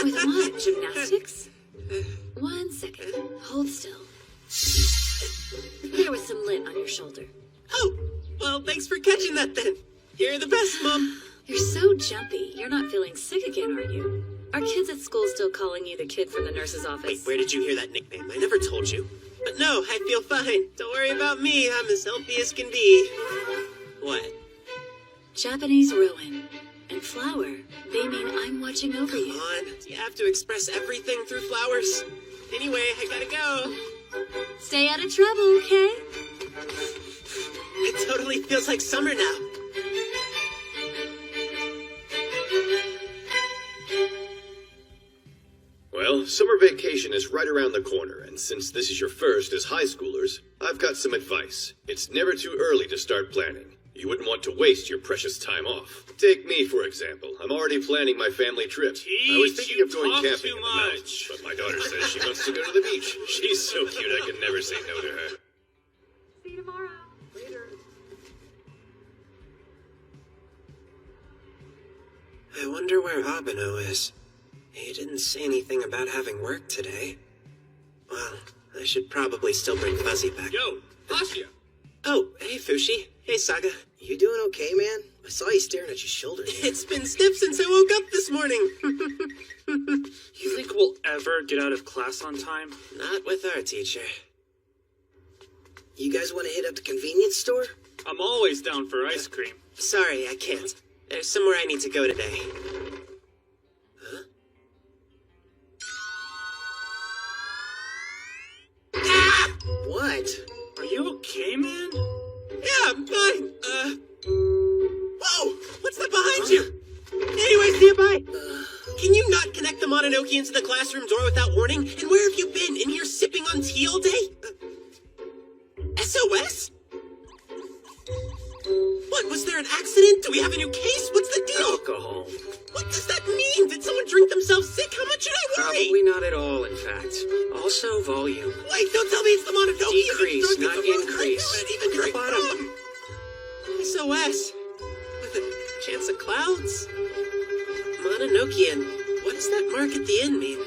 With what? Gymnastics? 1 second. Hold still. There was some lint on your shoulder. Oh, well, thanks for catching that then. You're the best, Mom. You're so jumpy. You're not feeling sick again, are you? Are kids at school still calling you the kid from the nurse's office? Wait, where did you hear that nickname? I never told you. But no, I feel fine. Don't worry about me. I'm as healthy as can be. What? Japanese ruin and flower. They mean I'm watching over you. Come on. Do you have to express everything through flowers? Anyway, I gotta go. Stay out of trouble, okay? It totally feels like summer now. Well, summer vacation is right around the corner, and since this is your first as high schoolers, I've got some advice. It's never too early to start planning. You wouldn't want to waste your precious time off. Take me, for example. I'm already planning my family trip. I was thinking of going camping in the mountains, but my daughter says she wants to go to the beach. She's so cute I can never say no to her. See you tomorrow. Later. I wonder wonder where Abeno is. He didn't say anything about having work today. Well, I should probably still bring Fuzzy back. Yo, Ashia! Oh, hey Fushi. Hey Saga. You doing okay, man? I saw you staring at your shoulder. It's been stiff since I woke up this morning. You think we'll ever get out of class on time? Not with our teacher. You guys want to hit up the convenience store? I'm always down for ice cream. Sorry, I can't. There's somewhere I need to go today. Huh? Ah! What? Are you okay, man? Yeah, I'm fine. Whoa! What's that behind you? Anyway, see you, bye. Can you not connect the Mononoke into the classroom door without warning? And where have you been? In here sipping on tea all day? SOS? What, was there an accident? Do we have a new case? What's the deal? Alcohol. What does that mean? Did someone drink themselves sick? How much should I worry? Probably not at all, in fact. Also, volume. Wait, don't tell me it's the Mononoke. Decrease, not increase. I didn't even drink bottom. SOS. With a chance of clouds? Mononokean. What does that mark at the end mean?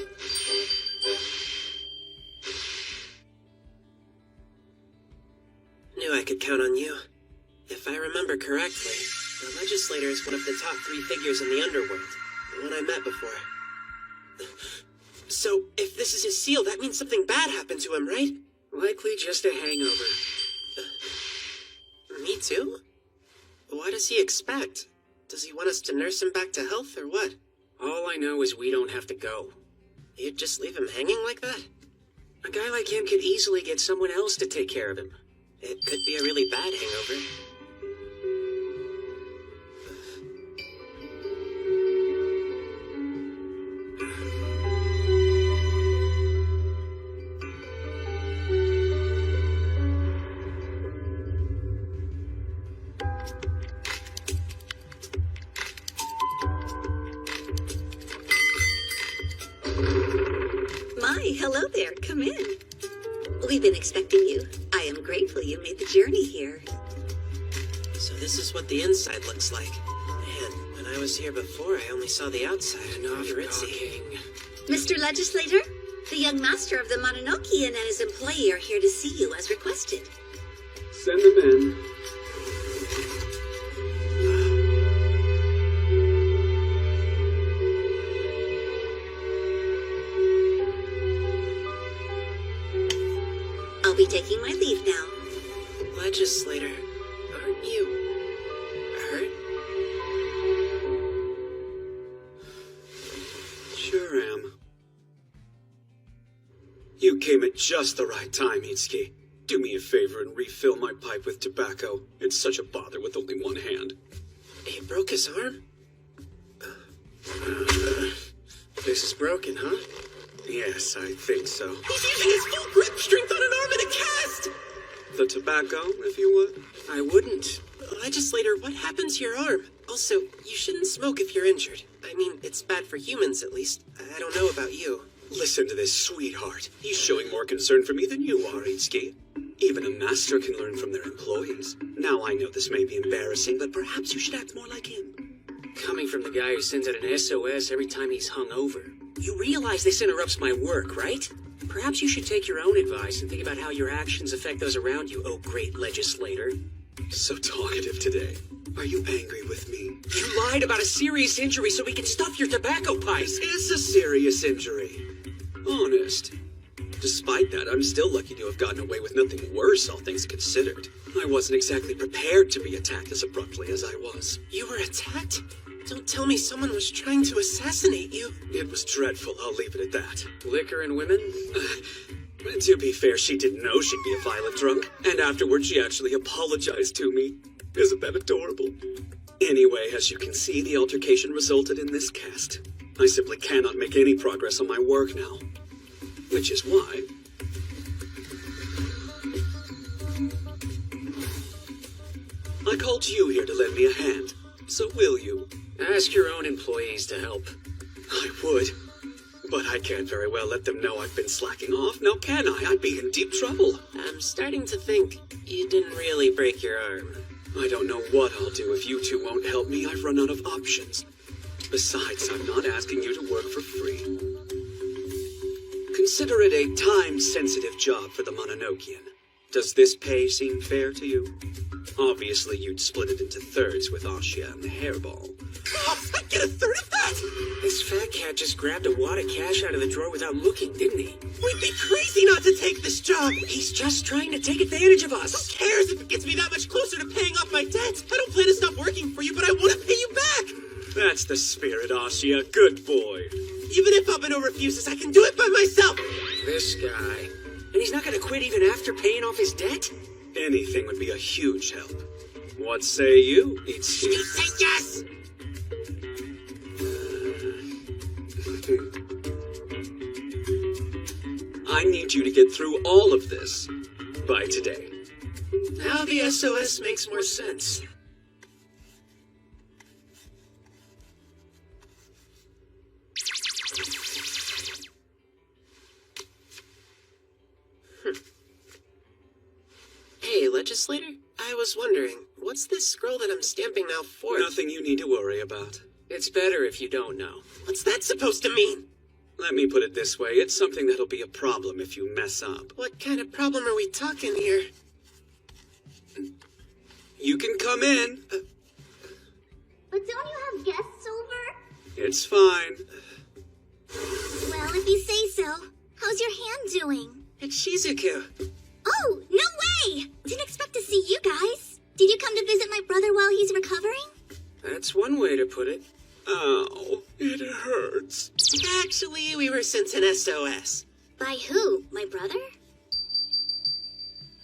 Knew I could count on you. If I remember correctly, the Legislator is one of the top 3 figures in the underworld. The one I met before. So, if this is his seal, that means something bad happened to him, right? Likely just a hangover. Me too? What does he expect? Does he want us to nurse him back to health, or what? All I know is we don't have to go. You'd just leave him hanging like that? A guy like him could easily get someone else to take care of him. It could be a really bad hangover. Hello there, come in. We've been expecting you. I am grateful you made the journey here. So this is what the inside looks like. Man, when I was here before, I only saw the outside. Enough talking. Mr. Legislator, the young master of the Mononokean and his employee are here to see you as requested. Send them in. I'll be taking my leave now. Legislator, aren't you hurt? Sure am. You came at just the right time, Itsuki. Do me a favor and refill my pipe with tobacco. It's such a bother with only one hand. He broke his arm? This is broken, huh? Yes, I think so. He's using his full grip strength on an arm in a cast! The tobacco, if you would? I wouldn't. Legislator, what happened to your arm? Also, you shouldn't smoke if you're injured. I mean, it's bad for humans, at least. I don't know about you. Listen to this sweetheart. He's showing more concern for me than you are, Itsuki. Even a master can learn from their employees. Now, I know this may be embarrassing, but perhaps you should act more like him. Coming from the guy who sends out an SOS every time he's hungover. You realize this interrupts my work, right? Perhaps you should take your own advice and think about how your actions affect those around you, oh great legislator. So talkative today. Are you angry with me? You lied about a serious injury so we could stuff your tobacco pipes. It's a serious injury. Honest. Despite that, I'm still lucky to have gotten away with nothing worse, all things considered. I wasn't exactly prepared to be attacked as abruptly as I was. You were attacked? Don't tell me someone was trying to assassinate you. It was dreadful, I'll leave it at that. Liquor and women? To be fair, she didn't know she'd be a violent drunk, and afterwards she actually apologized to me. Isn't that adorable? Anyway, as you can see, the altercation resulted in this cast. I simply cannot make any progress on my work now. Which is why... I called you here to lend me a hand. So will you? Ask your own employees to help. I would. But I can't very well let them know I've been slacking off, now can I? I'd be in deep trouble. I'm starting to think you didn't really break your arm. I don't know what I'll do if you two won't help me. I've run out of options. Besides, I'm not asking you to work for free. Consider it a time-sensitive job for the Mononokean. Does this pay seem fair to you? Obviously, you'd split it into thirds with Ashia and the hairball. I get a third of that? This fat cat just grabbed a wad of cash out of the drawer without looking, didn't he? We'd be crazy not to take this job. He's just trying to take advantage of us. Who cares if it gets me that much closer to paying off my debt? I don't plan to stop working for you, but I want to pay you back. That's the spirit, Ashia. Good boy. Even if Abeno refuses, I can do it by myself. This guy. And he's not going to quit even after paying off his debt? Anything would be a huge help. What say you? You say yes! I need you to get through all of this by today. Now the SOS makes more sense. Hey, Legislator? I was wondering, what's this scroll that I'm stamping now for? Nothing you need to worry about. It's better if you don't know. What's that supposed to mean? Let me put it this way, it's something that'll be a problem if you mess up. What kind of problem are we talking here? You can come in. But don't you have guests over? It's fine. Well, if you say so. How's your hand doing? It's Shizuku. Oh, no way! Didn't expect to see you guys. Did you come to visit my brother while he's recovering? That's one way to put it. Ow, it hurts. Actually, we were sent an SOS. By who? My brother?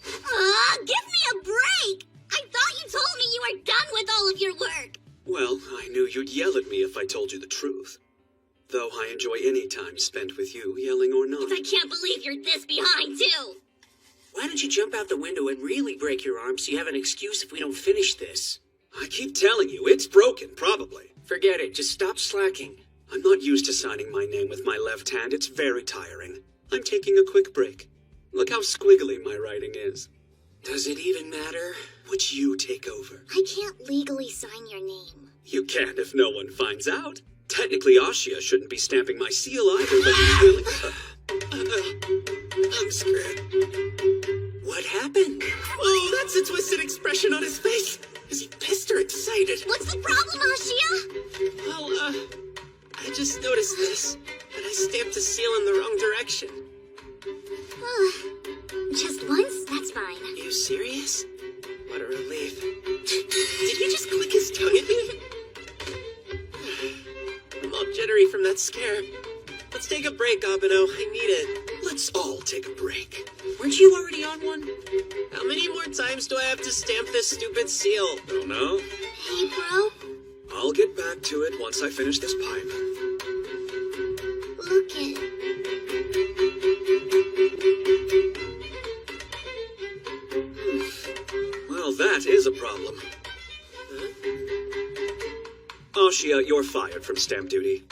Give me a break! I thought you told me you were done with all of your work. Well, I knew you'd yell at me if I told you the truth. Though I enjoy any time spent with you, yelling or not. I can't believe you're this behind, too. Why don't you jump out the window and really break your arm so you have an excuse if we don't finish this? I keep telling you, it's broken, probably. Forget it, just stop slacking. I'm not used to signing my name with my left hand, it's very tiring. I'm taking a quick break. Look how squiggly my writing is. Does it even matter? Would you take over? I can't legally sign your name. You can if no one finds out. Technically, Ashia shouldn't be stamping my seal either, but he's really... I'm screwed. What happened? Oh, that's a twisted expression on his face. Is he pissed or excited? What's the problem, Ashia? Well, I just noticed this, but I stamped a seal in the wrong direction. Just once? That's fine. You serious? What a relief. Did he just click his tongue at me? I'm all jittery from that scare. Let's take a break, Abeno. I need it. Let's all take a break. Weren't you already on one? How many more times do I have to stamp this stupid seal? Don't know. Hey, bro. I'll get back to it once I finish this pipe. Look it. Well, that is a problem. Ashia, you're fired from stamp duty.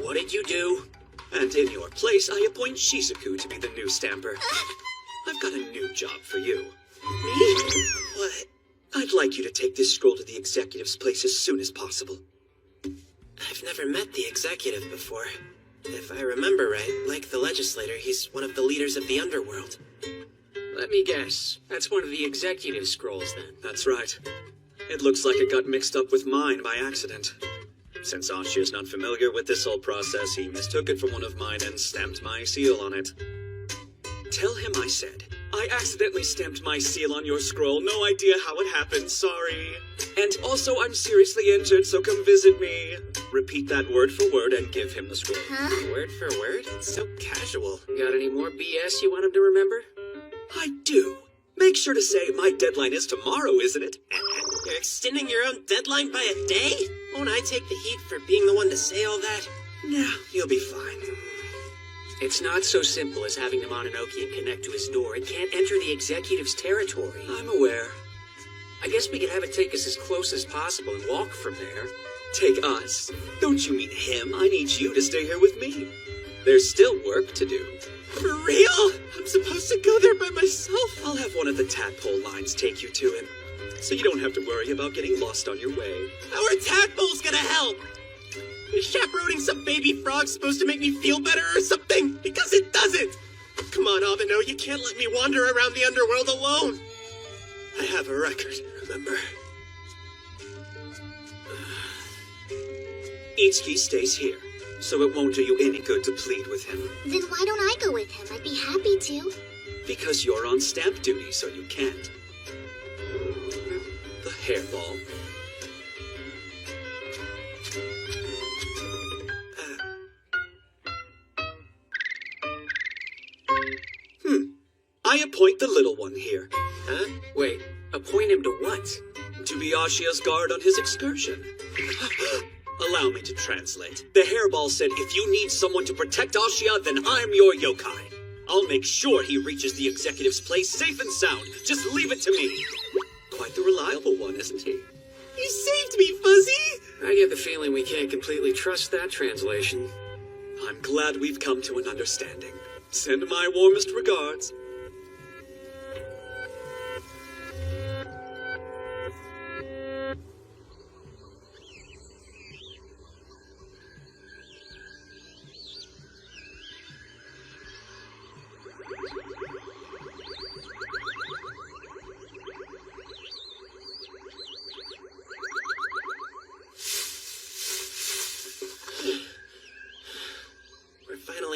What did you do? And in your place, I appoint Shizuku to be the new stamper. I've got a new job for you. Me? What? I'd like you to take this scroll to the executive's place as soon as possible. I've never met the executive before. If I remember right, like the legislator, he's one of the leaders of the underworld. Let me guess. That's one of the executive scrolls, then. That's right. It looks like it got mixed up with mine by accident. Since Ashia's not familiar with this whole process, he mistook it for one of mine and stamped my seal on it. Tell him I said, I accidentally stamped my seal on your scroll. No idea how it happened, sorry. And also, I'm seriously injured, so come visit me. Repeat that word for word and give him the scroll. Word for word? It's so casual. Got any more BS you want him to remember? I do. Make sure to say my deadline is tomorrow, isn't it? You're extending your own deadline by a day? Won't I take the heat for being the one to say all that? No, you'll be fine. It's not so simple as having the Mononokean connect to his door. It can't enter the executive's territory. I'm aware. I guess we could have it take us as close as possible and walk from there. Take us? Don't you mean him? I need you to stay here with me. There's still work to do. For real? I'm supposed to go there by myself? I'll have one of the tadpole lines take you to him. so you don't have to worry about getting lost on your way. Our tadpole's gonna help! Is chaperoning some baby frog supposed to make me feel better or something? Because it doesn't! Come on, Abeno, you can't let me wander around the underworld alone! I have a record, remember? Itsuki stays here, so it won't do you any good to plead with him. Then why don't I go with him? I'd be happy to. Because you're on stamp duty, so you can't. The hairball. I appoint the little one here. Huh? Wait, appoint him to what? To be Ashia's guard on his excursion. Allow me to translate. The hairball said if you need someone to protect Ashia, then I'm your yokai. I'll make sure he reaches the executive's place safe and sound. Just leave it to me. Quite the reliable one, isn't he? You saved me, Fuzzy! I get the feeling we can't completely trust that translation. I'm glad we've come to an understanding. Send my warmest regards.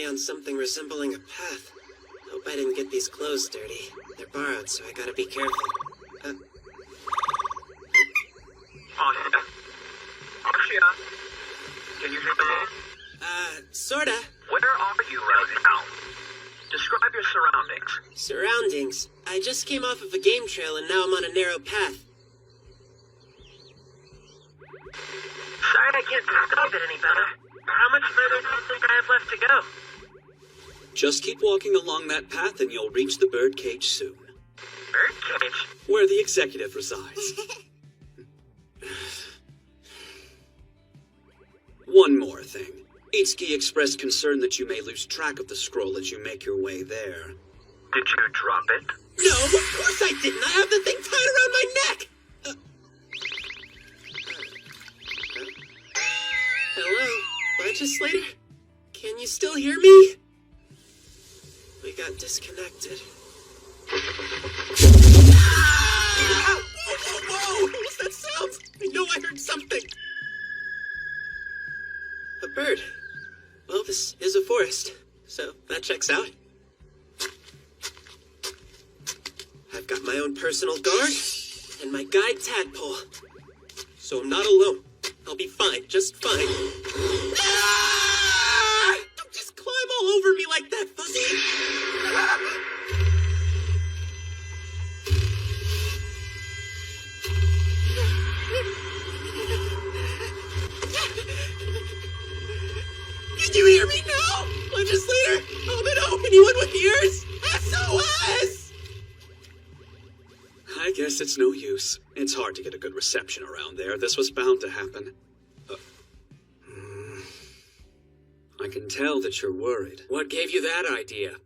On something resembling a path. Hope I didn't get these clothes dirty. They're borrowed, so I gotta be careful. Ashia, can you hear me? Sorta. Where are you right now? Describe your surroundings. Surroundings? I just came off of a game trail and now I'm on a narrow path. Sorry I can't describe it any better. How much further do you think I have left to go? Just keep walking along that path and you'll reach the birdcage soon. Birdcage? Where the executive resides. One more thing. Itsuki expressed concern that you may lose track of the scroll as you make your way there. Did you drop it? No, of course I didn't! I have the thing tied around my neck! Hello, Legislator? Can you still hear me? We got disconnected. Ah! Whoa, whoa, whoa! What was that sound? I know I heard something. A bird. Well, this is a forest, so that checks out. I've got my own personal guard and my guide tadpole. So I'm not alone. I'll be fine, just fine. Ah! Don't just climb all over me like that, Fuzzy! Can you hear me now? Legislator? Oh, anyone with ears? SOS! I guess it's no use. It's hard to get a good reception around there. This was bound to happen. I can tell that you're worried. What gave you that idea?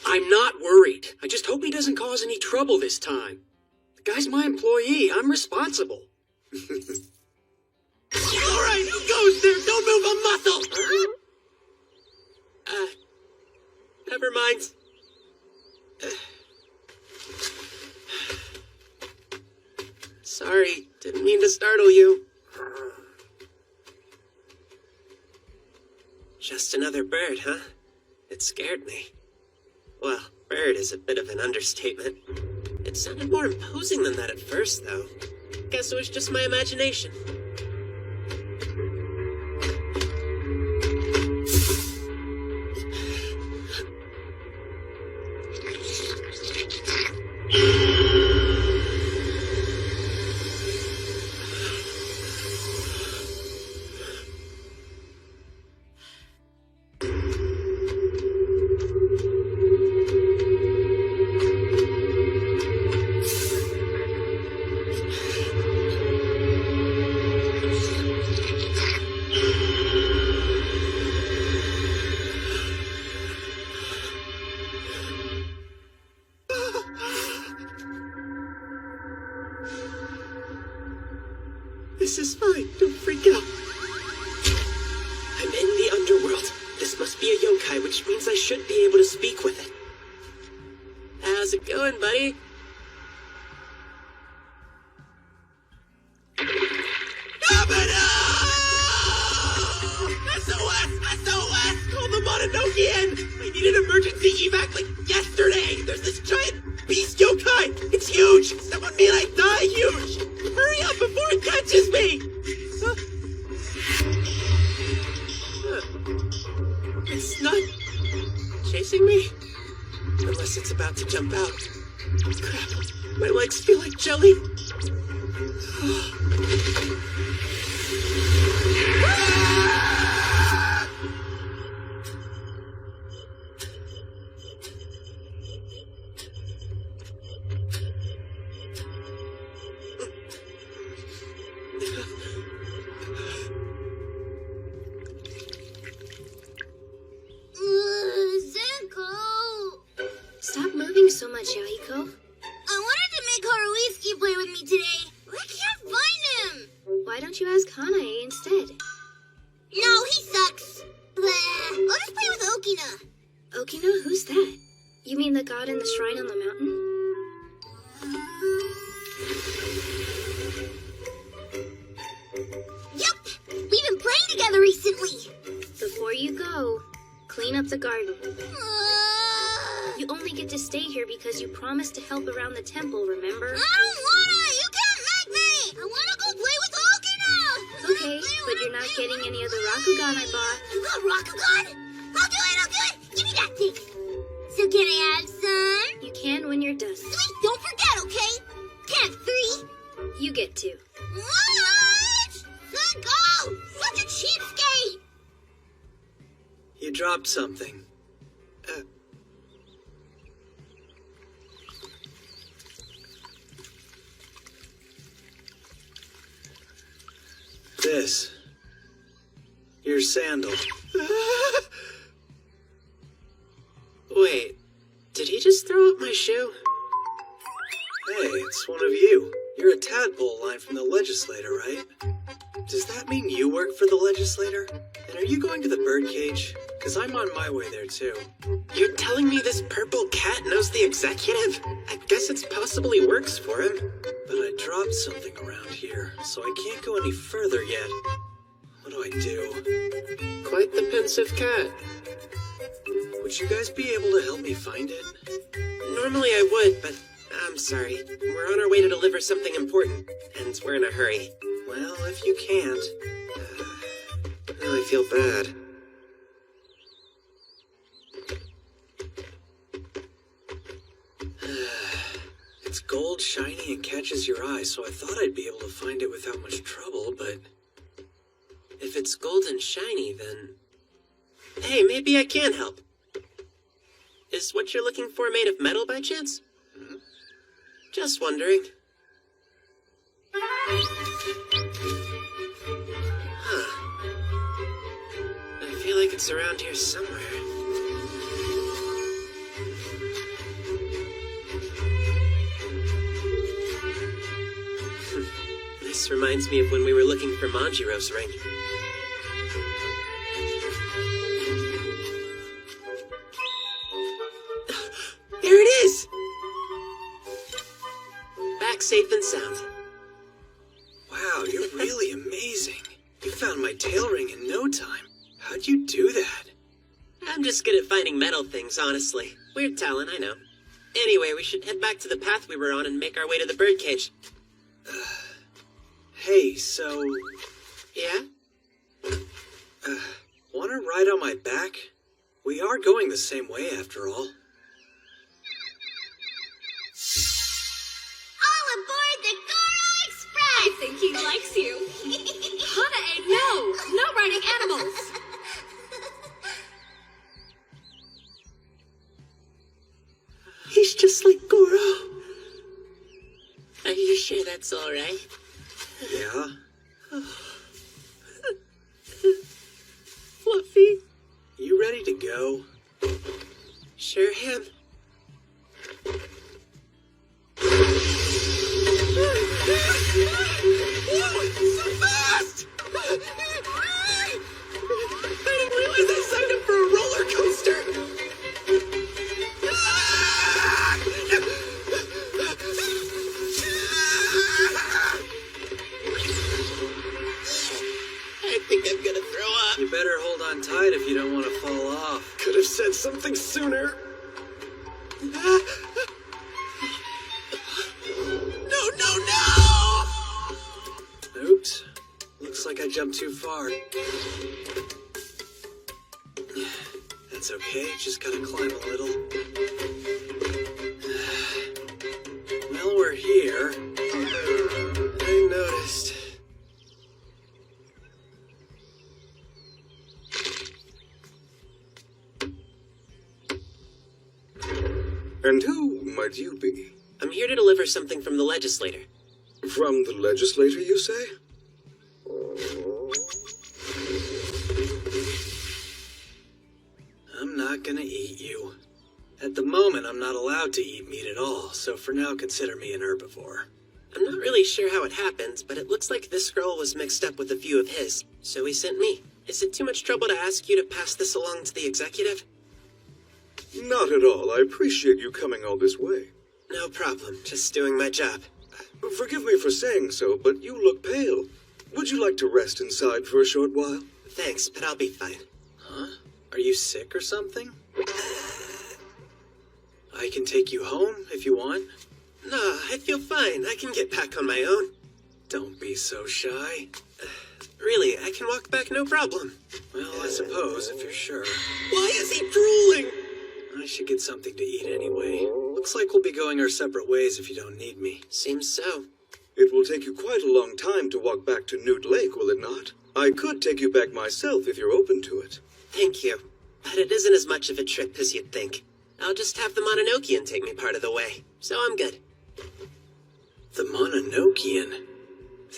I'm not worried. I just hope he doesn't cause any trouble this time. The guy's my employee. I'm responsible. All right, who goes there? Don't move a muscle! Never mind. Sorry, didn't mean to startle you. Just another bird, huh? It scared me. Well, bird is a bit of an understatement. It sounded more imposing than that at first, though. Guess it was just my imagination. This is fine. Don't freak out. I'm in the underworld. This must be a yokai, which means I should be able to speak with it. How's it going, buddy? SOS! SOS! Call the Mononokean! I need an emergency evac like yesterday! There's this giant beast yokai! It's huge! Someone may I die huge! Hurry up before it catches me! It's not chasing me? Unless it's about to jump out. Crap, my legs feel like jelly. Stop moving so much, Yahiko. I wanted to make Haruiski play with me today. I can't find him. Why don't you ask Hanae instead? No, he sucks. Blah. I'll just play with Okina. Okina? Who's that? You mean the god in the shrine on the mountain? Yup! We've been playing together recently. Before you go, clean up the garden. You only get to stay here because you promised to help around the temple, remember? I don't wanna! You can't make me! I wanna go play with Okina! Okay, but you're not getting any of the Rakugan I bought. You got Rakugan? I'll do it! Give me that thing! So can I have some? You can when you're done. Sweet, don't forget, okay? Can I have 3? You get 2. What? Go! Such a cheapskate! You dropped something. This. Your sandal. Wait, did he just throw up my shoe? Hey, it's one of you. You're a tadpole line from the legislator, right? Does that mean you work for the legislator? And are you going to the birdcage? Because I'm on my way there too. You're telling me this purple cat knows the executive? I guess it possibly works for him. But I dropped something around here, so I can't go any further yet. What do I do? Quite the pensive cat. Would you guys be able to help me find it? Normally I would, but I'm sorry. We're on our way to deliver something important, and we're in a hurry. Well, if you can't... I feel bad. It's gold, shiny, and catches your eye, so I thought I'd be able to find it without much trouble, but... If it's gold and shiny, then... Hey, maybe I can help. Is what you're looking for made of metal by chance? Just wondering. Huh. I feel like it's around here somewhere. This reminds me of when we were looking for Manjiro's ring. There it is! Back safe and sound. Wow, you're really amazing. You found my tail ring in no time. How'd you do that? I'm just good at finding metal things, honestly. Weird talent, I know. Anyway, we should head back to the path we were on and make our way to the birdcage. Hey, so... Yeah? Wanna ride on my back? We are going the same way, after all. All aboard the Goro Express! I think he likes you. Hanae, no! No riding animals! He's just like Goro. Are you sure that's all right? Yeah. Fluffy, you ready to go? Sure am. Whoa, it's so on tight if you don't want to fall off. Could have said something sooner. No, no, no! Oops. Looks like I jumped too far. That's okay, just gotta climb a little. Well, we're here. I noticed. And who might you be? I'm here to deliver something from the legislator. From the legislator, you say? I'm not gonna eat you. At the moment, I'm not allowed to eat meat at all, so for now, consider me an herbivore. I'm not really sure how it happened, but it looks like this scroll was mixed up with a few of his, so he sent me. Is it too much trouble to ask you to pass this along to the executive? Not at all. I appreciate you coming all this way. No problem, just doing my job. Forgive me for saying so, but you look pale. Would you like to rest inside for a short while? Thanks, but I'll be fine. Huh? Are you sick or something? I can take you home if you want. No, I feel fine. I can get back on my own. Don't be so shy. Really, I can walk back no problem. Well, I suppose, if you're sure. Why is he drooling? I should get something to eat anyway. Looks like we'll be going our separate ways if you don't need me. Seems so. It will take you quite a long time to walk back to Newt Lake, will it not? I could take you back myself if you're open to it. Thank you. But it isn't as much of a trip as you'd think. I'll just have the Mononokean take me part of the way, so I'm good. The Mononokean?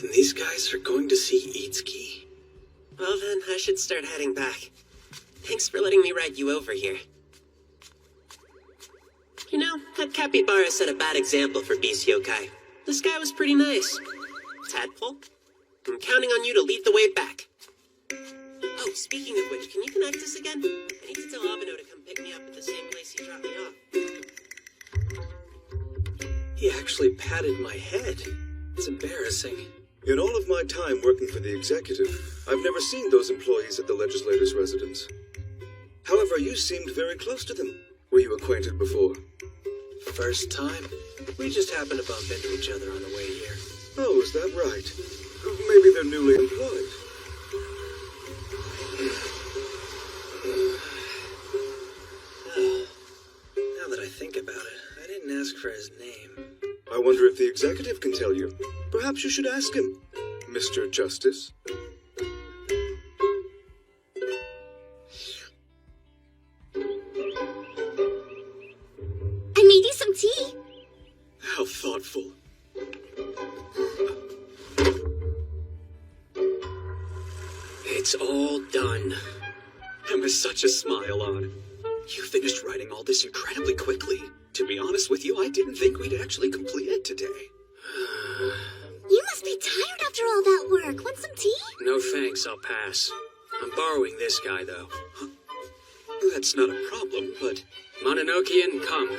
Then these guys are going to see Itsuki? Well then, I should start heading back. Thanks for letting me ride you over here. You know, that capybara set a bad example for Beast Yokai. This guy was pretty nice. Tadpole, I'm counting on you to lead the way back. Oh, speaking of which, can you connect us again? I need to tell Abeno to come pick me up at the same place he dropped me off. He actually patted my head. It's embarrassing. In all of my time working for the executive, I've never seen those employees at the legislator's residence. However, you seemed very close to them. Were you acquainted before? First time? We just happened to bump into each other on the way here. Oh, is that right? Maybe they're newly employed. Now that I think about it, I didn't ask for his name. I wonder if the executive can tell you. Perhaps you should ask him, Mr. Justice. I made you some tea. How thoughtful. It's all done. And with such a smile on. You finished writing all this incredibly quickly. To be honest with you, I didn't think we'd actually complete it today. You must be tired after all that work. Want some tea? No thanks, I'll pass. I'm borrowing this guy, though. Huh? That's not a problem, but... Mononokean, come.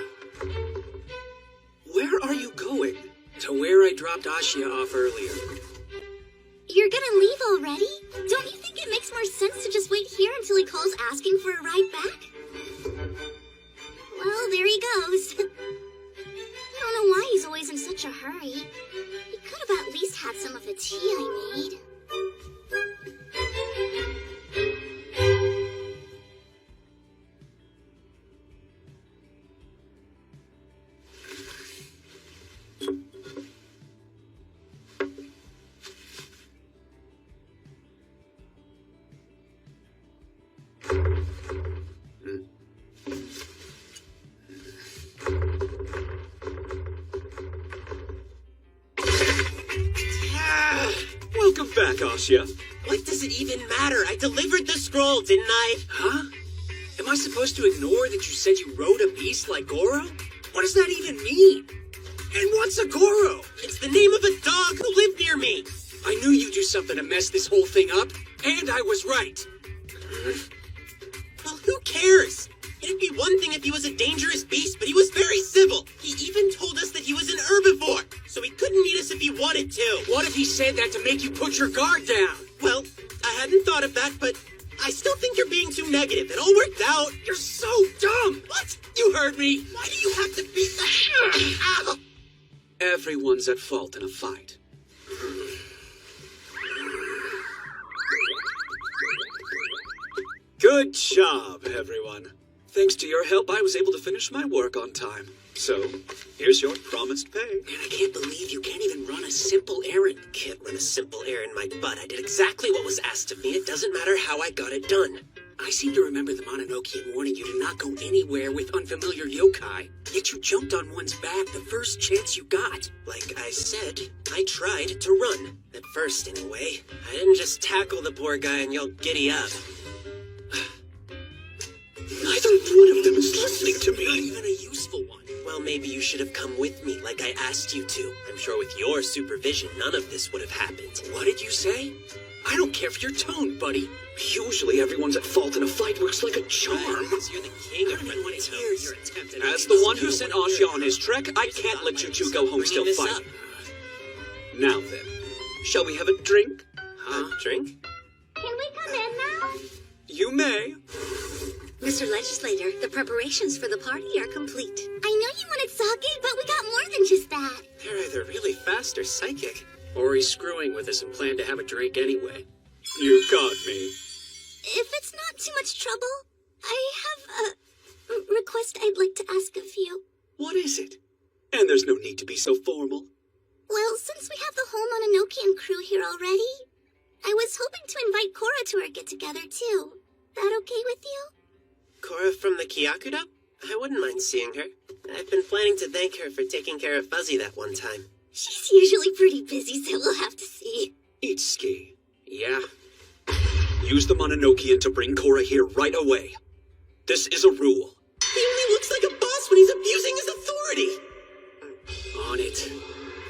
Where are you going? To where I dropped Ashia off earlier. You're gonna leave already? Don't you think it makes more sense to just wait here until he calls asking for a ride back? Well, there he goes. I don't know why he's always in such a hurry. He could have at least had some of the tea I made. Welcome back, Ashia. What does it even matter? I delivered the scroll, didn't I? Huh? Am I supposed to ignore that you said you rode a beast like Goro? What does that even mean? And what's a Goro? It's the name of a dog who lived near me. I knew you'd do something to mess this whole thing up, and I was right. Well, who cares? It'd be one thing if he was a dangerous beast, but he was very civil. He even told us that he was an herbivore, so he couldn't eat us if he wanted to. What if he said that to make you put your guard down? Well, I hadn't thought of that, but I still think you're being too negative. It all worked out. You're so dumb. What? You heard me. Why do you have to be such... Ow! Everyone's at fault in a fight. Good job, everyone. Thanks to your help, I was able to finish my work on time. So, here's your promised pay. Man, I can't believe you can't even run a simple errand. Can't run a simple errand, my butt. I did exactly what was asked of me. It doesn't matter how I got it done. I seem to remember the Mononokean warning you to not go anywhere with unfamiliar yokai. Yet you jumped on one's back the first chance you got. Like I said, I tried to run. At first, anyway. I didn't just tackle the poor guy and yell giddy up. Neither one of them is listening to me. Not even a useful one. Well, maybe you should have come with me like I asked you to. I'm sure with your supervision, none of this would have happened. What did you say? I don't care for your tone, buddy. Usually everyone's at fault in a fight works like a charm. Because you're the king of everyone to hear your attempt at... As the one who sent Asha on his trek, I can't let you two go home still fighting. Now then, shall we have a drink? Huh? Drink? Can we come in now? You may. Mr. Legislator, the preparations for the party are complete. I know you wanted sake, but we got more than just that. They're either really fast or psychic. Or he's screwing with us and planned to have a drink anyway. You got me. If it's not too much trouble, I have a request I'd like to ask of you. What is it? And there's no need to be so formal. Well, since we have the whole Mononokean crew here already, I was hoping to invite Cora to our get-together too. That okay with you? Cora from the Kyakuda? I wouldn't mind seeing her. I've been planning to thank her for taking care of Fuzzy that one time. She's usually pretty busy, so we'll have to see. Itsuki. Yeah. Use the Mononokean to bring Cora here right away. This is a rule. He only looks like a boss when he's abusing his authority. On it.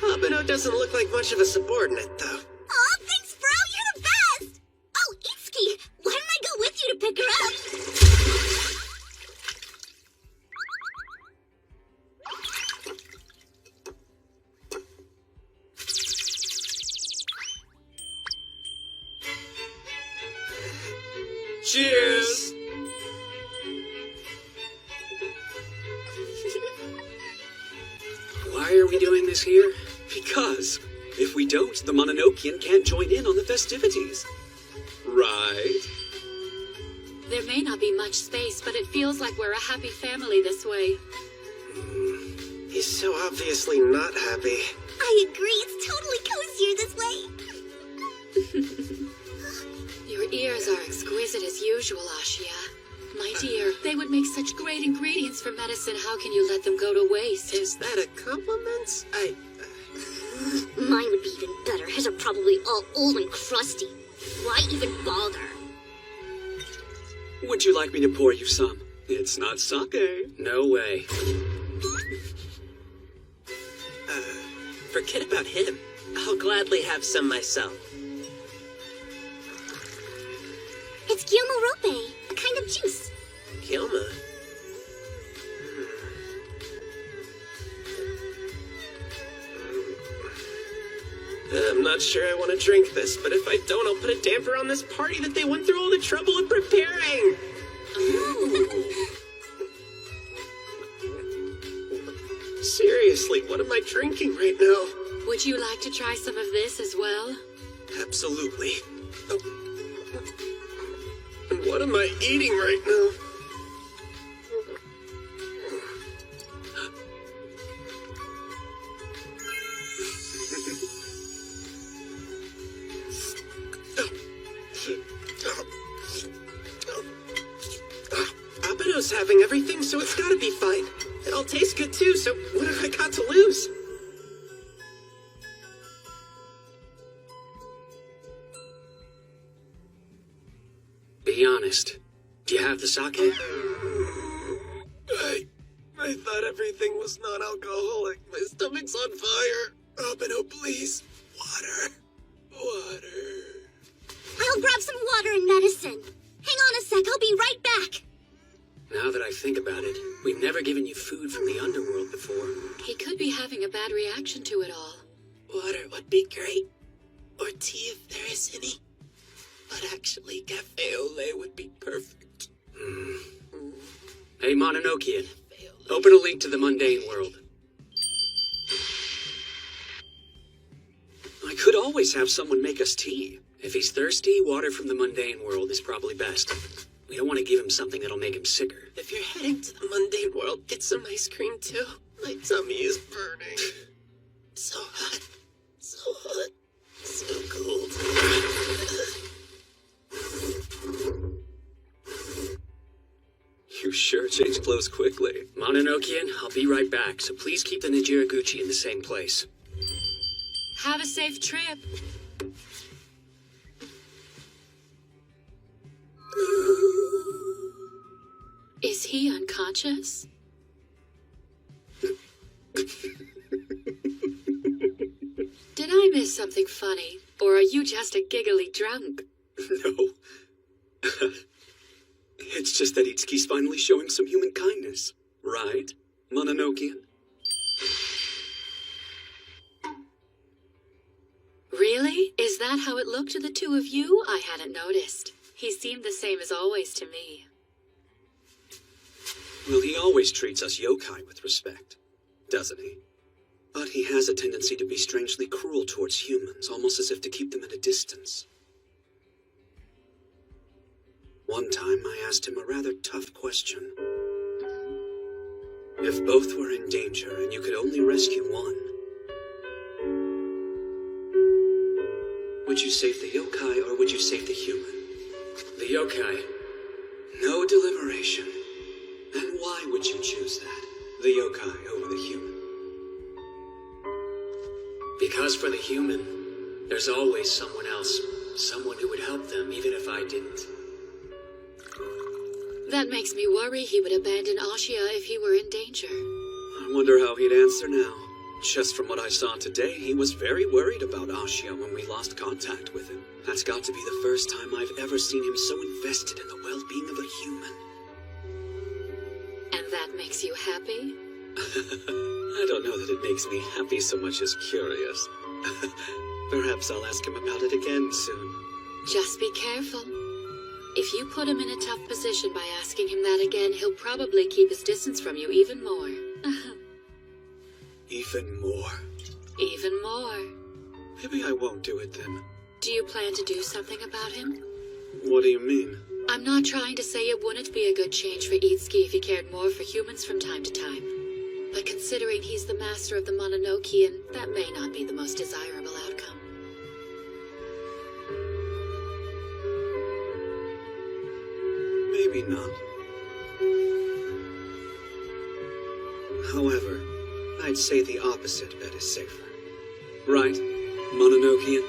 Abeno doesn't look like much of a subordinate, though. Aw, thanks, bro! You're the best! Oh, Itsuki, why don't I go with you to pick her up? Cheers! Why are we doing this here? Because if we don't, the Mononokean can't join in on the festivities. Right? There may not be much space, but it feels like we're a happy family this way. He's so obviously not happy. I agree, it's totally cozier this way. Your ears are exquisite as usual, Ashia. My dear, they would make such great ingredients for medicine. How can you let them go to waste? Is that a compliment? Mine would be even better. His are probably all old and crusty. Why even bother? Would you like me to pour you some? It's not sake. No way. Forget about him. I'll gladly have some myself. It's Gyomorope, a kind of juice. Gyoma? I'm not sure I want to drink this, but if I don't, I'll put a damper on this party that they went through all the trouble of preparing. Seriously, what am I drinking right now? Would you like to try some of this as well? Absolutely. And what am I eating right now? Abeno's having everything, so it's gotta be fine. It all tastes good too, so what have I got to lose? Be honest. Do you have the sake? I thought everything was non-alcoholic. My stomach's on fire. Abeno, please. Water. I'll grab some water and medicine. Hang on a sec, I'll be right back. Now that I think about it, we've never given you food from the underworld before. He could be having a bad reaction to it all. Water would be great. Or tea if there is any. But actually... Actually, cafe au lait would be perfect. Hey, Mononokean. Open a link to the mundane world. I could always have someone make us tea. If he's thirsty, water from the mundane world is probably best. We don't want to give him something that'll make him sicker. If you're heading to the mundane world, get some ice cream too. My tummy is burning. So hot. So hot. So cold. You sure change clothes quickly. Mononokean, I'll be right back, so please keep the Nijiraguchi in the same place. Have a safe trip. Is he unconscious? Did I miss something funny? Or are you just a giggly drunk? No. It's just that Itsuki's finally showing some human kindness. Right, Mononokean? Really? Is that how it looked to the two of you? I hadn't noticed. He seemed the same as always to me. Well, he always treats us yokai with respect, doesn't he? But he has a tendency to be strangely cruel towards humans, almost as if to keep them at a distance. One time I asked him a rather tough question. If both were in danger and you could only rescue one, would you save the yokai or would you save the human? The yokai. No deliberation. And why would you choose that? The yokai over the human? Because for the human, there's always someone else. Someone who would help them even if I didn't. That makes me worry he would abandon Ashia if he were in danger. I wonder how he'd answer now. Just from what I saw today, he was very worried about Ashia when we lost contact with him. That's got to be the first time I've ever seen him so invested in the well-being of a human. And that makes you happy? I don't know that it makes me happy so much as curious. Perhaps I'll ask him about it again soon. Just be careful. If you put him in a tough position by asking him that again, he'll probably keep his distance from you even more. Even more? Even more. Maybe I won't do it then. Do you plan to do something about him? What do you mean? I'm not trying to say it wouldn't be a good change for Itsuki if he cared more for humans from time to time. But considering he's the master of the Mononokean, that may not be the most desirable outcome. Maybe not. However, I'd say the opposite bet is safer. Right, Mononokean?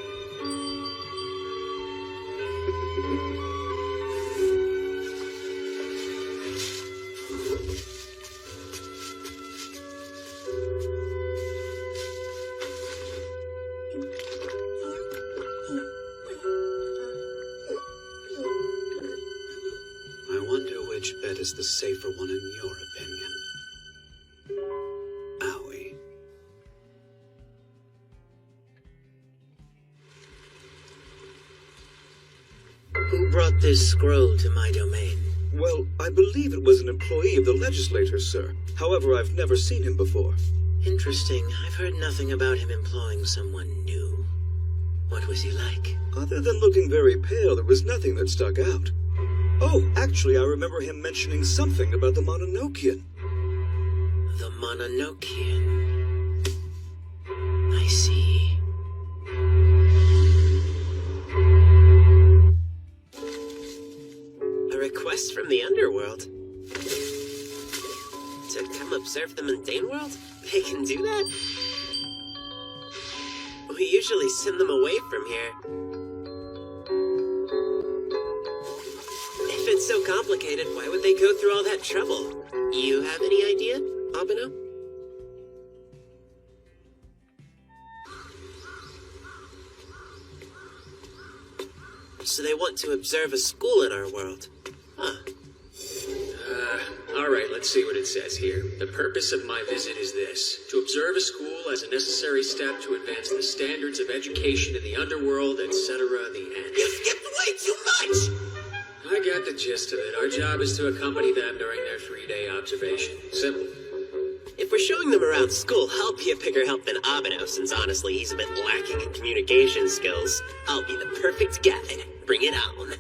I wonder which bet is the safer one in your opinion. Owie. Who brought this scroll to my domain? Well, I believe it was an employee of the legislature, sir. However, I've never seen him before. Interesting. I've heard nothing about him employing someone new. What was he like? Other than looking very pale, there was nothing that stuck out. Oh, actually, I remember him mentioning something about the Mononokean. The Mononokean. I see. A request from the underworld? To come observe the mundane world? They can do that? We usually send them away from here. If it's so complicated, why would they go through all that trouble? You have any idea, Abeno? So they want to observe a school in our world. Huh. Alright, let's see what it says here. The purpose of my visit is this: to observe a school as a necessary step to advance the standards of education in the underworld, etc. The end. You skipped way too much! I get the gist of it. Our job is to accompany them during their 3-day observation. Simple. If we're showing them around school, I'll be a bigger help than Abeno, since honestly he's a bit lacking in communication skills. I'll be the perfect guide. Bring it on.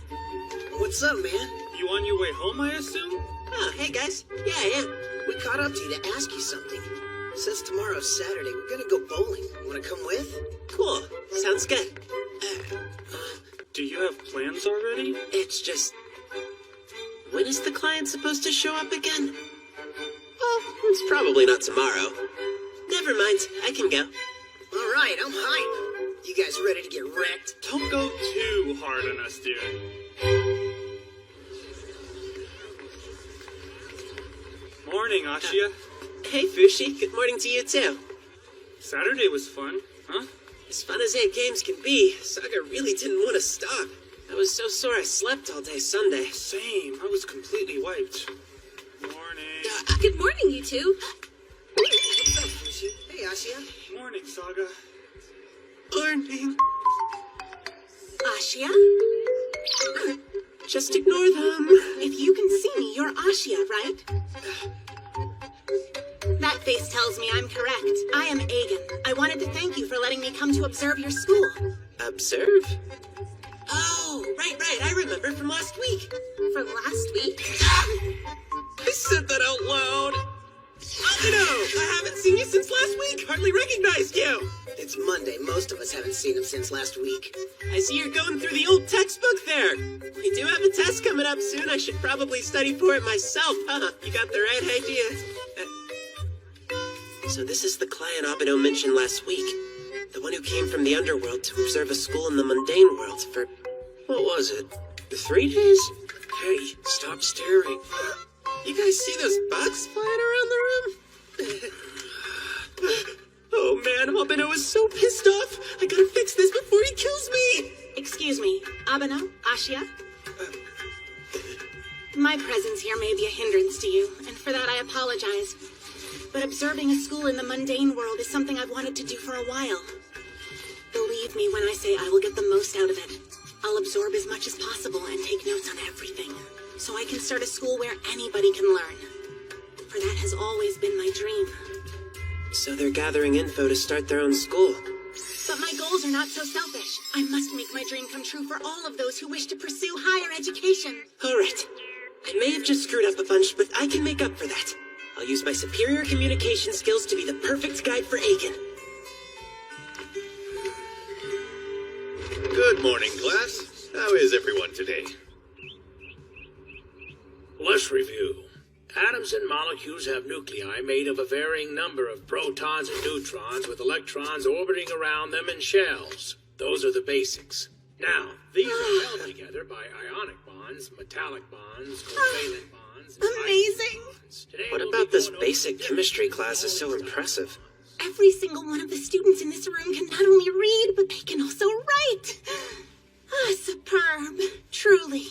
What's up, man? You on your way home, I assume? Oh, hey guys. Yeah. We caught up to you to ask you something. Since tomorrow's Saturday, we're gonna go bowling. Wanna come with? Cool. Sounds good. Do you have plans already? It's just... When is the client supposed to show up again? Well, it's probably not tomorrow. Never mind, I can go. All right, I'm hyped. You guys ready to get wrecked? Don't go too hard on us, dude. Morning, Ashia. Hey, Fushi. Good morning to you, too. Saturday was fun, huh? As fun as 8 games can be, Saga really didn't want to stop. I was so sore I slept all day Sunday. Same. I was completely wiped. Morning. Good morning, you two. What's up, Fushi? Hey, Ashia. Morning, Saga. Morning. Ashia? Just ignore them. If you can see me, you're Ashia, right? That face tells me I'm correct. I am Aegon. I wanted to thank you for letting me come to observe your school. Observe? Oh, right. I remember from last week. From last week? I said that out loud. Abeno, I haven't seen you since last week. Hardly recognized you. It's Monday. Most of us haven't seen him since last week. I see you're going through the old textbook there. We do have a test coming up soon. I should probably study for it myself, huh? You got the right idea. So this is the client Abeno mentioned last week. The one who came from the underworld to observe a school in the mundane world for... what was it? 3 days? Hey, stop staring. You guys see those bugs flying around the room? Oh man, Abeno is so pissed off. I gotta fix this before he kills me. Excuse me, Abeno, Ashia? My presence here may be a hindrance to you, and for that I apologize. But observing a school in the mundane world is something I've wanted to do for a while. Believe me when I say I will get the most out of it. I'll absorb as much as possible and take notes on everything, so I can start a school where anybody can learn. For that has always been my dream. So they're gathering info to start their own school. But my goals are not so selfish. I must make my dream come true for all of those who wish to pursue higher education. All right. I may have just screwed up a bunch, but I can make up for that. I'll use my superior communication skills to be the perfect guide for Aegon. Good morning, class. How is everyone today? Let's review. Atoms and molecules have nuclei made of a varying number of protons and neutrons with electrons orbiting around them in shells. Those are the basics. Now, these are held together by ionic bonds, metallic bonds, covalent bonds, and amazing! What about this basic chemistry class is so impressive? Every single one of the students in this room can not only read, but they can also write. Superb. Truly.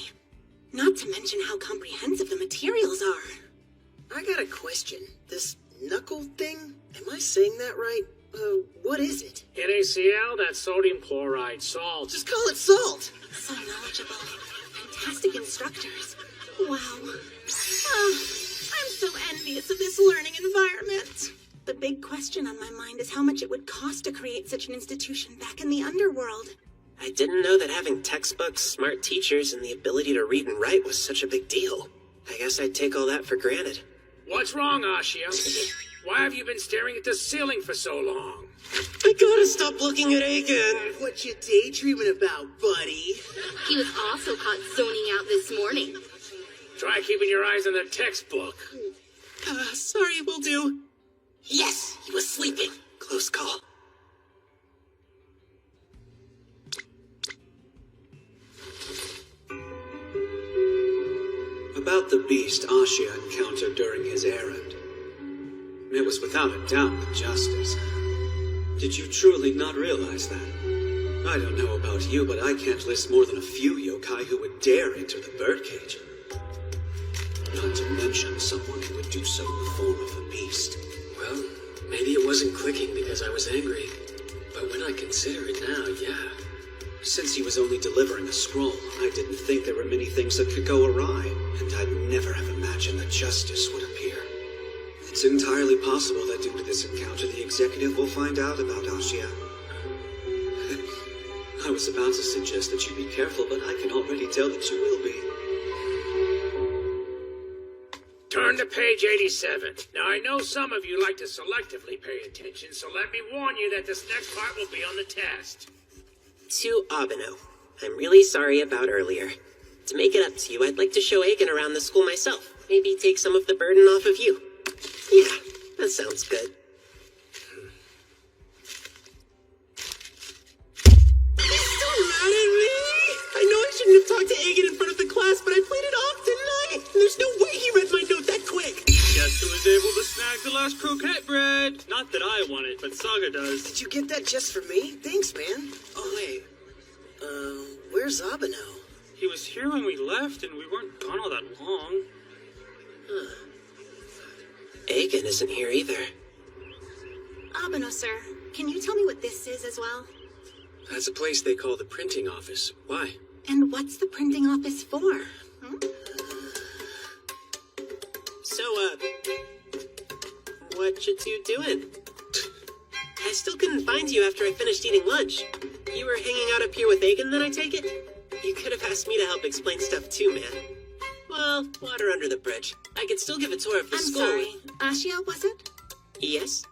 Not to mention how comprehensive the materials are. I got a question. This knuckle thing? Am I saying that right? What is it? NaCl, that's sodium chloride salt. Just call it salt! So knowledgeable. Fantastic instructors. Wow. I'm so envious of this learning environment. The big question on my mind is how much it would cost to create such an institution back in the underworld. I didn't know that having textbooks, smart teachers, and the ability to read and write was such a big deal. I guess I'd take all that for granted. What's wrong, Ashia? Why have you been staring at the ceiling for so long? I gotta stop looking at Aegon. What you daydreaming about, buddy? He was also caught zoning out this morning. Try keeping your eyes on the textbook. Sorry, will do. Yes, he was sleeping. Close call. About the beast Ashia encountered during his errand. It was without a doubt the Justice. Did you truly not realize that? I don't know about you, but I can't list more than a few yokai who would dare enter the birdcage. Not to mention someone who would do so in the form of a beast. Well, maybe it wasn't clicking because I was angry. But when I consider it now, yeah. Since he was only delivering a scroll, I didn't think there were many things that could go awry, and I'd never have imagined that justice would appear. It's entirely possible that due to this encounter, the executive will find out about Ashia. I was about to suggest that you be careful, but I can already tell that you will be. Turn to page 87. Now, I know some of you like to selectively pay attention, so let me warn you that this next part will be on the test. To Abeno, I'm really sorry about earlier. To make it up to you, I'd like to show Aegon around the school myself. Maybe take some of the burden off of you. Yeah, that sounds good. He's still mad at me! I know I shouldn't have talked to Aegon in front of the class, but I played it off, didn't I? And there's no way he read my note that quick! Guess who was able to snag the last croquette bread? Not that I want it, but Saga does. Did you get that just for me? Thanks, man. Oh, wait. Where's Abeno? He was here when we left, and we weren't gone all that long. Huh. Aegon isn't here either. Abeno, sir, can you tell me what this is as well? That's a place they call the printing office. Why? And what's the printing office for? So, what you two doing? I still couldn't find you after I finished eating lunch. You were hanging out up here with Aegon, then I take it? You could have asked me to help explain stuff too, man. Well, water under the bridge. I could still give a tour of the school. I'm sorry. Ashia, was it? Yes?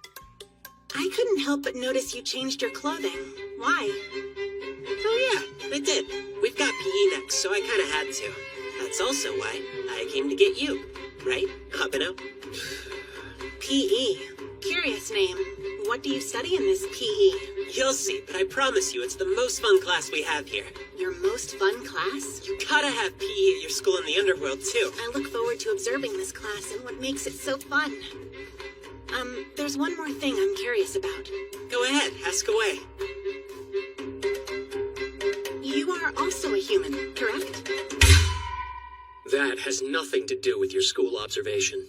I couldn't help but notice you changed your clothing. Why? Oh yeah, I did. We've got PE next, so I kinda had to. That's also why I came to get you. Right, Abeno? PE. Curious name. What do you study in this PE? You'll see, but I promise you it's the most fun class we have here. Your most fun class? You gotta have PE at your school in the underworld, too. I look forward to observing this class and what makes it so fun. There's one more thing I'm curious about. Go ahead, ask away. You are also a human, correct? That has nothing to do with your school observation.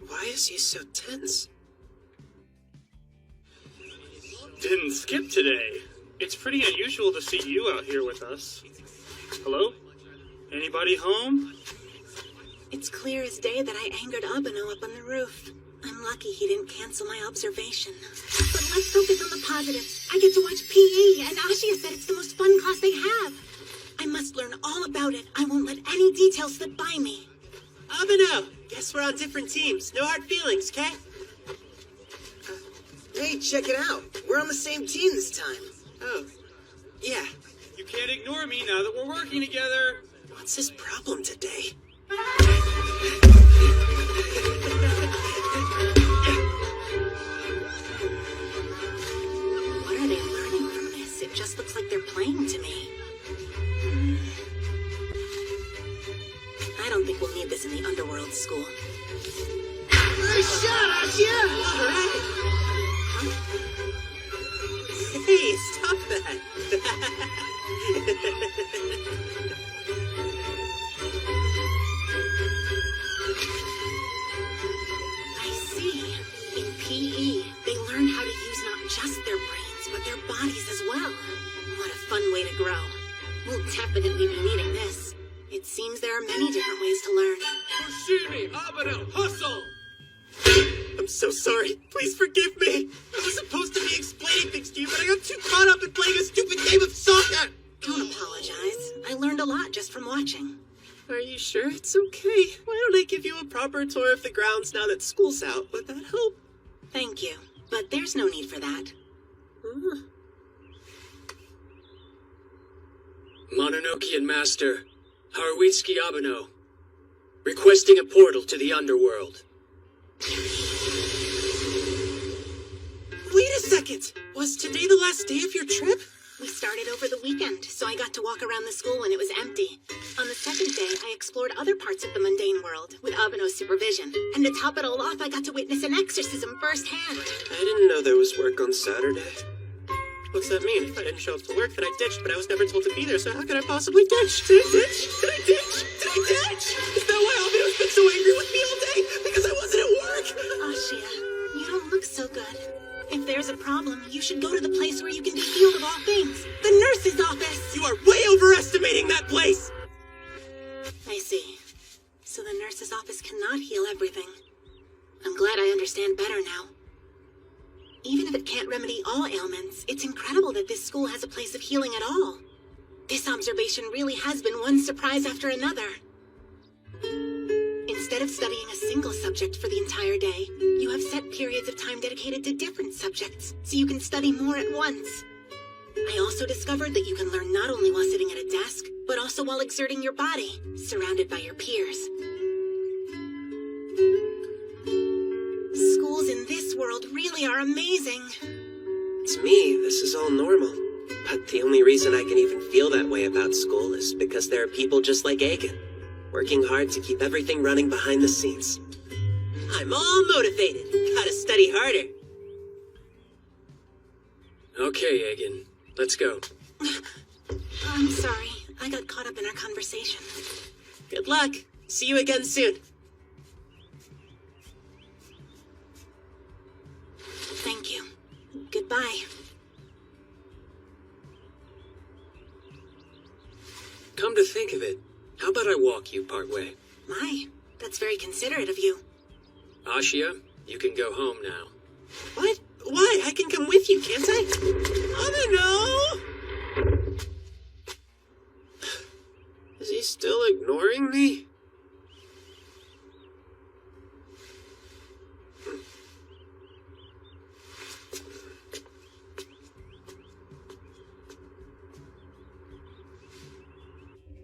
Why is he so tense? Didn't skip today. It's pretty unusual to see you out here with us. Hello? Anybody home? It's clear as day that I angered Abeno up on the roof. I'm lucky he didn't cancel my observation. But let's focus on the positives. I get to watch PE, and Ashia said it's the most fun class they have. I must learn all about it. I won't let any details slip by me. Abeno! Guess we're on different teams. No hard feelings, okay? Hey, check it out. We're on the same team this time. Oh, yeah. You can't ignore me now that we're working together. What's his problem today? What are they learning from this? It just looks like they're playing to me. I don't think we'll need this in the underworld school. Nice shot, Ashia! All right. Hey, stop that. I see. In PE, they learn how to use not just their brains, but their bodies as well. What a fun way to grow. We'll definitely be needing this. It seems there are many different ways to learn. Fushimi, Abeno, hustle! I'm so sorry. Please forgive me. I was supposed to be explaining things to you, but I got too caught up in playing a stupid game of soccer. Don't apologize. I learned a lot just from watching. Are you sure it's okay? Why don't I give you a proper tour of the grounds now that school's out? Would that help? Thank you, but there's no need for that. Mononokean Master, Haruitsuki Abeno, requesting a portal to the underworld. Wait a second! Was today the last day of your trip? We started over the weekend, so I got to walk around the school when it was empty. On the second day, I explored other parts of the mundane world with Abeno's supervision. And to top it all off, I got to witness an exorcism firsthand. I didn't know there was work on Saturday. What's that mean? If I didn't show up to work, then I ditched, but I was never told to be there, so how could I possibly ditch? Did I ditch? Did I ditch? Did I ditch? Is that why Abeno's been so angry with me all day? Because I wasn't at work? Ashia, you don't look so good. If there's a problem, you should go to the place where you can be healed of all things. The nurse's office! You are way overestimating that place! I see. So the nurse's office cannot heal everything. I'm glad I understand better now. Even if it can't remedy all ailments, it's incredible that this school has a place of healing at all. This observation really has been one surprise after another. Instead of studying a single subject for the entire day, you have set periods of time dedicated to different subjects, so you can study more at once. I also discovered that you can learn not only while sitting at a desk, but also while exerting your body, surrounded by your peers. Schools in this world really are amazing. To me, this is all normal. But the only reason I can even feel that way about school is because there are people just like Agen, working hard to keep everything running behind the scenes. I'm all motivated. Gotta study harder. Okay, Agen. Let's go. I'm sorry. I got caught up in our conversation. Good luck. See you again soon. Thank you. Goodbye. Come to think of it, how about I walk you part way? My, that's very considerate of you. Ashia, you can go home now. What? Why? I can come with you, can't I? Oh, no! Is he still ignoring me?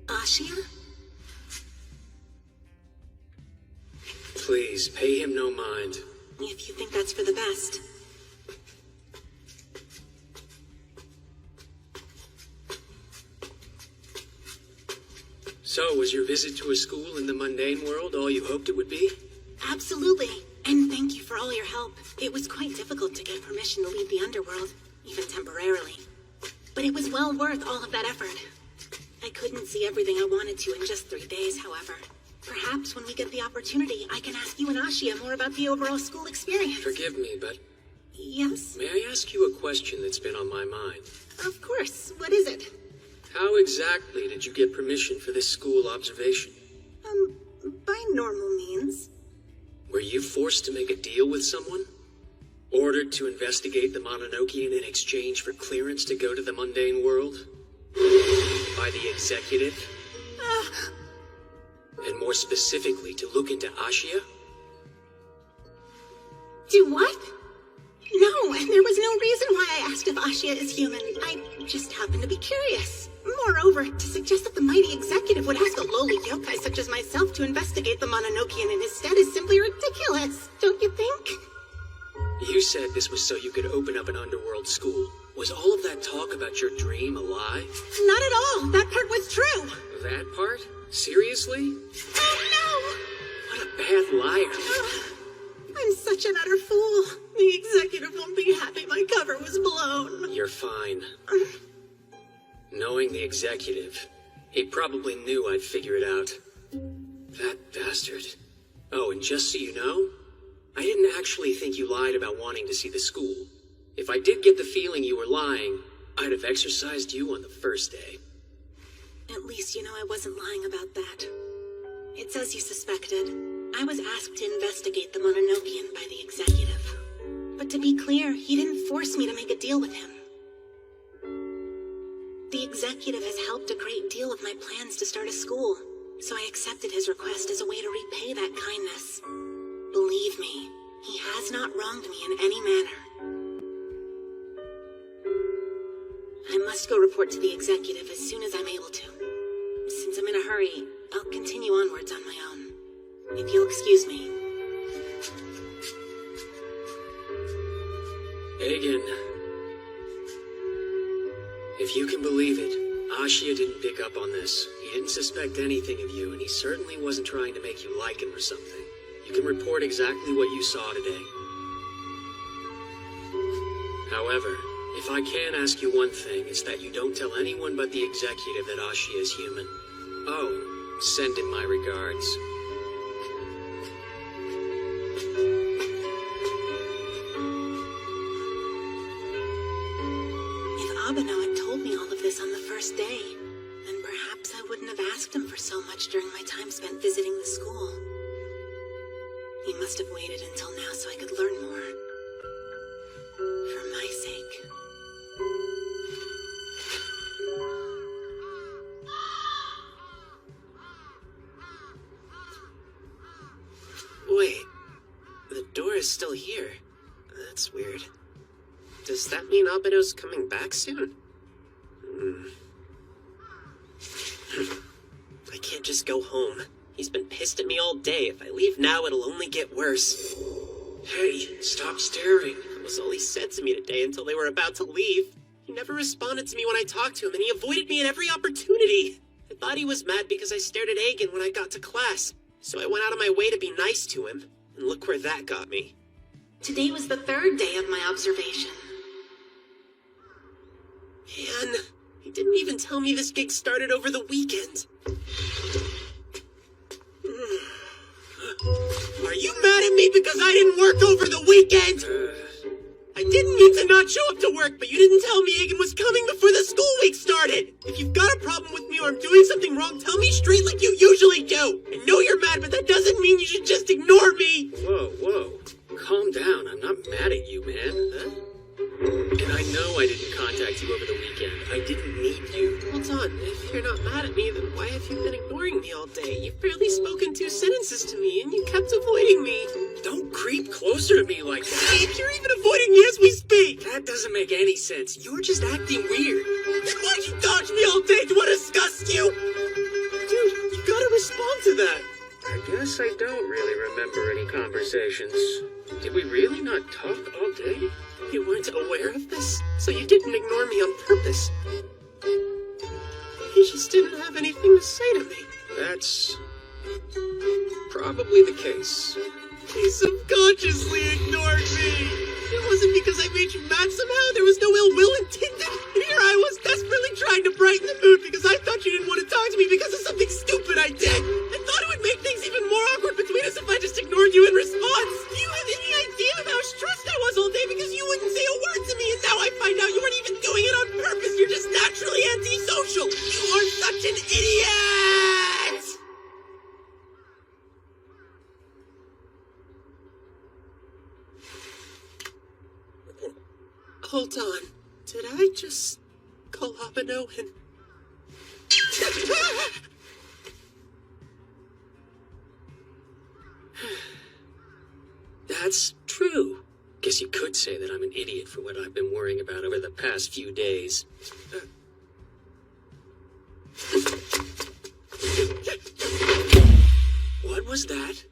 Ashia? Please, pay him no mind. If you think that's for the best. So, was your visit to a school in the mundane world all you hoped it would be? Absolutely. And thank you for all your help. It was quite difficult to get permission to leave the underworld, even temporarily. But it was well worth all of that effort. I couldn't see everything I wanted to in just 3 days, however. Perhaps when we get the opportunity, I can ask you and Ashia more about the overall school experience. Forgive me, but... Yes? May I ask you a question that's been on my mind? Of course. What is it? How exactly did you get permission for this school observation? By normal means. Were you forced to make a deal with someone? Ordered to investigate the Mononokean in exchange for clearance to go to the mundane world? By the executive? And more specifically, to look into Ashia? Do what? No, and there was no reason why I asked if Ashia is human. I just happened to be curious. Moreover, to suggest that the mighty executive would ask a lowly yokai such as myself to investigate the Mononokean in his stead is simply ridiculous, don't you think? You said this was so you could open up an underworld school. Was all of that talk about your dream a lie? Not at all. That part was true. That part? Seriously? Oh, no! What a bad liar. I'm such an utter fool. The executive won't be happy my cover was blown. You're fine. Knowing the executive, he probably knew I'd figure it out. That bastard. Oh, and just so you know, I didn't actually think you lied about wanting to see the school. If I did get the feeling you were lying, I'd have exorcised you on the first day. At least you know I wasn't lying about that. It's as you suspected. I was asked to investigate the Mononokean by the executive. But to be clear, he didn't force me to make a deal with him. The executive has helped a great deal of my plans to start a school, so I accepted his request as a way to repay that kindness. Believe me, he has not wronged me in any manner. I must go report to the executive as soon as I'm able to. Since I'm in a hurry, I'll continue onwards on my own. If you'll excuse me. Agen. If you can believe it, Ashia didn't pick up on this. He didn't suspect anything of you, and he certainly wasn't trying to make you like him or something. You can report exactly what you saw today. However, if I can ask you one thing, it's that you don't tell anyone but the executive that Ashia is human. Oh, and send him my regards. Abeno had told me all of this on the first day, then perhaps I wouldn't have asked him for so much during my time spent visiting the school. He must have waited until now so I could learn more. For my sake. Wait, the door is still here. That's weird. Does that mean Abeno's coming back soon? I can't just go home. He's been pissed at me all day. If I leave now, it'll only get worse. Hey, stop staring. That was all he said to me today until they were about to leave. He never responded to me when I talked to him, and he avoided me at every opportunity. I thought he was mad because I stared at Agen when I got to class, so I went out of my way to be nice to him, and look where that got me. Today was the third day of my observation. Man, he didn't even tell me this gig started over the weekend. Are you mad at me because I didn't work over the weekend? I didn't mean to not show up to work, but you didn't tell me Agen was coming before the school week started. If you've got a problem with me or I'm doing something wrong, tell me straight like you usually do. I know you're mad, but that doesn't mean you should just ignore me. Whoa. Calm down. I'm not mad at you, man. Huh? And I know I didn't contact you over the weekend. I didn't need you. Hold on. If you're not mad at me, then why have you been ignoring me all day? You've barely spoken 2 sentences to me, and you kept avoiding me. Don't creep closer to me like that. You're even avoiding me as we speak. That doesn't make any sense. You're just acting weird. Then why'd you dodge me all day? Do I disgust you? Dude, you gotta respond to that. I guess I don't really remember any conversations. Did we really not talk all day? You weren't aware of this, so you didn't ignore me on purpose. You just didn't have anything to say to me. That's probably the case. He subconsciously ignored me. It wasn't because I made you mad somehow. There was no ill will intended. And here I was desperately trying to brighten the mood because I thought you didn't want to talk to me because of something stupid I did. I thought it would make things even more awkward between us if I just ignored you in response. Do you have any idea of how stressed I was all day because you wouldn't say a word to me, and now I find out you weren't even doing it on purpose. You're just naturally antisocial. You are such an idiot! Hold on. Did I just call Abeno and... That's true. Guess you could say that I'm an idiot for what I've been worrying about over the past few days. What was that?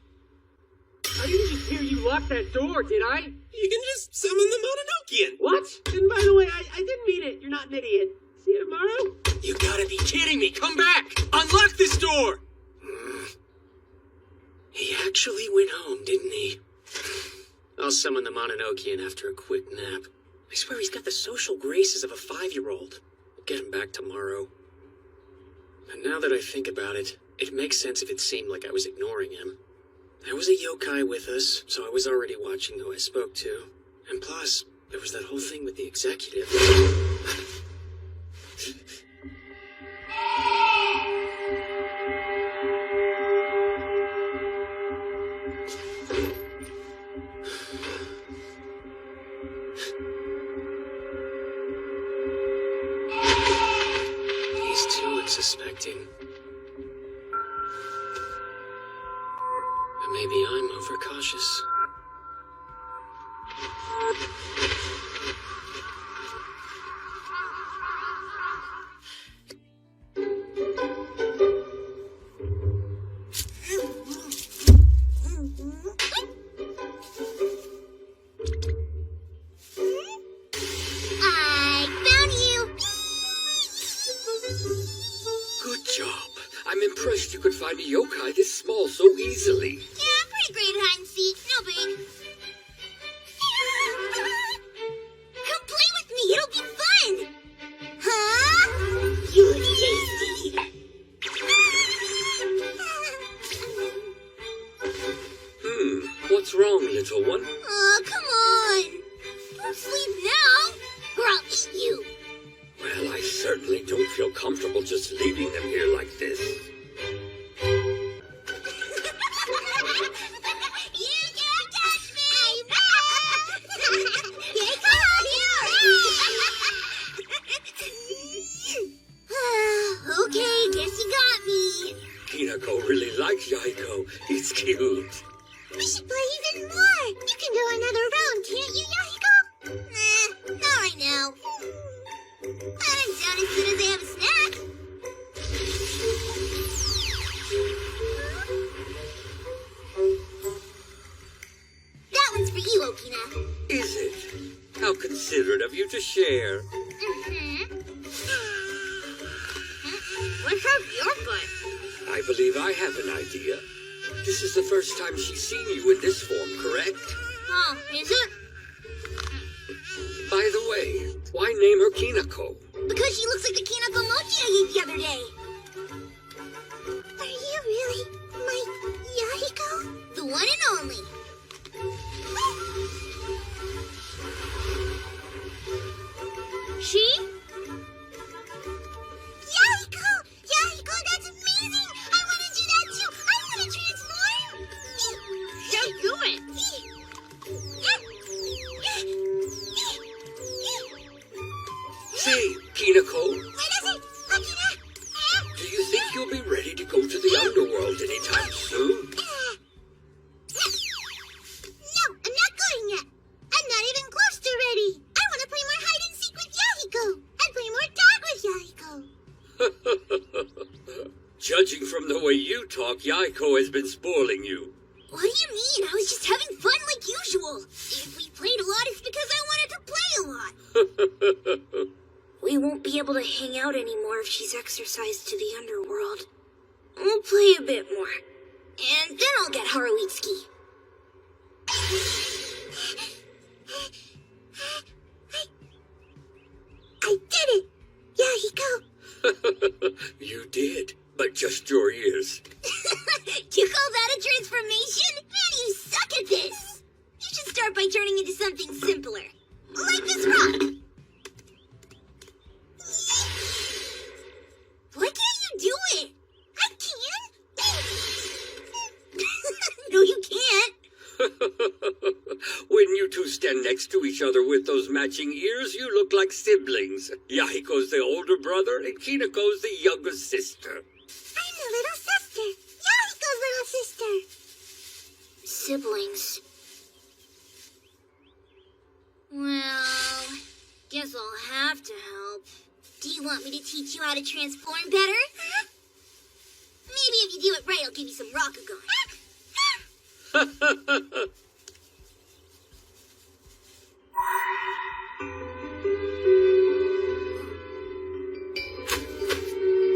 I didn't just hear you lock that door, did I? You can just summon the Mononokean. What? And by the way, I didn't mean it. You're not an idiot. See you tomorrow? You gotta be kidding me. Come back. Unlock this door. He actually went home, didn't he? I'll summon the Mononokean after a quick nap. I swear he's got the social graces of a 5-year-old. I'll get him back tomorrow. And now that I think about it, it makes sense if it seemed like I was ignoring him. There was a yokai with us, so I was already watching who I spoke to. And plus, there was that whole thing with the executive. He's too unsuspecting. But maybe I'm overcautious. I found you! Good job. I'm impressed you could find a yokai this small so easily. Yeah, I'm pretty great at hide and seek. No big. Come play with me. It'll be fun. Huh? You're tasty. What's wrong, little one? Oh, come on. Don't sleep now, or I'll eat you. comfortable just leaving them here like this. Okay, guess you got me. Kinako really likes Yahiko. He's cute. We should play even more. You can go another round, can't you, Yahiko? Not right now. I'm done as soon as I have a snack. That one's for you, Okina. Is it? How considerate of you to share. What's up your butt? I believe I have an idea. This is the first time she's seen you in this form, correct? Oh, is it? By the way, why name her Kinako? Because she looks like the Kinako mochi I ate the other day. Are you really my Yahiko? The one and only. She? Yahiko! Yahiko, that's amazing! I want to do that too! I want to transform! Yeah, do it! Say, Kinako, What is it? Okina? do you think you'll be ready to go to the underworld anytime soon? No, I'm not going yet. I'm not even close to ready. I want to play more hide and seek with Yahiko and play more tag with Yahiko. Judging from the way you talk, Yahiko has been spoiling you. What do you mean? I was just having fun like usual. If we played a lot, it's because I wanted to play a lot. We won't be able to hang out anymore if she's exercised to the underworld. We'll play a bit more. And then I'll get Haruitsuki. I did it! Yahiko! You did, but just your ears. You call that a transformation? Man, you suck at this! You should start by turning into something simpler. Like this rock! Why can't you do it? I can! No, you can't! When you two stand next to each other with those matching ears, you look like siblings. Yahiko's the older brother, and Kinako's the younger sister. I'm the little sister. Yahiko's little sister. Siblings. Well, guess I'll have to help. Do you want me to teach you how to transform better? Maybe if you do it right, I'll give you some Rakugan.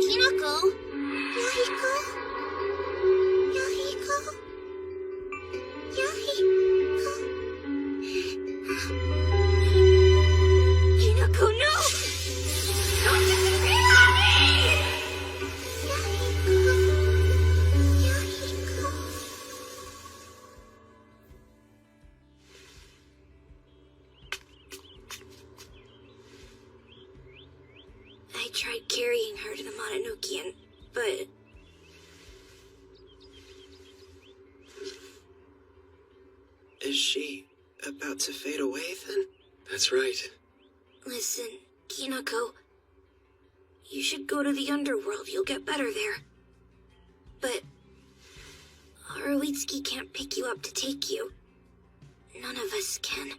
Kinako? Yahiko? Yahiko? Yahiko? Kinako, no! Don't disappear on me! Yahiko? Yahiko? I tried carrying her to the Mononokean, but... Is she about to fade away then? That's right. Listen, Kinako, you should go to the underworld. You'll get better there. But Haruitsuki can't pick you up to take you. None of us can.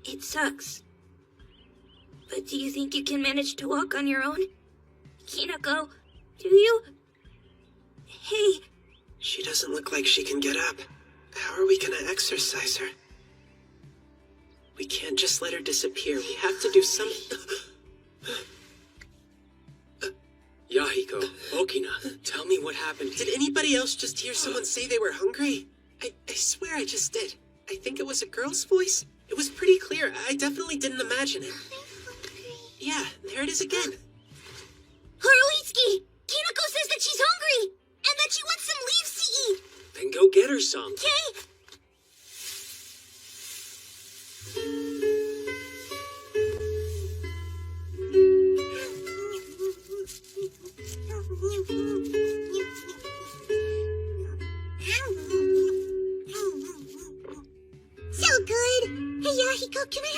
It sucks. But do you think you can manage to walk on your own? Kinako, do you? Hey. She doesn't look like she can get up. How are we gonna exercise her? We can't just let her disappear. We have to do something. Yahiko, Okina, tell me what happened. Did anybody else just hear someone say they were hungry? I swear I just did. I think it was a girl's voice. It was pretty clear. I definitely didn't imagine it. Yeah, there it is again. Haruitsuki! Kinako says that she's hungry! And that she wants some leaves to eat! Then go get her some. Okay?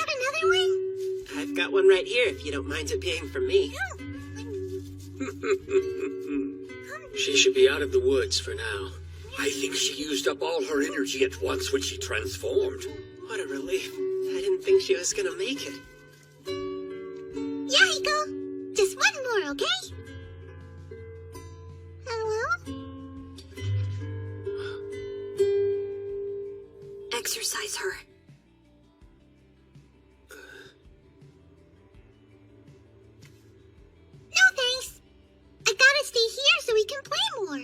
got another one? I've got one right here if you don't mind it being from me. She should be out of the woods for now. I think she used up all her energy at once when she transformed. What a relief. I didn't think she was gonna make it. Yahiko! Just one more, okay? Hello? Exercise her. No thanks. I gotta stay here so we can play more.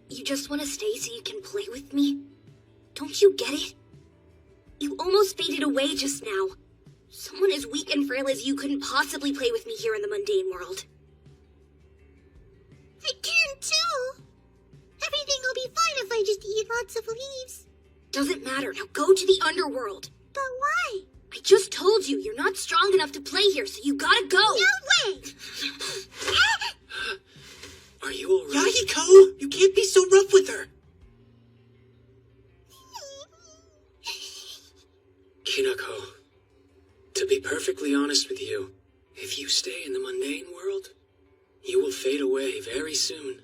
You just want to stay so you can play with me? Don't you get it? You almost faded away just now. Someone as weak and frail as you couldn't possibly play with me here in the mundane world. I can too. Everything will be fine if I just eat lots of leaves. Doesn't matter. Now go to the underworld. But why? I just told you, you're not strong enough to play here, so you gotta go. No way! Are you alright? Yahiko! You can't be so rough with her! Kinako, to be perfectly honest with you, if you stay in the mundane world, you will fade away very soon.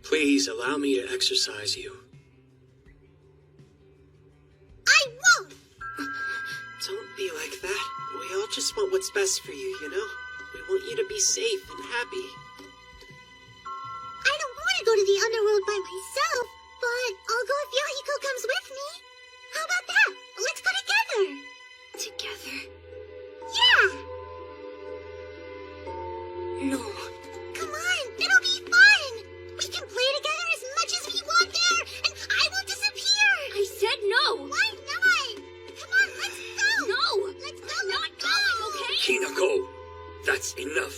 Please allow me to exercise you. I won't! Don't be like that. We all just want what's best for you, you know? We want you to be safe and happy. I don't want to go to the underworld by myself, but I'll go if Yahiko comes with me. How about that? Let's go together. Together? Yeah! No. Come on, it'll be fun! We can play together as much as we want there, and I will disappear! I said no! Why not? Come on, let's go! No! Let's go! I'm not going, okay? Kinako, that's enough.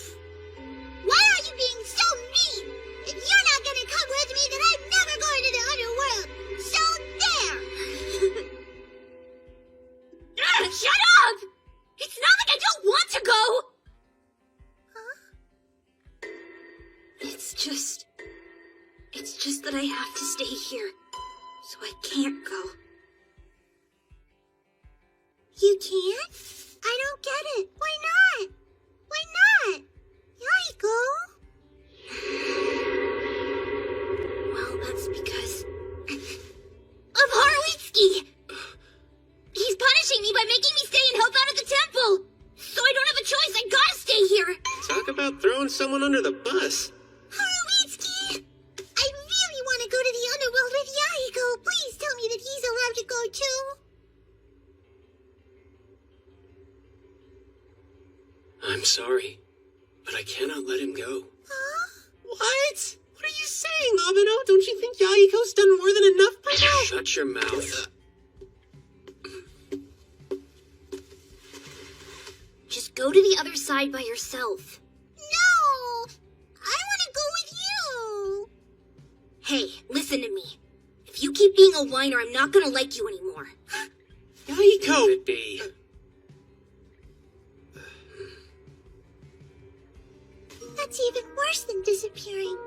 Why are you being so mean? If you're not gonna come with me, then I'm never going to the underworld! So there! Shut up! It's not like I don't want to go! Huh? It's just that I have to stay here, so I can't go. You can't? I don't get it. Why not? Why not? Yahiko? Well, that's because of Haruitsuki! He's punishing me by making me stay and help out at the temple! So I don't have a choice, I gotta stay here! Talk about throwing someone under the bus. Haruitsuki! I really want to go to the underworld with Yahiko. Please tell me that he's allowed to go too. I'm sorry, but I cannot let him go. Huh? What? What are you saying, Abeno? Don't you think Yahiko's done more than enough for now? Shut your mouth. Just go to the other side by yourself. No! I want to go with you! Hey, listen to me. If you keep being a whiner, I'm not gonna like you anymore. Yahiko! Let it be. That's even worse than disappearing.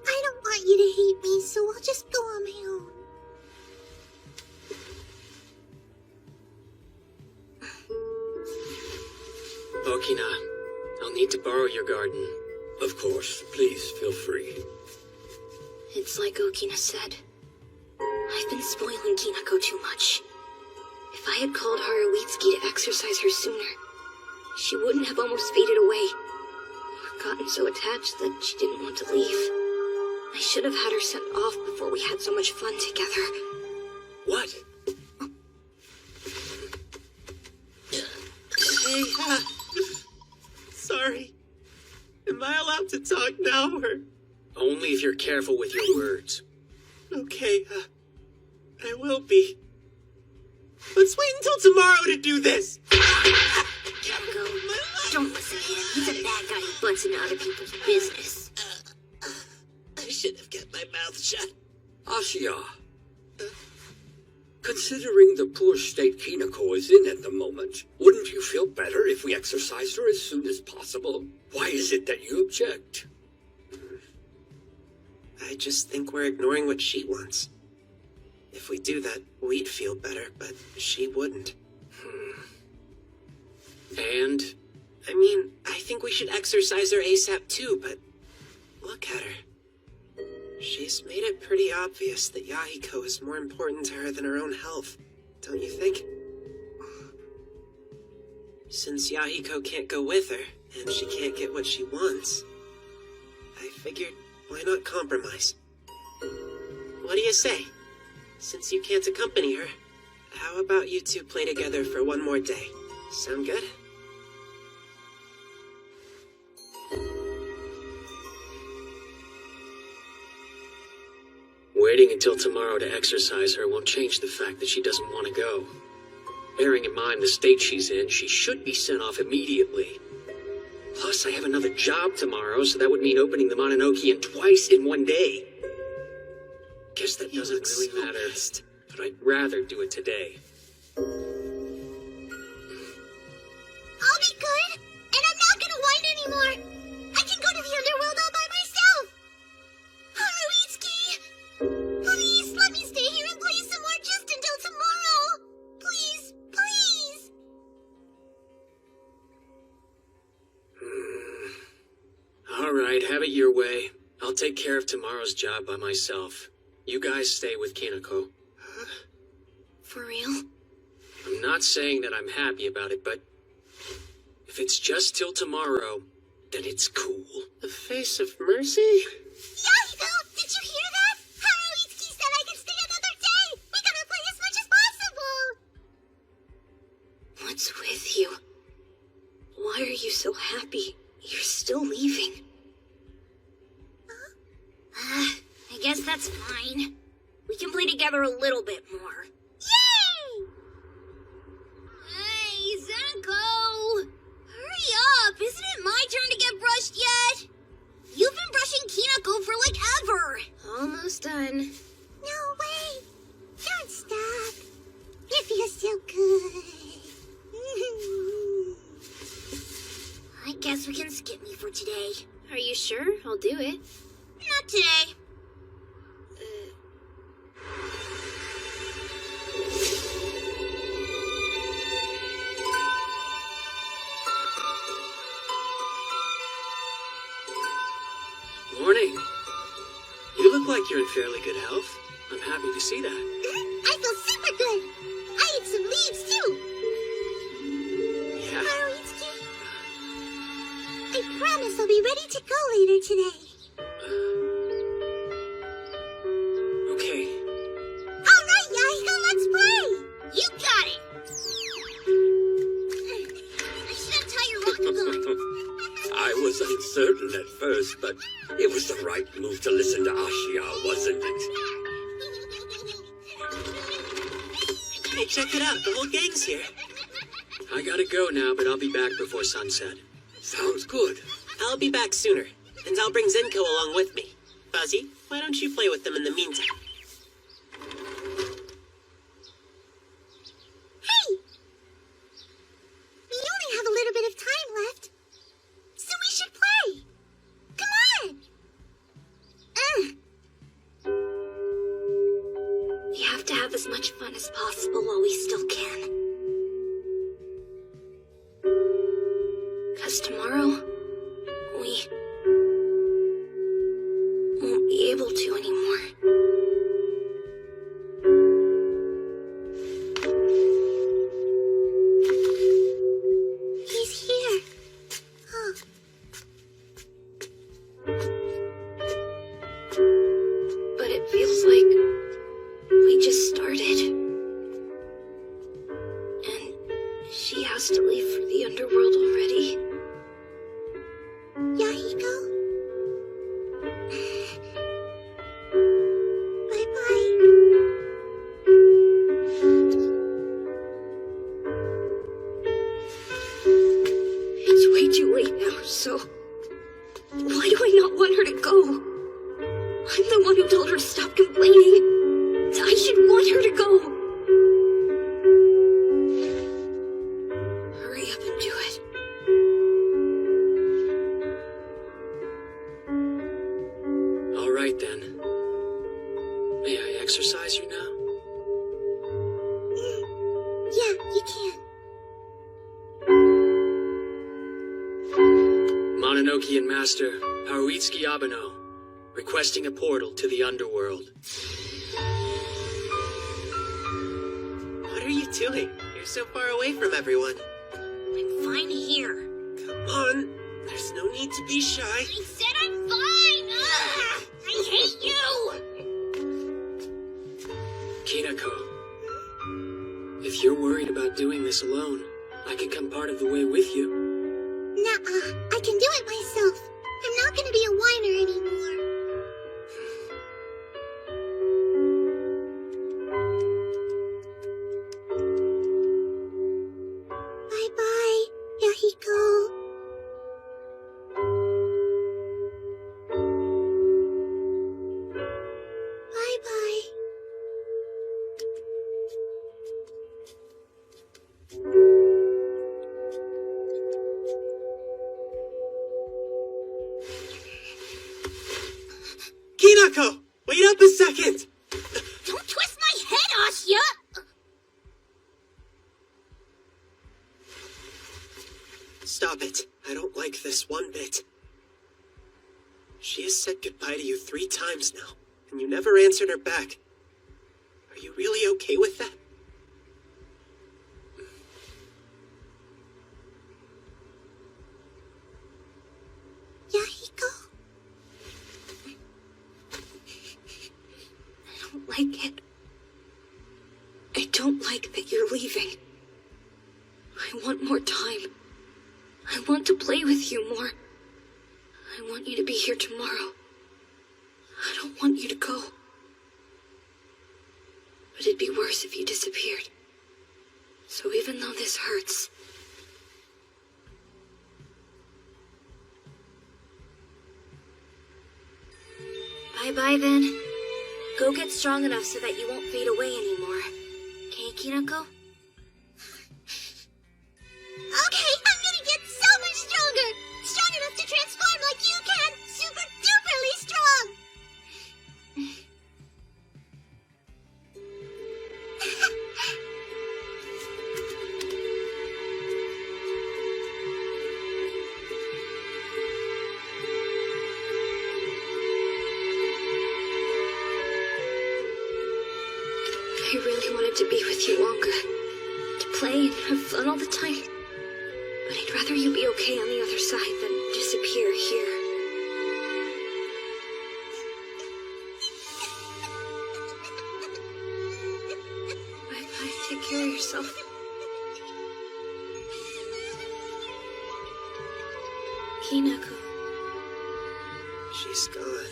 I don't want you to hate me, so I'll just go on my own. Okina, I'll need to borrow your garden. Of course, please feel free. It's like Okina said. I've been spoiling Kinako too much. If I had called Haruitsuki to exercise her sooner, she wouldn't have almost faded away, or gotten so attached that she didn't want to leave. I should have had her sent off before we had so much fun together. What? Hey, sorry. Am I allowed to talk now, or? Only if you're careful with your words. Okay, I will be. Let's wait until tomorrow to do this! Go. Don't listen to him. He's a bad guy who butts into other people's business. I should have kept my mouth shut. Ashia, considering the poor state Kinako is in at the moment, wouldn't you feel better if we exercised her as soon as possible? Why is it that you object? I just think we're ignoring what she wants. If we do that, we'd feel better, but she wouldn't. And? I mean, I think we should exercise her ASAP too, but look at her. She's made it pretty obvious that Yahiko is more important to her than her own health, don't you think? Since Yahiko can't go with her, and she can't get what she wants, I figured, why not compromise? What do you say? Since you can't accompany her, how about you two play together for one more day? Sound good? Waiting until tomorrow to exercise her won't change the fact that she doesn't want to go. Bearing in mind the state she's in, she should be sent off immediately. Plus, I have another job tomorrow, so that would mean opening the Mononoke twice in one day. Guess that doesn't really matter, but I'd rather do it today. I'll be good, and I'm not gonna whine anymore. I can go to the underworld all by myself. Haruitsuki, please let me stay here and play some more just until tomorrow. Please, please. Alright, have it your way. I'll take care of tomorrow's job by myself. You guys stay with Kinako. For real? I'm not saying that I'm happy about it, but if it's just till tomorrow, then it's cool. The face of mercy? Yahiko, did you hear that? Haruitsuki said I could stay another day. We gotta play as much as possible. What's with you? Why are you so happy? You're still leaving. I guess that's fine. We can play together a little bit more. Yay! Hey, Zenko! Hurry up! Isn't it my turn to get brushed yet? You've been brushing Kinako for like ever. Almost done. No way! Don't stop. It feels so good. I guess we can skip me for today. Are you sure? I'll do it. Not today. Morning. You look like you're in fairly good health. I'm happy to see that. I feel super good. I ate some leaves too. Yeah? Haruitsuki, I promise I'll be ready to go later today. Okay. All right, Yahiko, let's play. You got it. I should untie your rocket gun. I was uncertain at first, but it was the right move to listen to Ashia, wasn't it? Hey, check it out. The whole gang's here. I gotta go now, but I'll be back before sunset. Sounds good. I'll be back sooner, and I'll bring Zenko along with me. Fuzzy, why don't you play with them in the meantime? Hey! We only have a little bit of time left, so we should play. Come on! We have to have as much fun as possible while we still can. 'Cause tomorrow, we won't be able to anymore. He's here. Oh. But it feels like we just started. And she has to leave for the underworld already. Yahiko? Bye-bye. It's way too late now, so why do I not want her to go? I'm the one who told her to stop complaining. I should want her to go. Hurry up and do it. All right then. May I exercise you now? Mononokean Master Haruitsuki Abeno, requesting a portal to the underworld. What are you doing? You're so far away from everyone. I'm fine here. Come on. There's no need to be shy. I said I'm fine! Ugh! I hate you! Kinako, if you're worried about doing this alone, I could come part of the way with you. Nuh-uh. I can do it myself. I'm not gonna be a whiner anymore. Bye-bye, Yahiko. Bye-bye. Kinako! Wait up a second! Don't twist my head, Ashia! Stop it. I don't like this one bit. She has said goodbye to you 3 times now, and you never answered her back. Are you really okay with that? Yahiko? I don't like it. I don't like that you're leaving. I want more time. I want to play with you more. I want you to be here tomorrow. I don't want you to go. But it'd be worse if you disappeared. So even though this hurts... Bye-bye then. Go get strong enough so that you won't fade away anymore. Okay, Kinako? Okay, I'm gonna get so much stronger! Strong enough to transform like you can! Super duperly strong! I really wanted to be with you longer. To play and have fun all the time. But I'd rather you be okay on the other side than disappear here. Bye-bye. Take care of yourself. Kinako. She's gone.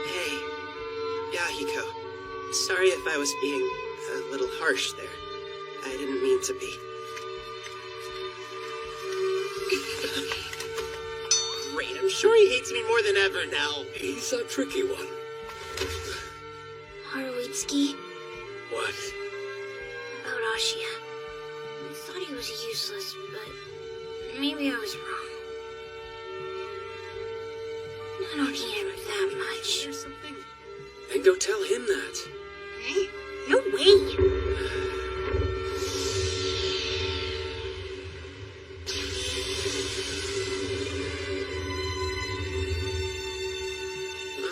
Hey, Yahiko. Sorry if I was being a little harsh there. I didn't mean to be. Great, I'm sure he hates me more than ever now. He's a tricky one. Haruitsuki, What? about Ashia. I thought he was useless, but maybe I was wrong. I don't need him that much. There's something. Then go tell him that. Huh? No way!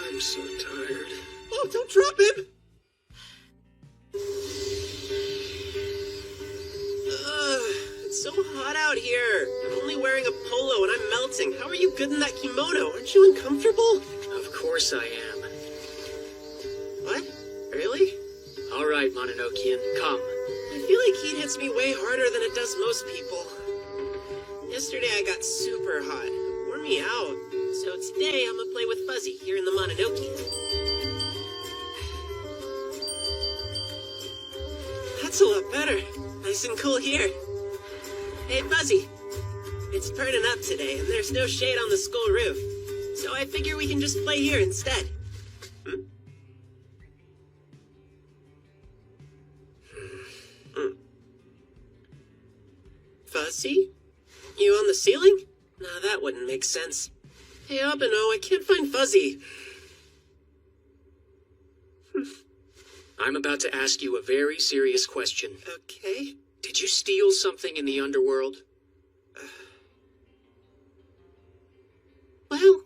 I'm so tired. Oh, don't drop him! It's so hot out here. I'm only wearing a polo and I'm melting. How are you good in that kimono? Aren't you uncomfortable? Of course I am. What? Really? All right, Mononokean, come. I feel like heat hits me way harder than it does most people. Yesterday I got super hot. It wore me out. So today I'm gonna play with Fuzzy here in the Mononoke. That's a lot better. Nice and cool here. Hey, Fuzzy. It's burning up today, and there's no shade on the school roof. So I figure we can just play here instead. Fuzzy? You on the ceiling? Nah, that wouldn't make sense. Hey, Abeno, I can't find Fuzzy. I'm about to ask you a very serious question. Okay. Did you steal something in the underworld? Well,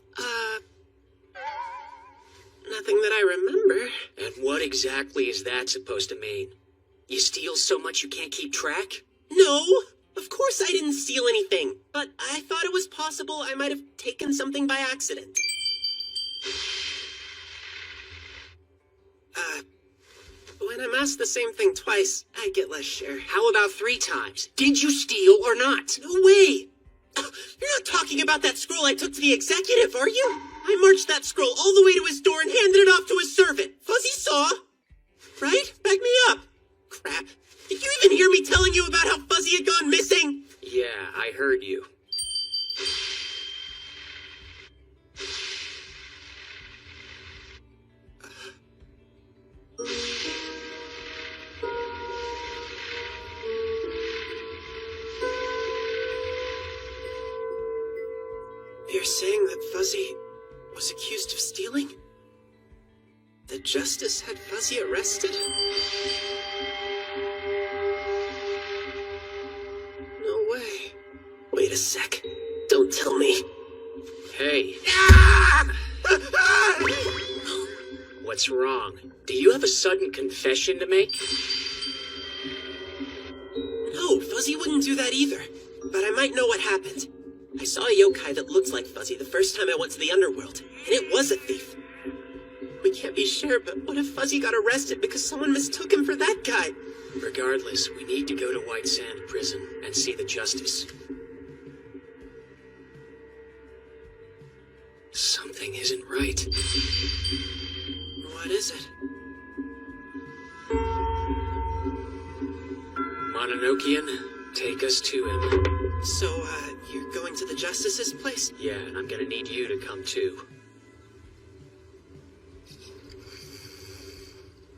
nothing that I remember. And what exactly is that supposed to mean? You steal so much you can't keep track? No! Of course I didn't steal anything, but I thought it was possible I might have taken something by accident. When I'm asked the same thing twice, I get less sure. How about 3 times? Did you steal or not? No way! You're not talking about that scroll I took to the executive, are you? I marched that scroll all the way to his door and handed it off to his servant. Fuzzy saw. Right? Back me up. Crap. Did you even hear me telling you about how Fuzzy had gone missing? Yeah, I heard you. You're saying that Fuzzy was accused of stealing? The Justice had Fuzzy arrested? No way. Wait a sec. Don't tell me. Hey. Ah! What's wrong? Do you have a sudden confession to make? No, Fuzzy wouldn't do that either. But I might know what happened. I saw a yokai that looked like Fuzzy the first time I went to the underworld, and it was a thief. We can't be sure, but what if Fuzzy got arrested because someone mistook him for that guy? Regardless, we need to go to White Sand Prison and see the Justice. Something isn't right. What is it? Mononokean, take us to him. So, you're going to the Justice's place? Yeah, and I'm gonna need you to come too.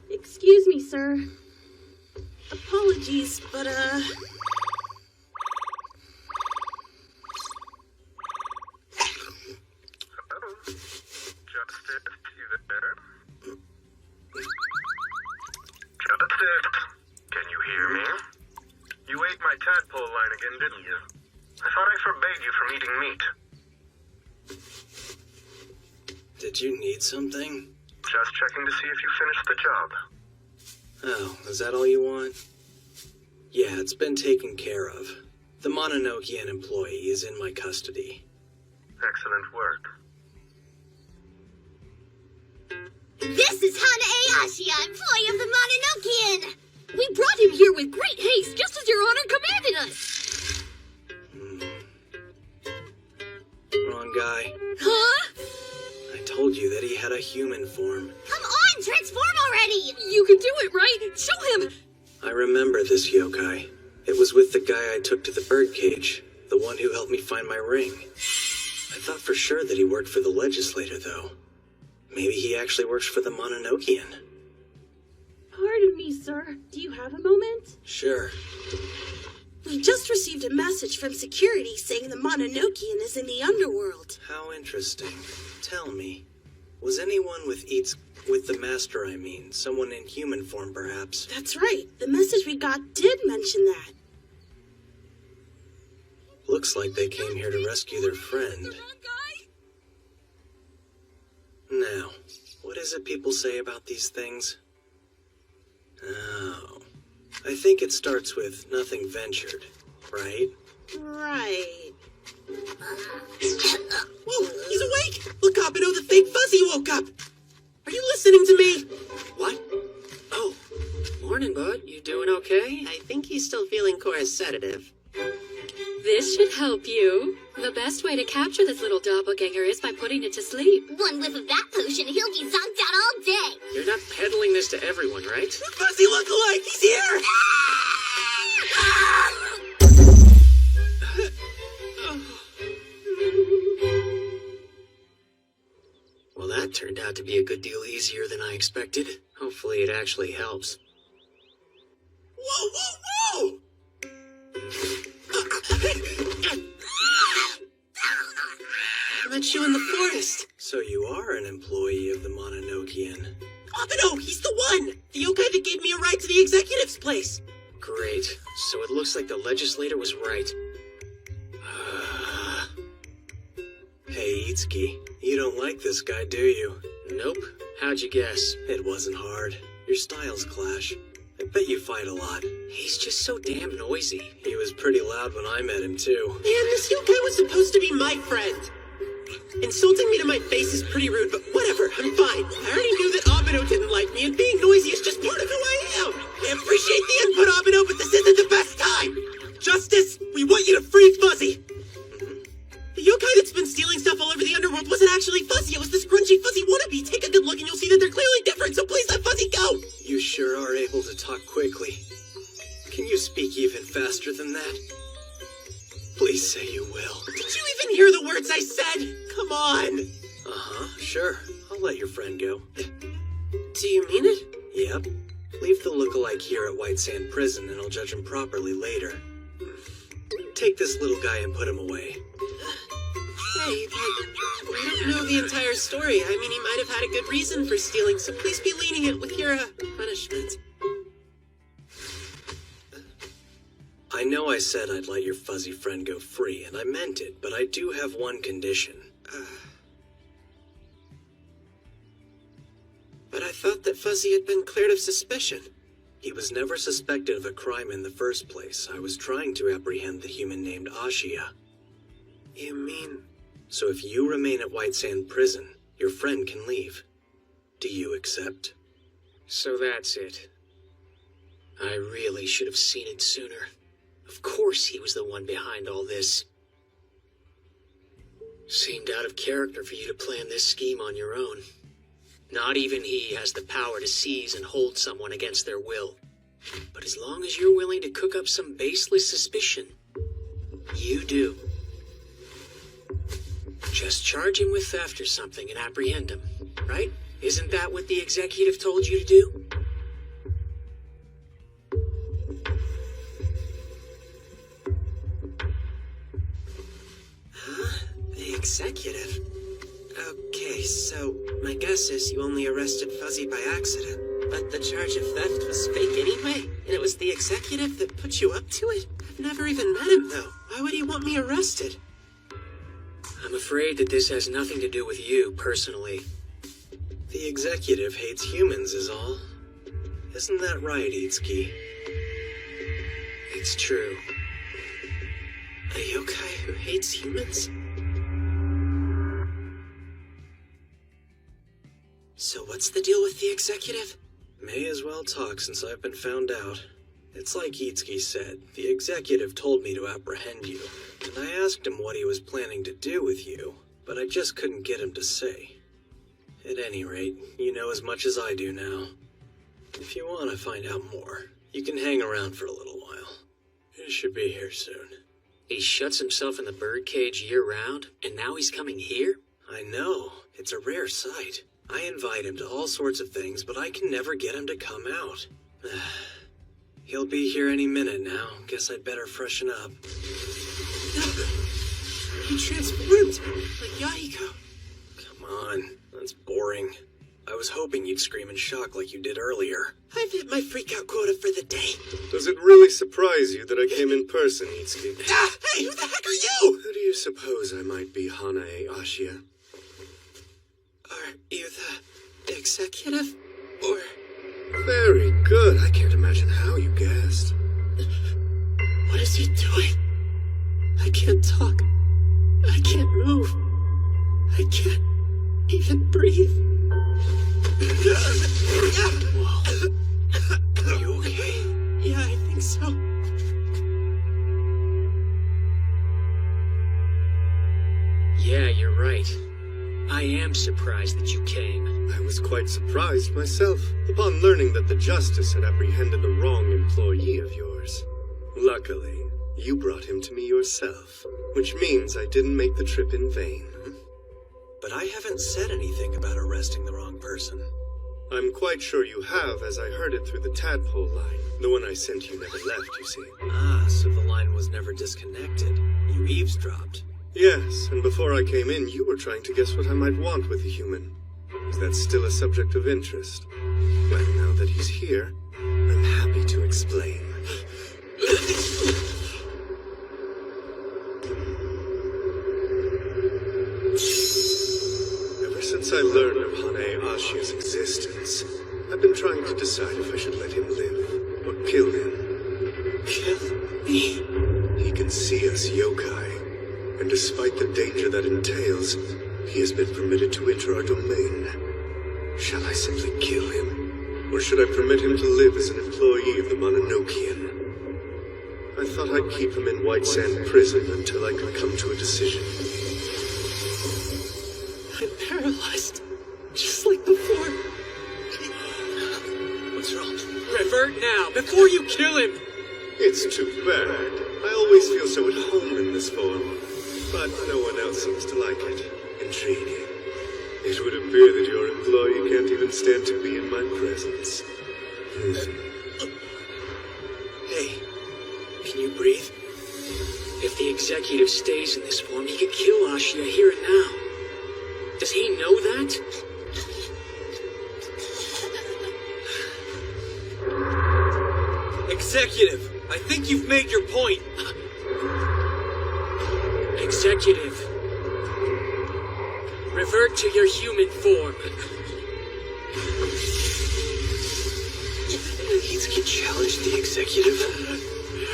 Excuse me, sir. Apologies, but, Can you hear me? You ate my tadpole line again, didn't you? I thought I forbade you from eating meat. Did you need something? Just checking to see if you finished the job. Oh, is that all you want? Yeah, it's been taken care of. The Mononokean employee is in my custody. Excellent work. This is Hana Ayashia, employee of the Mononokean! We brought him here with great haste, just as your honor commanded us! Wrong guy. Huh? I told you that he had a human form. Come on, transform already! You can do it, right? Show him! I remember this yokai. It was with the guy I took to the birdcage, the one who helped me find my ring. I thought for sure that he worked for the legislator, though. Maybe he actually works for the Mononokean. Pardon me, sir. Do you have a moment? Sure. We just received a message from security saying the Mononokean is in the underworld. How interesting. Tell me, was anyone with the master, I mean, someone in human form, perhaps? That's right. The message we got did mention that. Looks like they came here to rescue their friend. Now, what is it people say about these things? Oh, I think it starts with nothing ventured, right? Right. Whoa, he's awake! Look, Abeno, the fake Fuzzy woke up! Are you listening to me? What? Oh, morning, bud. You doing okay? I think he's still feeling Cora's sedative. This should help you. The best way to capture this little doppelganger is by putting it to sleep. One whiff of that potion, he'll be zonked out all day! You're not peddling this to everyone, right? Fuzzy look-alike! He's here! Well, that turned out to be a good deal easier than I expected. Hopefully it actually helps. Whoa, whoa, whoa! I met you in the forest. So you are an employee of the Mononokean. Abeno, he's the one! The yokai that gave me a ride to the executive's place. Great. So it looks like the legislator was right. Hey, Itsuki, you don't like this guy, do you? Nope. How'd you guess? It wasn't hard. Your styles clash. I bet you fight a lot. He's just so damn noisy. He was pretty loud when I met him, too. Man, this yokai was supposed to be my friend. Insulting me to my face is pretty rude, but whatever, I'm fine. I already knew that Abeno didn't like me, and being noisy is just part of who I am. I appreciate the input, Abeno, but this isn't the best time. Justice, we want you to free Fuzzy. The yokai that's been stealing stuff all over the underworld wasn't actually Fuzzy. It was this grungy Fuzzy wannabe. Take a good look and you'll see that they're clearly different, so please let Fuzzy go. You sure are able to talk quickly. Can you speak even faster than that? Please say you will. Did you even hear the words I said? Come on. Uh-huh, sure. I'll let your friend go. Do you mean it? Yep. Leave the lookalike here at White Sand Prison and I'll judge him properly later. Take this little guy and put him away. Hey, I don't know the entire story. I mean, he might have had a good reason for stealing, so please be lenient with your, punishment. I know I said I'd let your fuzzy friend go free, and I meant it, but I do have one condition. But I thought that Fuzzy had been cleared of suspicion. He was never suspected of a crime in the first place. I was trying to apprehend the human named Ashia. You mean... So if you remain at White Sand Prison, your friend can leave. Do you accept? So that's it. I really should have seen it sooner. Of course he was the one behind all this. Seemed out of character for you to plan this scheme on your own. Not even he has the power to seize and hold someone against their will. But as long as you're willing to cook up some baseless suspicion, you do. Just charge him with theft or something and apprehend him, right? Isn't that what the executive told you to do? Huh? The executive? Okay, so my guess is you only arrested Fuzzy by accident. But the charge of theft was fake anyway, and it was the executive that put you up to it? I've never even met him, though. Why would he want me arrested? I'm afraid that this has nothing to do with you, personally. The executive hates humans is all. Isn't that right, Itsuki? It's true. A yokai who hates humans? So what's the deal with the executive? May as well talk since I've been found out. It's like Itsuki said, the executive told me to apprehend you, and I asked him what he was planning to do with you, but I just couldn't get him to say. At any rate, you know as much as I do now. If you want to find out more, you can hang around for a little while. He should be here soon. He shuts himself in the birdcage year-round, and now he's coming here? I know. It's a rare sight. I invite him to all sorts of things, but I can never get him to come out. He'll be here any minute now. Guess I'd better freshen up. He transformed, like Yahiko. Come on, that's boring. I was hoping you'd scream in shock like you did earlier. I've hit my freak-out quota for the day. Does it really surprise you that I came in person, Itsuki? Hey, who the heck are you? Who do you suppose I might be, Hanae Ashia? Are you the executive, or... Very good. I can't imagine how you guessed. What is he doing? I can't talk. I can't move. I can't even breathe. Whoa. Are you okay? Yeah, I think so. Yeah, you're right. I am surprised that you came. I was quite surprised myself upon learning that the Justice had apprehended the wrong employee of yours. Luckily, you brought him to me yourself, which means I didn't make the trip in vain. But I haven't said anything about arresting the wrong person. I'm quite sure you have, as I heard it through the tadpole line. The one I sent you never left, you see. Ah, so the line was never disconnected. You eavesdropped. Yes, and before I came in, you were trying to guess what I might want with a human. Is that still a subject of interest? Well, now that he's here, I'm happy to explain. I learned of Hane Ashia's existence, I've been trying to decide if I should let him live or kill him. Kill me? He can see us yokai, and despite the danger that entails, he has been permitted to enter our domain. Shall I simply kill him, or should I permit him to live as an employee of the Mononokean? I thought I'd keep him in White Sand Prison until I could come to a decision. I'm paralyzed, just like before. What's wrong? Revert now, before you kill him! It's too bad. I always feel so at home in this form, but no one else seems to like it. Intriguing. It would appear that your employee can't even stand to be in my presence. Hey, can you breathe? If the executive stays in this form, he could kill Ashia here and now. Does he know that? Executive, I think you've made your point. Executive, revert to your human form. He challenged the executive.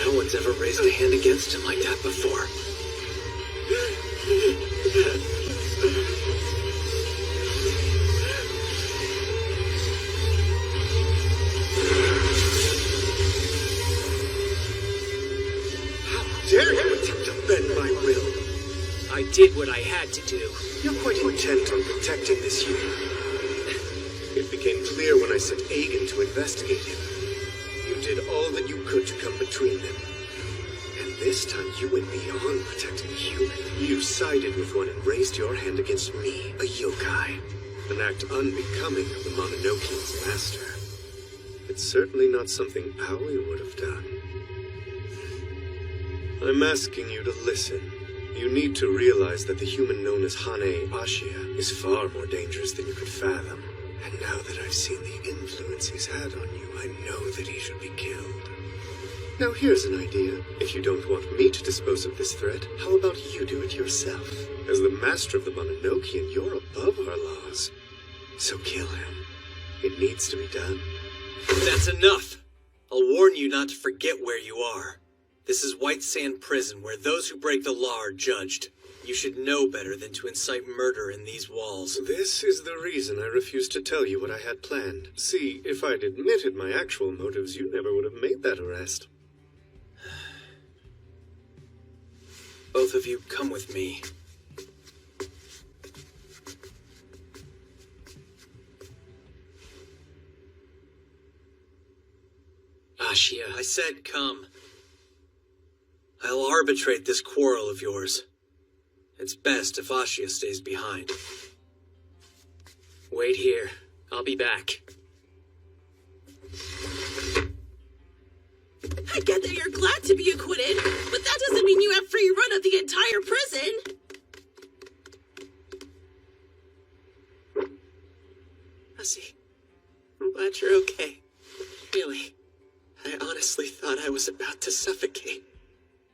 No one's ever raised a hand against him like that before. How dare you attempt to bend my will? I did what I had to do. You're quite intent on protecting this human. It became clear when I sent Agen to investigate him. You did all that you could to come between them. And this time you went beyond protecting a human. You sided with one and raised your hand against me, a yokai. An act unbecoming of the Mononokean's master. It's certainly not something Aoi would have done. I'm asking you to listen. You need to realize that the human known as Hane Ashia is far more dangerous than you could fathom. And now that I've seen the influence he's had on you, I know that he should be killed. Now here's an idea. If you don't want me to dispose of this threat, how about you do it yourself? As the master of the Mononokean, you're above our laws. So kill him. It needs to be done. That's enough! I'll warn you not to forget where you are. This is White Sand Prison, where those who break the law are judged. You should know better than to incite murder in these walls. This is the reason I refused to tell you what I had planned. See, if I'd admitted my actual motives, you never would have made that arrest. Both of you, come with me. Ashia, I said come. I'll arbitrate this quarrel of yours. It's best if Ashia stays behind. Wait here. I'll be back. I get that you're glad to be acquitted, but that doesn't mean you have free run of the entire prison. Asi, I'm glad you're okay. Really. I honestly thought I was about to suffocate.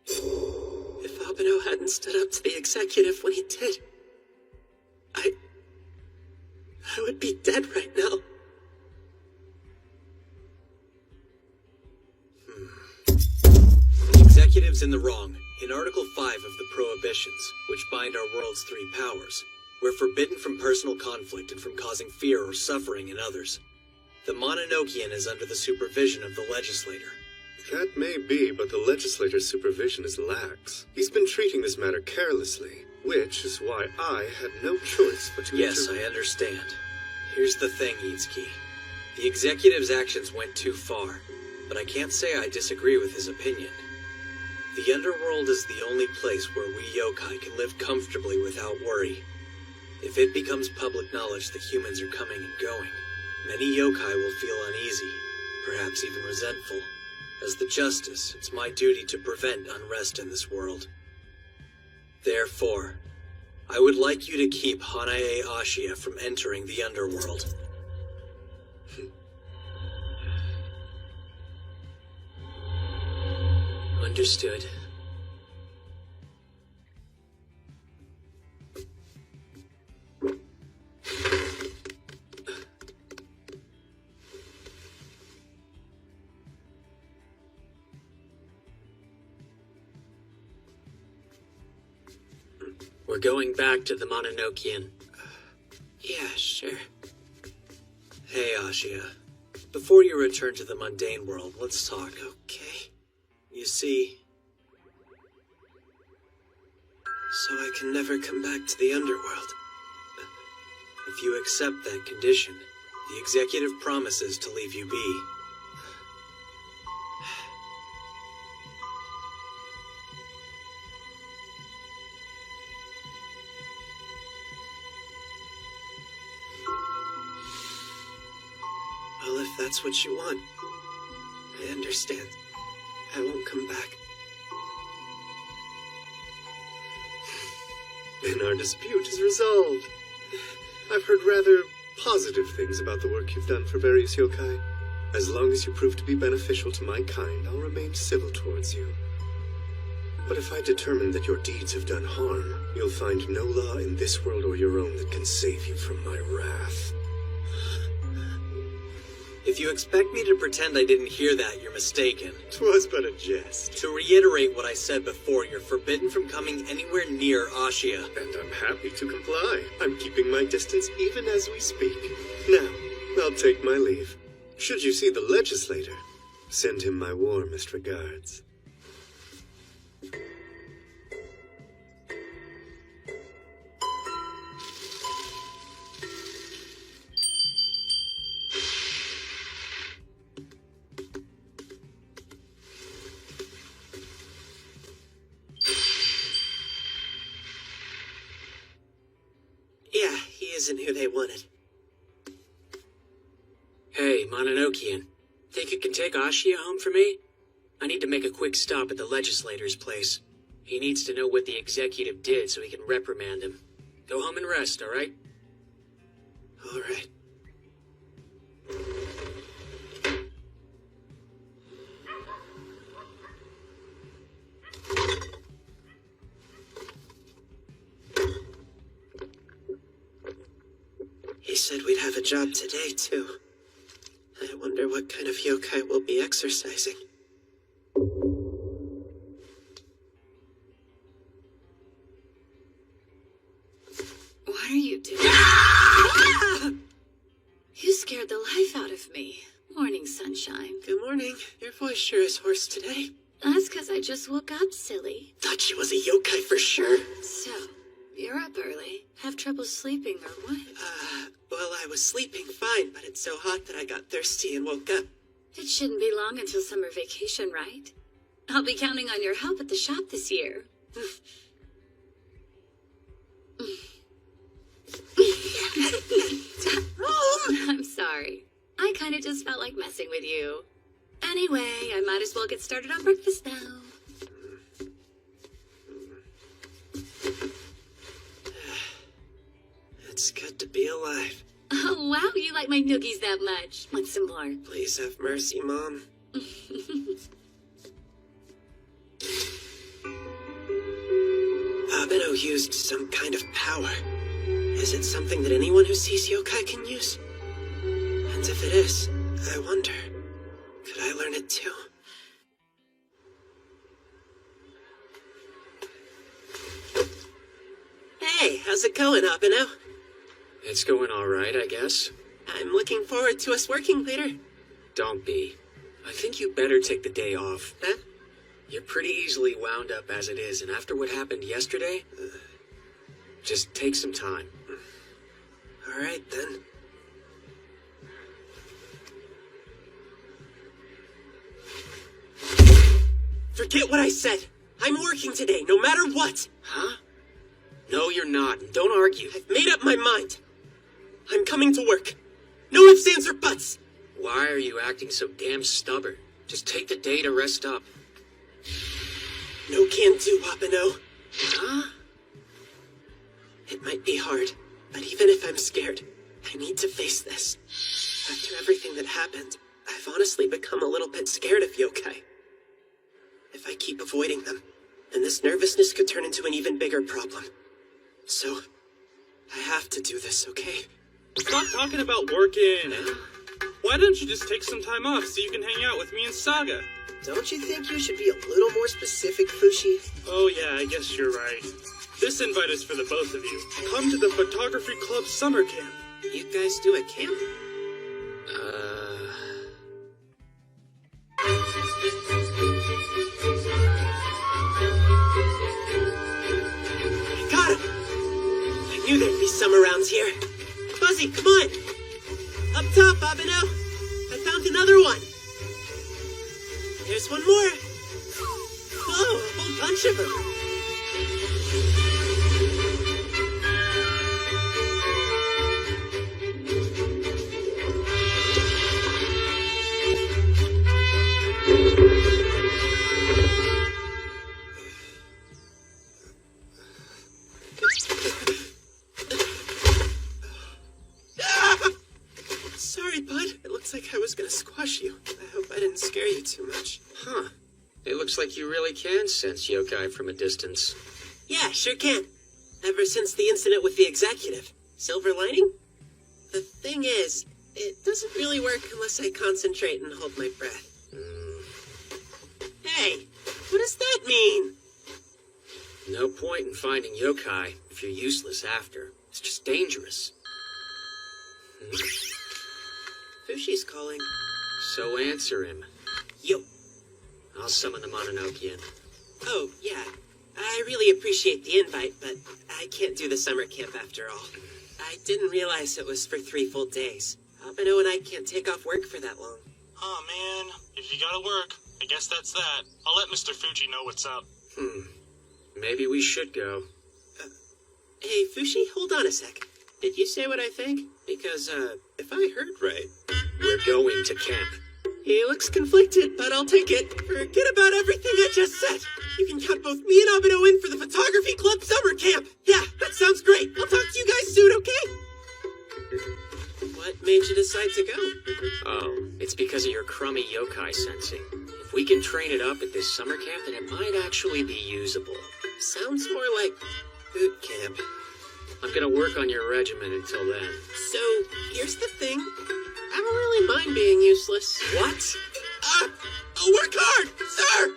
If Abeno hadn't stood up to the executive when he did, I would be dead right now. The executive's in the wrong. In Article 5 of the Prohibitions, which bind our world's three powers, we're forbidden from personal conflict and from causing fear or suffering in others. The Mononokean is under the supervision of the legislator. That may be, but the legislator's supervision is lax. He's been treating this matter carelessly, which is why I had no choice but to... Yes, I understand. Here's the thing, Itsuki. The executive's actions went too far, but I can't say I disagree with his opinion. The underworld is the only place where we yokai can live comfortably without worry. If it becomes public knowledge that humans are coming and going, many yokai will feel uneasy, perhaps even resentful. As the Justice, it's my duty to prevent unrest in this world. Therefore, I would like you to keep Hane Ashia from entering the underworld. Understood. We're going back to the Mononokean. Yeah, sure. Hey, Ashia. Before you return to the mundane world, let's talk. Okay. You see... So I can never come back to the underworld. If you accept that condition, the executive promises to leave you be. Well, if that's what you want, I understand. I won't come back. Then our dispute is resolved. I've heard rather positive things about the work you've done for various yokai. As long as you prove to be beneficial to my kind, I'll remain civil towards you. But if I determine that your deeds have done harm, you'll find no law in this world or your own that can save you from my wrath. If you expect me to pretend I didn't hear that, you're mistaken. 'Twas but a jest. To reiterate what I said before, you're forbidden from coming anywhere near Ashia. And I'm happy to comply. I'm keeping my distance even as we speak. Now, I'll take my leave. Should you see the legislator, send him my warmest regards. Yeah, he isn't who they wanted. Hey, Mononokean. Think you can take Ashia home for me? I need to make a quick stop at the legislator's place. He needs to know what the executive did so he can reprimand him. Go home and rest, alright? Alright. He said we'd have a job today, too. I wonder what kind of yokai we'll be exercising. What are you doing? You scared the life out of me. Morning, sunshine. Good morning. Your voice sure is hoarse today. That's because I just woke up, silly. Thought she was a yokai for sure. So, you're up early. Have trouble sleeping or what? Well, I was sleeping fine, but it's so hot that I got thirsty and woke up. It shouldn't be long until summer vacation, right? I'll be counting on your help at the shop this year. I'm sorry. I kind of just felt like messing with you. Anyway, I might as well get started on breakfast now. It's good to be alive. Oh, wow, you like my noogies that much. Want some more? Please have mercy, Mom. Abeno used some kind of power. Is it something that anyone who sees yokai can use? And if it is, I wonder, could I learn it too? Hey, how's it going, Abeno? It's going alright, I guess. I'm looking forward to us working later. Don't be. I think you better take the day off. Huh? You're pretty easily wound up as it is, and after what happened yesterday, just take some time. Alright, then. Forget what I said. I'm working today, no matter what. Huh? No, you're not. Don't argue. I've made up my mind. I'm coming to work. No ifs, ands, or buts. Why are you acting so damn stubborn? Just take the day to rest up. No can do, Abeno. Huh? It might be hard, but even if I'm scared, I need to face this. After everything that happened, I've honestly become a little bit scared of yokai. If I keep avoiding them, then this nervousness could turn into an even bigger problem. So, I have to do this, okay? Stop talking about working. Why don't you just take some time off so you can hang out with me and Saga? Don't you think you should be a little more specific, Fushi? Oh yeah, I guess you're right. This invite is for the both of you. Come to the Photography Club summer camp. You guys do a camp? Got him! I knew there'd be some around here. Fuzzy, come on! Up top, Abino! I found another one! There's one more! Whoa, a whole bunch of them! Sorry, bud. It looks like I was gonna squash you. I hope I didn't scare you too much. Huh. It looks like you really can sense yokai from a distance. Yeah, sure can. Ever since the incident with the executive. Silver lining? The thing is, it doesn't really work unless I concentrate and hold my breath. Hey, what does that mean? No point in finding yokai if you're useless after. It's just dangerous. Fushi's calling. So answer him. Yo. I'll summon the Mononoke in. Oh, yeah. I really appreciate the invite, but I can't do the summer camp after all. I didn't realize it was for 3 full days. Abino and I can't take off work for that long. Oh man, if you gotta work, I guess that's that. I'll let Mr. Fuji know what's up. Maybe we should go. Hey, Fushi, hold on a sec. Did you say what I think? Because, if I heard right... We're going to camp. He looks conflicted, but I'll take it. Forget about everything I just said. You can count both me and Abino in for the Photography Club summer camp. Yeah, that sounds great. I'll talk to you guys soon, okay? What made you decide to go? Oh, it's because of your crummy yokai sensing. If we can train it up at this summer camp, then it might actually be usable. Sounds more like boot camp. I'm gonna work on your regimen until then. So, here's the thing. I don't really mind being useless. What? I'll work hard, sir!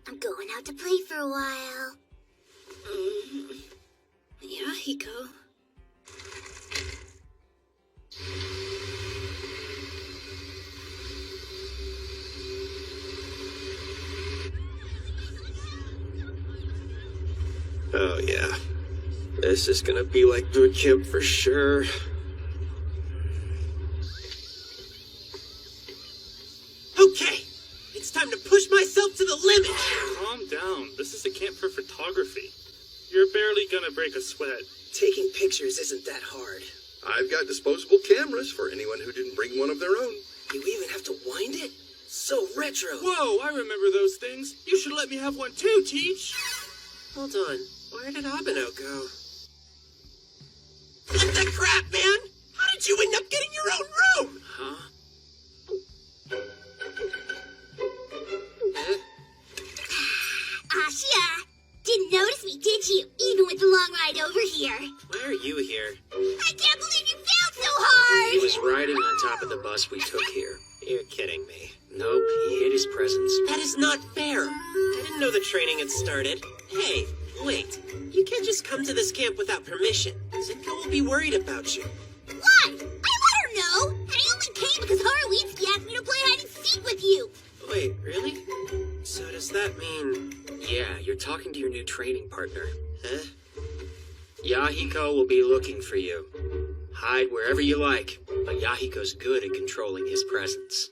I'm going out to play for a while. Yeah, Hiko. Oh, yeah. This is gonna be like boot camp for sure. Okay! It's time to push myself to the limit! Calm down. This is a camp for photography. You're barely gonna break a sweat. Taking pictures isn't that hard. I've got disposable cameras for anyone who didn't bring one of their own. You even have to wind it? So retro. Whoa, I remember those things. You should let me have one too, Teach. Hold on. Where did Abino go? What the crap, man? How did you end up getting your own room? Huh? Ashia, didn't notice me, did you? Even with the long ride over here. Why are you here? I can't believe you failed so hard! He was riding on top of the bus we took here. You're kidding me. Nope, he hid his presence. That is not fair. I didn't know the training had started. Hey, wait. You can't just come to this camp without permission. Zitka will be worried about you. Why? I let her know! And I only came because Haruitsky asked me to play hide and seek with you! Wait, really? So does that mean... Yeah, you're talking to your new training partner. Huh? Yahiko will be looking for you. Hide wherever you like, but Yahiko's good at controlling his presence.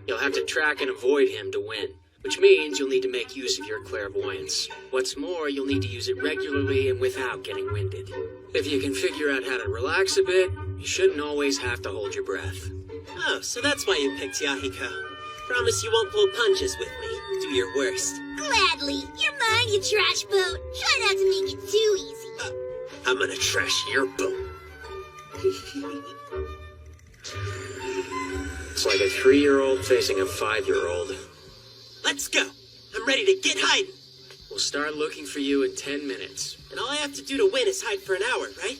You'll have to track and avoid him to win, which means you'll need to make use of your clairvoyance. What's more, you'll need to use it regularly and without getting winded. If you can figure out how to relax a bit, you shouldn't always have to hold your breath. Oh, so that's why you picked Yahiko. Promise you won't pull punches with me. Do your worst. Gladly. You're mine, you trash boat. Try not to make it too easy. I'm gonna trash your boat. It's like a 3-year-old facing a 5-year-old. Let's go. I'm ready to get hiding. We'll start looking for you in 10 minutes. And all I have to do to win is hide for an hour, right?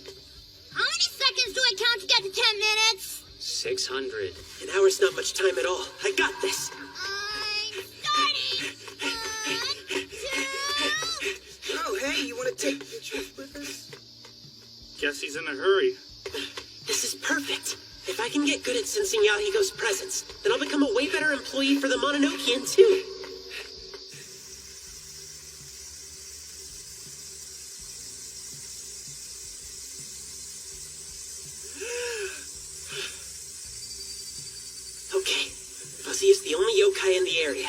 How many seconds do I count to get to 10 minutes? 600. An hour's not much time at all. I got this. I'm starting. want to take pictures with us? Guess he's in a hurry. This is perfect. If I can get good at sensing Yahiko's presence, then I'll become a way better employee for the Mononokean too. Okay, Fuzzy is the only yokai in the area.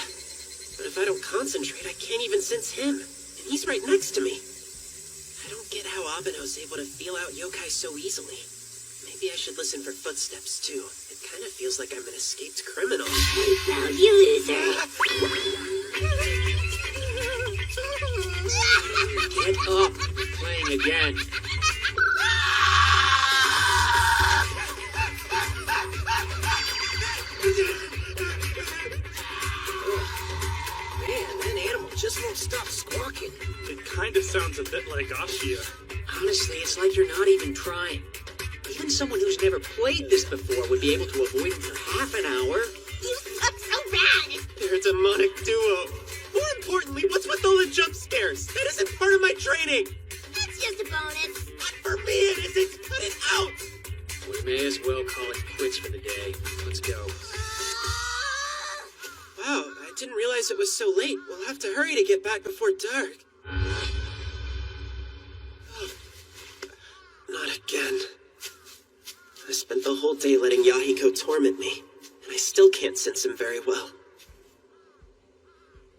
But if I don't concentrate, I can't even sense him. And he's right next to me. I don't get how Abeno's able to feel out yokai so easily. Maybe I should listen for footsteps, too. It kind of feels like I'm an escaped criminal. I found you, loser! Get up! Playing again. Man, that animal just won't stop squawking. It kind of sounds a bit like Ashia. Honestly, it's like you're not even trying. Even someone who's never played this before would be able to avoid him for half an hour. You suck so rad! They're a demonic duo. More importantly, what's with all the jump scares? That isn't part of my training. That's just a bonus. But for me, it isn't. Cut it out. We may as well call it quits for the day. Let's go. Wow, I didn't realize it was so late. We'll have to hurry to get back before dark. Oh, not again. I spent the whole day letting Yahiko torment me, and I still can't sense him very well.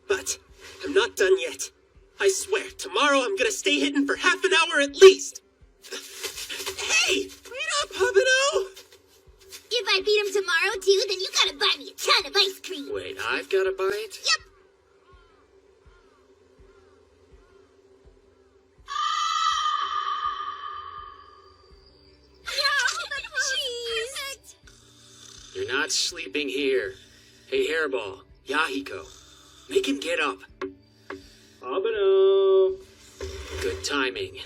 But I'm not done yet. I swear, tomorrow I'm gonna stay hidden for half an hour at least. Hey, wait up, Abeno! If I beat him tomorrow, too, then you gotta buy me a ton of ice cream. Wait, I've got to buy it? Yep. You're not sleeping here. Hey, Hairball, Yahiko, make him get up. Abeno! Good timing.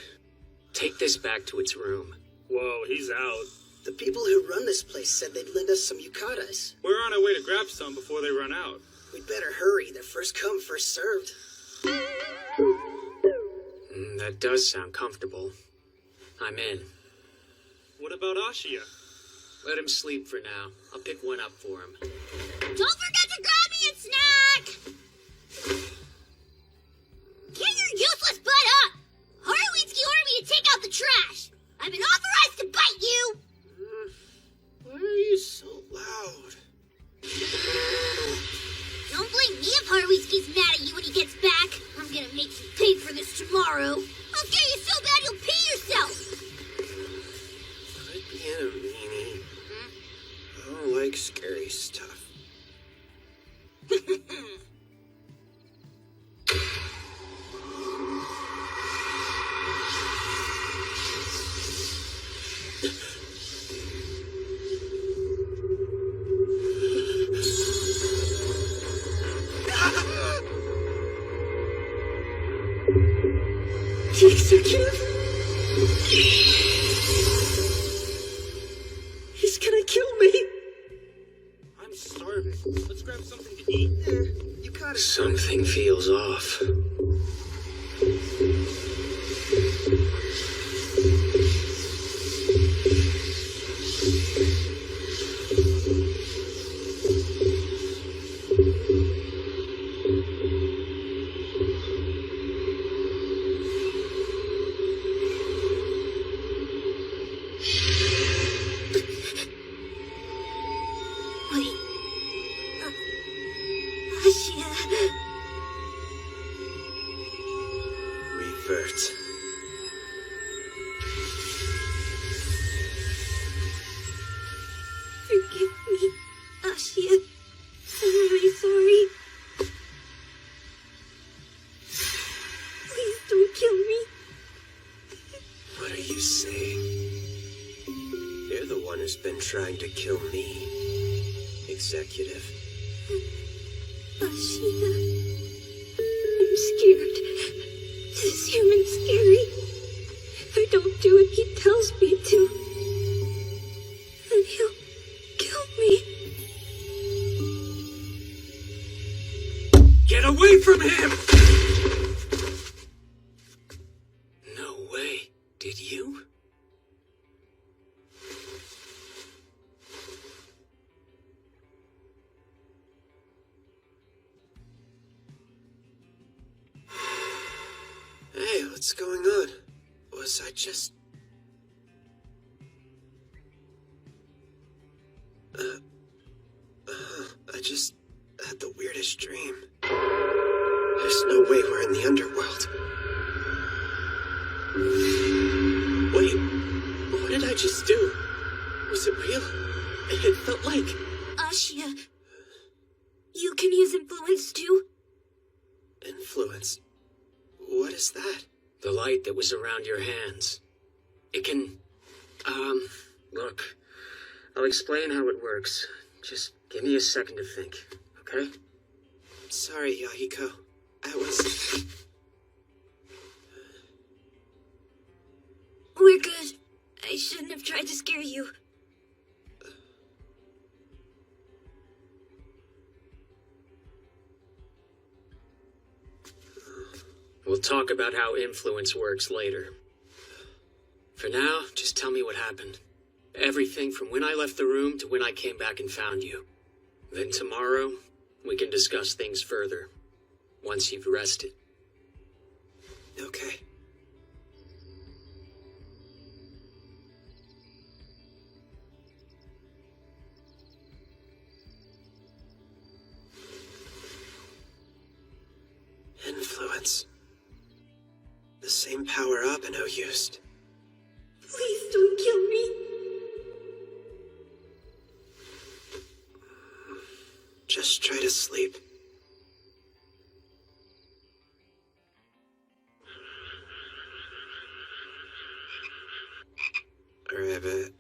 Take this back to its room. Whoa, he's out. The people who run this place said they'd lend us some yukatas. We're on our way to grab some before they run out. We'd better hurry. They're first come, first served. That does sound comfortable. I'm in. What about Ashia? Let him sleep for now. I'll pick one up for him. Don't forget to grab me a snack! Get your useless butt up! Haruitsuki ordered me to take out the trash! I've been authorized to bite you! Why are you so loud? Don't blame me if Haruitsuki's mad at you when he gets back. I'm gonna make you pay for this tomorrow. I'll scare you so bad you'll pee yourself! Quit being a meanie. I don't like scary stuff. The executive? He's gonna kill me! I'm starving. Let's grab something to eat. Yukata. Something feels off. Revert. Forgive me, Ashia. I'm really sorry. Please don't kill me. What are you saying? You're the one who's been trying to kill me, Executive. Ashia. I'm scared. This human's scary. If I don't do what he tells me to, then he'll kill me. Get away from him! you? Hey, what's going on? Was I just... I just had the weirdest dream. There's no way we're in the underworld. Wait, what did I just do? Was it real? It felt like... Ashia, you can use influence too? Influence? What is that? The light that was around your hands. It can... look. I'll explain how it works. Just give me a second to think, okay? Sorry, Yahiko. I was... We're good. I shouldn't have tried to scare you. We'll talk about how influence works later. For now, just tell me what happened. Everything from when I left the room to when I came back and found you. Then tomorrow, we can discuss things further. Once you've rested. Okay. Influence. The same power Abeno used. Please don't kill me. Just try to sleep. Rabbit.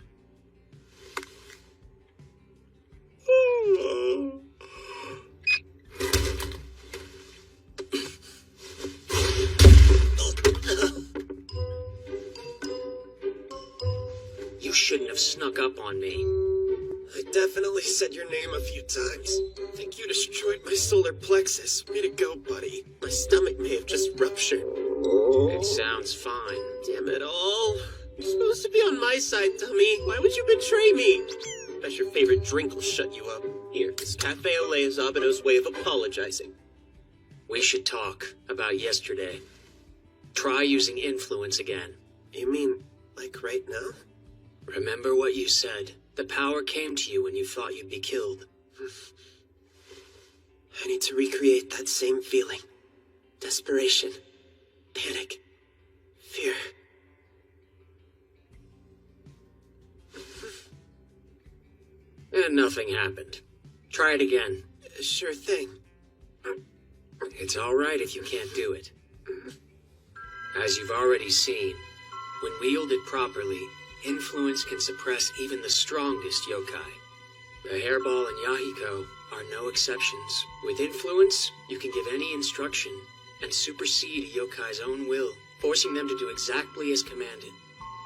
You shouldn't have snuck up on me. I definitely said your name a few times. I think you destroyed my solar plexus. Way to go, buddy. My stomach may have just ruptured. It sounds fine. Damn it all. You're supposed to be on my side, dummy. Why would you betray me? Bet your favorite drink will shut you up. Here, this Cafe Olay is Abeno's way of apologizing. We should talk about yesterday. Try using influence again. You mean, like right now? Remember what you said. The power came to you when you thought you'd be killed. I need to recreate that same feeling. Desperation. Panic. Fear. And nothing happened. Try it again. Sure thing. It's alright if you can't do it. As you've already seen, when wielded properly, influence can suppress even the strongest yokai. The hairball and Yahiko are no exceptions. With influence, you can give any instruction and supersede a yokai's own will, forcing them to do exactly as commanded.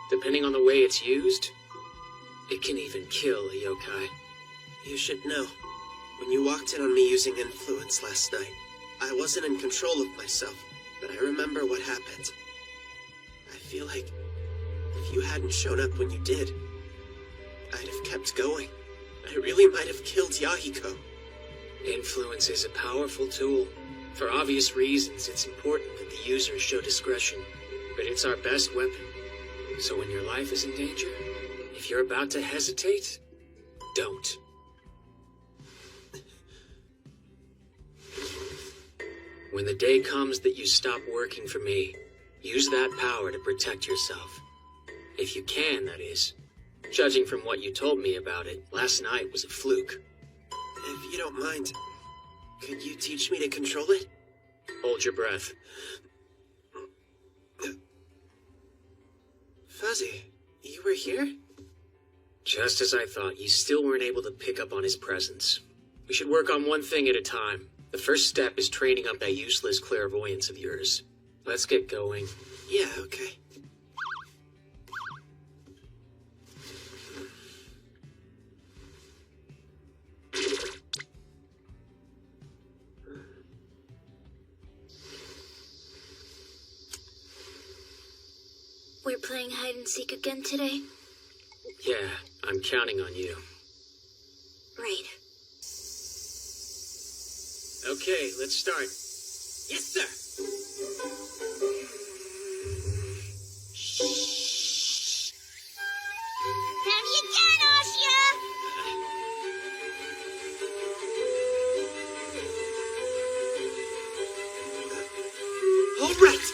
Depending on the way it's used, it can even kill a yokai. You should know. When you walked in on me using influence last night, I wasn't in control of myself, but I remember what happened. I feel like if you hadn't shown up when you did, I'd have kept going. I really might have killed Yahiko. Influence is a powerful tool. For obvious reasons, it's important that the user show discretion. But it's our best weapon. So when your life is in danger, if you're about to hesitate, don't. When the day comes that you stop working for me, use that power to protect yourself. If you can, that is. Judging from what you told me about it, last night was a fluke. If you don't mind, could you teach me to control it? Hold your breath. Fuzzy, you were here? Just as I thought, you still weren't able to pick up on his presence. We should work on one thing at a time. The first step is training up that useless clairvoyance of yours. Let's get going. Yeah, okay. We're playing hide and seek again today? Yeah, I'm counting on you. Right. Okay, let's start. Yes, sir. Have you done, Asya? All right.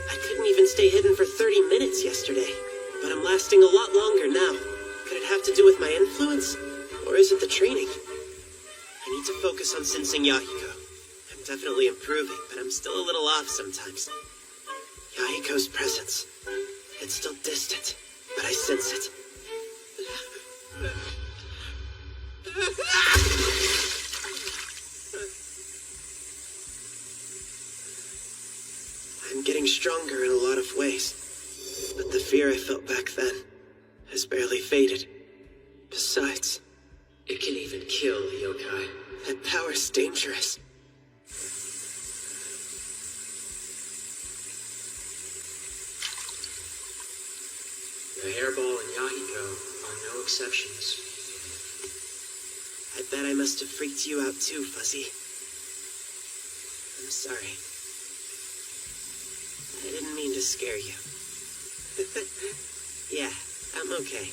I couldn't even stay hidden for 30 minutes yesterday, but I'm lasting a lot longer now. Could it have to do with my influence? Or is it the training? I need to focus on sensing Yahiko. I'm definitely improving, but I'm still a little off sometimes. Yahiko's presence. It's still distant, but I sense it. I'm getting stronger in a lot of ways, but the fear I felt back then has barely faded. Besides, It can even kill, yokai. that power's dangerous. The hairball and Yahiko are no exceptions. I bet I must have freaked you out too, Fuzzy. I'm sorry. I didn't mean to scare you. Yeah, I'm okay.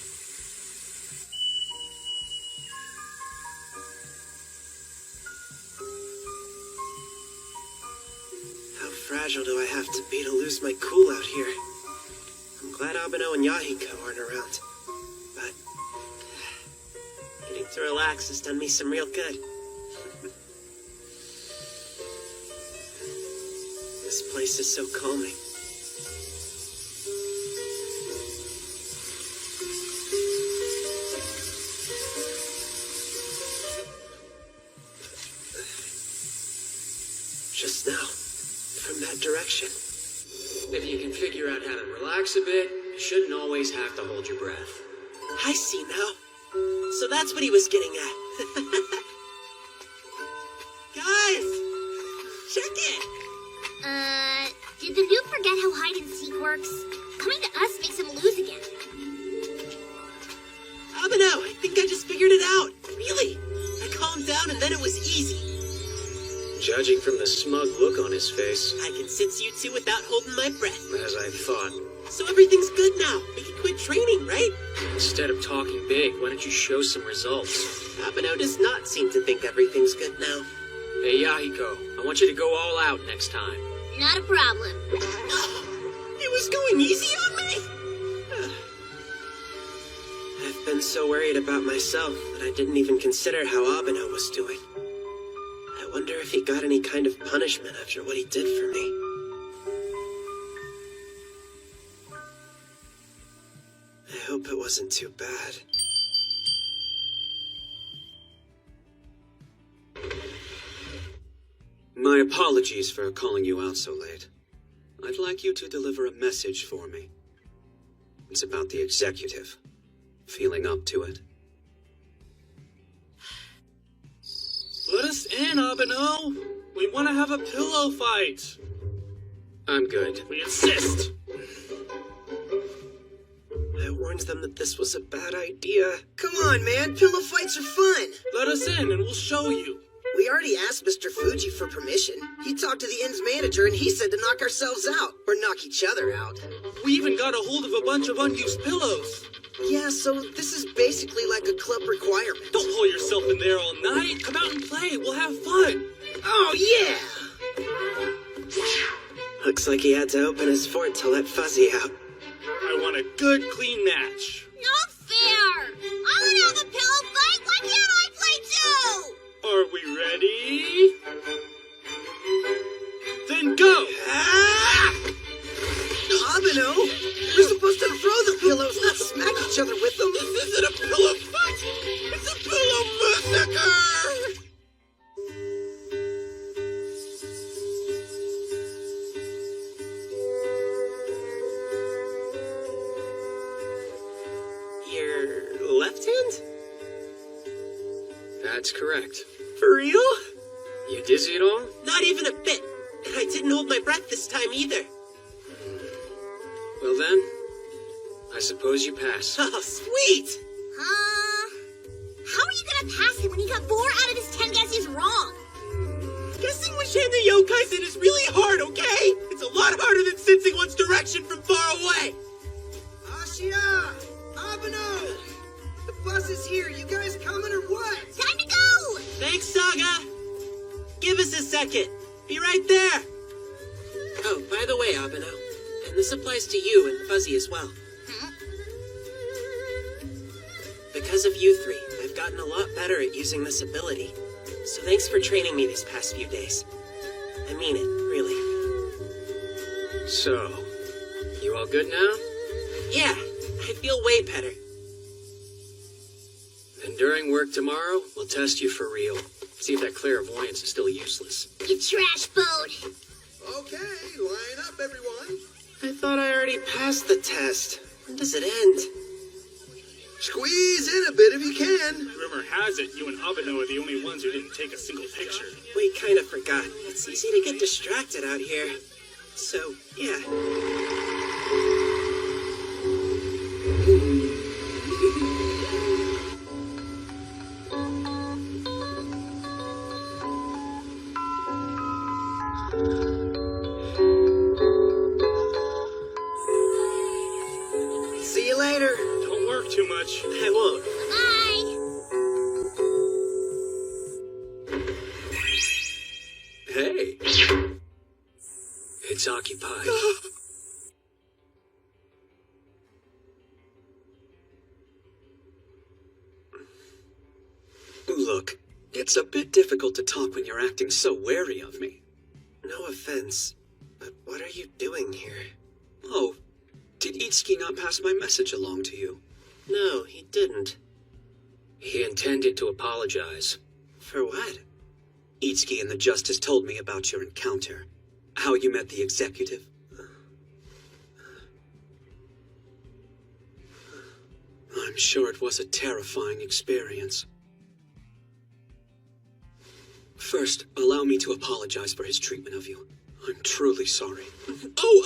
How fragile do I have to be to lose my cool out here? I'm glad Abeno and Yahiko aren't around. But getting to relax has done me some real good. This place is so calming. Just now, from that direction. If you can figure out how to relax a bit, you shouldn't always have to hold your breath. I see now. So that's what he was getting at. Guys! Check it! Did the noob forget how hide and seek works? Coming to us makes him lose again. Abeno, I think I just figured it out. Really. I calmed down and then it was easy. Judging from the smug look on his face, I can sense you two without holding my breath. as I thought, So everything's good now. We can quit training, right? instead of talking big, why don't you show some results? Abeno does not seem to think everything's good now. Hey, Yahiko, I want you to go all out next time. Not a problem. It was going easy on me? I've been so worried about myself that I didn't even consider how Abeno was doing. I wonder if he got any kind of punishment after what he did for me. I hope it wasn't too bad. My apologies for calling you out so late. I'd like you to deliver a message for me. It's about the executive. Feeling up to it? Let us in, Abeno! We want to have a pillow fight! I'm good. We insist! I warned them that this was a bad idea. Come on, man. Pillow fights are fun. Let us in and we'll show you. We already asked Mr. Fuji for permission. He talked to the inn's manager and he said to knock ourselves out. Or knock each other out. We even got a hold of a bunch of unused pillows. Yeah, so this is basically like a club requirement. Don't hold yourself in there all night. Come out and play. We'll have fun. Oh, yeah! Looks like he had to open his fort to let Fuzzy out. I want a good, clean match. Not fair! I want to have a pillow fight! Why can't I play too? Are we ready? Then go! Abeno, we're supposed to throw the pillows, not smack each other with them. This isn't a pillow fight! It's a pillow massacre! Your left hand? That's correct. For real? You dizzy at all? Not even a bit. And I didn't hold my breath this time either. So then, I suppose you pass. Oh, sweet! How are you gonna pass him when he got 4 out of his 10 guesses wrong? Guessing which hand the yokai's in is really hard, okay? It's a lot harder than sensing one's direction from far away. Ashia! Abeno! The bus is here. You guys coming or what? Time to go! Thanks, Saga. Give us a second. Be right there. Oh, by the way, Abeno, and this applies to you and Fuzzy as well. Because of you three, I've gotten a lot better at using this ability. So thanks for training me these past few days. I mean it, really. So, you all good now? Yeah, I feel way better. And during work tomorrow, we'll test you for real. See if that clairvoyance is still useless. You trash boat! Okay, line up, everyone. I thought I already passed the test. When does it end? Squeeze in a bit if you can. Rumor has it you and Abeno are the only ones who didn't take a single picture. We kind of forgot. It's easy to get distracted out here. So, yeah. See you later. Don't work too much. I won't. Hey. It's occupied. Look, it's a bit difficult to talk when you're acting so wary of me. No offense, but what are you doing here? Oh, did Itsuki not pass my message along to you? No, he didn't. He intended to apologize. For what? Itsuki and the Justice told me about your encounter. How you met the executive. I'm sure it was a terrifying experience. First, allow me to apologize for his treatment of you. I'm truly sorry. Oh,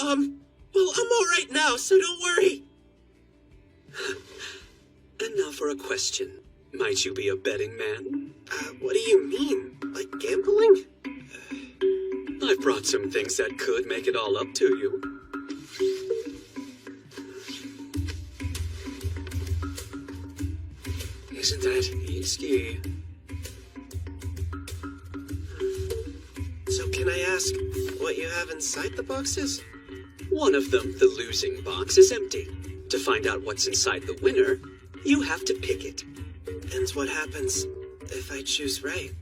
well, I'm all right now, so don't worry. And now for a question. Might you be a betting man? What do you mean? Like gambling? I've brought some things that could make it all up to you. Isn't that Itsuki? So can I ask what you have inside the boxes? One of them, the losing box, is empty. To find out what's inside the winner, you have to pick it. And what happens if I choose right?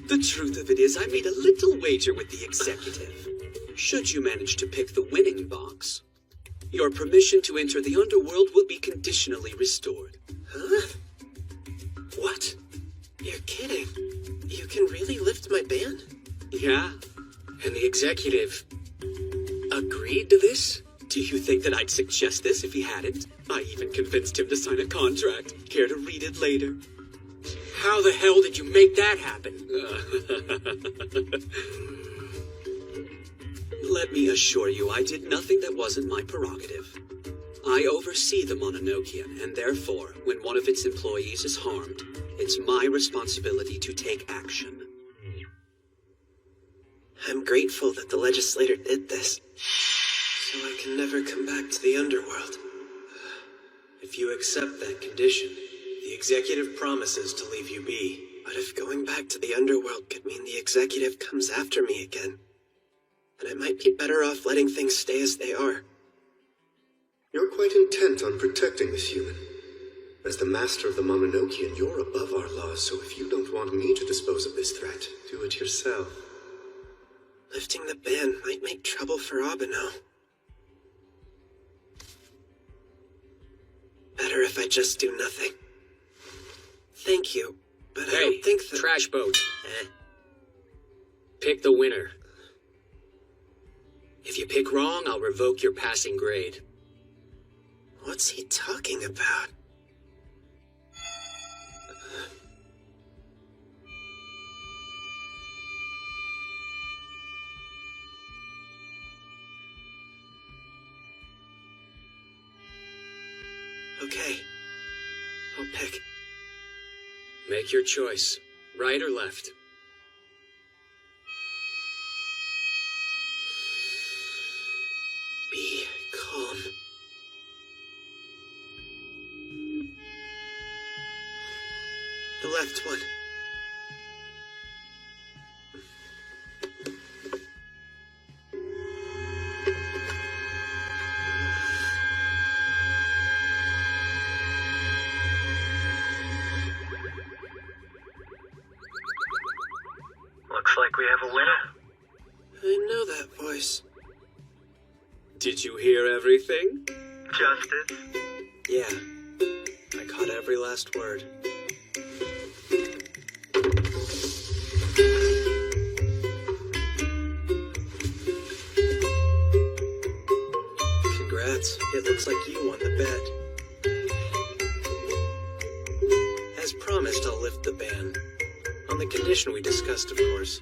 The truth of it is, I made a little wager with the executive. Should you manage to pick the winning box, your permission to enter the underworld will be conditionally restored. Huh? What? You're kidding. You can really lift my ban? Yeah. And the executive agreed to this? Do you think that I'd suggest this if he hadn't? I even convinced him to sign a contract. Care to read it later? How the hell did you make that happen? Let me assure you, I did nothing that wasn't my prerogative. I oversee the Mononokean, and therefore, when one of its employees is harmed, it's my responsibility to take action. I'm grateful that the legislator did this, so I can never come back to the underworld. If you accept that condition, the executive promises to leave you be. But if going back to the underworld could mean the executive comes after me again, then I might be better off letting things stay as they are. You're quite intent on protecting this human. As the master of the Mononokean, you're above our laws, so if you don't want me to dispose of this threat, do it yourself. Lifting the ban might make trouble for Abeno. Better if I just do nothing. Thank you, but I don't think that... trash boat. Pick the winner. If you pick wrong, I'll revoke your passing grade. What's he talking about? Okay. I'll pick. Make your choice. Right or left? Be calm. The left one. Looks like we have a winner. I know that voice. Did you hear everything? Justice. Yeah. I caught every last word. Congrats. It looks like you won the bet. As promised, I'll lift the ban. On the condition we discussed, of course.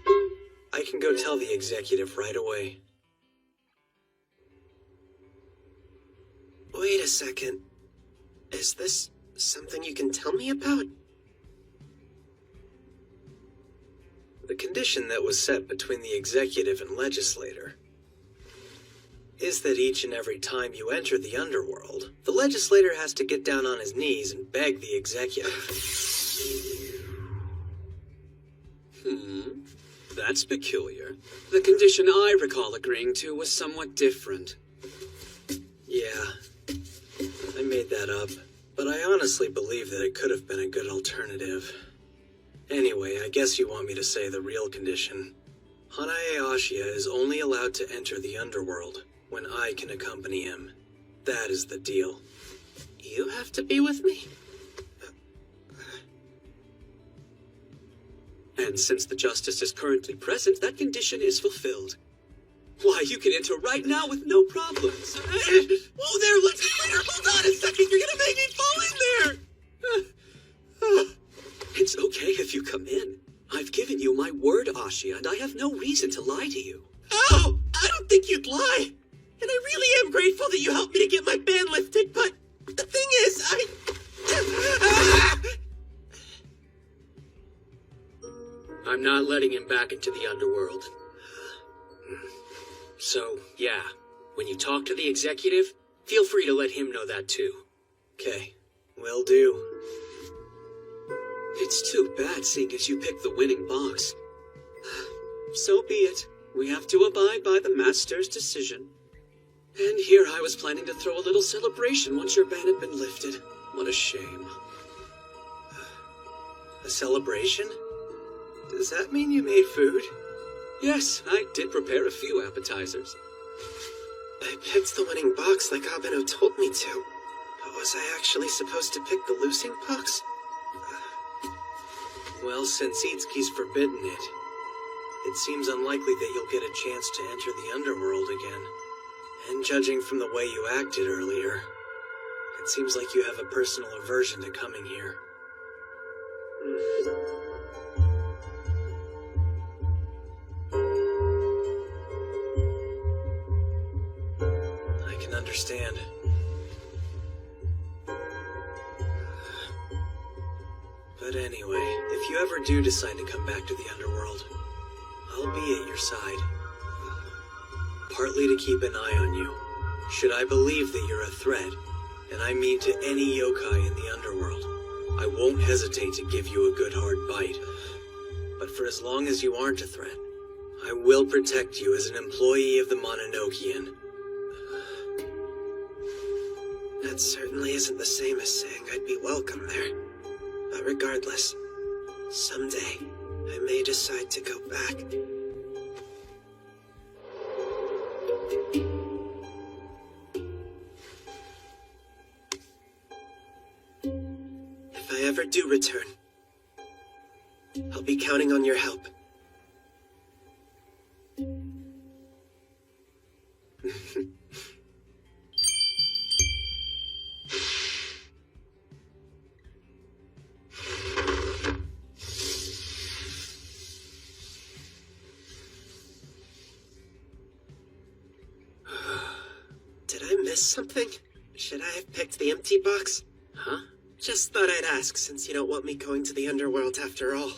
I can go tell the executive right away. Wait a second. Is this something you can tell me about? The condition that was set between the executive and legislator is that each and every time you enter the underworld, the legislator has to get down on his knees and beg the executive. That's peculiar. The condition I recall agreeing to was somewhat different. Yeah, I made that up, but I honestly believe that it could have been a good alternative. Anyway, I guess you want me to say the real condition. Hanae Ashia is only allowed to enter the underworld when I can accompany him. That is the deal. You have to be with me? And since the Justice is currently present, that condition is fulfilled. Why, you can enter right now with no problems. Whoa there, let's be clear. Hold on a second. You're gonna make me fall in there. It's okay if you come in. I've given you my word, Ashia, and I have no reason to lie to you. Oh, I don't think you'd lie. And I really am grateful that you helped me to get my ban lifted, but the thing is, I'm not letting him back into the underworld. So, yeah, when you talk to the executive, feel free to let him know that too. Okay, will do. It's too bad, seeing as you picked the winning box. So be it. We have to abide by the Master's decision. And here I was planning to throw a little celebration once your ban had been lifted. What a shame. A celebration? Does that mean you made food? Yes, I did prepare a few appetizers. I picked the winning box like Abeno told me to. But was I actually supposed to pick the losing box? Well, since Itsuki's forbidden it, it seems unlikely that you'll get a chance to enter the underworld again. And judging from the way you acted earlier, it seems like you have a personal aversion to coming here. I can understand. But anyway, if you ever do decide to come back to the underworld, I'll be at your side. Partly to keep an eye on you, should I believe that you're a threat, and I mean to any yokai in the underworld, I won't hesitate to give you a good hard bite. But for as long as you aren't a threat, I will protect you as an employee of the Mononokean. That certainly isn't the same as saying I'd be welcome there. But regardless, someday I may decide to go back. If I ever do return, I'll be counting on your help. Did I miss something? Should I have picked the empty box? Huh? Just thought I'd ask since you don't want me going to the underworld after all.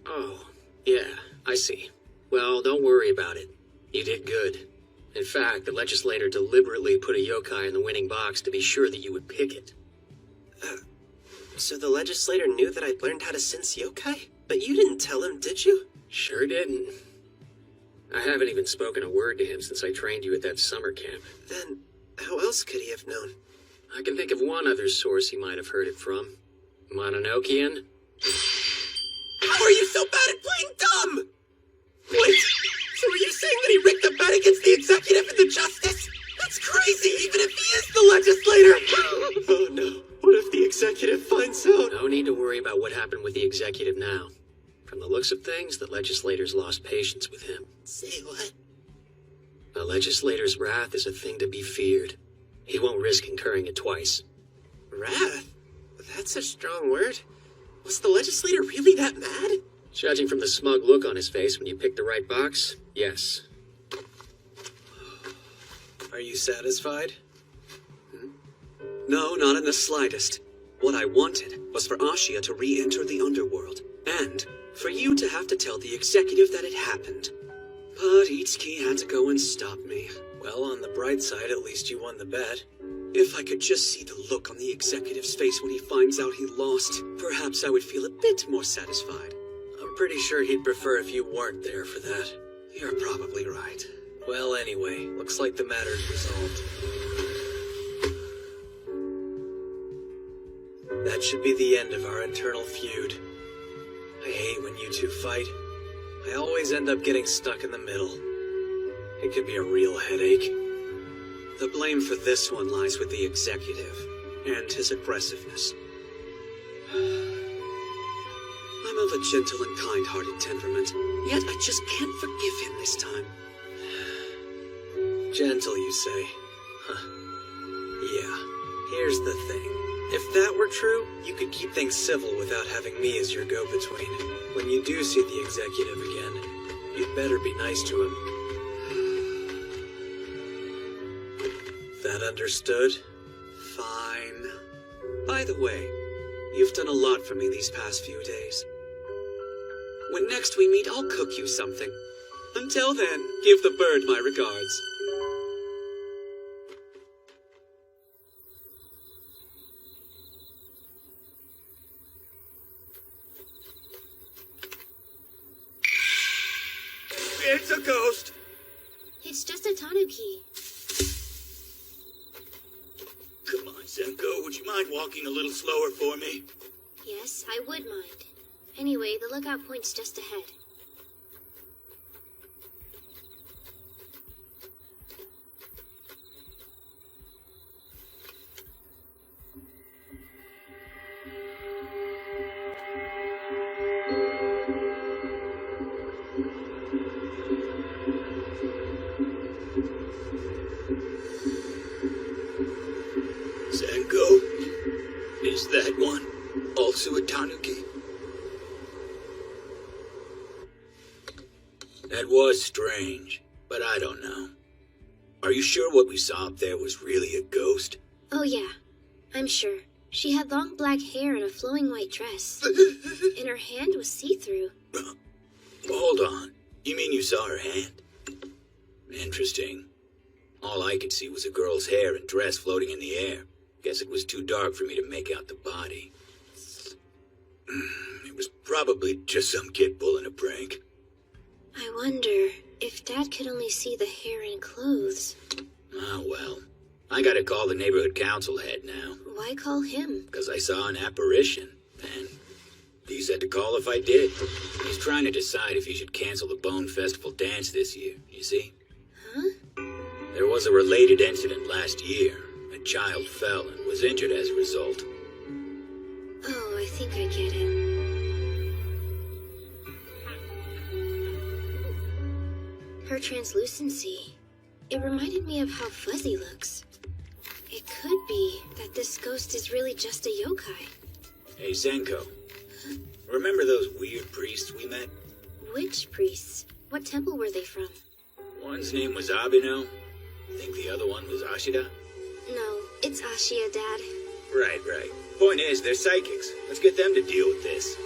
Oh, yeah, I see. Well, don't worry about it. You did good. In fact, the legislator deliberately put a yokai in the winning box to be sure that you would pick it. So the legislator knew that I'd learned how to sense yokai? But you didn't tell him, did you? Sure didn't. I haven't even spoken a word to him since I trained you at that summer camp. Then, how else could he have known? I can think of one other source he might have heard it from. Mononokean? How are you so bad at playing dumb? Wait, so are you saying that he rigged the bet against the executive and the justice? That's crazy, even if he is the legislator! Oh no, what if the executive finds out? No need to worry about what happened with the executive now. From the looks of things, the legislator's lost patience with him. Say what? The legislator's wrath is a thing to be feared. He won't risk incurring it twice. Wrath? That's a strong word. Was the legislator really that mad? Judging from the smug look on his face when you picked the right box, yes. Are you satisfied? No, not in the slightest. What I wanted was for Ashia to re-enter the underworld, and for you to have to tell the executive that it happened. But Itsuki had to go and stop me. Well, on the bright side, at least you won the bet. If I could just see the look on the executive's face when he finds out he lost, perhaps I would feel a bit more satisfied. I'm pretty sure he'd prefer if you weren't there for that. You're probably right. Well, anyway, looks like the matter's resolved. That should be the end of our internal feud. I hate when you two fight. I always end up getting stuck in the middle. It could be a real headache. The blame for this one lies with the executive and his aggressiveness. I'm of a gentle and kind-hearted temperament, yet I just can't forgive him this time. Gentle, you say? Huh. Yeah, here's the thing. If that were true, you could keep things civil without having me as your go-between. When you do see the executive again, you'd better be nice to him. That understood? Fine. By the way, you've done a lot for me these past few days. When next we meet, I'll cook you something. Until then, give the bird my regards. It's a ghost. It's just a tanuki. Come on, Senko, would you mind walking a little slower for me? Yes, I would mind. Anyway, the lookout point's just ahead. Senko? Is that one also a tanuki? That was strange, but I don't know. Are you sure what we saw up there was really a ghost? Oh yeah, I'm sure. She had long black hair and a flowing white dress. And her hand was see-through. Hold on. You mean you saw her hand? Interesting. All I could see was a girl's hair and dress floating in the air. Guess it was too dark for me to make out the body. It was probably just some kid pulling a prank. I wonder if Dad could only see the hair and clothes. Oh, well. I gotta call the neighborhood council head now. Why call him? Because I saw an apparition, and he said to call if I did. He's trying to decide if he should cancel the Bone Festival dance this year, you see? Huh? There was a related incident last year. A child fell and was injured as a result. Oh, I think I get it. Her translucency. It reminded me of how Fuzzy looks. It could be that this ghost is really just a yokai. Hey, Zenko. Remember those weird priests we met? Which priests? What temple were they from? One's name was Abino. I think the other one was Ashida. No, it's Ashia, Dad. Right. Point is, they're psychics. Let's get them to deal with this.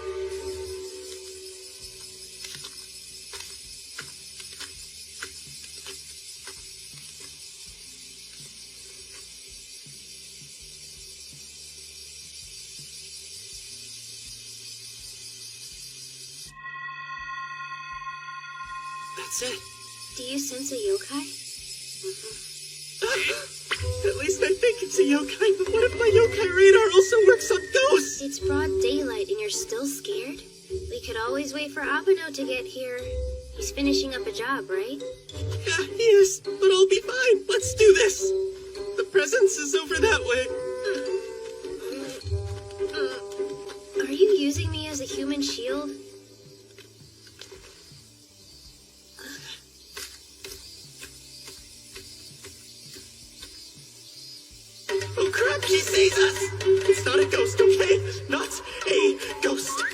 That's it. Do you sense a yokai? At least I think it's a yokai, but what if my yokai radar also works on ghosts? It's broad daylight and you're still scared? We could always wait for Abeno to get here. He's finishing up a job, right? Yeah, he is, but I'll be fine. Let's do this. The presence is over that way. Are you using me as a human shield? Oh crap, she sees us! It's not a ghost, okay? Not a ghost.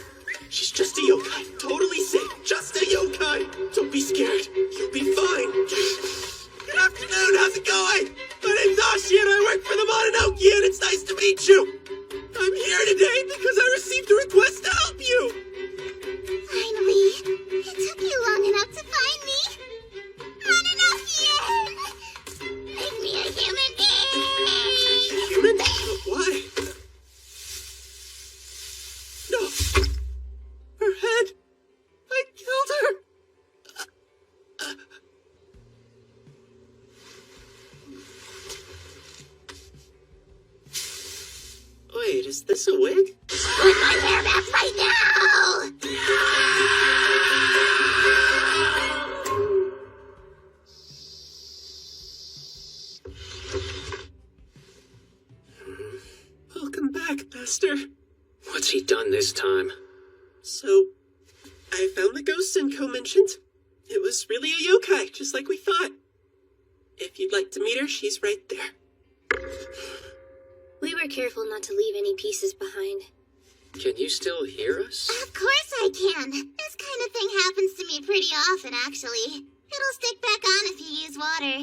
She's just a yokai. Totally safe. Just a yokai. Don't be scared. You'll be fine. Good afternoon, how's it going? My name's Ashi and I work for the Mononoke and it's nice to meet you. I'm here today because I received a request to help you. Finally, it took you long enough to find me. Mononoke! Make me a human being! Human? Why? No. Her head. I killed her. Wait, is this a wig? Put my hair back right now! Welcome back, Master. What's he done this time? So, I found the ghost Senko mentioned. It was really a yokai, just like we thought. If you'd like to meet her, she's right there. We were careful not to leave any pieces behind. Can you still hear us? Of course I can. This kind of thing happens to me pretty often, actually. It'll stick back on if you use water.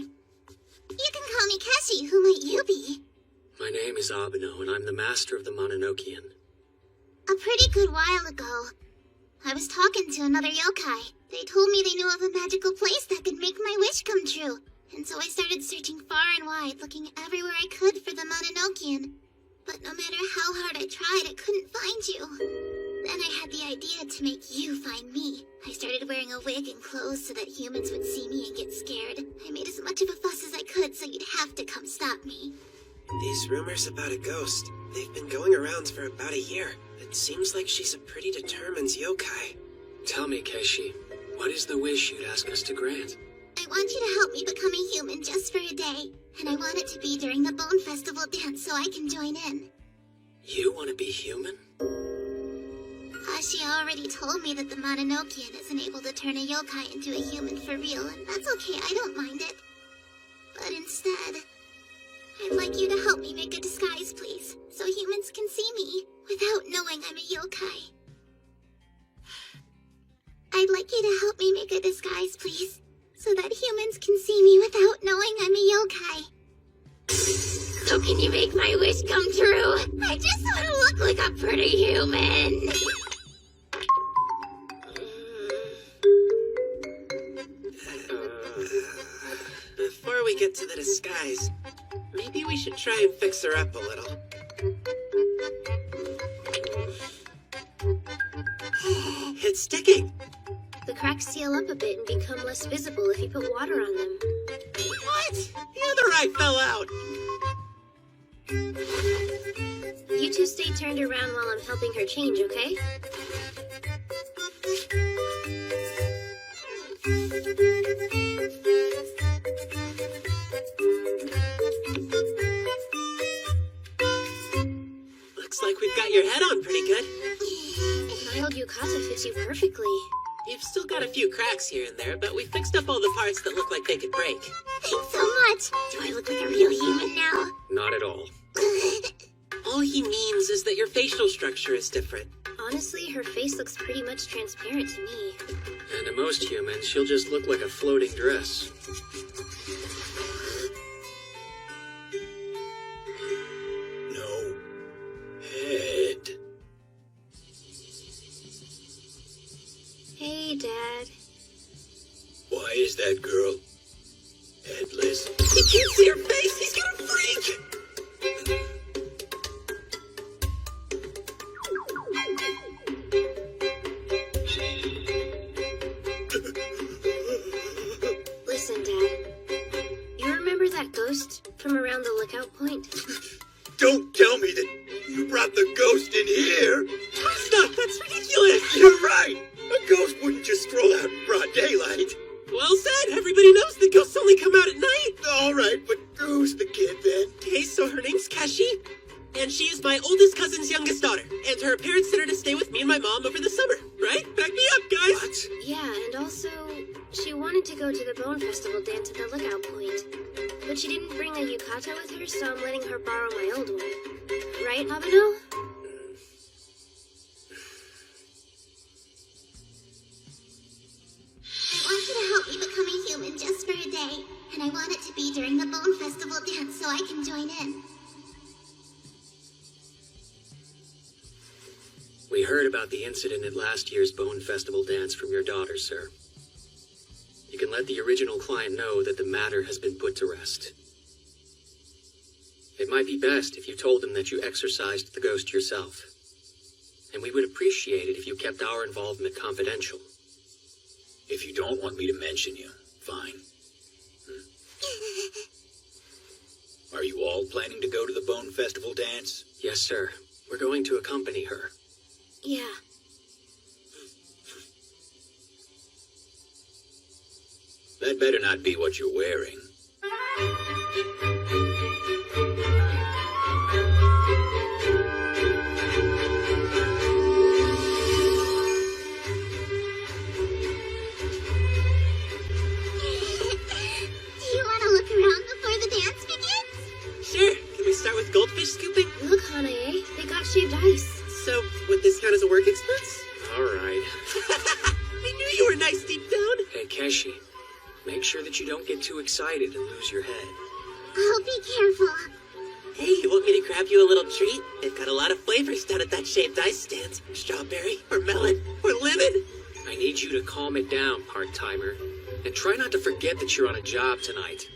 You can call me Keshi. Who might you be? My name is Abeno, and I'm the master of the Mononokean. A pretty good while ago, I was talking to another yokai. They told me they knew of a magical place that could make my wish come true. And so I started searching far and wide, looking everywhere I could for the Mononokean. But no matter how hard I tried, I couldn't find you. Then I had the idea to make you find me. I started wearing a wig and clothes so that humans would see me and get scared. I made as much of a fuss as I could so you'd have to come stop me. These rumors about a ghost, they've been going around for about a year. It seems like she's a pretty determined yokai. Tell me, Keshi, what is the wish you'd ask us to grant? I want you to help me become a human just for a day. And I want it to be during the Bone Festival dance so I can join in. You want to be human? Ashia already told me that the Mononokean isn't able to turn a yokai into a human for real, and that's okay, I don't mind it. But instead, I'd like you to help me make a disguise, please, so humans can see me without knowing I'm a yokai. I'd like you to help me make a disguise, please, so that humans can see me without knowing I'm a yokai. So can you make my wish come true? I just want to look like a pretty human. Before we get to the disguise, maybe we should try and fix her up a little. It's sticking! The cracks seal up a bit and become less visible if you put water on them. What? The other eye fell out! You two stay turned around while I'm helping her change, okay? Looks like we've got your head on pretty good. Mild yukata fits you perfectly. You've still got a few cracks here and there, but we fixed up all the parts that look like they could break. Thanks so much. Do I look like a real human now? Not at all. All he means is that your facial structure is different. Honestly, her face looks pretty much transparent to me. And to most humans, she'll just look like a floating dress. that girl? Headless. He can't see her face! He's gonna freak! Listen, Dad. You remember that ghost from around the lookout point? Don't tell me that you brought the ghost in here! Stop! That's ridiculous! You're right! A ghost wouldn't just stroll out in broad daylight. Well said! Everybody knows the ghosts only come out at night! Alright, but who's the kid then? Okay, so her name's Keshi, and she is my oldest cousin's youngest daughter. And her parents sent her to stay with me and my mom over the summer, right? Back me up, guys! What? Yeah, and also, she wanted to go to the Bone Festival dance at the lookout point. But she didn't bring a yukata with her, so I'm letting her borrow my old one. Right, Abeno? I want you to help me become a human just for a day. And I want it to be during the Bone Festival dance so I can join in. We heard about the incident at last year's Bone Festival dance from your daughter, sir. You can let the original client know that the matter has been put to rest. It might be best if you told him that you exorcised the ghost yourself. And we would appreciate it if you kept our involvement confidential. If you don't want me to mention you, fine. Are you all planning to go to the Bone Festival dance? Yes, sir. We're going to accompany her. Yeah. That better not be what you're wearing. Sure. Can we start with goldfish scooping? Look, Hanae, they got shaved ice. So, would this count as a work expense? All right. I knew you were nice deep down. Hey, Keshi, make sure that you don't get too excited and lose your head. I'll be careful. Hey, you want me to grab you a little treat? They've got a lot of flavors down at that shaved ice stand. Strawberry, or melon, or lemon. I need you to calm it down, part-timer. And try not to forget that you're on a job tonight.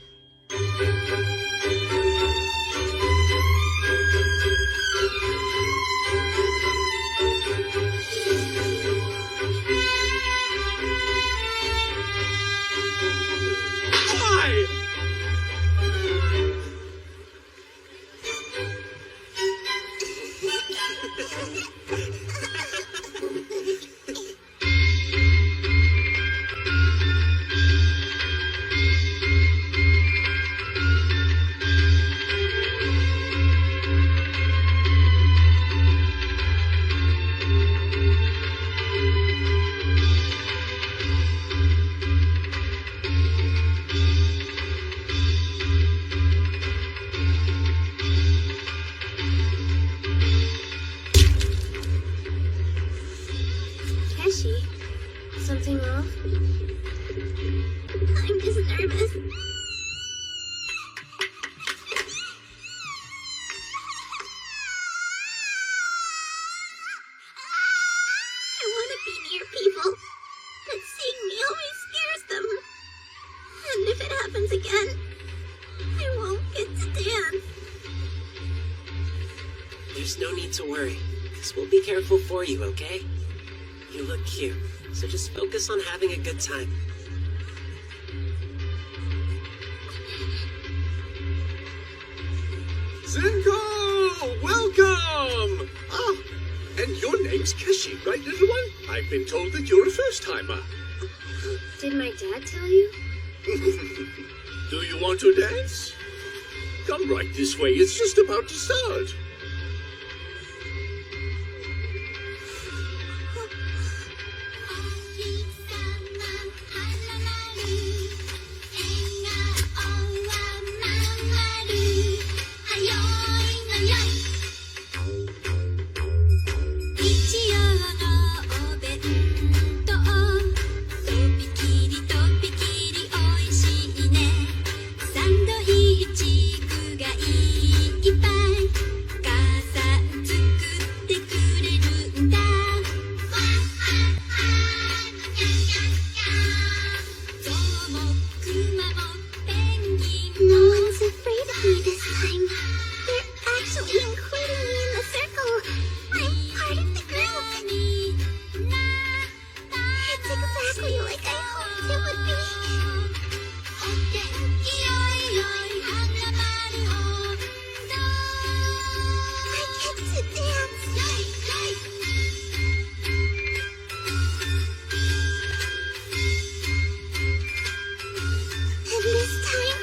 Something wrong? I'm just nervous. I want to be near people, but seeing me always scares them. And if it happens again, I won't get to dance. There's no need to worry, because we'll be careful for you, okay? You look cute, so just focus on having a good time. Zenko! Welcome! Ah, and your name's Keshi, right, little one? I've been told that you're a first-timer. Did my dad tell you? Do you want to dance? Come right this way, it's just about to start. time. They're actually including me in the circle. I'm part of the group. It's exactly like I hoped it would be. I get to dance. And this time,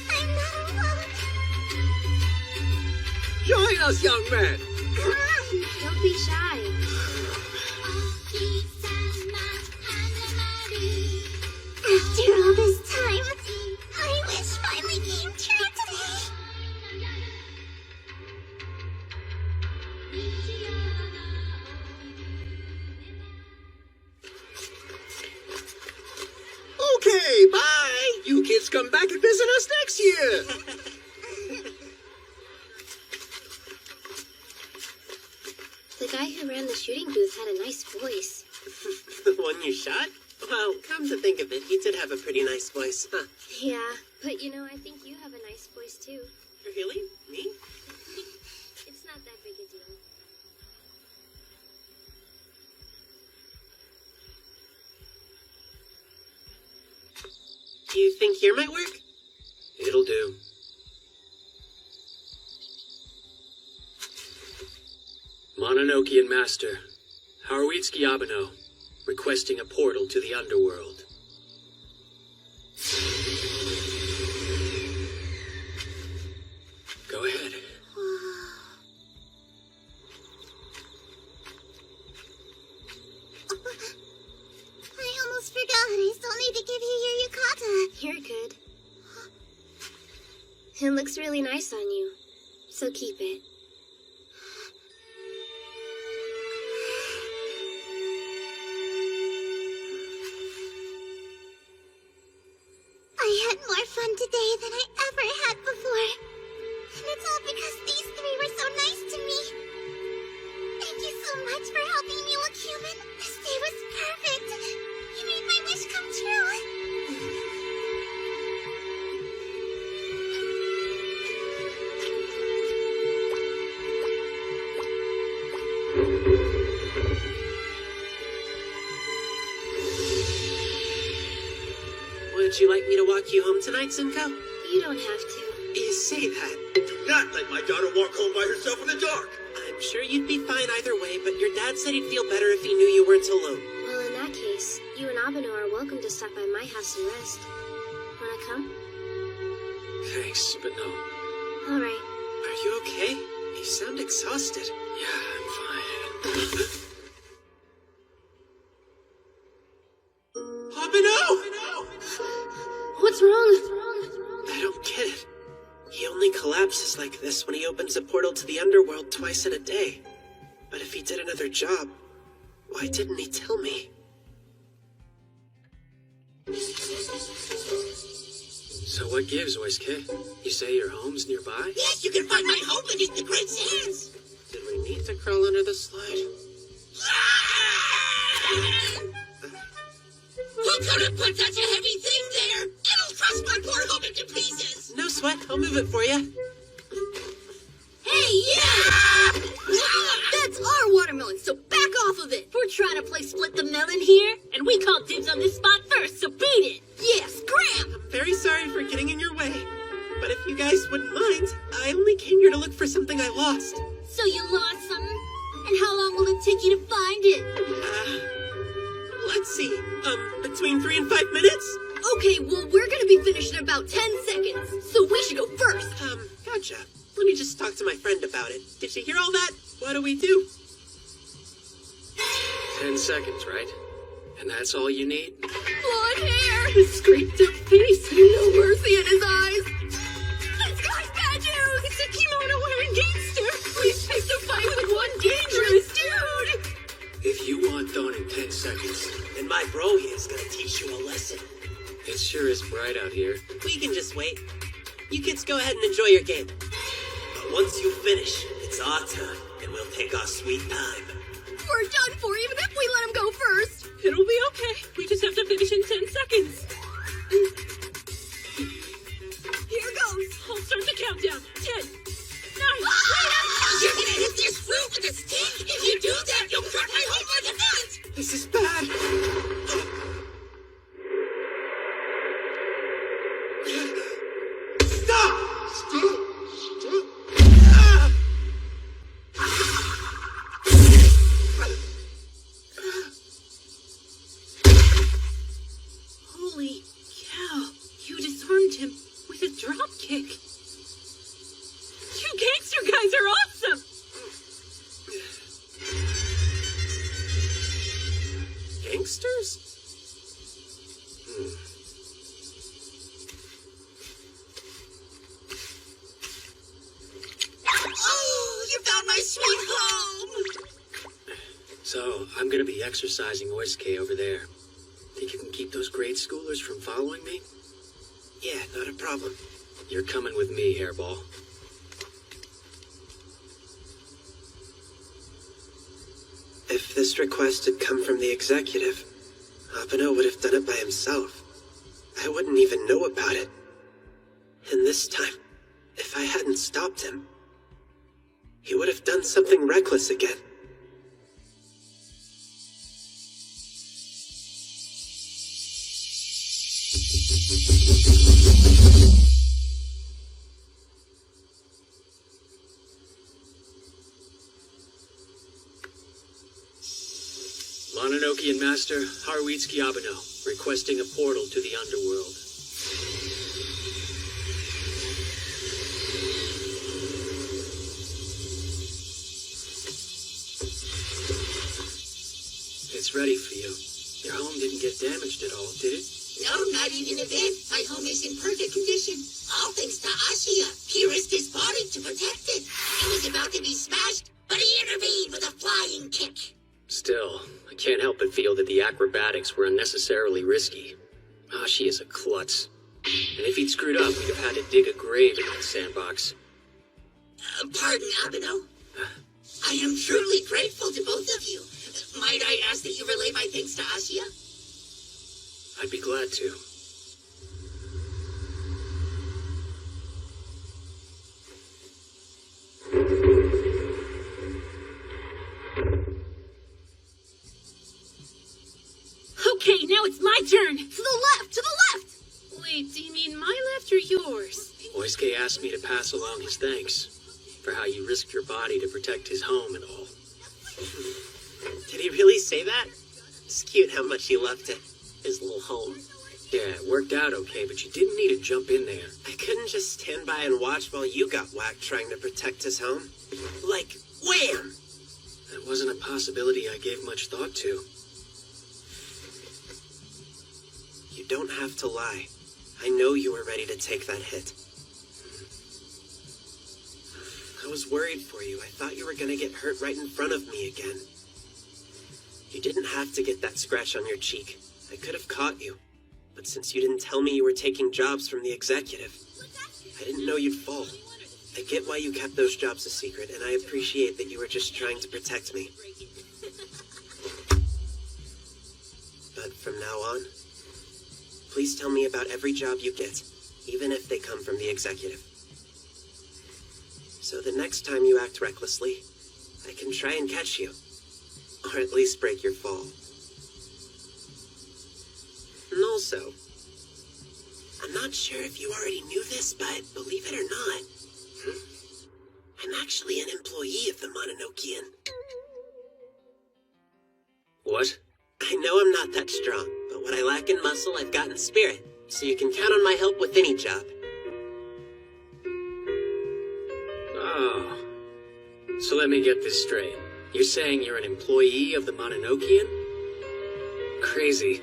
I'm not alone. Join us, young man. Come on. Don't be shy. After all this time, my wish finally came true today. Okay, bye. You kids come back and visit us next year. The guy who ran the shooting booth had a nice voice. The one you shot? Well, come to think of it, he did have a pretty nice voice, huh? Yeah, but you know, I think you have a nice voice too. Really? Me? It's not that big a deal. Do you think here might work? It'll do. Mononokean Master, Haruitsuki Abeno, requesting a portal to the underworld. Go ahead. I almost forgot. I still need to give you your yukata. You're good. It looks really nice on you, so keep it. I had more fun today than I ever had before. And it's all because these three were so nice to me. Thank you so much for helping me look human. This day was perfect. You made my wish come true. Would you like me to walk you home tonight, Simco? You don't have to. You say that. Do not let my daughter walk home by herself in the dark. I'm sure you'd be fine either way, but your dad said he'd feel better if he knew you weren't alone. Well, in that case, you and Abeno are welcome to stop by my house and rest. Wanna come? Thanks, but no. All right. Are you okay? You sound exhausted. Yeah, I'm fine. Abeno! What's wrong? I don't get it. He only collapses like this when he opens a portal to the underworld twice in a day. But if he did another job, why didn't he tell me? So what gives, Oisuke? You say your home's nearby? Yes, you can find my home beneath the great sands. Did we need to crawl under the slide? Who could have put such a heavy thing there? It'll crush my poor home into pieces. No sweat, I'll move it for you. Hey, yeah! That's our watermelon, so back off of it. We're trying to play split the melon here, and we called dibs on this spot first, so beat it. Yeah, scram! I'm very sorry for getting in your way. But if you guys wouldn't mind, I only came here to look for something I lost. So you lost something? And how long will it take you to find it? Let's see, between 3 and 5 minutes? Okay, well, we're gonna be finished in about 10 seconds, so we should go first. Gotcha. Let me just talk to my friend about it. Did you hear all that? What do we do? 10 seconds, right? And that's all you need? Blonde hair, his scraped up face, no mercy in his eyes. This guy's bad news. It's a kimono-wearing gangster. We picked a fight with one dangerous dude. If you want done in 10 seconds, then my bro here is gonna teach you a lesson. It sure is bright out here. We can just wait. You kids go ahead and enjoy your game. But once you finish, it's our turn, and we'll take our sweet time. We're done for, even if we let him go first. It'll be okay. We just have to finish in 10 seconds. Here goes. Oh, Start the countdown. 10, 9, You're gonna hit this roof with a stick? If you do that, you'll cut my whole like a nut! This is bad. Stop! Stop! Holy cow. You disarmed him with a drop kick. You gangster guys are awesome! Gangsters? Oh, you found my sweet home! So, I'm gonna be exercising Oisuke over there. Think you can keep those grade schoolers from following me? Yeah, not a problem. You're coming with me, Hairball. If this request had come from the executive, Abeno would have done it by himself. I wouldn't even know about it. And this time, if I hadn't stopped him, he would have done something reckless again. Mononoke Master Haruitsuki Abeno, requesting a portal to the underworld. It's ready for you. Your home didn't get damaged at all, did it? No, not even a bit. My home is in perfect condition. All thanks to Ashia. He risked his body to protect it. It was about to be smashed, but he intervened with a flying kick. Still, I can't help but feel that the acrobatics were unnecessarily risky. Ashi is a klutz. And if he'd screwed up, we'd have had to dig a grave in that sandbox. Pardon, Abeno. I am truly grateful to both of you. Might I ask that you relay my thanks to Ashia? I'd be glad to. Okay, now it's my turn. To the left, to the left. Wait, do you mean my left or yours? Oisuke asked me to pass along his thanks for how you risked your body to protect his home and all. Did he really say that? It's cute how much he loved it. His little home. Yeah, it worked out okay, but you didn't need to jump in there. I couldn't just stand by and watch while you got whacked trying to protect his home. Like, wham! That wasn't a possibility I gave much thought to. You don't have to lie. I know you were ready to take that hit. I was worried for you. I thought you were gonna get hurt right in front of me again. You didn't have to get that scratch on your cheek. I could have caught you. But since you didn't tell me you were taking jobs from the executive, I didn't know you'd fall. I get why you kept those jobs a secret, and I appreciate that you were just trying to protect me. But from now on, please tell me about every job you get, even if they come from the executive. So the next time you act recklessly, I can try and catch you. Or at least break your fall. And also, I'm not sure if you already knew this, but believe it or not, I'm actually an employee of the Mononokean. What? I know I'm not that strong, but what I lack in muscle, I've got in spirit. So you can count on my help with any job. Oh. So let me get this straight. You're saying you're an employee of the Mononokean? Crazy.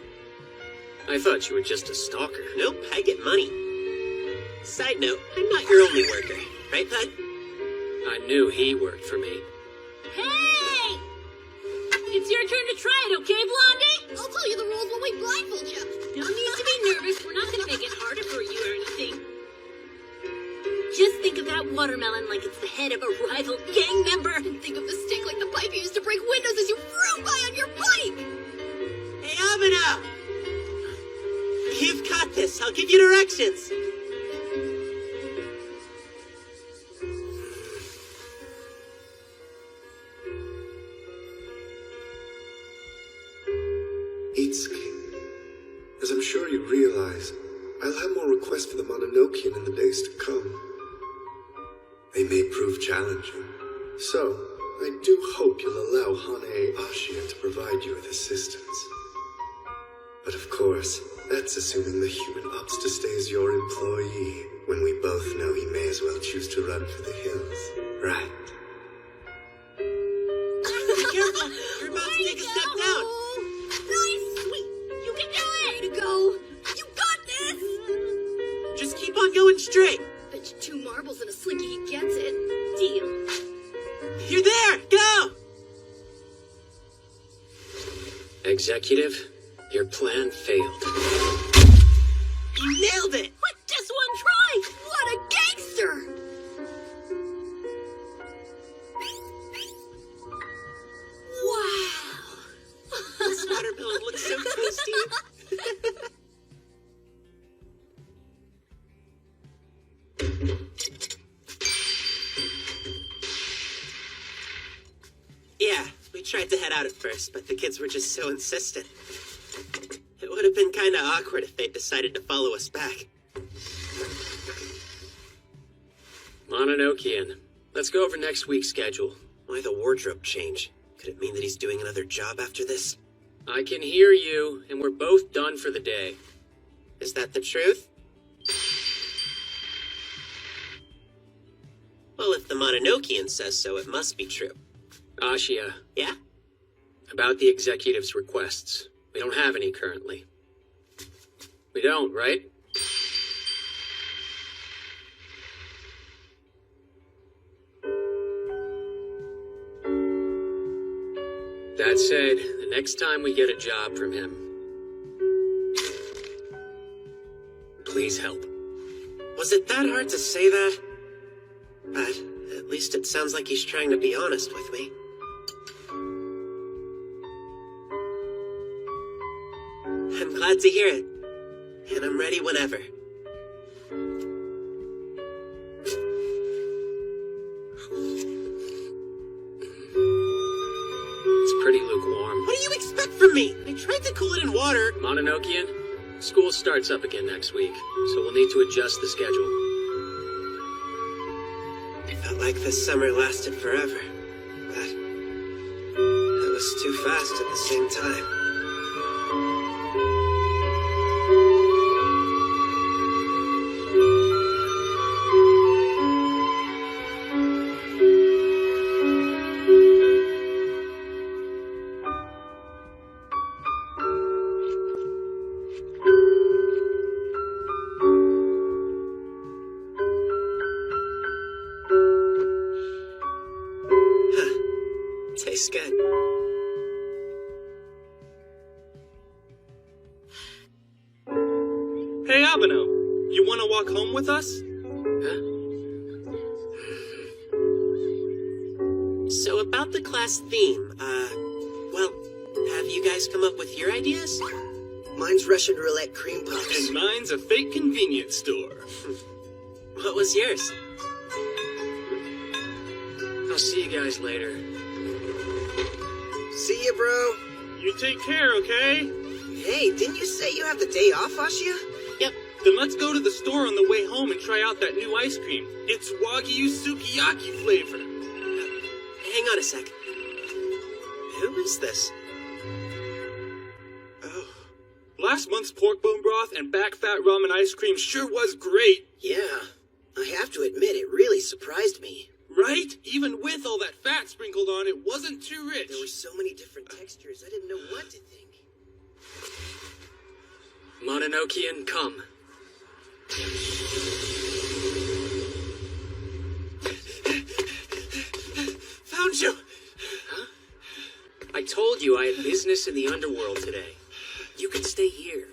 I thought you were just a stalker. Nope, I get money. Side note, I'm not your only worker. Right, Bud? I knew he worked for me. Hey! It's your turn to try it, okay, Blondie? I'll tell you the rules when we blindfold you. No need to be nervous. We're not gonna make it harder for you or anything. Just think of that watermelon like it's the head of a rival gang member. And think of the stick like the pipe you used to break windows as you flew by on your bike. Hey, Abeno! You've got this. I'll give you directions. Itsuki. As I'm sure you realize, I'll have more requests for the Mononokean in the days to come. They may prove challenging, so I do hope you'll allow Hanae Ashia to provide you with assistance. But of course, that's assuming the human opts to stay as your employee, when we both know he may as well choose to run for the hills, right? Be careful! You're about to take a step down! Nice! Sweet! You can do it! Way to go! You got this! Just keep on going straight! Bet you 2 marbles and a slinky he gets it. Deal. You're there! Go! Executive, your plan failed. You nailed it! What? Just one try? What a gangster! Wow! This watermelon looks so tasty! Yeah, we tried to head out at first, but the kids were just so insistent. It would have been kinda awkward if they decided to follow us back. Mononokean, let's go over next week's schedule. Why the wardrobe change? Could it mean that he's doing another job after this? I can hear you, and we're both done for the day. Is that the truth? Well, if the Mononokean says so, it must be true. Ashia. Yeah? About the executive's requests. We don't have any currently. We don't, right? That said, the next time we get a job from him, please help. Was it that hard to say that? But at least it sounds like he's trying to be honest with me. I'm glad to hear it. And I'm ready whenever. It's pretty lukewarm. What do you expect from me? I tried to cool it in water. Mononokean, school starts up again next week, so we'll need to adjust the schedule. It felt like this summer lasted forever, but it was too fast at the same time. Tastes good. Hey, Abeno, you want to walk home with us? So about the class theme, well, have you guys come up with your ideas? Mine's Russian roulette cream puffs. And mine's a fake convenience store. What was yours? I'll see you guys later. See ya, bro. You take care, okay? Hey, didn't you say you have the day off, Ashia? Yep. Then let's go to the store on the way home and try out that new ice cream. It's Wagyu Sukiyaki flavor. Hang on a sec. Who is this? Oh. Last month's pork bone broth and back fat ramen ice cream sure was great. Yeah, I have to admit, it really surprised me. Right? Even with all that fat sprinkled on, it wasn't too rich. There were so many different textures, I didn't know what to think. Mononokean, come. Found you! Huh? I told you I had business in the underworld today. You can stay here.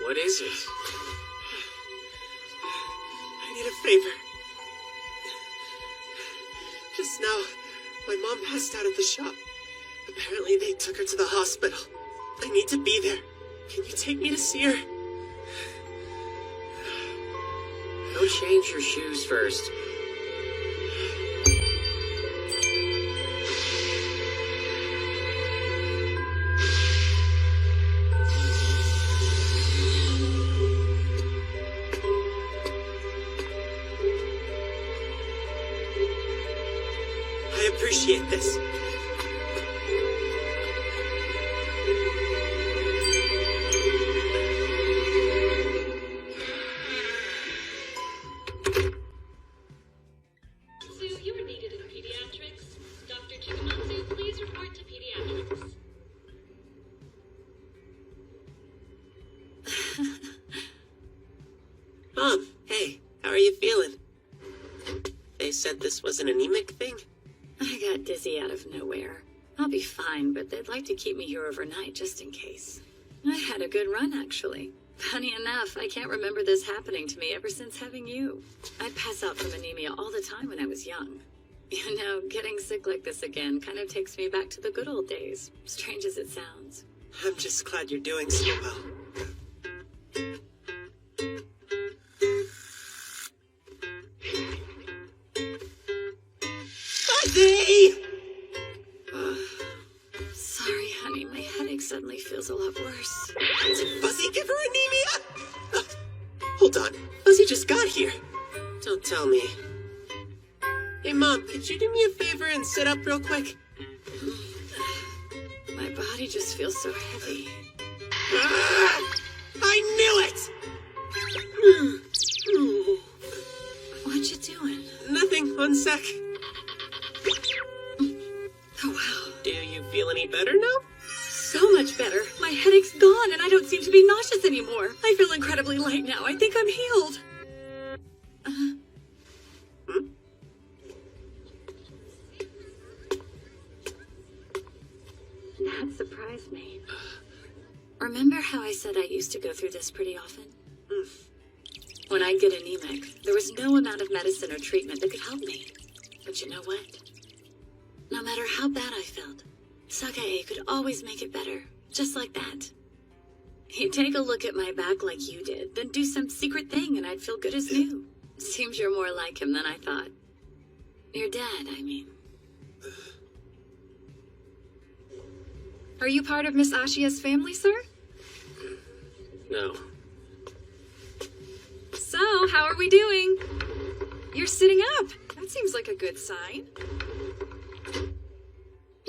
What is it? I need a favor. Just now, my mom passed out at the shop. Apparently they took her to the hospital. I need to be there. Can you take me to see her? Go change your shoes first. appreciate this. Sue, you are needed in pediatrics. Dr. Chikamatsu, please report to pediatrics. Mom, hey, how are you feeling? They said this was an anemic thing? I got dizzy out of nowhere. I'll be fine, but they'd like to keep me here overnight just in case. I had a good run, actually. Funny enough, I can't remember this happening to me ever since having you. I'd pass out from anemia all the time when I was young. You know, getting sick like this again kind of takes me back to the good old days, strange as it sounds. I'm just glad you're doing so well. Fuzzy! Sorry, honey, my headache suddenly feels a lot worse. Did Fuzzy give her anemia? Hold on, Fuzzy just got here. Don't tell me. Hey, Mom, could you do me a favor and sit up real quick? My body just feels so heavy. I knew it! What you doing? Nothing, one sec. Oh, wow. Do you feel any better now? So much better. My headache's gone and I don't seem to be nauseous anymore. I feel incredibly light now. I think I'm healed. That surprised me. Remember how I said I used to go through this pretty often? When I'd get anemic, there was no amount of medicine or treatment that could help me. But you know what? No matter how bad I felt, Sakae could always make it better, just like that. He'd take a look at my back like you did, then do some secret thing and I'd feel good as new. Seems you're more like him than I thought. Your dad, I mean. Are you part of Miss Ashia's family, sir? No. So, how are we doing? You're sitting up. That seems like a good sign.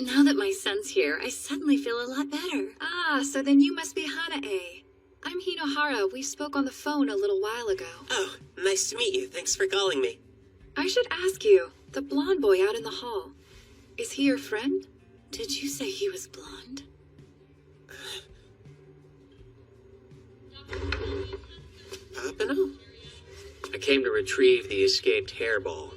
Now that my son's here, I suddenly feel a lot better. Ah, so then you must be Hana-e. I'm Hinohara. We spoke on the phone a little while ago. Oh, nice to meet you. Thanks for calling me. I should ask you, the blonde boy out in the hall, is he your friend? Did you say he was blonde? Papano? I came to retrieve the escaped hairball.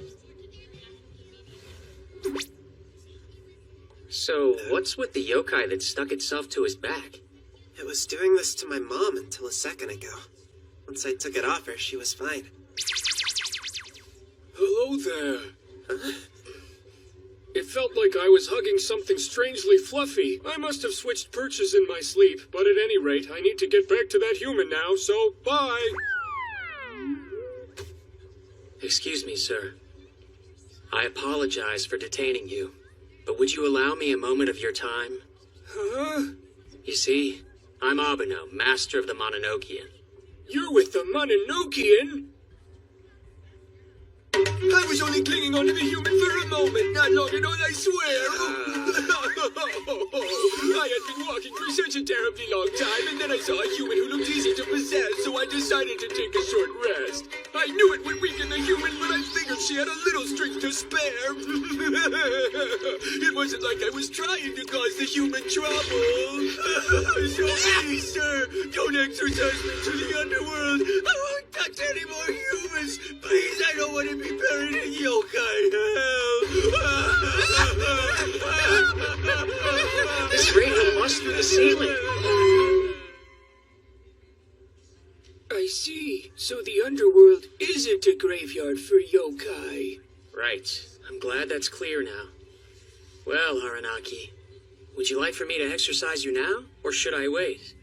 So, what's with the yokai that stuck itself to his back? It was doing this to my mom until a second ago. Once I took it off her, she was fine. Hello there. It felt like I was hugging something strangely fluffy. I must have switched perches in my sleep, but at any rate, I need to get back to that human now, so bye! Excuse me, sir. I apologize for detaining you, but would you allow me a moment of your time? Huh? You see, I'm Abeno, master of the Mononokean. You're with the Mononokean? I was only clinging onto the human for a moment, not long at all, I swear. I had been walking for such a terribly long time, and then I saw a human who looked easy to possess, so I decided to take a short rest. I knew it would weaken the human, but I figured she had a little strength to spare. It wasn't like I was trying to cause the human trouble. So please, sir, don't exorcise me to the underworld. I won't touch any more humans. Please, I don't want to be buried in yokai hell. This raven must through the ceiling. I see. So the underworld isn't a graveyard for yokai. Right. I'm glad that's clear now. Well, Haranaki, would you like for me to exercise you now, or should I wait?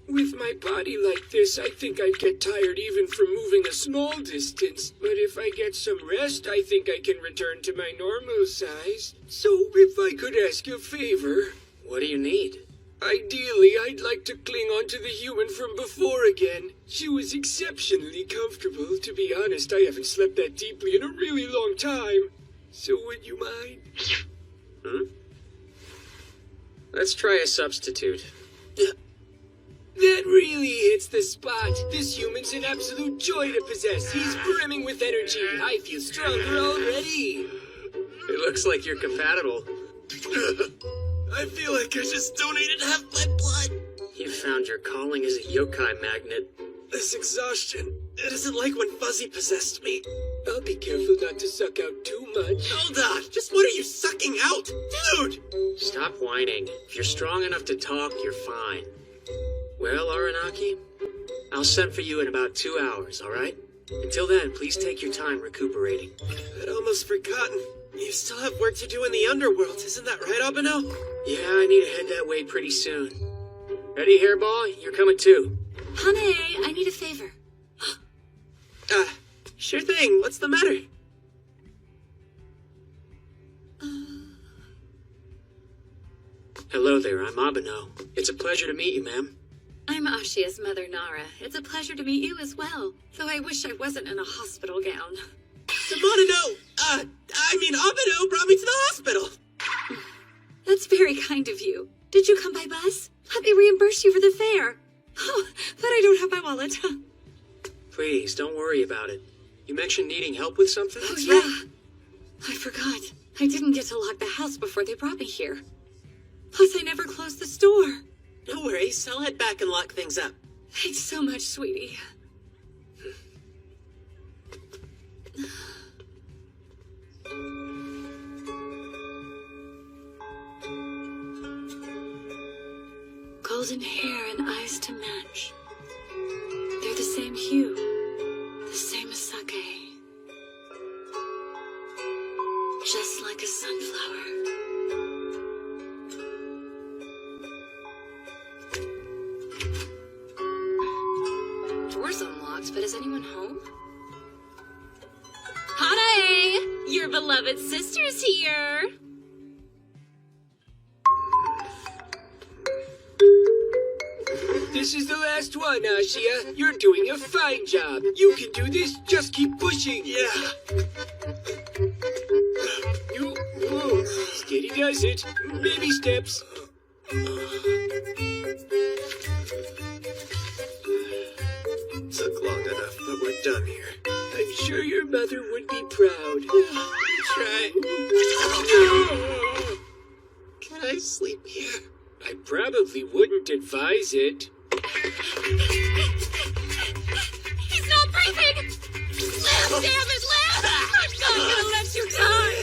With my body like this, I think I'd get tired even from moving a small distance. But if I get some rest, I think I can return to my normal size. So if I could ask a favor... What do you need? Ideally, I'd like to cling onto the human from before again. She was exceptionally comfortable. To be honest, I haven't slept that deeply in a really long time. So would you mind? Let's try a substitute. That really hits the spot. This human's an absolute joy to possess. He's brimming with energy. I feel stronger already. It looks like you're compatible. I feel like I just donated half my blood. You found your calling as a yokai magnet. This exhaustion, it isn't like when Fuzzy possessed me. I'll be careful not to suck out too much. Hold on, just what are you sucking out? Dude! Stop whining. If you're strong enough to talk, you're fine. Well, Aranaki, I'll send for you in about 2 hours, alright? Until then, please take your time recuperating. I'd almost forgotten. You still have work to do in the underworld, isn't that right, Abeno? Yeah, I need to head that way pretty soon. Ready, Hairball? You're coming too. Hanae, I need a favor. Sure thing. What's the matter? Hello there, I'm Abeno. It's a pleasure to meet you, ma'am. I'm Ashia's mother, Nara. It's a pleasure to meet you as well, though I wish I wasn't in a hospital gown. Abeno brought me to the hospital. That's very kind of you. Did you come by bus? Let me reimburse you for the fare. Oh, but I don't have my wallet. Please, don't worry about it. You mentioned needing help with something? Oh, yeah. I forgot. I didn't get to lock the house before they brought me here. Plus, I never closed the store. No worries. I'll head back and lock things up. Thanks so much, sweetie. Golden hair and eyes to match. They're the same hue, the same as sake. Just like a sunflower. Door's unlocked, but is anyone home? Hanae! Your beloved sister's here! This is the last one, Ashia. You're doing a fine job. You can do this. Just keep pushing. Yeah. Steady does it. Baby steps. Took long enough, but we're done here. I'm sure your mother would be proud. Try. Can I sleep here? I probably wouldn't advise it. He's not breathing! Live, damn it, live! I'm not gonna let you die!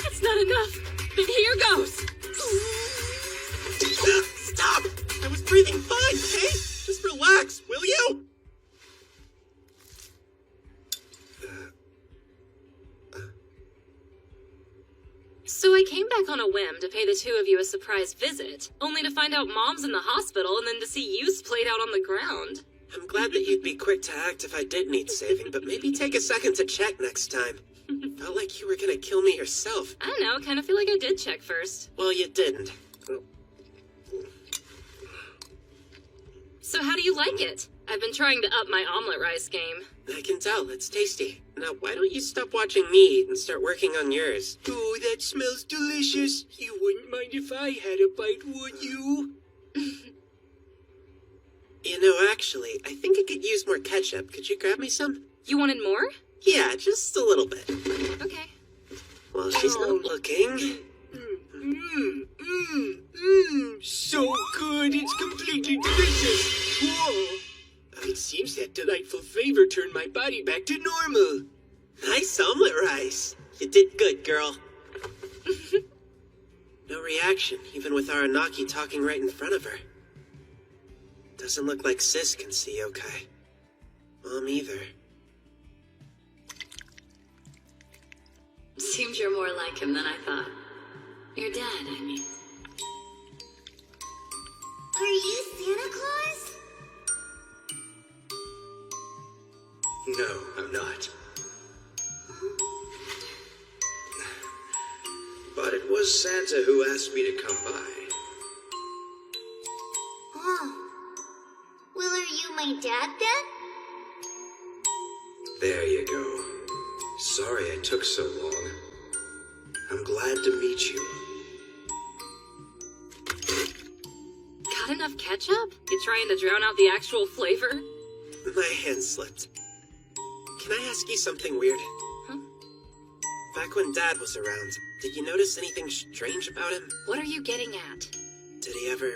That's not enough. Then here goes. Stop! I was breathing fine, okay? Just relax, will you? So I came back on a whim to pay the two of you a surprise visit, only to find out Mom's in the hospital and then to see you splayed out on the ground. I'm glad that you'd be quick to act if I did need saving, but maybe take a second to check next time. Felt like you were gonna kill me yourself. I don't know, kind of feel like I did check first. Well, you didn't. So how do you like it? I've been trying to up my omelet rice game. I can tell, it's tasty. Now, why don't you stop watching me eat and start working on yours? Oh, that smells delicious. You wouldn't mind if I had a bite, would you? You know, actually, I think I could use more ketchup. Could you grab me some? You wanted more? Yeah, just a little bit. Okay. Well, she's not looking. So good, it's completely delicious. Whoa. It seems that delightful flavor turned my body back to normal. Nice omelet rice. You did good, girl. No reaction, even with Aranaki talking right in front of her. Doesn't look like Sis can see okay. Mom either. Seems you're more like him than I thought. Your dad, I mean. Are you Santa Claus? No, I'm not. But it was Santa who asked me to come by. Oh. Well, are you my dad then? There you go. Sorry it took so long. I'm glad to meet you. Got enough ketchup? You trying to drown out the actual flavor? My hand slipped. Can I ask you something weird? Huh? Back when Dad was around, did you notice anything strange about him? What are you getting at? Did he ever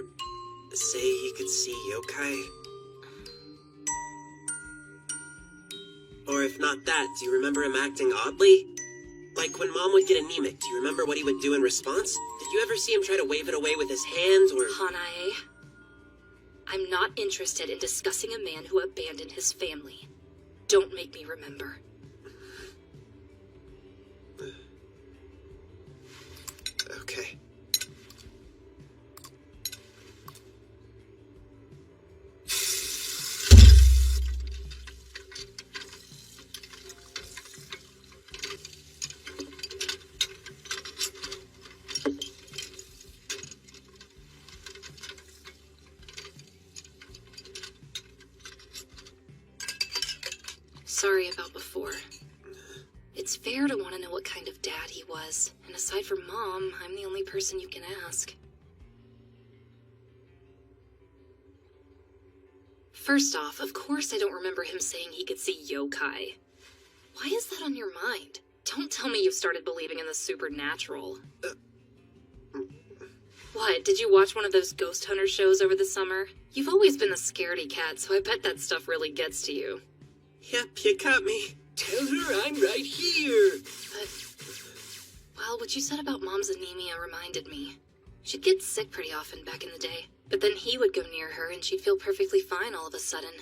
say he could see yokai? Or if not that, do you remember him acting oddly? Like when Mom would get anemic, do you remember what he would do in response? Did you ever see him try to wave it away with his hand, or... Hanae, I'm not interested in discussing a man who abandoned his family. Don't make me remember. Okay. Sorry about before. It's fair to want to know what kind of dad he was, and aside from Mom, I'm the only person you can ask. First off, of course I don't remember him saying he could see yokai. Why is that on your mind? Don't tell me you've started believing in the supernatural. What, did you watch one of those ghost hunter shows over the summer? You've always been a scaredy cat, so I bet that stuff really gets to you. Yep, you got me. Tell her I'm right here. But, well, what you said about Mom's anemia reminded me. She'd get sick pretty often back in the day, but then he would go near her and she'd feel perfectly fine all of a sudden.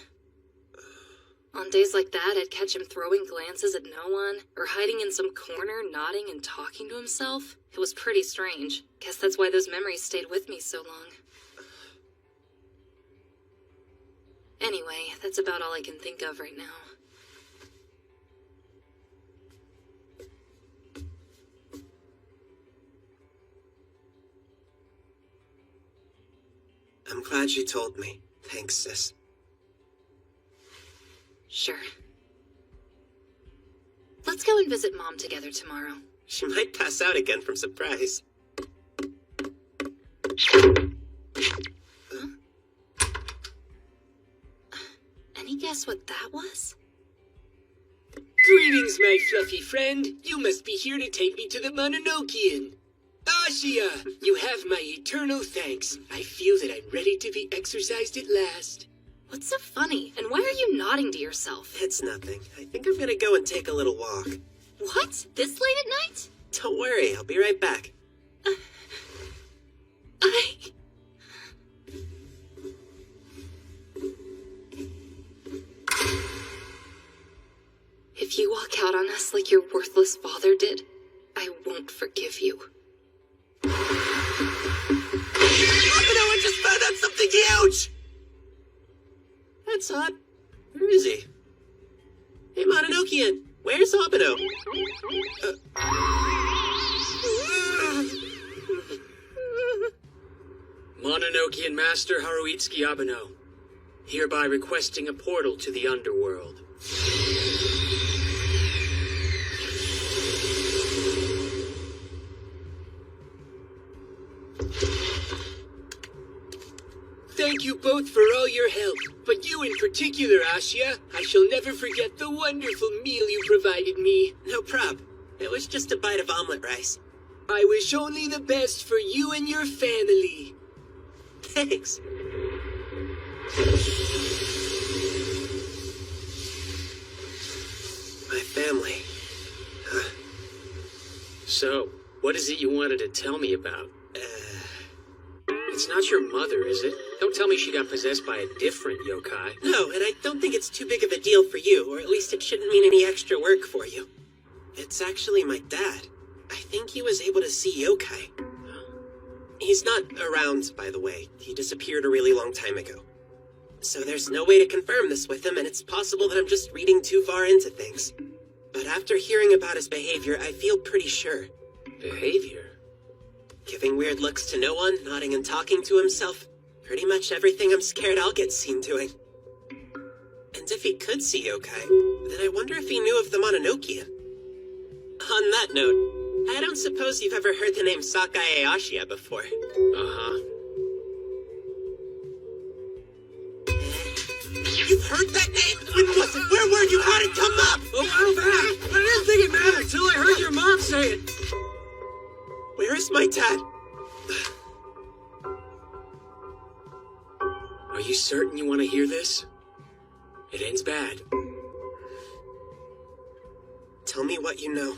On days like that, I'd catch him throwing glances at no one, or hiding in some corner, nodding and talking to himself. It was pretty strange. Guess that's why those memories stayed with me so long. Anyway, that's about all I can think of right now. I'm glad you told me. Thanks, sis. Sure. Let's go and visit Mom together tomorrow. She might pass out again from surprise. Huh? Any guess what that was? Greetings, my fluffy friend. You must be here to take me to the Mononokean. Ashia, you have my eternal thanks. I feel that I'm ready to be exercised at last. What's so funny? And why are you nodding to yourself? It's nothing. I think I'm gonna go and take a little walk. What? This late at night? Don't worry, I'll be right back. If you walk out on us like your worthless father did, I won't forgive you. Oh, no, I just found out something huge! That's odd. Where is he? Hey, Mononokean, where's Abeno? Mononokean Master Haruitsuki Abeno, hereby requesting a portal to the underworld. Thank you both for all your help, but you in particular, Ashia. I shall never forget the wonderful meal you provided me. No prob. It was just a bite of omelet rice. I wish only the best for you and your family. Thanks. My family. Huh. So, what is it you wanted to tell me about? It's not your mother, is it? Don't tell me she got possessed by a different yokai. No, and I don't think it's too big of a deal for you, or at least it shouldn't mean any extra work for you. It's actually my dad. I think he was able to see yokai. He's not around, by the way. He disappeared a really long time ago. So there's no way to confirm this with him, and it's possible that I'm just reading too far into things. But after hearing about his behavior, I feel pretty sure. Behavior? Giving weird looks to no one, nodding and talking to himself. Pretty much everything I'm scared I'll get seen doing. And if he could see yokai, then I wonder if he knew of the Mononokean. On that note, I don't suppose you've ever heard the name Sakae Ashiya before. Uh-huh. You've heard that name? When was it? Where were you? How did it come up? A while back. I didn't think it mattered until I heard your mom say it. Where is my dad? Are you certain you want to hear this? It ends bad. Tell me what you know.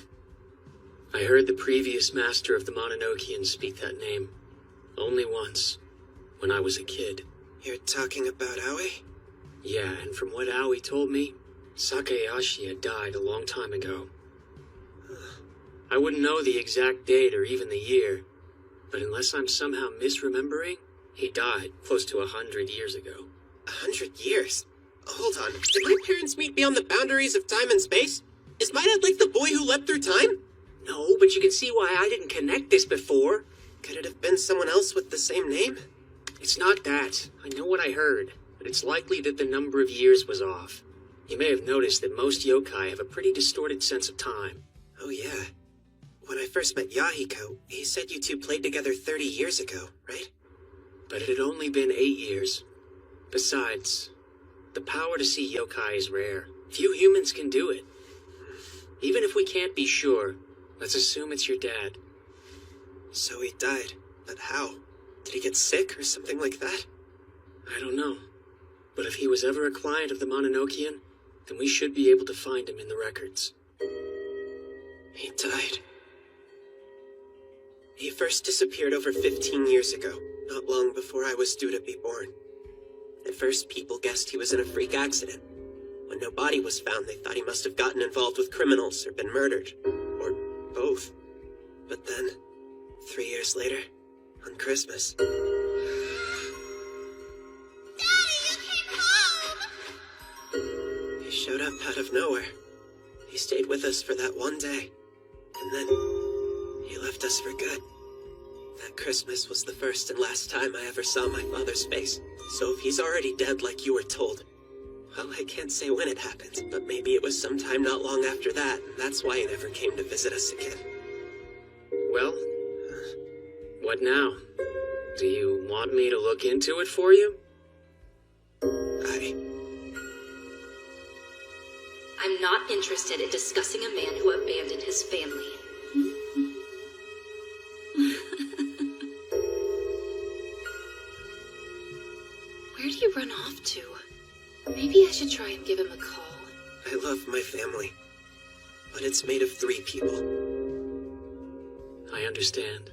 I heard the previous master of the Mononokeans speak that name. Only once. When I was a kid. You're talking about Aoi? Yeah, and from what Aoi told me, Sakae Ashiya died a long time ago. I wouldn't know the exact date or even the year, but unless I'm somehow misremembering, he died close to 100 years ago. 100 years? Hold on, did my parents meet beyond the boundaries of time and space? Is my dad like the boy who leapt through time? No, but you can see why I didn't connect this before. Could it have been someone else with the same name? It's not that. I know what I heard, but it's likely that the number of years was off. You may have noticed that most yokai have a pretty distorted sense of time. Oh yeah. When I first met Yahiko, he said you two played together 30 years ago, right? But it had only been 8 years. Besides, the power to see yokai is rare. Few humans can do it. Even if we can't be sure, let's assume it's your dad. So he died, but how? Did he get sick or something like that? I don't know. But if he was ever a client of the Mononokean, then we should be able to find him in the records. He died. He first disappeared over 15 years ago, not long before I was due to be born. At first, people guessed he was in a freak accident. When no body was found, they thought he must have gotten involved with criminals or been murdered. Or both. But then, 3 years later, on Christmas... Daddy, you came home! He showed up out of nowhere. He stayed with us for that one day. And then, he left us for good. That Christmas was the first and last time I ever saw my father's face. So if he's already dead like you were told, well, I can't say when it happened, but maybe it was sometime not long after that, and that's why he never came to visit us again. Well, what now? Do you want me to look into it for you? I'm not interested in discussing a man who abandoned his family. Where do you run off to? Maybe I should try and give him a call. I love my family, but it's made of 3 people. I understand.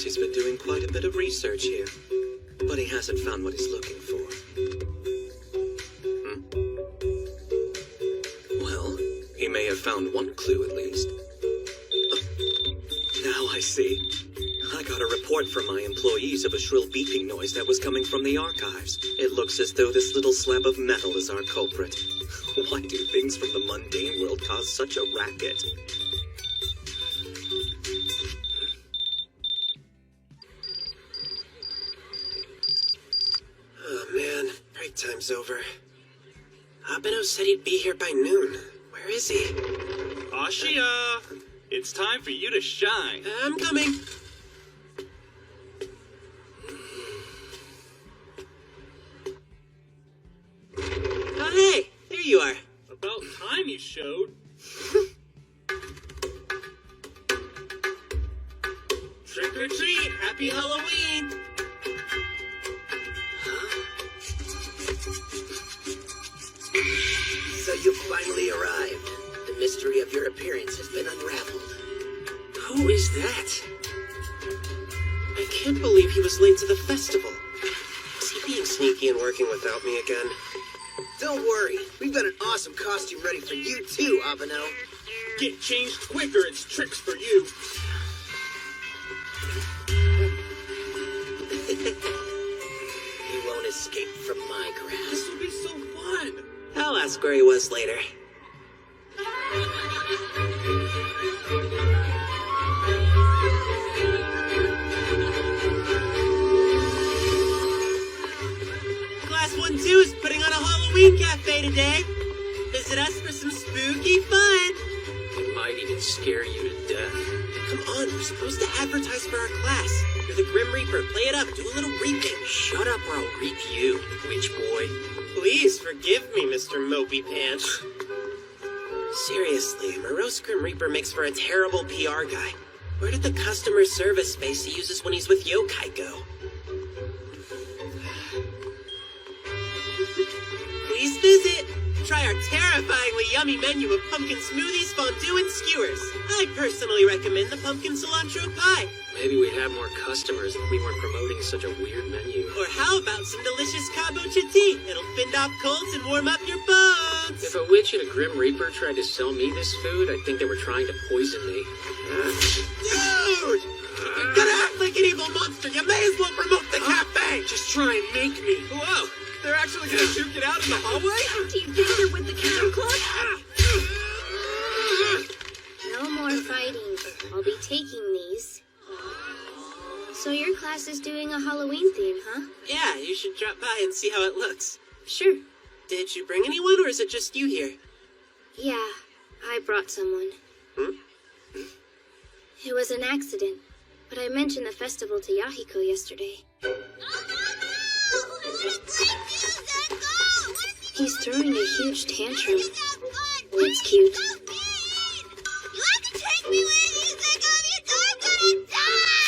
He's been doing quite a bit of research here, but he hasn't found what he's looking for. Well, he may have found one clue at least. Now I see. I got a report from my employees of a shrill beeping noise that was coming from the archives. It looks as though this little slab of metal is our culprit. Why do things from the mundane world cause such a racket? Time's over. Abeno said he'd be here by noon. Where is he? Ashiya! It's time for you to shine. I'm coming. Oh, hey! There you are. About time you showed. Trick or treat! Happy Halloween! So you finally arrived. The mystery of your appearance has been unraveled. Who is that? I can't believe he was late to the festival. Is he being sneaky and working without me again? Don't worry. We've got an awesome costume ready for you too, Abeno. Get changed quicker. It's tricks for you. He ask where he was later. Class 1-2 is putting on a Halloween cafe today. Visit us for some spooky fun. It might even scare you to death. Come on, we're supposed to advertise for our class. You're the Grim Reaper. Play it up. Do a little reaping. Shut up or I'll reap you, witch boy. Please forgive me, Mr. Mopey Pants. Seriously, Morose Grim Reaper makes for a terrible PR guy. Where did the customer service space he uses when he's with yokai go? Please visit. Try our terrifyingly yummy menu of pumpkin smoothies, fondue, and skewers. I personally recommend the pumpkin cilantro pie. Maybe we'd have more customers if we weren't promoting such a weird menu. Or how about some delicious kabocha tea? It'll fend off colds and warm up your bones. If a witch and a Grim Reaper tried to sell me this food, I'd think they were trying to poison me. Dude! If you're gonna act like an evil monster, you may as well promote the cafe! Just try and make me. Whoa! They're actually gonna duke it out in the hallway? Do you think they're with the Killer Club? No more fighting. I'll be taking these. So your class is doing a Halloween theme, huh? Yeah, you should drop by and see how it looks. Sure. Did you bring anyone, or is it just you here? Yeah, I brought someone. It was an accident, but I mentioned the festival to Yahiko yesterday. He's throwing a huge tantrum. It's cute.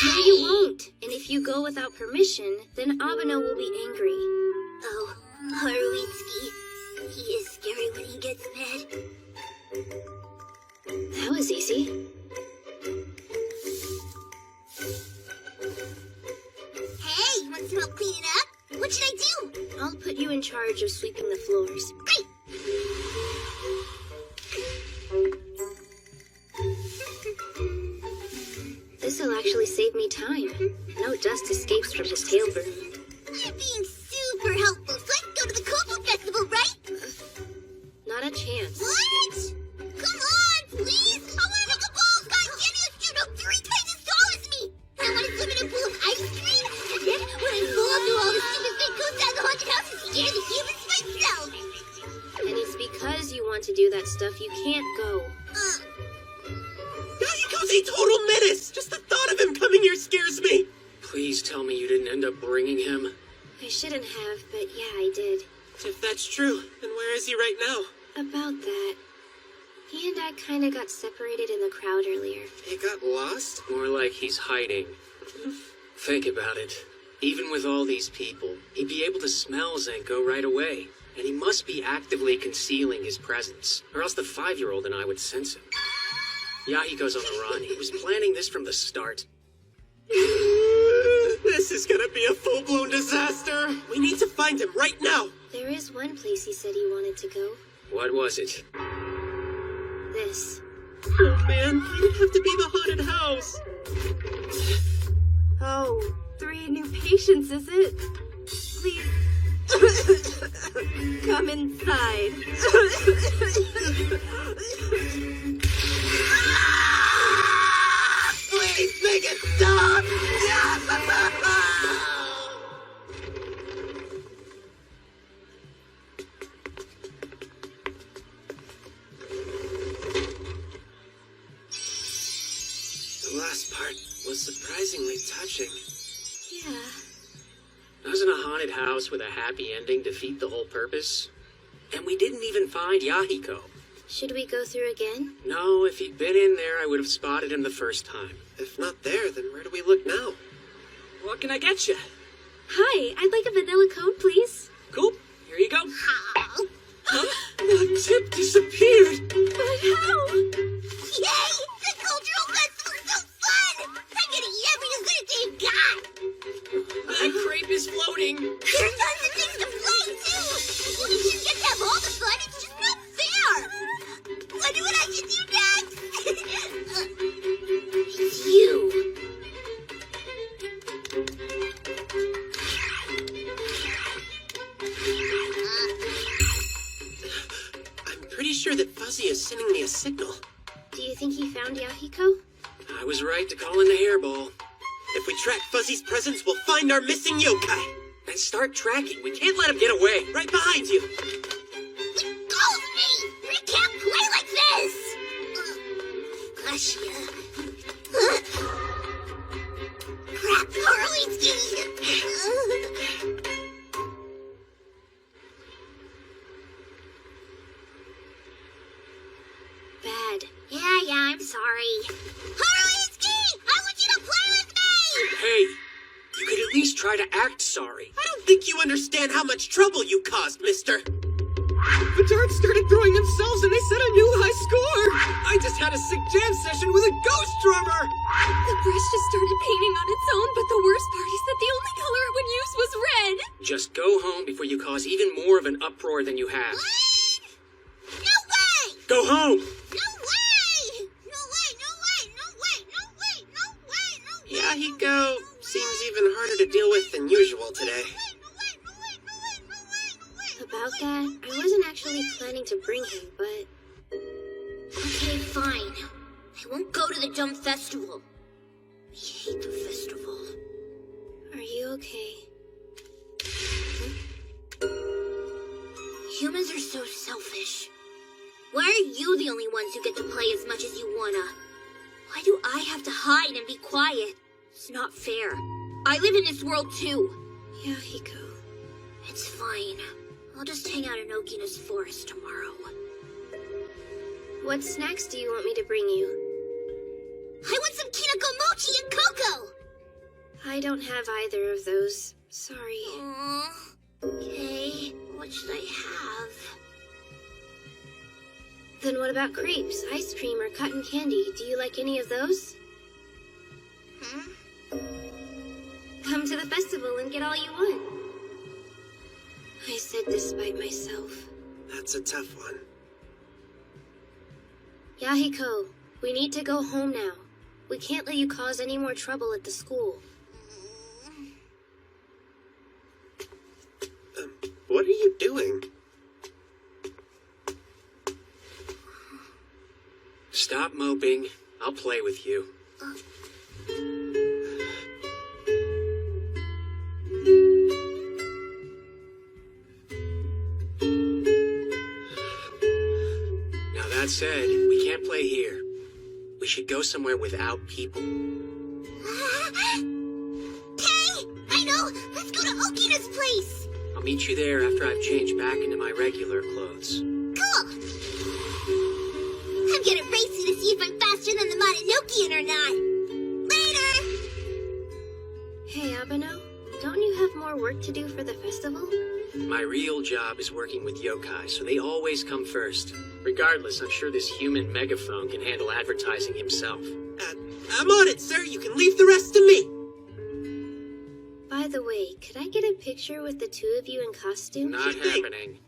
No, you won't. And if you go without permission, then Abeno will be angry. Oh, Haruitsuki. He is scary when he gets mad. That was easy. Hey, you want some help cleaning up? What should I do? I'll put you in charge of sweeping the floors. Great! This'll actually save me time. No dust escapes from his tail broom. I'm being super helpful, so I can go to the Kobo Festival, right? Not a chance. What? Come on, please! I want to make a ball spontaneous judo 3 times as tall as me! I want to swim in a pool of ice cream, and then when I fall through all the stupid fake ghosts out of the haunted house and scare the humans myself! And it's because you want to do that stuff you can't go. Yahiko's a total menace! Just the thought of him coming here scares me! Please tell me you didn't end up bringing him. I shouldn't have, but yeah, I did. If that's true, then where is he right now? About that. He and I kinda got separated in the crowd earlier. He got lost? More like he's hiding. Think about it. Even with all these people, he'd be able to smell Zenko right away. And he must be actively concealing his presence, or else the 5-year-old and I would sense him. Yahiko's on the run. He was planning this from the start. This is gonna be a full-blown disaster! We need to find him right now! There is one place he said he wanted to go. What was it? This. Oh man, it'd have to be the haunted house! Oh, 3 new patients, is it? Please. Come inside. Please make it stop! The last part was surprisingly touching. Yeah. Doesn't a haunted house with a happy ending defeat the whole purpose? And we didn't even find Yahiko. Should we go through again? No, if he'd been in there, I would have spotted him the first time. If not there, then where do we look now? What can I get you? Hi, I'd like a vanilla cone, please. Cool. Here you go. Huh? The tip disappeared! But how? Yay! The cultural festival's so fun! I'm gonna eat every dessert they've got! That crepe is floating. There's tons of things to play, too! We just get to have all the fun, it's just not fair! Wonder what I should do next? It's you! found Yahiko? I was right to call in the hairball. If we track Fuzzy's presence, we'll find our missing yokai. And start tracking. We can't let him get away. Right behind you. Go with me! We can't play like this! Ashia. Crap, Harley's Bad. Yeah, I'm sorry. Harley's I want you to play with me! Hey, you could at least try to act sorry. I don't think you understand how much trouble you caused, mister. The darts started throwing themselves and they set a new high score! I just had a sick jam session with a ghost drummer! The brush just started painting on its own, but the worst part is that the only color it would use was red. Just go home before you cause even more of an uproar than you have. No way! Go home! No way! No way, no way, no way, no way, no way, no way! Yahiko seems even harder to deal with than usual today. About that, I wasn't actually planning to bring him, but... Okay, fine. I won't go to the dumb festival. I hate the festival. Are you okay? Humans are so selfish. Why are you the only ones who get to play as much as you wanna? Why do I have to hide and be quiet? It's not fair. I live in this world too. Yahiko. It's fine. I'll just hang out in Okina's forest tomorrow. What snacks do you want me to bring you? I want some kinoko mochi and cocoa! I don't have either of those. Sorry. Okay, what should I have? Then what about crepes, ice cream, or cotton candy? Do you like any of those? Come to the festival and get all you want. I said despite myself. That's a tough one. Yahiko, we need to go home now. We can't let you cause any more trouble at the school. What are you doing? Stop moping. I'll play with you. Now that said, we can't play here. We should go somewhere without people. Okay, I know. Let's go to Okina's place. I'll meet you there after I've changed back into my regular clothes. Cool. I'm gonna race you to see if I'm faster than the Mononokean or not. Later! Hey, Abeno, don't you have more work to do for the festival? My real job is working with yokai, so they always come first. Regardless, I'm sure this human megaphone can handle advertising himself. I'm on it, sir. You can leave the rest to me. By the way, could I get a picture with the two of you in costume? Not happening.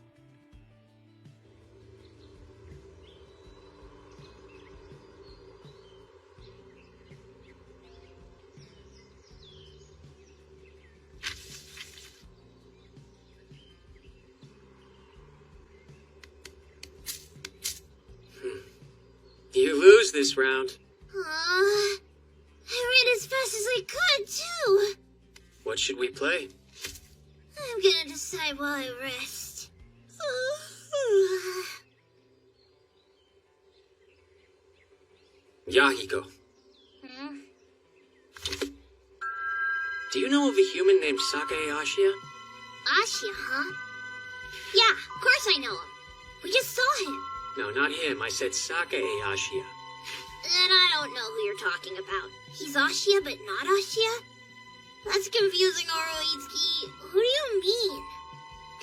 You lose this round. I ran as fast as I could, too. What should we play? I'm gonna decide while I rest. Yahiko. Do you know of a human named Sake Ashia? Ashia, huh? Yeah, of course I know him. We just saw him. No, not him. I said Sake Ashia. Then I don't know who you're talking about. He's Ashia, but not Ashia? That's confusing, Oroitsuki. Who do you mean?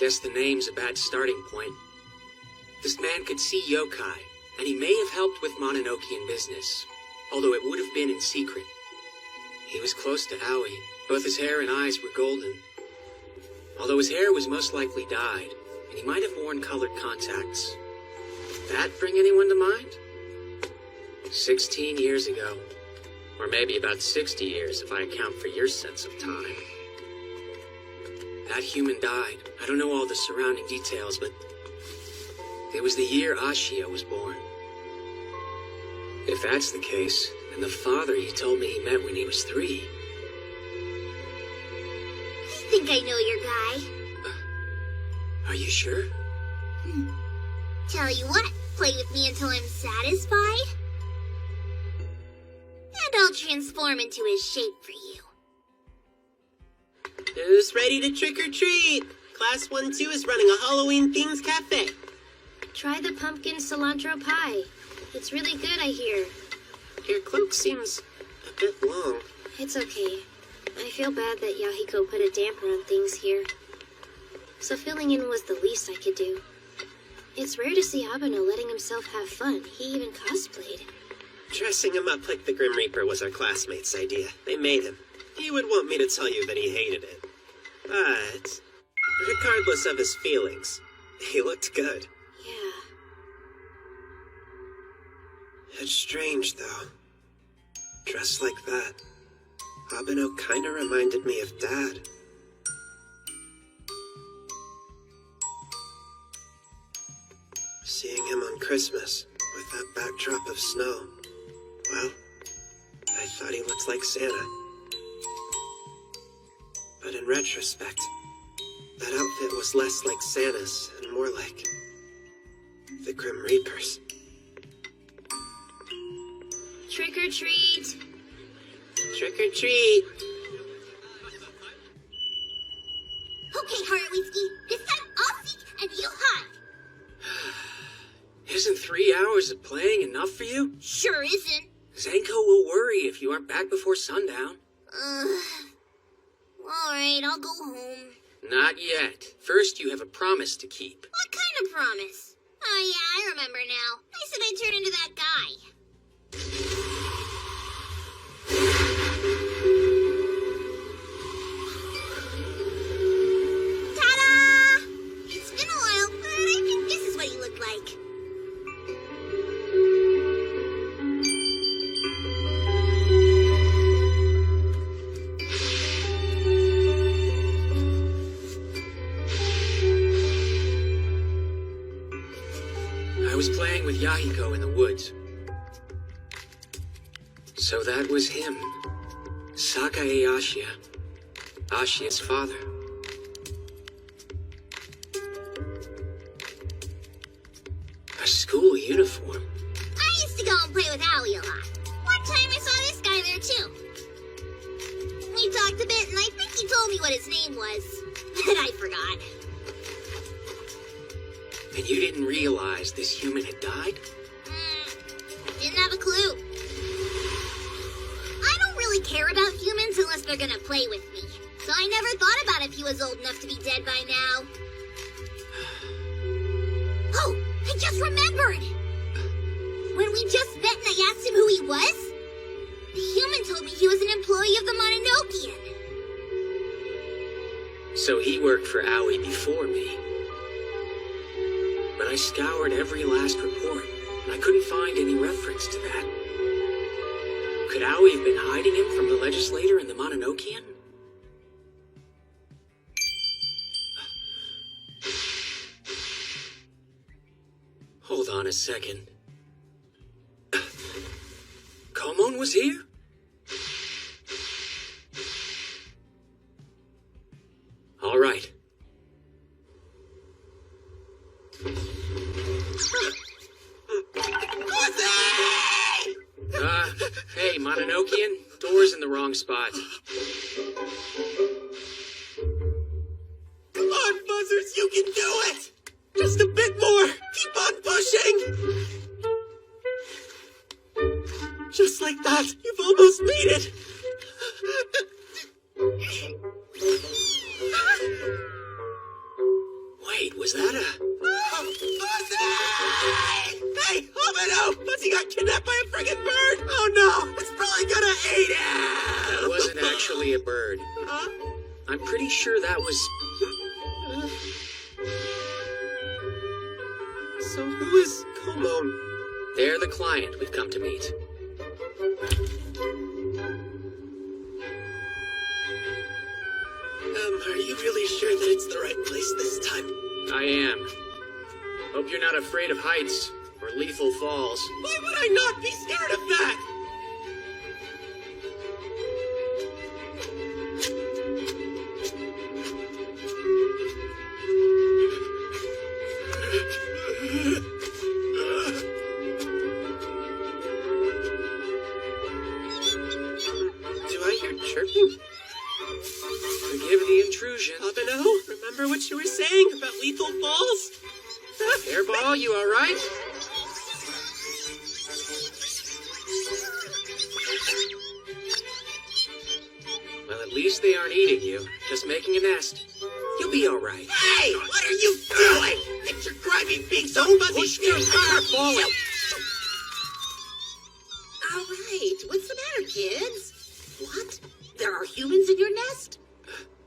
Guess the name's a bad starting point. This man could see yokai, and he may have helped with Mononokean business, although it would have been in secret. He was close to Aoi. Both his hair and eyes were golden. Although his hair was most likely dyed, and he might have worn colored contacts. That bring anyone to mind? 16 years ago. Or maybe about 60 years if I account for your sense of time. That human died. I don't know all the surrounding details, but it was the year Ashia was born. If that's the case, then the father you told me he met when he was 3. I think I know your guy. Are you sure? Tell you what, play with me until I'm satisfied. And I'll transform into his shape for you. Who's ready to trick or treat? Class 1-2 is running a Halloween themed cafe. Try the pumpkin cilantro pie. It's really good, I hear. Your cloak seems a bit long. It's okay. I feel bad that Yahiko put a damper on things here. So filling in was the least I could do. It's rare to see Abeno letting himself have fun. He even cosplayed. Dressing him up like the Grim Reaper was our classmates' idea. They made him. He would want me to tell you that he hated it. But, regardless of his feelings, he looked good. Yeah. It's strange, though. Dressed like that, Abeno kinda reminded me of Dad. Seeing him on Christmas, with that backdrop of snow, well, I thought he looked like Santa. But in retrospect, that outfit was less like Santa's and more like the Grim Reaper's. Trick or treat! Trick or treat! Okay, Horowitsky, this time I'll seek and you hide. Isn't 3 hours of playing enough for you? Sure isn't. Zenko will worry if you aren't back before sundown. Alright, I'll go home. Not yet. First, you have a promise to keep. What kind of promise? Oh yeah, I remember now. I said I'd turn into that guy. Ta-da! It's been a while, but I think this is what he looked like. I was playing with Yahiko in the woods. So that was him. Sakae Ashia. Ashia's father. A school uniform. I used to go and play with Howie a lot. One time I saw this guy there too. We talked a bit and I think he told me what his name was. But I forgot. And you didn't realize this human had died? Didn't have a clue. I don't really care about humans unless they're gonna play with me. So I never thought about if he was old enough to be dead by now. Oh, I just remembered! When we just met and I asked him who he was, the human told me he was an employee of the Mononokean. So he worked for Aoi before me. But I scoured every last report, and I couldn't find any reference to that. Could Aoi have been hiding him from the legislator and the Mononokean? Hold on a second. Komon was here? All right. Hey, Mononokean, door's in the wrong spot. Come on, Buzzers, you can do it! Just a bit more! Keep on pushing! Just like that, you've almost made it! Wait, was that a... Buzzy! Hey, Abeno! Buzzy got kidnapped by a friggin' bird! Oh no! It's probably gonna eat him! That wasn't actually a bird. Huh? I'm pretty sure that was... So who is Komon? They're the client we've come to meet. Are you really sure that it's the right place this time? I am. Hope you're not afraid of heights, or Lethal Falls. Why would I not be scared of that? Do I hear chirping? Forgive the intrusion. Abeno, remember what you were saying about Lethal Falls? Hairball, you alright? Well, at least they aren't eating you, just making a nest. You'll be alright. Hey, what are you doing? Get your grimy beaks so fuzzy. Push your car forward. All right, what's the matter, kids? What? There are humans in your nest?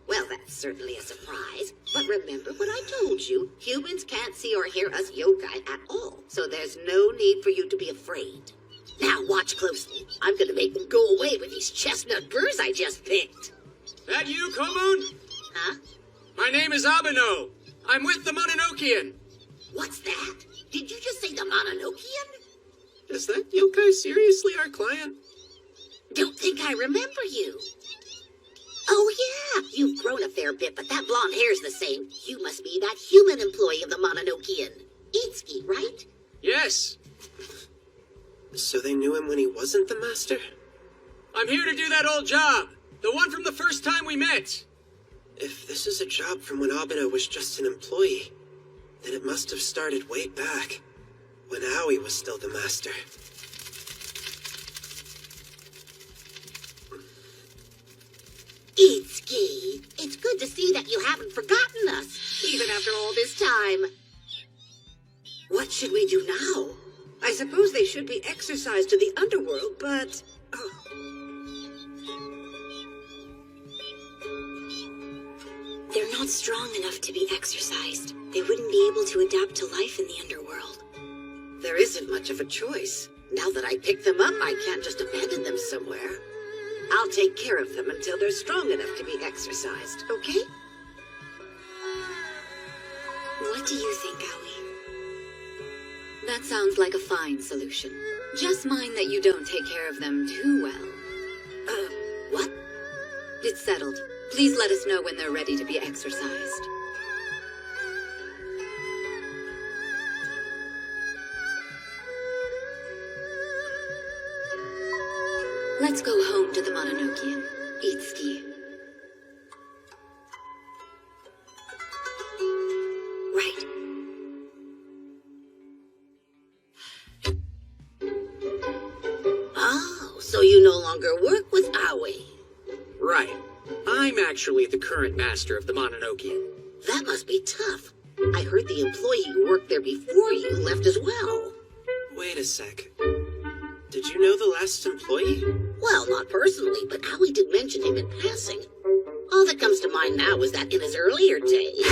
Well, that's certainly a surprise. But remember what I told you. Humans can't see or hear us yokai at all, so there's no need for you to be afraid. Now watch closely. I'm gonna make them go away with these chestnut burrs I just picked. That you, Komon? Huh? My name is Abeno. I'm with the Mononokean. What's that? Did you just say the Mononokean? Is that yokai seriously our client? Don't think I remember you. Oh, yeah, you've grown a fair bit, but that blonde hair's the same. You must be that human employee of the Mononokean. Itsuki, right? Yes. So they knew him when he wasn't the master? I'm here to do that old job. The one from the first time we met. If this is a job from when Abeno was just an employee, then it must have started way back, when Aoi was still the master. Itsuki, it's good to see that you haven't forgotten us, even after all this time. What should we do now? I suppose they should be exorcised to the underworld, but... Oh. They're not strong enough to be exorcised. They wouldn't be able to adapt to life in the underworld. There isn't much of a choice. Now that I picked them up, I can't just abandon them somewhere. I'll take care of them until they're strong enough to be exorcised, okay? What do you think, Aoi? That sounds like a fine solution. Just mind that you don't take care of them too well. What? It's settled. Please let us know when they're ready to be exorcised. Let's go home to the Mononokean. Itsuki. Right. Oh, so you no longer work with Aoi. Right. I'm actually the current master of the Mononokean. That must be tough. I heard the employee who worked there before you left as well. Wait a sec. Did you know the last employee? Well, not personally, but Aoi did mention him in passing. All that comes to mind now is that in his earlier days,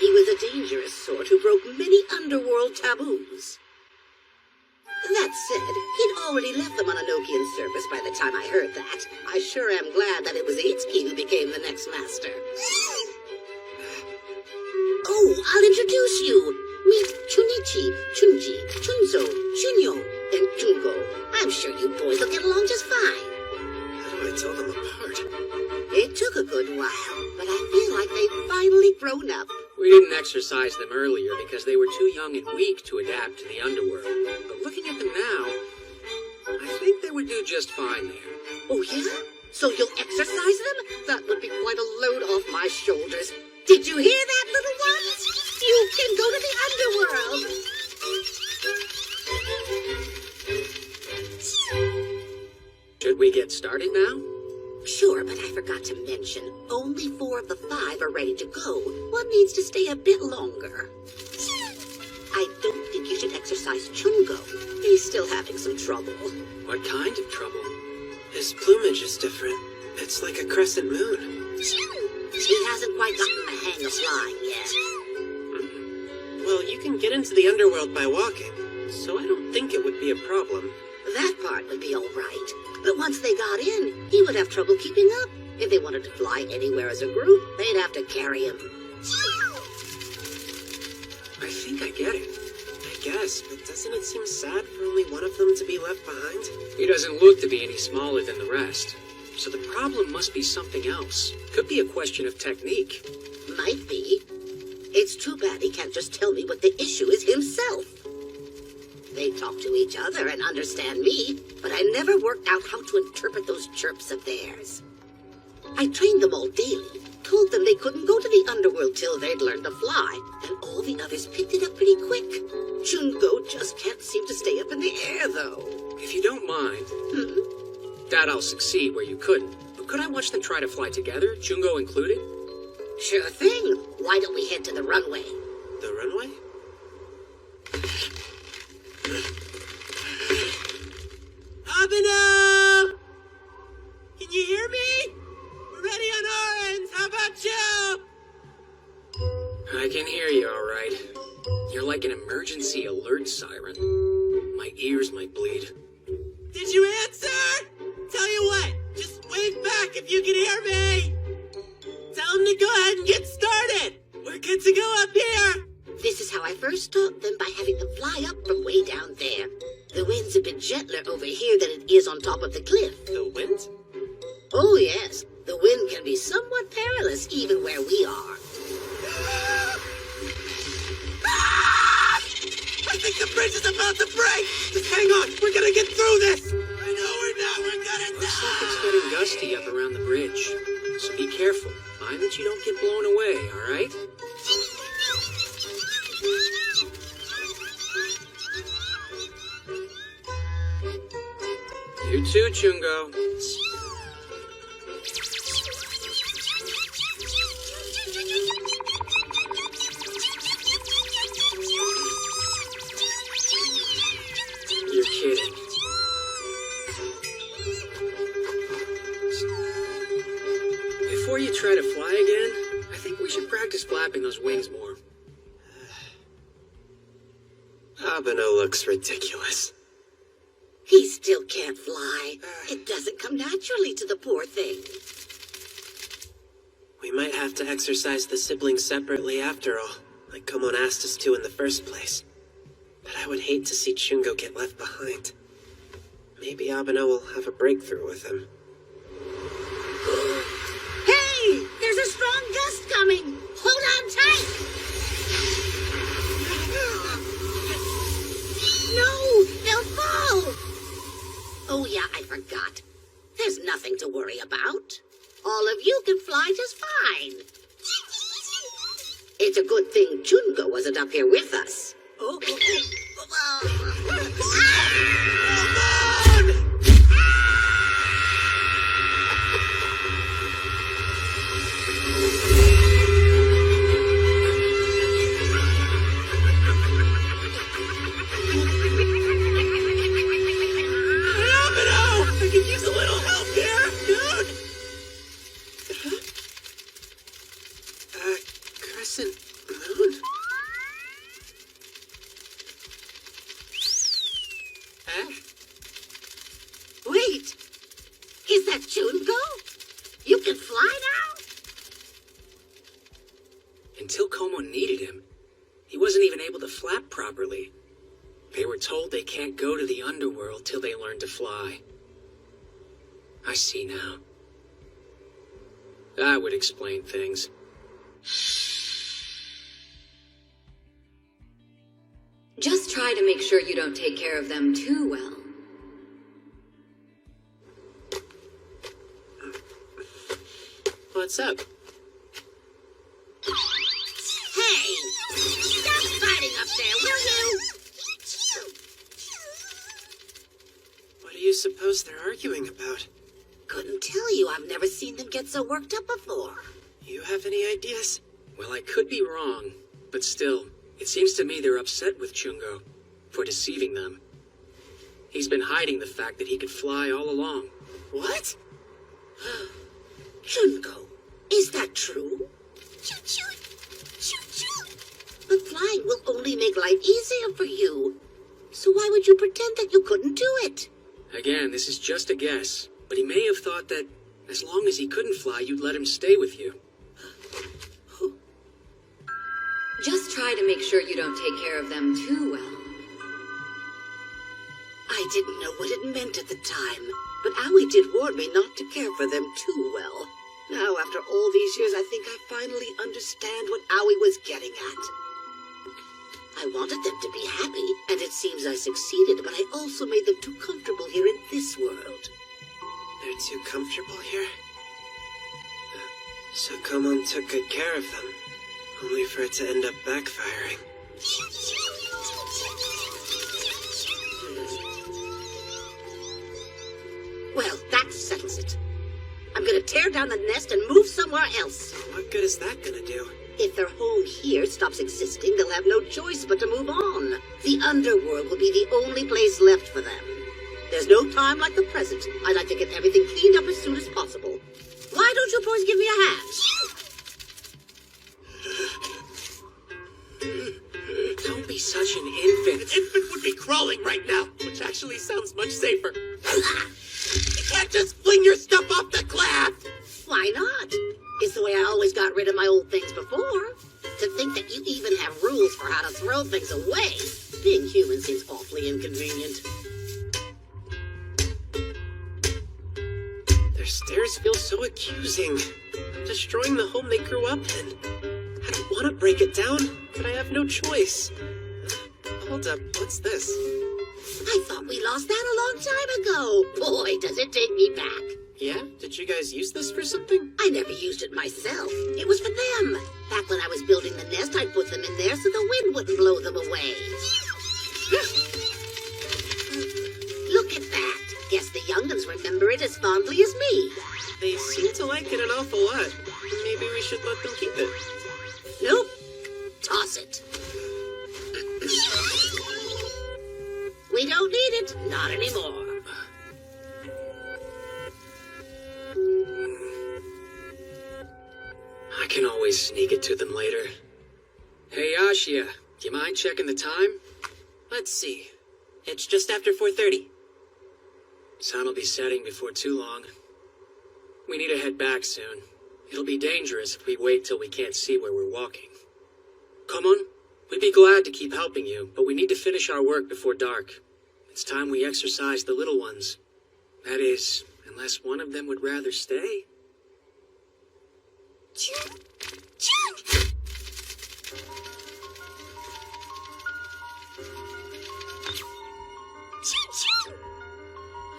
he was a dangerous sort who broke many underworld taboos. That said, he'd already left the Mononokean service by the time I heard that. I sure am glad that it was Itsuki who became the next master. Oh, I'll introduce you. Meet Chunichi, Chunji, Chunzo, Chunyo, and Chungo. I'm sure you boys will get along just fine. How do I tell them apart? It took a good while, but I feel like they've finally grown up. We didn't exorcise them earlier because they were too young and weak to adapt to the underworld. But looking at them now, I think they would do just fine there. Oh, yeah? So you'll exorcise them? That would be quite a load off my shoulders. Did you hear that, little ones? You can go to the underworld. Should we get started now? Sure, but I forgot to mention, only 4 of the 5 are ready to go. One needs to stay a bit longer. I don't think you should exercise Chungo. He's still having some trouble. What kind of trouble? His plumage is different. It's like a crescent moon. He hasn't quite gotten the hang of flying yet. Well, you can get into the underworld by walking, so I don't think it would be a problem. That part would be all right. But once they got in, he would have trouble keeping up. If they wanted to fly anywhere as a group, they'd have to carry him. I think I get it. guess, but doesn't it seem sad for only one of them to be left behind? He doesn't look to be any smaller than the rest. So the problem must be something else. Could be a question of technique. Might be. It's too bad he can't just tell me what the issue is himself. They talk to each other and understand me, but I never worked out how to interpret those chirps of theirs. I trained them all daily, told them they couldn't go to the underworld till they'd learned to fly, and all the others picked it up pretty quick. Jungo just can't seem to stay up in the air, though. If you don't mind, that I'll succeed where you couldn't. But could I watch them try to fly together, Jungo included? Sure thing. Why don't we head to the runway? The runway? Abhinav! Can you hear me? We're ready on our end. How about you? I can hear you all right. You're like an emergency alert siren. My ears might bleed. Did you answer? Tell you what, just wave back if you can hear me. Tell them to go ahead and get started. We're good to go up here. This is how I first taught them, by having them fly up from way down there. The wind's a bit gentler over here than it is on top of the cliff. The wind? Oh, yes. The wind can be somewhat perilous even where we are. I think the bridge is about to break. Just hang on. We're gonna get through this. I know we're not. We're gonna die. Looks like it's getting gusty up around the bridge. So be careful. Mind that you don't get blown away, all right? You too, Chungo. You're kidding. Before you try to fly again, I think we should practice flapping those wings more. Abhinav looks ridiculous. He still can't fly. It doesn't come naturally to the poor thing. We might have to exercise the siblings separately after all, like Komon asked us to in the first place. But I would hate to see Chungo get left behind. Maybe Abhinav will have a breakthrough with him. Hey! There's a strong gust coming! Hold on tight! No! They'll fall! Oh yeah, I forgot. There's nothing to worry about. All of you can fly just fine. It's a good thing Chungo wasn't up here with us. Oh, I could use a little help here, dude! Crescent moon? Wait! Is that Chungo? You can fly now? Until Komon needed him, he wasn't even able to flap properly. They were told they can't go to the underworld till they learn to fly. I see now. That would explain things. Just try to make sure you don't take care of them too well. What's up? Hey! Stop fighting up there, will you? What do you suppose they're arguing about? Couldn't tell you. I've never seen them get so worked up before. You have any ideas? Well, I could be wrong, but still, it seems to me they're upset with Chungo for deceiving them. He's been hiding the fact that he could fly all along. What? Chungo, is that true? But flying will only make life easier for you. So why would you pretend that you couldn't do it? Again, this is just a guess, but he may have thought that as long as he couldn't fly, you'd let him stay with you. Just try to make sure you don't take care of them too well. didn't know what it meant at the time, but Owie did warn me not to care for them too well. Now, after all these years, I think I finally understand what Owie was getting at. I wanted them to be happy, and it seems I succeeded, but I also made them too comfortable here in this world. They're too comfortable here? So Komon took good care of them, only for it to end up backfiring. Well, that settles it. I'm gonna tear down the nest and move somewhere else. What good is that gonna do? If their home here stops existing, they'll have no choice but to move on. The underworld will be the only place left for them. There's no time like the present. I'd like to get everything cleaned up as soon as possible. Why don't you boys give me a hand? Don't be such an infant. An infant would be crawling right now, which actually sounds much safer. You can't just fling your stuff off the cliff! Why not? It's the way I always got rid of my old things before. To think that you even have rules for how to throw things away. Being human seems awfully inconvenient. Their stares feel so accusing. I'm destroying the home they grew up in. I don't want to break it down, but I have no choice. Hold up, what's this? I thought we lost that a long time ago. Boy, does it take me back. Yeah? Did you guys use this for something? I never used it myself. It was for them. Back when I was building the nest, I put them in there so the wind wouldn't blow them away. Look at that. Guess the young'uns remember it as fondly as me. They seem to like it an awful lot. Maybe we should let them keep it. Nope. Toss it. We don't need it. Not anymore. I can always sneak it to them later. Hey, Ashia, do you mind checking the time? Let's see. It's just after 4:30. Sun will be setting before too long. We need to head back soon. It'll be dangerous if we wait till we can't see where we're walking. Come on, we'd be glad to keep helping you, but we need to finish our work before dark. It's time we exercise the little ones. That is, unless one of them would rather stay.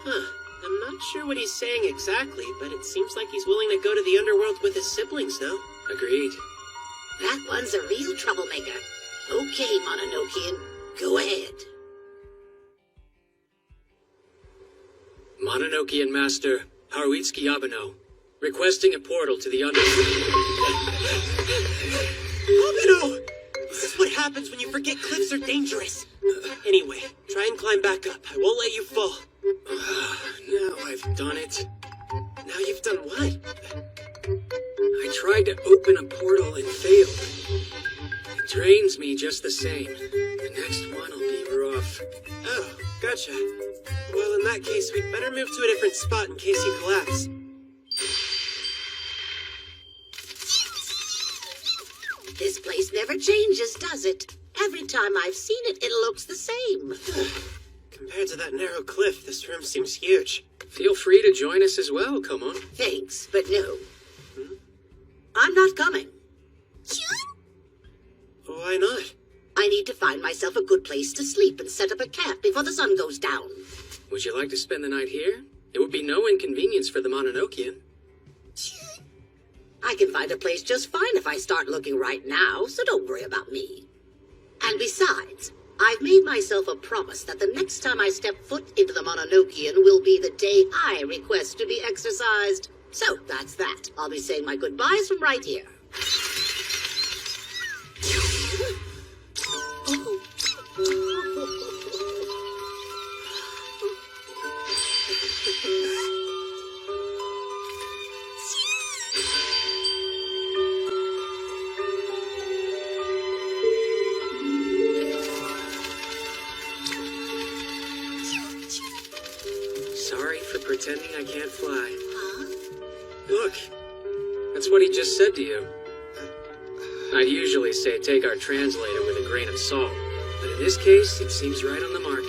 Huh. I'm not sure what he's saying exactly, but it seems like he's willing to go to the underworld with his siblings now. Agreed. That one's a real troublemaker. Okay, Mononokean, go ahead. Mononokean Master Haruitsuki Abeno, requesting a portal to the underworld. Abeno! This is what happens when you forget cliffs are dangerous. Anyway, try and climb back up. I won't let you fall. Now I've done it. Now you've done what? I tried to open a portal and failed. It drains me just the same. The next one will be rough. Oh, gotcha. Well, in that case, we'd better move to a different spot in case you collapse. This place never changes, does it? Every time I've seen it, it looks the same. Compared to that narrow cliff, this room seems huge. Feel free to join us as well, come on. Thanks, but no. I'm not coming. Why not? I need to find myself a good place to sleep and set up a camp before the sun goes down. Would you like to spend the night here? It would be no inconvenience for the Mononokean. I can find a place just fine if I start looking right now, so don't worry about me. And besides, I've made myself a promise that the next time I step foot into the Mononokean will be the day I request to be exercised. So that's that. I'll be saying my goodbyes from right here. Sorry for pretending I can't fly. Look, that's what he just said to you. I'd usually say take our translator with a grain of salt, but in this case, it seems right on the mark.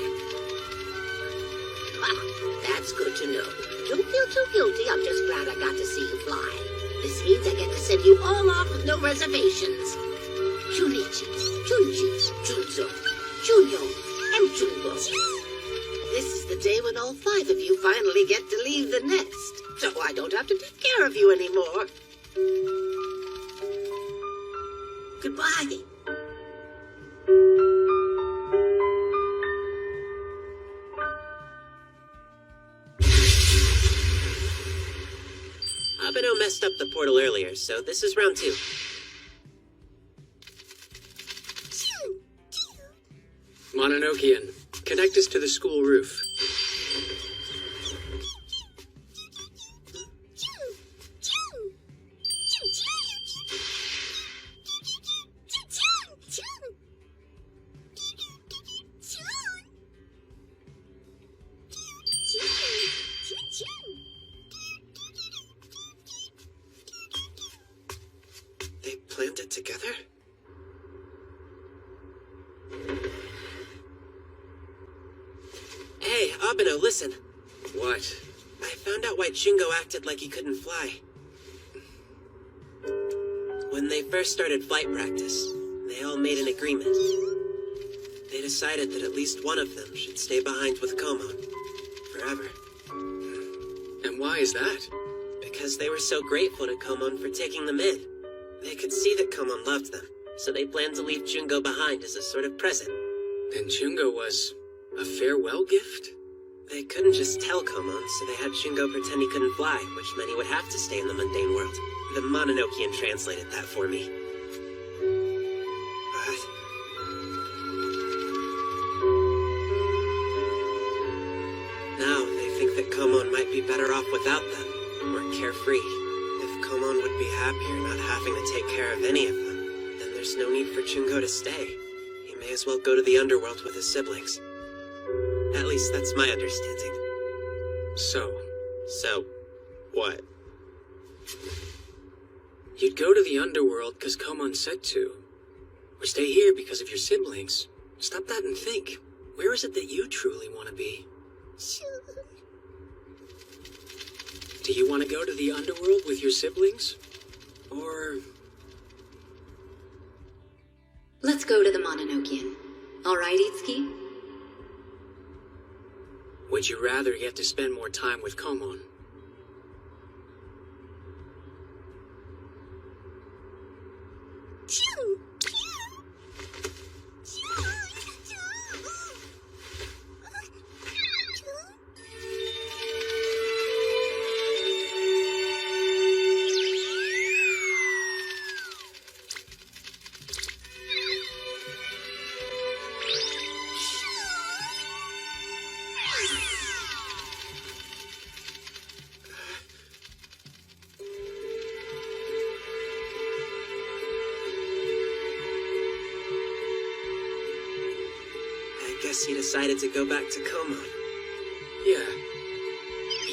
good to know. Don't feel too guilty. I'm just glad I got to see you fly. This means I get to send you all off with no reservations. Junichi, Junji, Junzo, Junyo, and Junbo. This is the day when all 5 of you finally get to leave the nest, so I don't have to take care of you anymore. Goodbye. Abeno messed up the portal earlier, so this is round 2. Mononokean, connect us to the school roof. They planned it together? Hey, Abeno, listen. What? I found out why Jungo acted like he couldn't fly. When they first started flight practice, they all made an agreement. They decided that at least one of them should stay behind with Komon. Forever. And why is that? Because they were so grateful to Komon for taking them in. They could see that Komon loved them, so they planned to leave Jungo behind as a sort of present. And Jungo was a farewell gift? They couldn't just tell Komon, so they had Jungo pretend he couldn't fly, which meant he would have to stay in the mundane world. The Mononokean translated that for me. But... now they think that Komon might be better off without them, more carefree. If Komon would be happier not having to take care of any of them, then there's no need for Jungo to stay. He may as well go to the underworld with his siblings. At least that's my understanding. So, what? You'd go to the underworld because Komon said to. Or stay here because of your siblings. Stop that and think. Where is it that you truly want to be? Do you want to go to the underworld with your siblings? Or... Let's go to the Mononokean. All right, Itsuki? would you rather get to spend more time with Komon? He decided to go back to Komon. Yeah.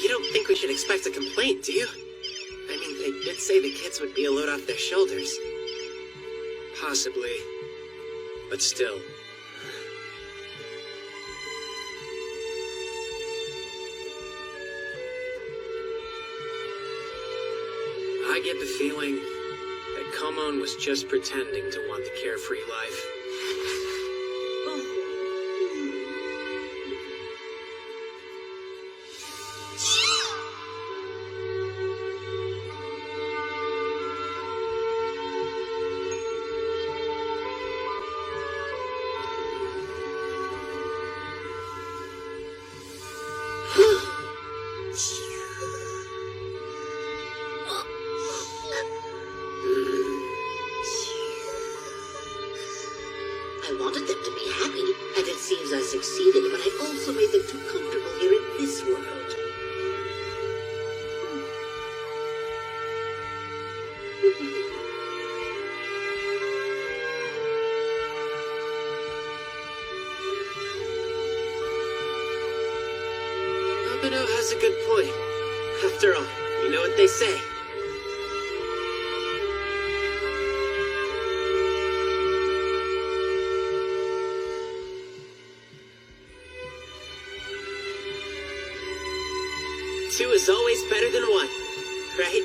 You don't think we should expect a complaint, do you? I mean, they did say the kids would be a load off their shoulders. Possibly. But still. I get the feeling that Komon was just pretending to want the carefree life. I wanted them to be happy, and it seems I succeeded, but I also made them too comfortable here in this world. Abeno has a good point. After all, you know what they say. is always better than one, right?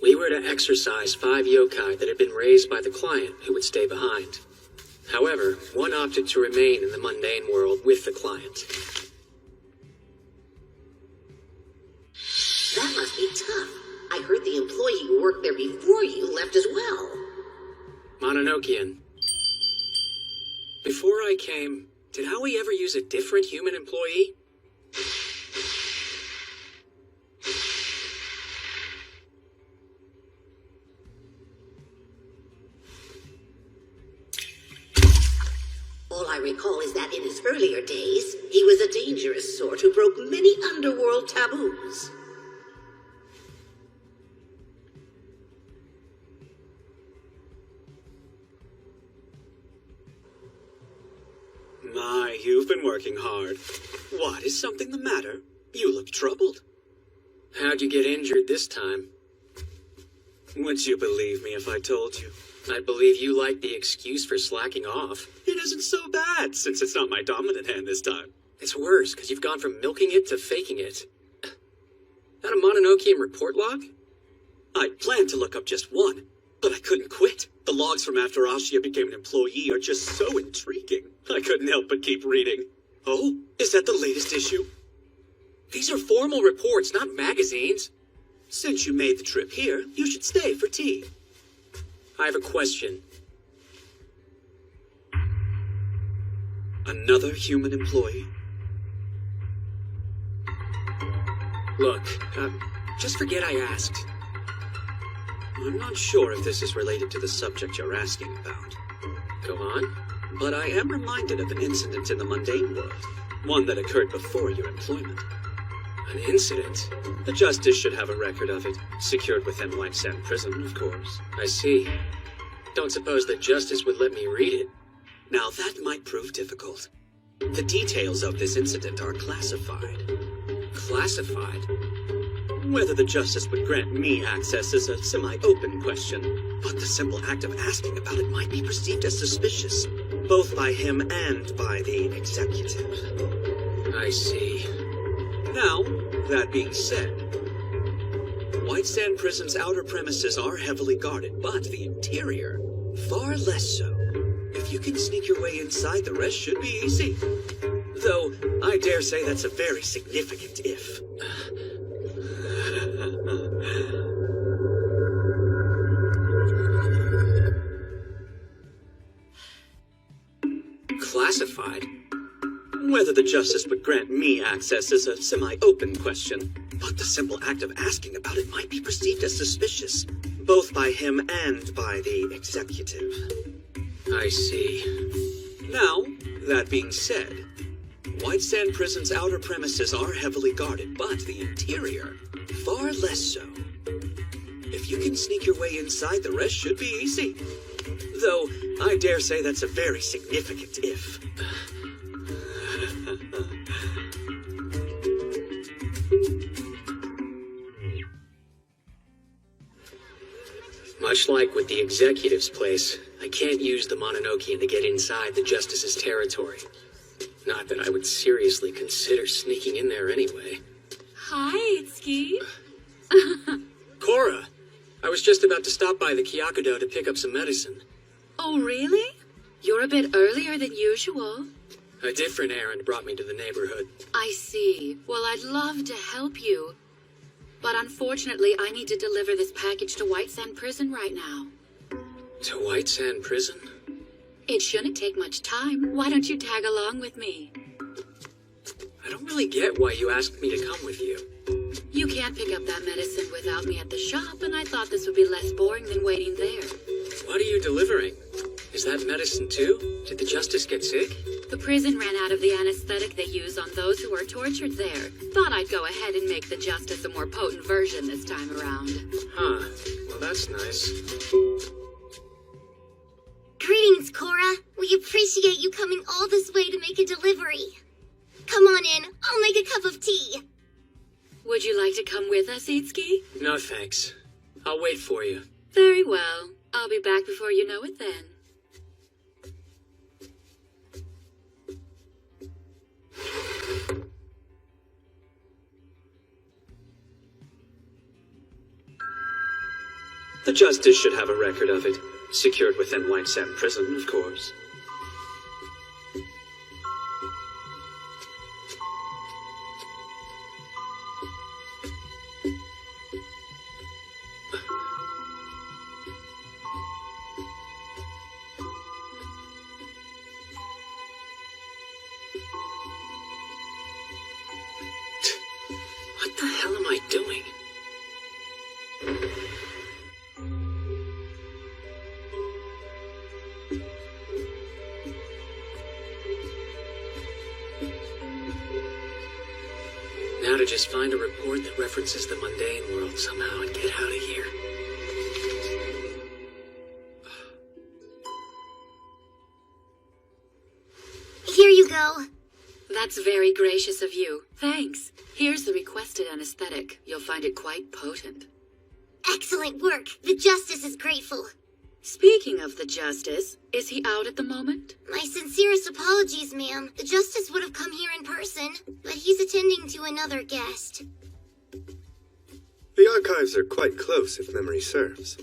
We were to exorcise 5 yokai that had been raised by the client who would stay behind. However, one opted to remain in the mundane world with the client. That must be tough. I heard the employee who worked there before you left as well. Mononokean. Before I came, did Howie ever use a different human employee? All I recall is that in his earlier days, he was a dangerous sort who broke many underworld taboos. My, you've been working hard. What, is something the matter? You look troubled. How'd you get injured this time? Would you believe me if I told you? I'd believe you like the excuse for slacking off. It isn't so bad, since it's not my dominant hand this time. It's worse, because you've gone from milking it to faking it. That a Mononokean report log? I planned to look up just one, but I couldn't quit. The logs from after Ashia became an employee are just so intriguing. I couldn't help but keep reading. Oh, is that the latest issue? These are formal reports, not magazines. Since you made the trip here, you should stay for tea. I have a question. Another human employee? Look, just forget I asked. I'm not sure if this is related to the subject you're asking about. Go on. But I am reminded of an incident in the mundane world. One that occurred before your employment. An incident? The Justice should have a record of it. Secured within White Sand Prison, of course. I see. Don't suppose the Justice would let me read it. Now that might prove difficult. The details of this incident are classified. Classified? Whether the Justice would grant me access is a semi-open question, but the simple act of asking about it might be perceived as suspicious, both by him and by the executive. I see. Now, that being said, White Sand Prison's outer premises are heavily guarded, but the interior, far less so. If you can sneak your way inside, the rest should be easy. Though, I dare say that's a very significant if. Classified? Whether the Justice would grant me access is a semi-open question, but the simple act of asking about it might be perceived as suspicious, both by him and by the executive. I see. Now, that being said, White Sand Prison's outer premises are heavily guarded, but the interior, far less so. If you can sneak your way inside, the rest should be easy. Though, I dare say that's a very significant if. Much like with the executive's place, I can't use the Mononokean to get inside the Justice's territory. Not that I would seriously consider sneaking in there anyway. Hi, Itsuki. Cora! I was just about to stop by the Kyakudo to pick up some medicine. Oh, really? You're a bit earlier than usual. A different errand brought me to the neighborhood. I see. Well, I'd love to help you. But unfortunately, I need to deliver this package to White Sand Prison right now. To White Sand Prison? It shouldn't take much time. Why don't you tag along with me? I don't really get why you asked me to come with you. You can't pick up that medicine without me at the shop, and I thought this would be less boring than waiting there. What are you delivering? Is that medicine too? Did the Justice get sick? The prison ran out of the anesthetic they use on those who are tortured there. Thought I'd go ahead and make the Justice a more potent version this time around. Huh. Well, that's nice. Greetings, Cora. We appreciate you coming all this way to make a delivery. Come on in. I'll make a cup of tea. Would you like to come with us, Itsuki? No, thanks. I'll wait for you. Very well. I'll be back before you know it then. The Justice should have a record of it. Secured within White Sand Prison, of course. What the hell am I doing? Now to just find a report that references the mundane world somehow and get out of here. Here you go. That's very gracious of you. Thanks. Here's the requested anesthetic. You'll find it quite potent. Excellent work. The Justice is grateful. Speaking of the Justice, is he out at the moment? My sincerest apologies, ma'am. The Justice would have come here in person, but he's attending to another guest. The archives are quite close, if memory serves.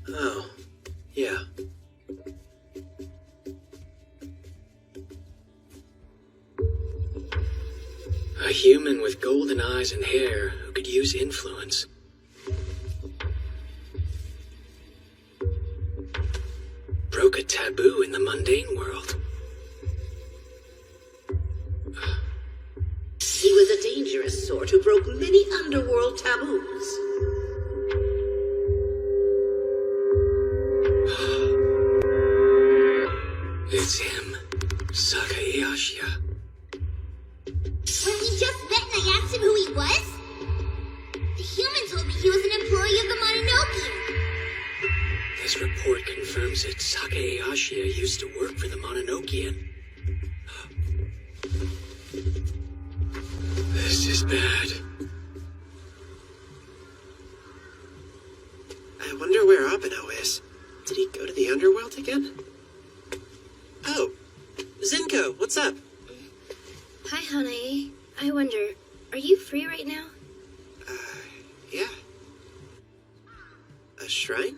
Oh, yeah. A human with golden eyes and hair who could use influence. Broke a taboo in the mundane world. He was a dangerous sort who broke many underworld taboos. It's him, Sakae Ashiya. When we just met and I asked him who he was, the human told me he was an employee of the Mononoke. This report confirms that Sakae Ashiya used to work for the Mononokean. This is bad. I wonder where Abeno is. Did he go to the underworld again? Oh, Zinko, what's up? Hi, Hanae. I wonder, are you free right now? Yeah. A shrine?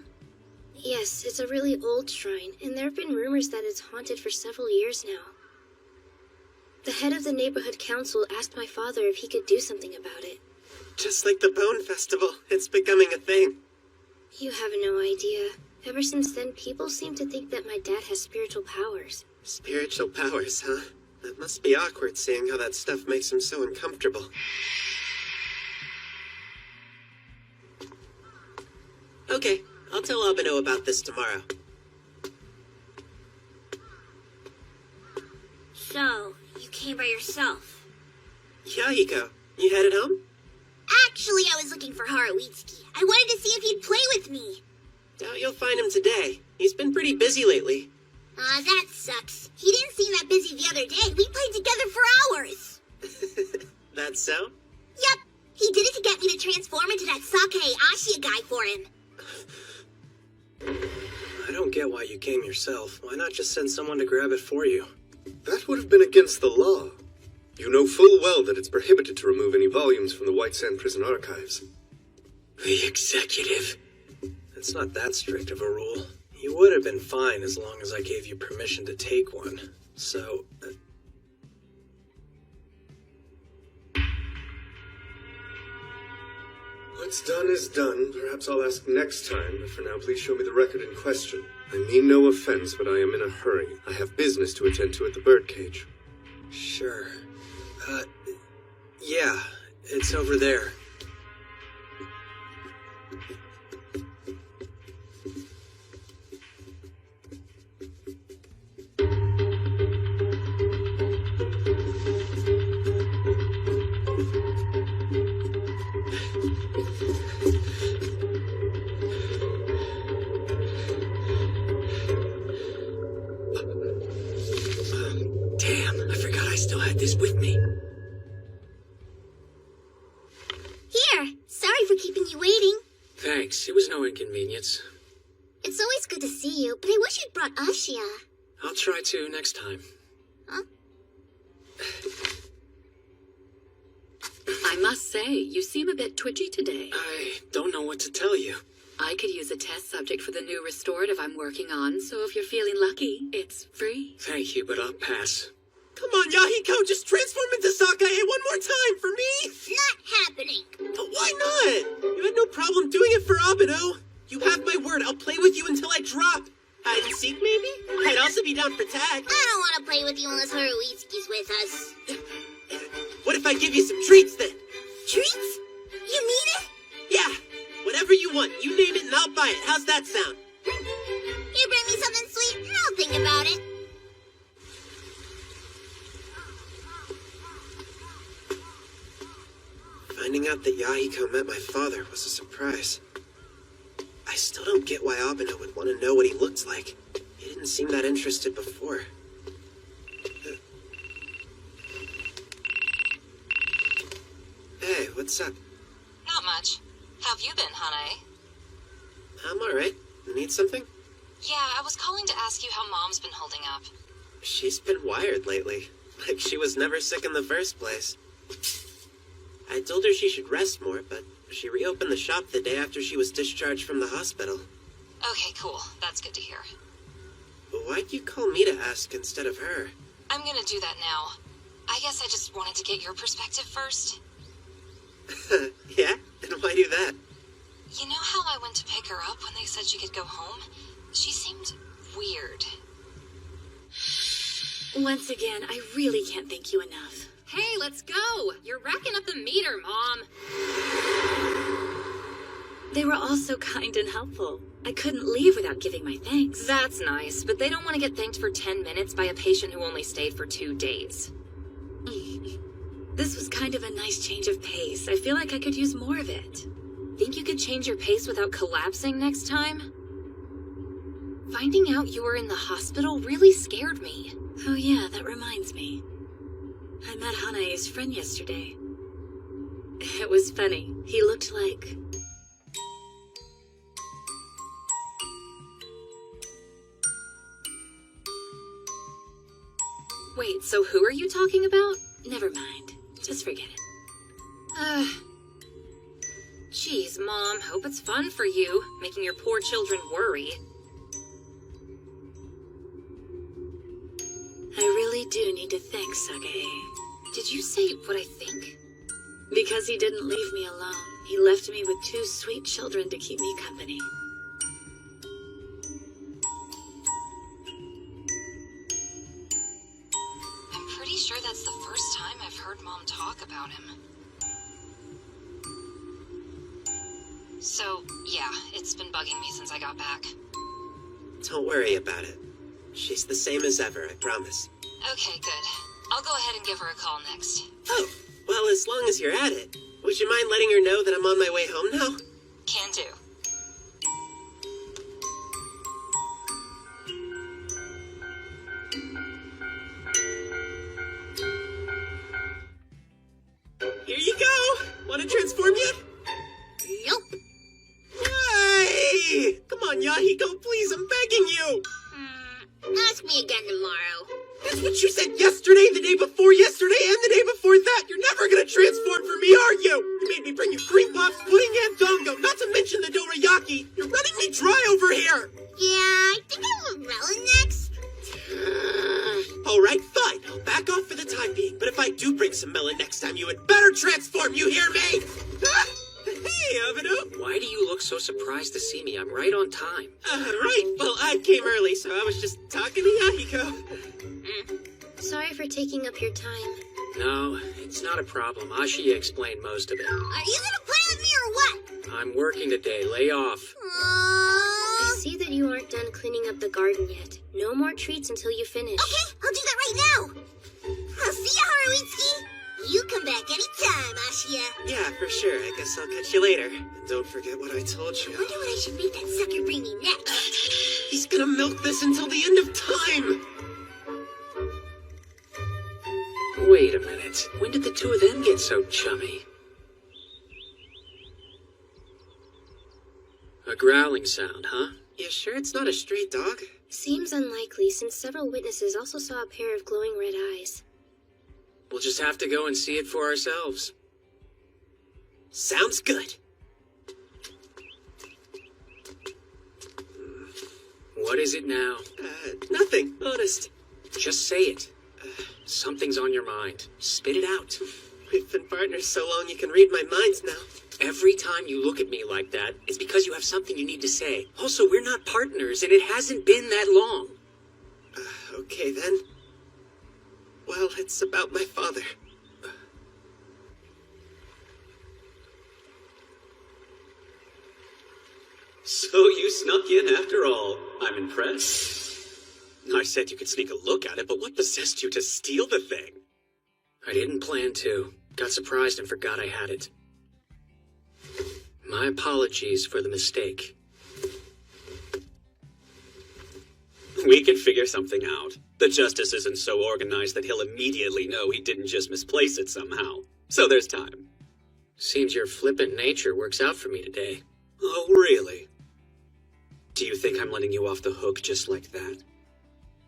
Yes, it's a really old shrine, and there have been rumors that it's haunted for several years now. The head of the neighborhood council asked my father if he could do something about it. Just like the Bone Festival, it's becoming a thing. You have no idea. Ever since then, people seem to think that my dad has spiritual powers. Spiritual powers, huh? That must be awkward, seeing how that stuff makes him so uncomfortable. Okay, I'll tell Abeno about this tomorrow. So, you came by yourself? Yahiko, you headed home? Actually, I was looking for Haruitsuki. I wanted to see if he'd play with me. Doubt you'll find him today. He's been pretty busy lately. That sucks. He didn't seem that busy the other day. We played together for hours. That's so? Yep. He did it to get me to transform into that Sakae Ashiya guy for him. I don't get why you came yourself. Why not just send someone to grab it for you? That would have been against the law. You know full well that it's prohibited to remove any volumes from the White Sand Prison archives. The executive. It's not that strict of a rule. You would have been fine as long as I gave you permission to take one. So... What's done is done. Perhaps I'll ask next time, but for now please show me the record in question. I mean no offense, but I am in a hurry. I have business to attend to at the birdcage. Sure. Yeah, it's over there. Damn, I forgot I still had this with me. Here, sorry for keeping you waiting. Thanks, it was no inconvenience. It's always good to see you, but I wish you'd brought Ashiya. I'll try to next time. Huh? I must say, you seem a bit twitchy today. I don't know what to tell you. I could use a test subject for the new restorative I'm working on, so if you're feeling lucky, it's free. Thank you, but I'll pass. Come on, Yahiko, just transform into Sakae one more time for me! Not happening. But why not? You had no problem doing it for Abeno. You have my word, I'll play with you until I drop. Hide and seek, maybe? I'd also be down for tag. I don't want to play with you unless Haruitsuki's with us. What if I give you some treats then? Treats? You mean it? Yeah, whatever you want. You name it and I'll buy it. How's that sound? You bring me something sweet, and I'll think about it. Finding out that Yahiko met my father was a surprise. I still don't get why Abeno would want to know what he looked like. He didn't seem that interested before. Hey, what's up? Not much. How have you been, Hanae? I'm alright. Need something? Yeah, I was calling to ask you how Mom's been holding up. She's been wired lately. Like she was never sick in the first place. I told her she should rest more, but she reopened the shop the day after she was discharged from the hospital. Okay, cool. That's good to hear. Why'd you call me to ask instead of her? I'm gonna do that now. I guess I just wanted to get your perspective first. Yeah? And why do that? You know how I went to pick her up when they said she could go home? She seemed weird. Once again, I really can't thank you enough. Hey, let's go! You're racking up the meter, Mom! They were all so kind and helpful. I couldn't leave without giving my thanks. That's nice, but they don't want to get thanked for 10 minutes by a patient who only stayed for 2 days. This was kind of a nice change of pace. I feel like I could use more of it. Think you could change your pace without collapsing next time? Finding out you were in the hospital really scared me. Oh yeah, that reminds me. I met Hanae's friend yesterday. It was funny. He looked like... Wait, so who are you talking about? Never mind. Just forget it. Jeez, Mom. Hope it's fun for you, making your poor children worry. I really do need to thank Sakae. Did you say what I think? Because he didn't leave me alone. He left me with 2 sweet children to keep me company. I'm pretty sure that's the first time I've heard Mom talk about him. So, yeah, it's been bugging me since I got back. Don't worry about it. She's the same as ever, I promise. Okay, good. I'll go ahead and give her a call next. Oh, well, as long as you're at it. Would you mind letting her know that I'm on my way home now? Can do. Here you go! Want to transform yet? Nope. Hey! Come on, Yahiko, please, I'm begging you! Ask me again tomorrow. That's what you said yesterday, the day before yesterday, and the day before that! You're never gonna transform for me, are you? You made me bring you cream puffs, pudding, and dongo, not to mention the dorayaki! You're running me dry over here! Yeah, I think I want melon next. Alright, fine. I'll back off for the time being, but if I do bring some melon next time, you had better transform, you hear me? Hey, Abeno! Why do you look so surprised to see me? I'm right on time. Right. Well, I came early, so I was just talking to Yahiko. Sorry for taking up your time. No, it's not a problem. Ashiya explained most of it. Are you gonna play with me or what? I'm working today. Lay off. I see that you aren't done cleaning up the garden yet. No more treats until you finish. Okay, I'll do that right now. I'll see ya, Haruitsuki. You come back anytime, Ashiya. Yeah, for sure. I guess I'll catch you later. And don't forget what I told you. I wonder what I should make that sucker bring me next. He's gonna milk this until the end of time. Wait a minute. When did the 2 of them get so chummy? A growling sound, huh? You sure it's not a stray dog? Seems unlikely, since several witnesses also saw a pair of glowing red eyes. We'll just have to go and see it for ourselves. Sounds good. What is it now? Nothing, honest. Just say it. Something's on your mind. Spit it out. We've been partners so long you can read my minds now. Every time you look at me like that, it's because you have something you need to say. Also, we're not partners, and it hasn't been that long. Okay then. Well, it's about my father. So you snuck in after all. I'm impressed. I said you could sneak a look at it, but what possessed you to steal the thing? I didn't plan to. Got surprised and forgot I had it. My apologies for the mistake. We can figure something out. The Justice isn't so organized that he'll immediately know he didn't just misplace it somehow. So there's time. Seems your flippant nature works out for me today. Oh, really? Do you think I'm letting you off the hook just like that?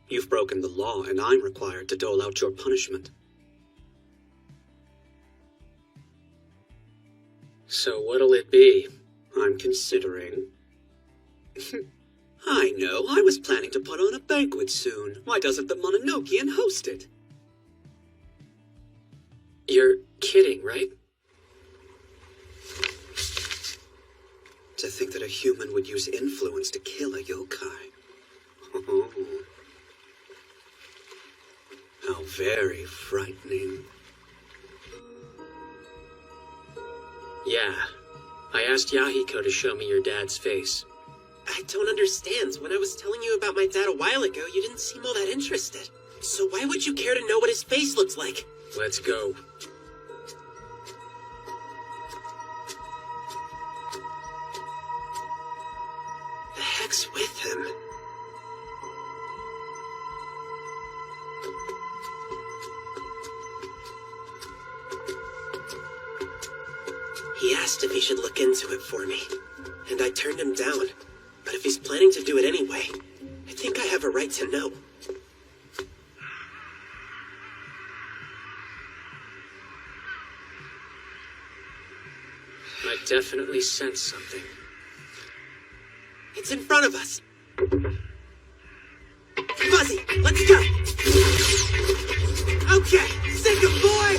You've broken the law, and I'm required to dole out your punishment. So what'll it be? I'm considering. I know, I was planning to put on a banquet soon. Why doesn't the Mononokean host it? You're kidding, right? To think that a human would use influence to kill a yokai. Oh. How very frightening. Yeah. I asked Yahiko to show me your dad's face. I don't understand. When I was telling you about my dad a while ago, you didn't seem all that interested. So why would you care to know what his face looks like? Let's go. The heck's with him? He asked if he should look into it for me, and I turned him down. But if he's planning to do it anyway, I think I have a right to know. I definitely sense something. It's in front of us. Fuzzy, let's go. Okay, sink him, boy.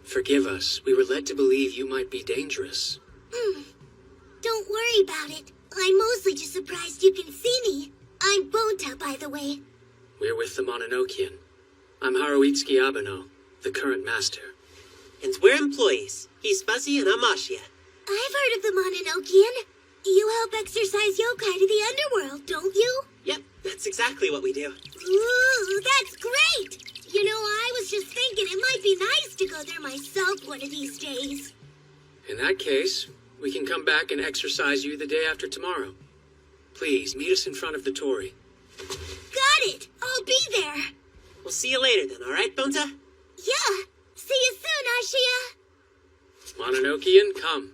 Forgive us. We were led to believe you might be dangerous. Don't worry about it. I'm mostly just surprised you can see me. I'm Bonta, by the way. We're with the Mononokean. I'm Haruitsuki Abeno, the current master. And we're employees. He's Fuzzy and I'm Ashia. I've heard of the Mononokean. You help exorcise yokai to the underworld, don't you? Yep, that's exactly what we do. Ooh, that's great! You know, I was just thinking it might be nice to go there myself one of these days. In that case, we can come back and exorcise you the day after tomorrow. Please, meet us in front of the Torii. Got it! I'll be there! We'll see you later then, alright, Bonta? Yeah! See you soon, Ashia! Mononokean, come.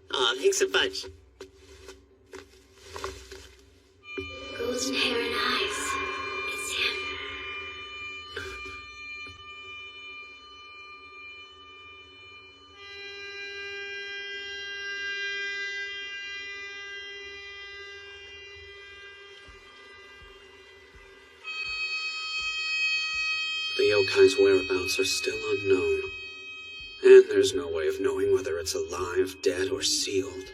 Aw, thanks a bunch. Golden hair and eyes. It's him. The yokai's whereabouts are still unknown. And there's no way of knowing whether it's alive, dead, or sealed.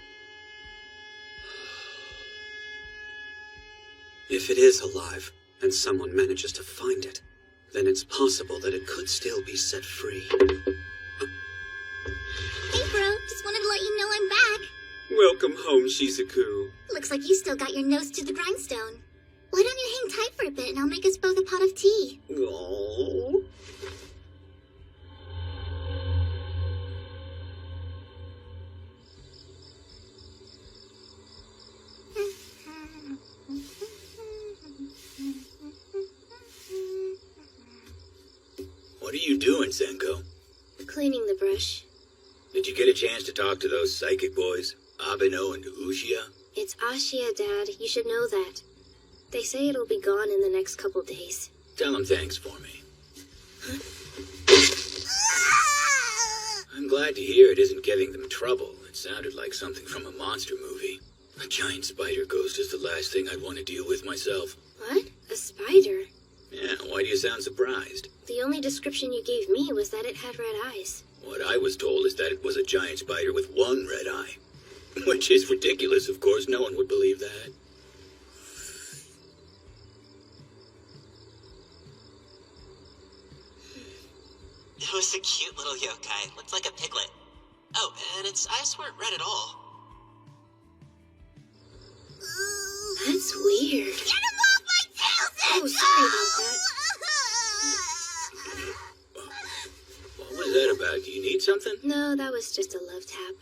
If it is alive, and someone manages to find it, then it's possible that it could still be set free. Hey, bro. Just wanted to let you know I'm back. Welcome home, Shizuku. Looks like you still got your nose to the grindstone. Why don't you hang tight for a bit and I'll make us both a pot of tea? Aww. What are you doing, Senko? Cleaning the brush. Did you get a chance to talk to those psychic boys, Abeno and Ushia? It's Ashia, Dad. You should know that. They say it'll be gone in the next couple days. Tell them thanks for me. I'm glad to hear it isn't giving them trouble. It sounded like something from a monster movie. A giant spider ghost is the last thing I'd want to deal with myself. What? A spider? Yeah, why do you sound surprised? The only description you gave me was that it had red eyes. What I was told is that it was a giant spider with one red eye. Which is ridiculous, of course. No one would believe that. It was a cute little yokai. Looked like a piglet. Oh, and its eyes weren't red at all. That's weird. Get him off my tail, Oh, sorry about that. What was that about? Do you need something? No, that was just a love tap.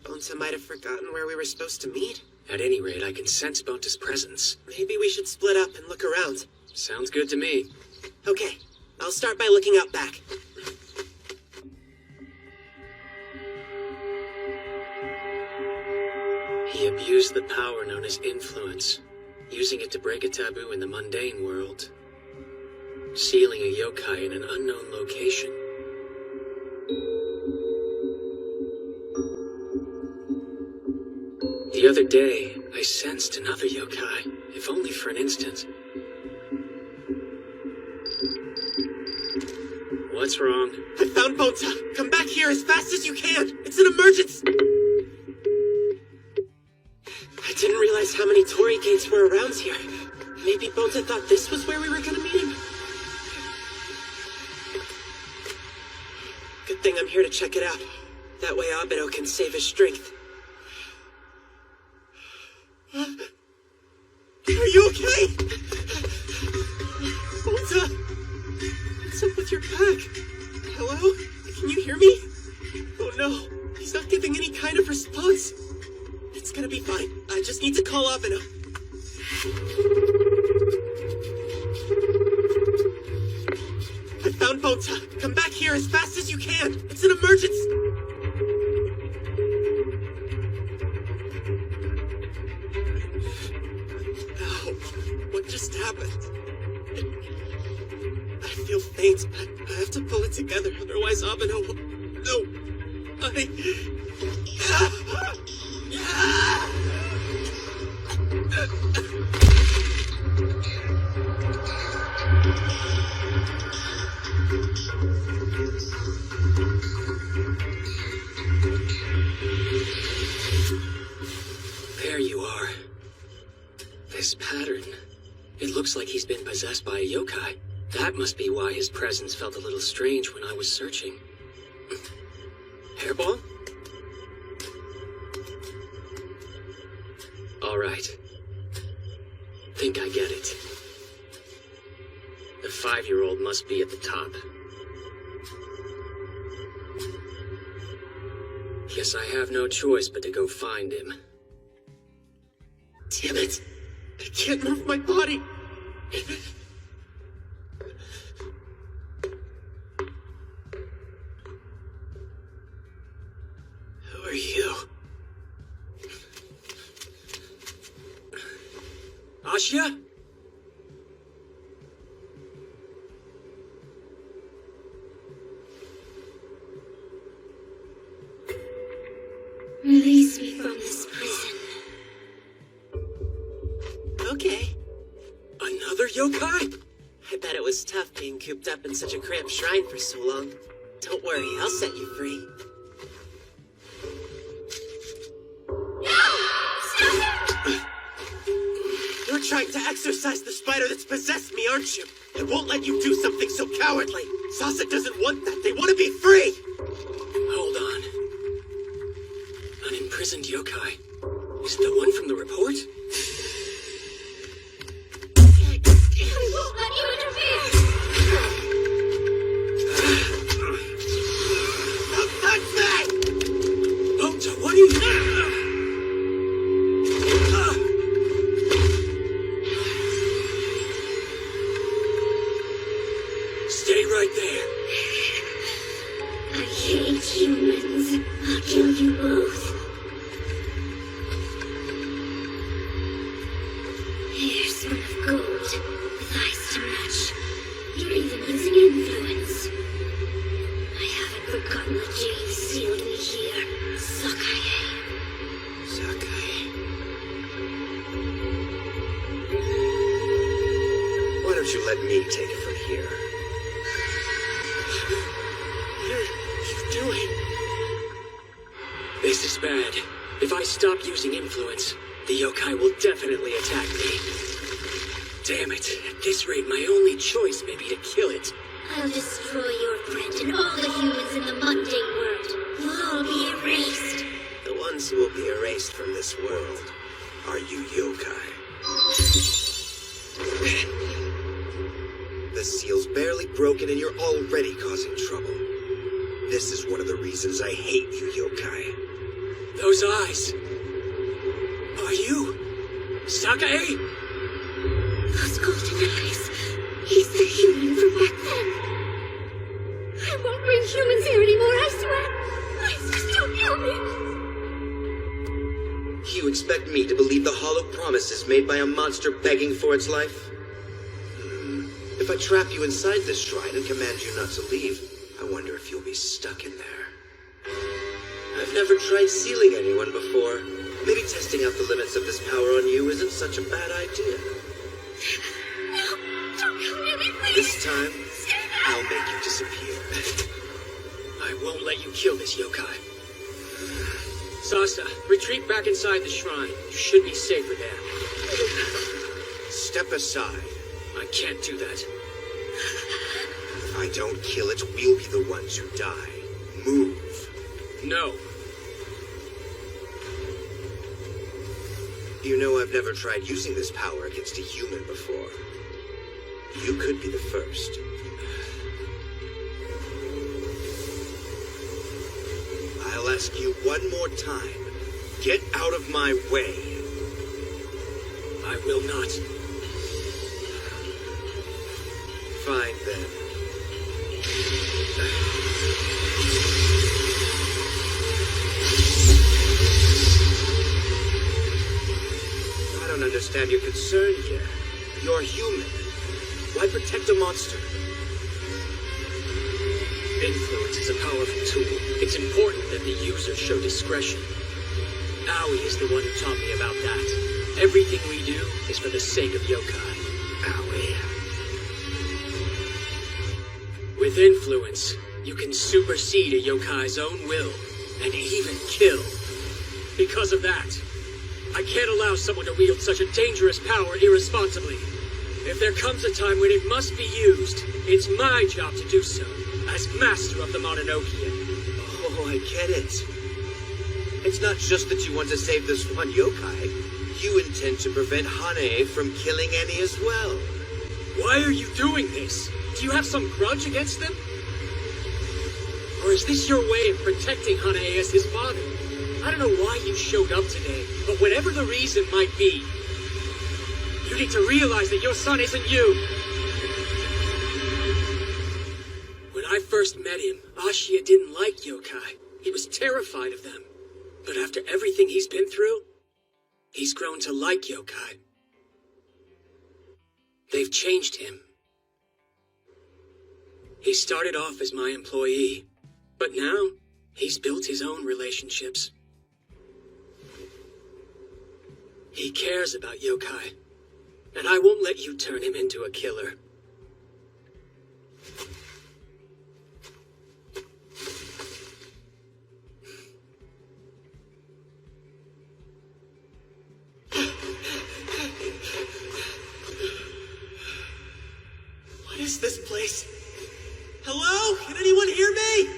Bonta might have forgotten where we were supposed to meet. At any rate, I can sense Bonta's presence. Maybe we should split up and look around. Sounds good to me. Okay, I'll start by looking out back. He abused the power known as influence, using it to break a taboo in the mundane world, sealing a yokai in an unknown location. The other day, I sensed another yokai, if only for an instant. What's wrong? I found Bonta! Come back here as fast as you can! It's an emergency! I didn't realize how many Torii gates were around here. Maybe Bonta thought this was where we were gonna meet him? Good thing I'm here to check it out. That way Abeno can save his strength. Are you okay? Bonta! What's up with your pack? Hello? Can you hear me? Oh no, he's not giving any kind of response. It's gonna be fine. I just need to call Abeno. I found Bonta. Come back here as fast as you can. It's an emergency. Ow. What just happened? I feel faint. I have to pull it together, otherwise Abeno will... No. There you are. This pattern. It looks like he's been possessed by a yokai. That must be why his presence felt a little strange when I was searching. Hairball? All right. Think I get it. The 5-year-old must be at the top. Guess I have no choice but to go find him. Damn it! I can't move my body! Who are you? Ashia? Okay. Another yokai? I bet it was tough being cooped up in such a cramped shrine for so long. Don't worry, I'll set you free. You're trying to exorcise the spider that's possessed me, aren't you? I won't let you do something so cowardly. Sasa doesn't want that. They want to be free. Hold on. An imprisoned yokai. Is it the one from the report? I won't let you interfere! Don't touch me! Ota, what are you... Stay right there. I hate humans. I'll kill you both. Here's one of gold, with eyes to match. You're even using influence. I haven't forgotten the jade sealed me here. Sakae. Why don't you let me take it from here? You're doing... This is bad. If I stop using influence, the yokai will definitely attack me. Damn it. At this rate, my only choice may be to kill it. I'll destroy your friend and all the humans in the mundane world. You'll all be erased. The ones who will be erased from this world are you yokai. The seal's barely broken and you're already causing trouble. This is one of the reasons I hate you, yokai. Those eyes. Are you... Sakae? Those golden eyes. He's the human from back then. I won't bring humans here anymore, I swear. Please, just don't kill me. You expect me to believe the hollow promises made by a monster begging for its life? If I trap you inside this shrine and command you not to leave, I wonder if you'll be stuck in there. I've never tried sealing anyone before. Maybe testing out the limits of this power on you isn't such a bad idea. No, don't kill me, please. This time, I'll make you disappear. I won't let you kill this yokai. Sasa, retreat back inside the shrine. You should be safer there. Step aside. I can't do that. If I don't kill it, we'll be the ones who die. Move. No. You know I've never tried using this power against a human before. You could be the first. I'll ask you one more time. Get out of my way. I will not. Fine, then. I don't understand your concern here. You're human. Why protect a monster? Influence is a powerful tool. It's important that the user show discretion. Aoi is the one who taught me about that. Everything we do is for the sake of yokai. Aoi. With influence, you can supersede a yokai's own will, and even kill. Because of that, I can't allow someone to wield such a dangerous power irresponsibly. If there comes a time when it must be used, it's my job to do so, as master of the Mononokean. Oh, I get it. It's not just that you want to save this one yokai. You intend to prevent Hanae from killing Annie as well. Why are you doing this? Do you have some grudge against them? Or is this your way of protecting Hanae as his father? I don't know why you showed up today, but whatever the reason might be, you need to realize that your son isn't you. When I first met him, Ashia didn't like yokai. He was terrified of them. But after everything he's been through, he's grown to like yokai. They've changed him. He started off as my employee, but now he's built his own relationships. He cares about yokai, And I won't let you turn him into a killer. What is this place? Hello? Can anyone hear me?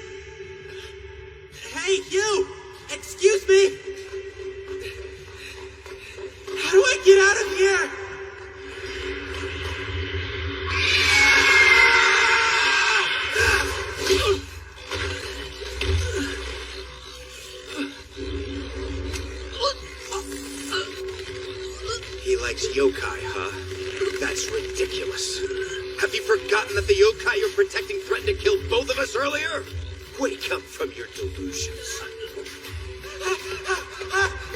Hey, you! Excuse me! How do I get out of here? He likes yokai, huh? That's ridiculous. Have you forgotten that the yokai you're protecting threatened to kill both of us earlier? Wake up from your delusions.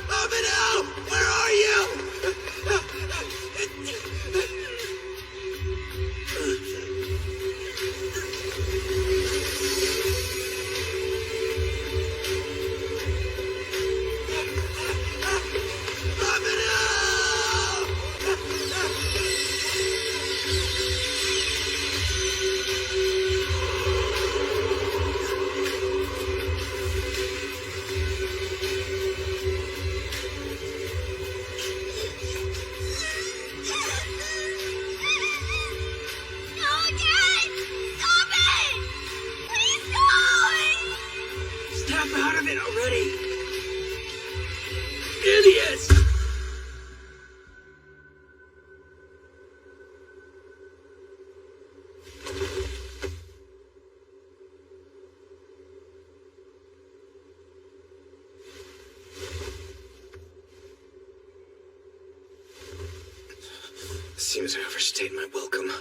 Abeno! Where are you? Snap out of it already! Idiots! Seems I overstayed my welcome.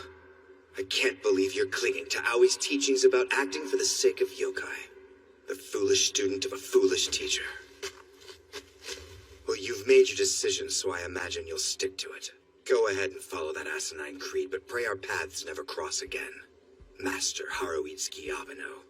I can't believe you're clinging to Aoi's teachings about acting for the sake of yokai. The foolish student of a foolish teacher. Well, you've made your decision, so I imagine you'll stick to it. Go ahead and follow that asinine creed, but pray our paths never cross again. Master Haruitsuki Abeno.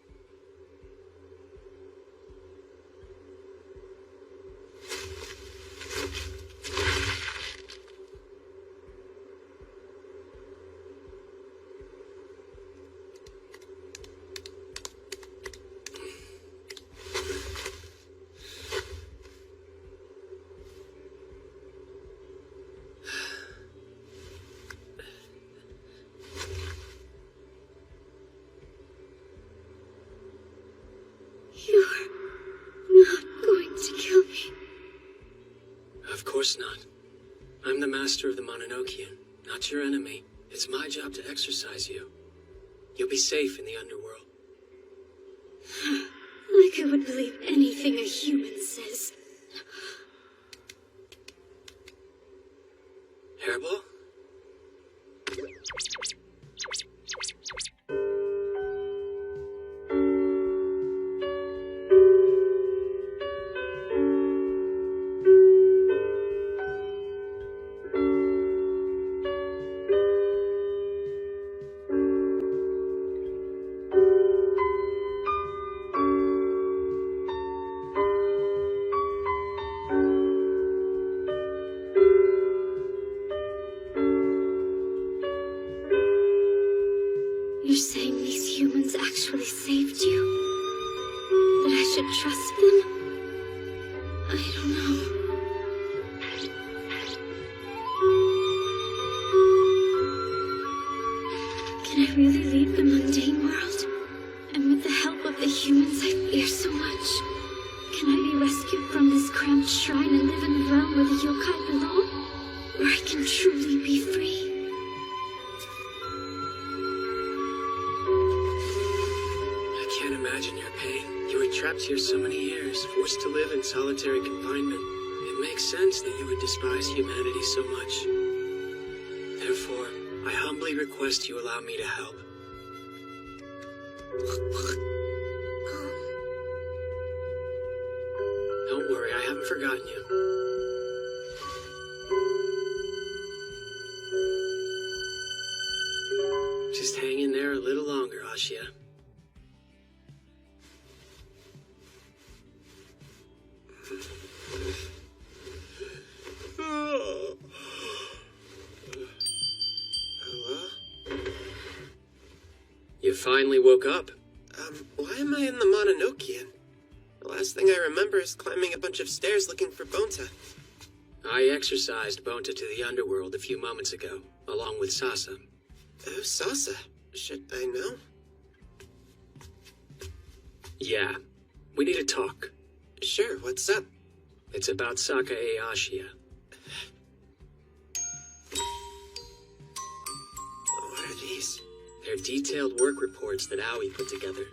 Of course not. I'm the master of the Mononokean, not your enemy. It's my job to exorcise you. You'll be safe in the underworld. Like I would believe anything a human says. Hairball? You're saying these humans actually saved you? That I should trust them? I don't know. Can I really leave the mundane world? And with the help of the humans I fear so much, can I be rescued from this cramped shrine and live in the realm where the yokai belong? Where I can truly be free? I can't imagine your pain. You were trapped here so many years, forced to live in solitary confinement. It makes sense that you would despise humanity so much. Therefore, I humbly request you allow me to help. Don't worry, I haven't forgotten you. Just hang in there a little longer, Ashia. finally woke up. Why am I in the Mononokean? The last thing I remember is climbing a bunch of stairs looking for Bonta. I exorcised Bonta to the underworld a few moments ago, along with Sasa. Oh, Sasa. Should I know? Yeah. We need to talk. Sure, what's up? It's about Sakae Ashia. What are these? They're detailed work reports that Aoi put together.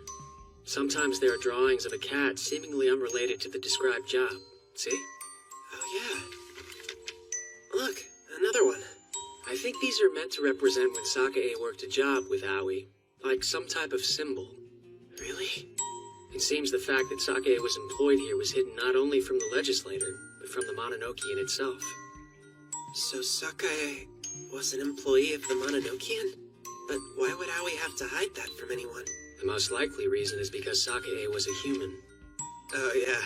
Sometimes there are drawings of a cat seemingly unrelated to the described job. See? Oh, yeah. Look, another one. I think these are meant to represent when Sakae worked a job with Aoi, like some type of symbol. Really? It seems the fact that Sakae was employed here was hidden not only from the legislator, but from the Mononokean itself. So Sakae was an employee of the Mononokean? But why would Aoi have to hide that from anyone? The most likely reason is because Sakae was a human. Oh yeah.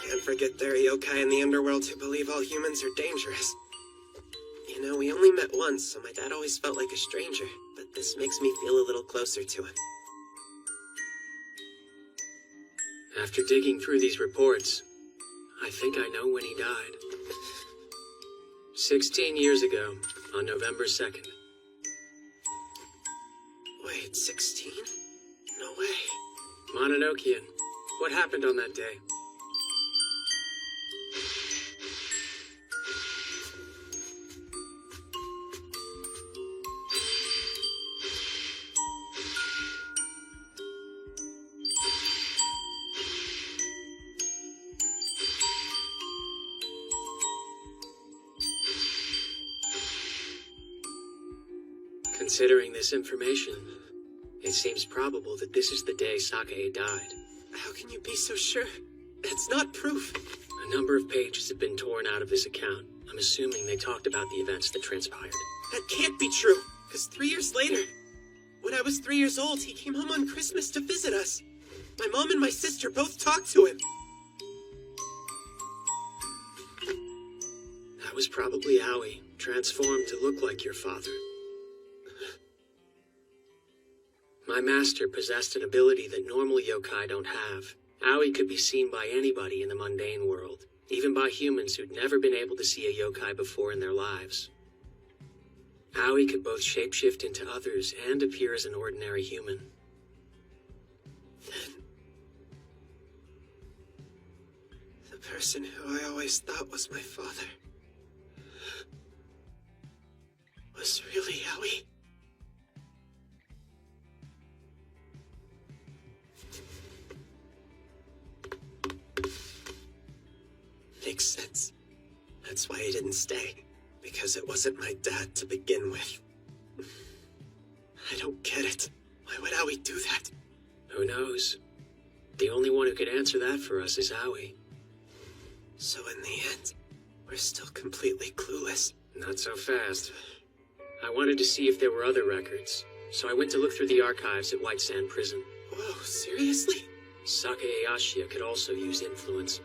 Can't forget there are yokai in the underworld who believe all humans are dangerous. You know, we only met once, so my dad always felt like a stranger, but this makes me feel a little closer to him. After digging through these reports, I think I know when he died. 16 years ago, on November 2nd. Wait, 16? No way. Mononokean, what happened on that day? Considering this information, it seems probable that this is the day Sakae died. How can you be so sure? That's not proof. A number of pages have been torn out of this account. I'm assuming they talked about the events that transpired. That can't be true, because 3 years later, when I was 3 years old, he came home on Christmas to visit us. My mom and my sister both talked to him. That was probably Aoi, transformed to look like your father. My master possessed an ability that normal yokai don't have. Aoi could be seen by anybody in the mundane world, even by humans who'd never been able to see a yokai before in their lives. Aoi could both shapeshift into others and appear as an ordinary human. Then, the person who I always thought was my father was really Aoi. Makes sense. That's why he didn't stay. Because it wasn't my dad to begin with. I don't get it. Why would Aoi do that? Who knows? The only one who could answer that for us is Aoi. So in the end, we're still completely clueless. Not so fast. I wanted to see if there were other records, so I went to look through the archives at White Sand Prison. Whoa, seriously? Sakae Ashia could also use influence.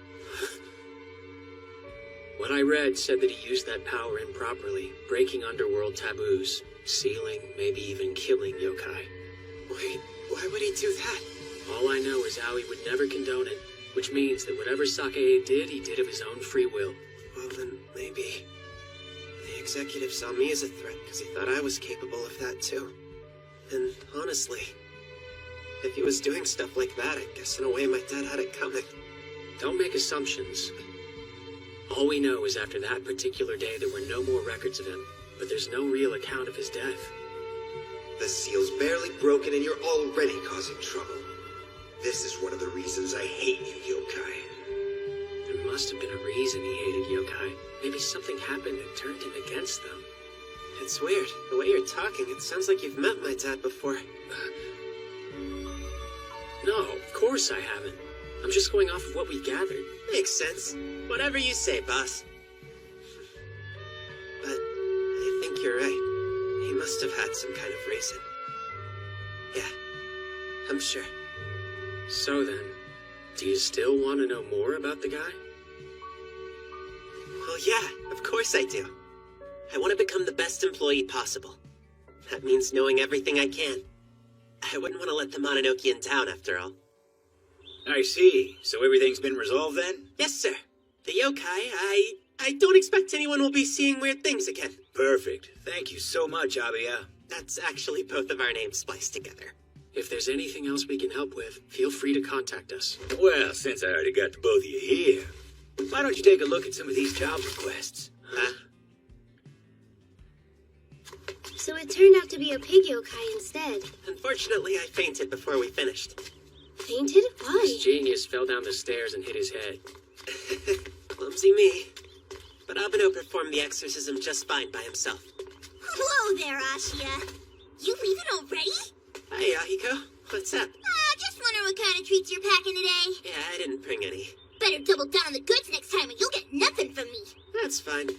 What I read said that he used that power improperly, breaking underworld taboos, sealing, maybe even killing yokai. Wait, why would he do that? All I know is Aoi would never condone it, which means that whatever Sakae did, he did of his own free will. Well, then maybe the executive saw me as a threat because he thought I was capable of that too. And honestly, if he was doing stuff like that, I guess in a way my dad had it coming. Don't make assumptions. All we know is after that particular day there were no more records of him, but there's no real account of his death. The seal's barely broken and you're already causing trouble. This is one of the reasons I hate you, yokai. There must have been a reason he hated yokai. Maybe something happened that turned him against them. It's weird. The way you're talking, it sounds like you've met my dad before. No, of course I haven't. I'm just going off of what we gathered. Makes sense. Whatever you say, boss. But I think you're right. He must have had some kind of reason. Yeah, I'm sure. So then, do you still want to know more about the guy? Well, yeah, of course I do. I want to become the best employee possible. That means knowing everything I can. I wouldn't want to let the Mononoke in town after all. I see. So everything's been resolved then? Yes, sir. The yokai, I don't expect anyone will be seeing weird things again. Perfect. Thank you so much, Abiya. That's actually both of our names spliced together. If there's anything else we can help with, feel free to contact us. Well, since I already got the both of you here, why don't you take a look at some of these job requests? Huh? So it turned out to be a pig yokai instead. Unfortunately, I fainted before we finished. Fainted? Why? This genius fell down the stairs and hit his head. Clumsy me. But Abeno performed the exorcism just fine by himself. Whoa there, Ashia. You leaving already? Hey, Ahiko. What's up? Just wondering what kind of treats you're packing today. Yeah, I didn't bring any. Better double down on the goods next time or you'll get nothing from me. That's fine.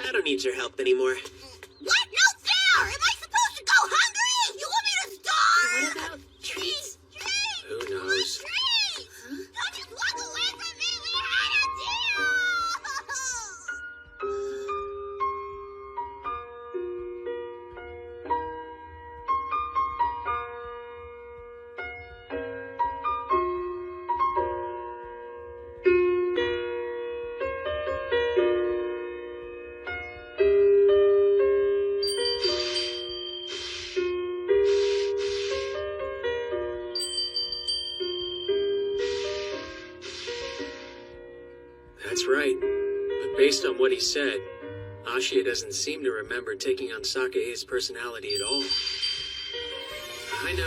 I don't need your help anymore. What? No fair! Am I supposed to go hungry? You want me to starve? What about treats? Who knows? Treats! Don't just walk away from me! We had a deal! That's right. But based on what he said, Ashia doesn't seem to remember taking on Sakae's personality at all. I know.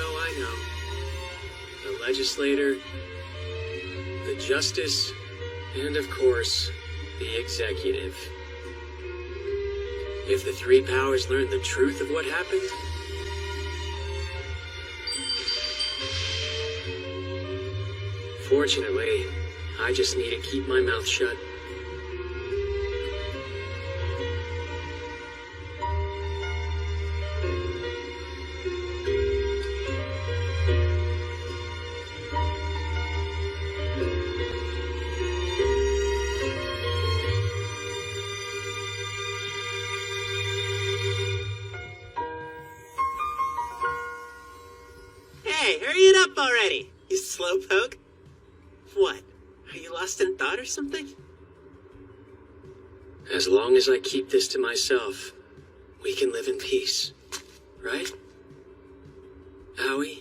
The legislator, the justice, and of course, the executive. If the three powers learned the truth of what happened, fortunately, I just need to keep my mouth shut. Hey, hurry it up already, you slowpoke. What? Are you lost in thought or something? As long as I keep this to myself, we can live in peace. Right? Aoi?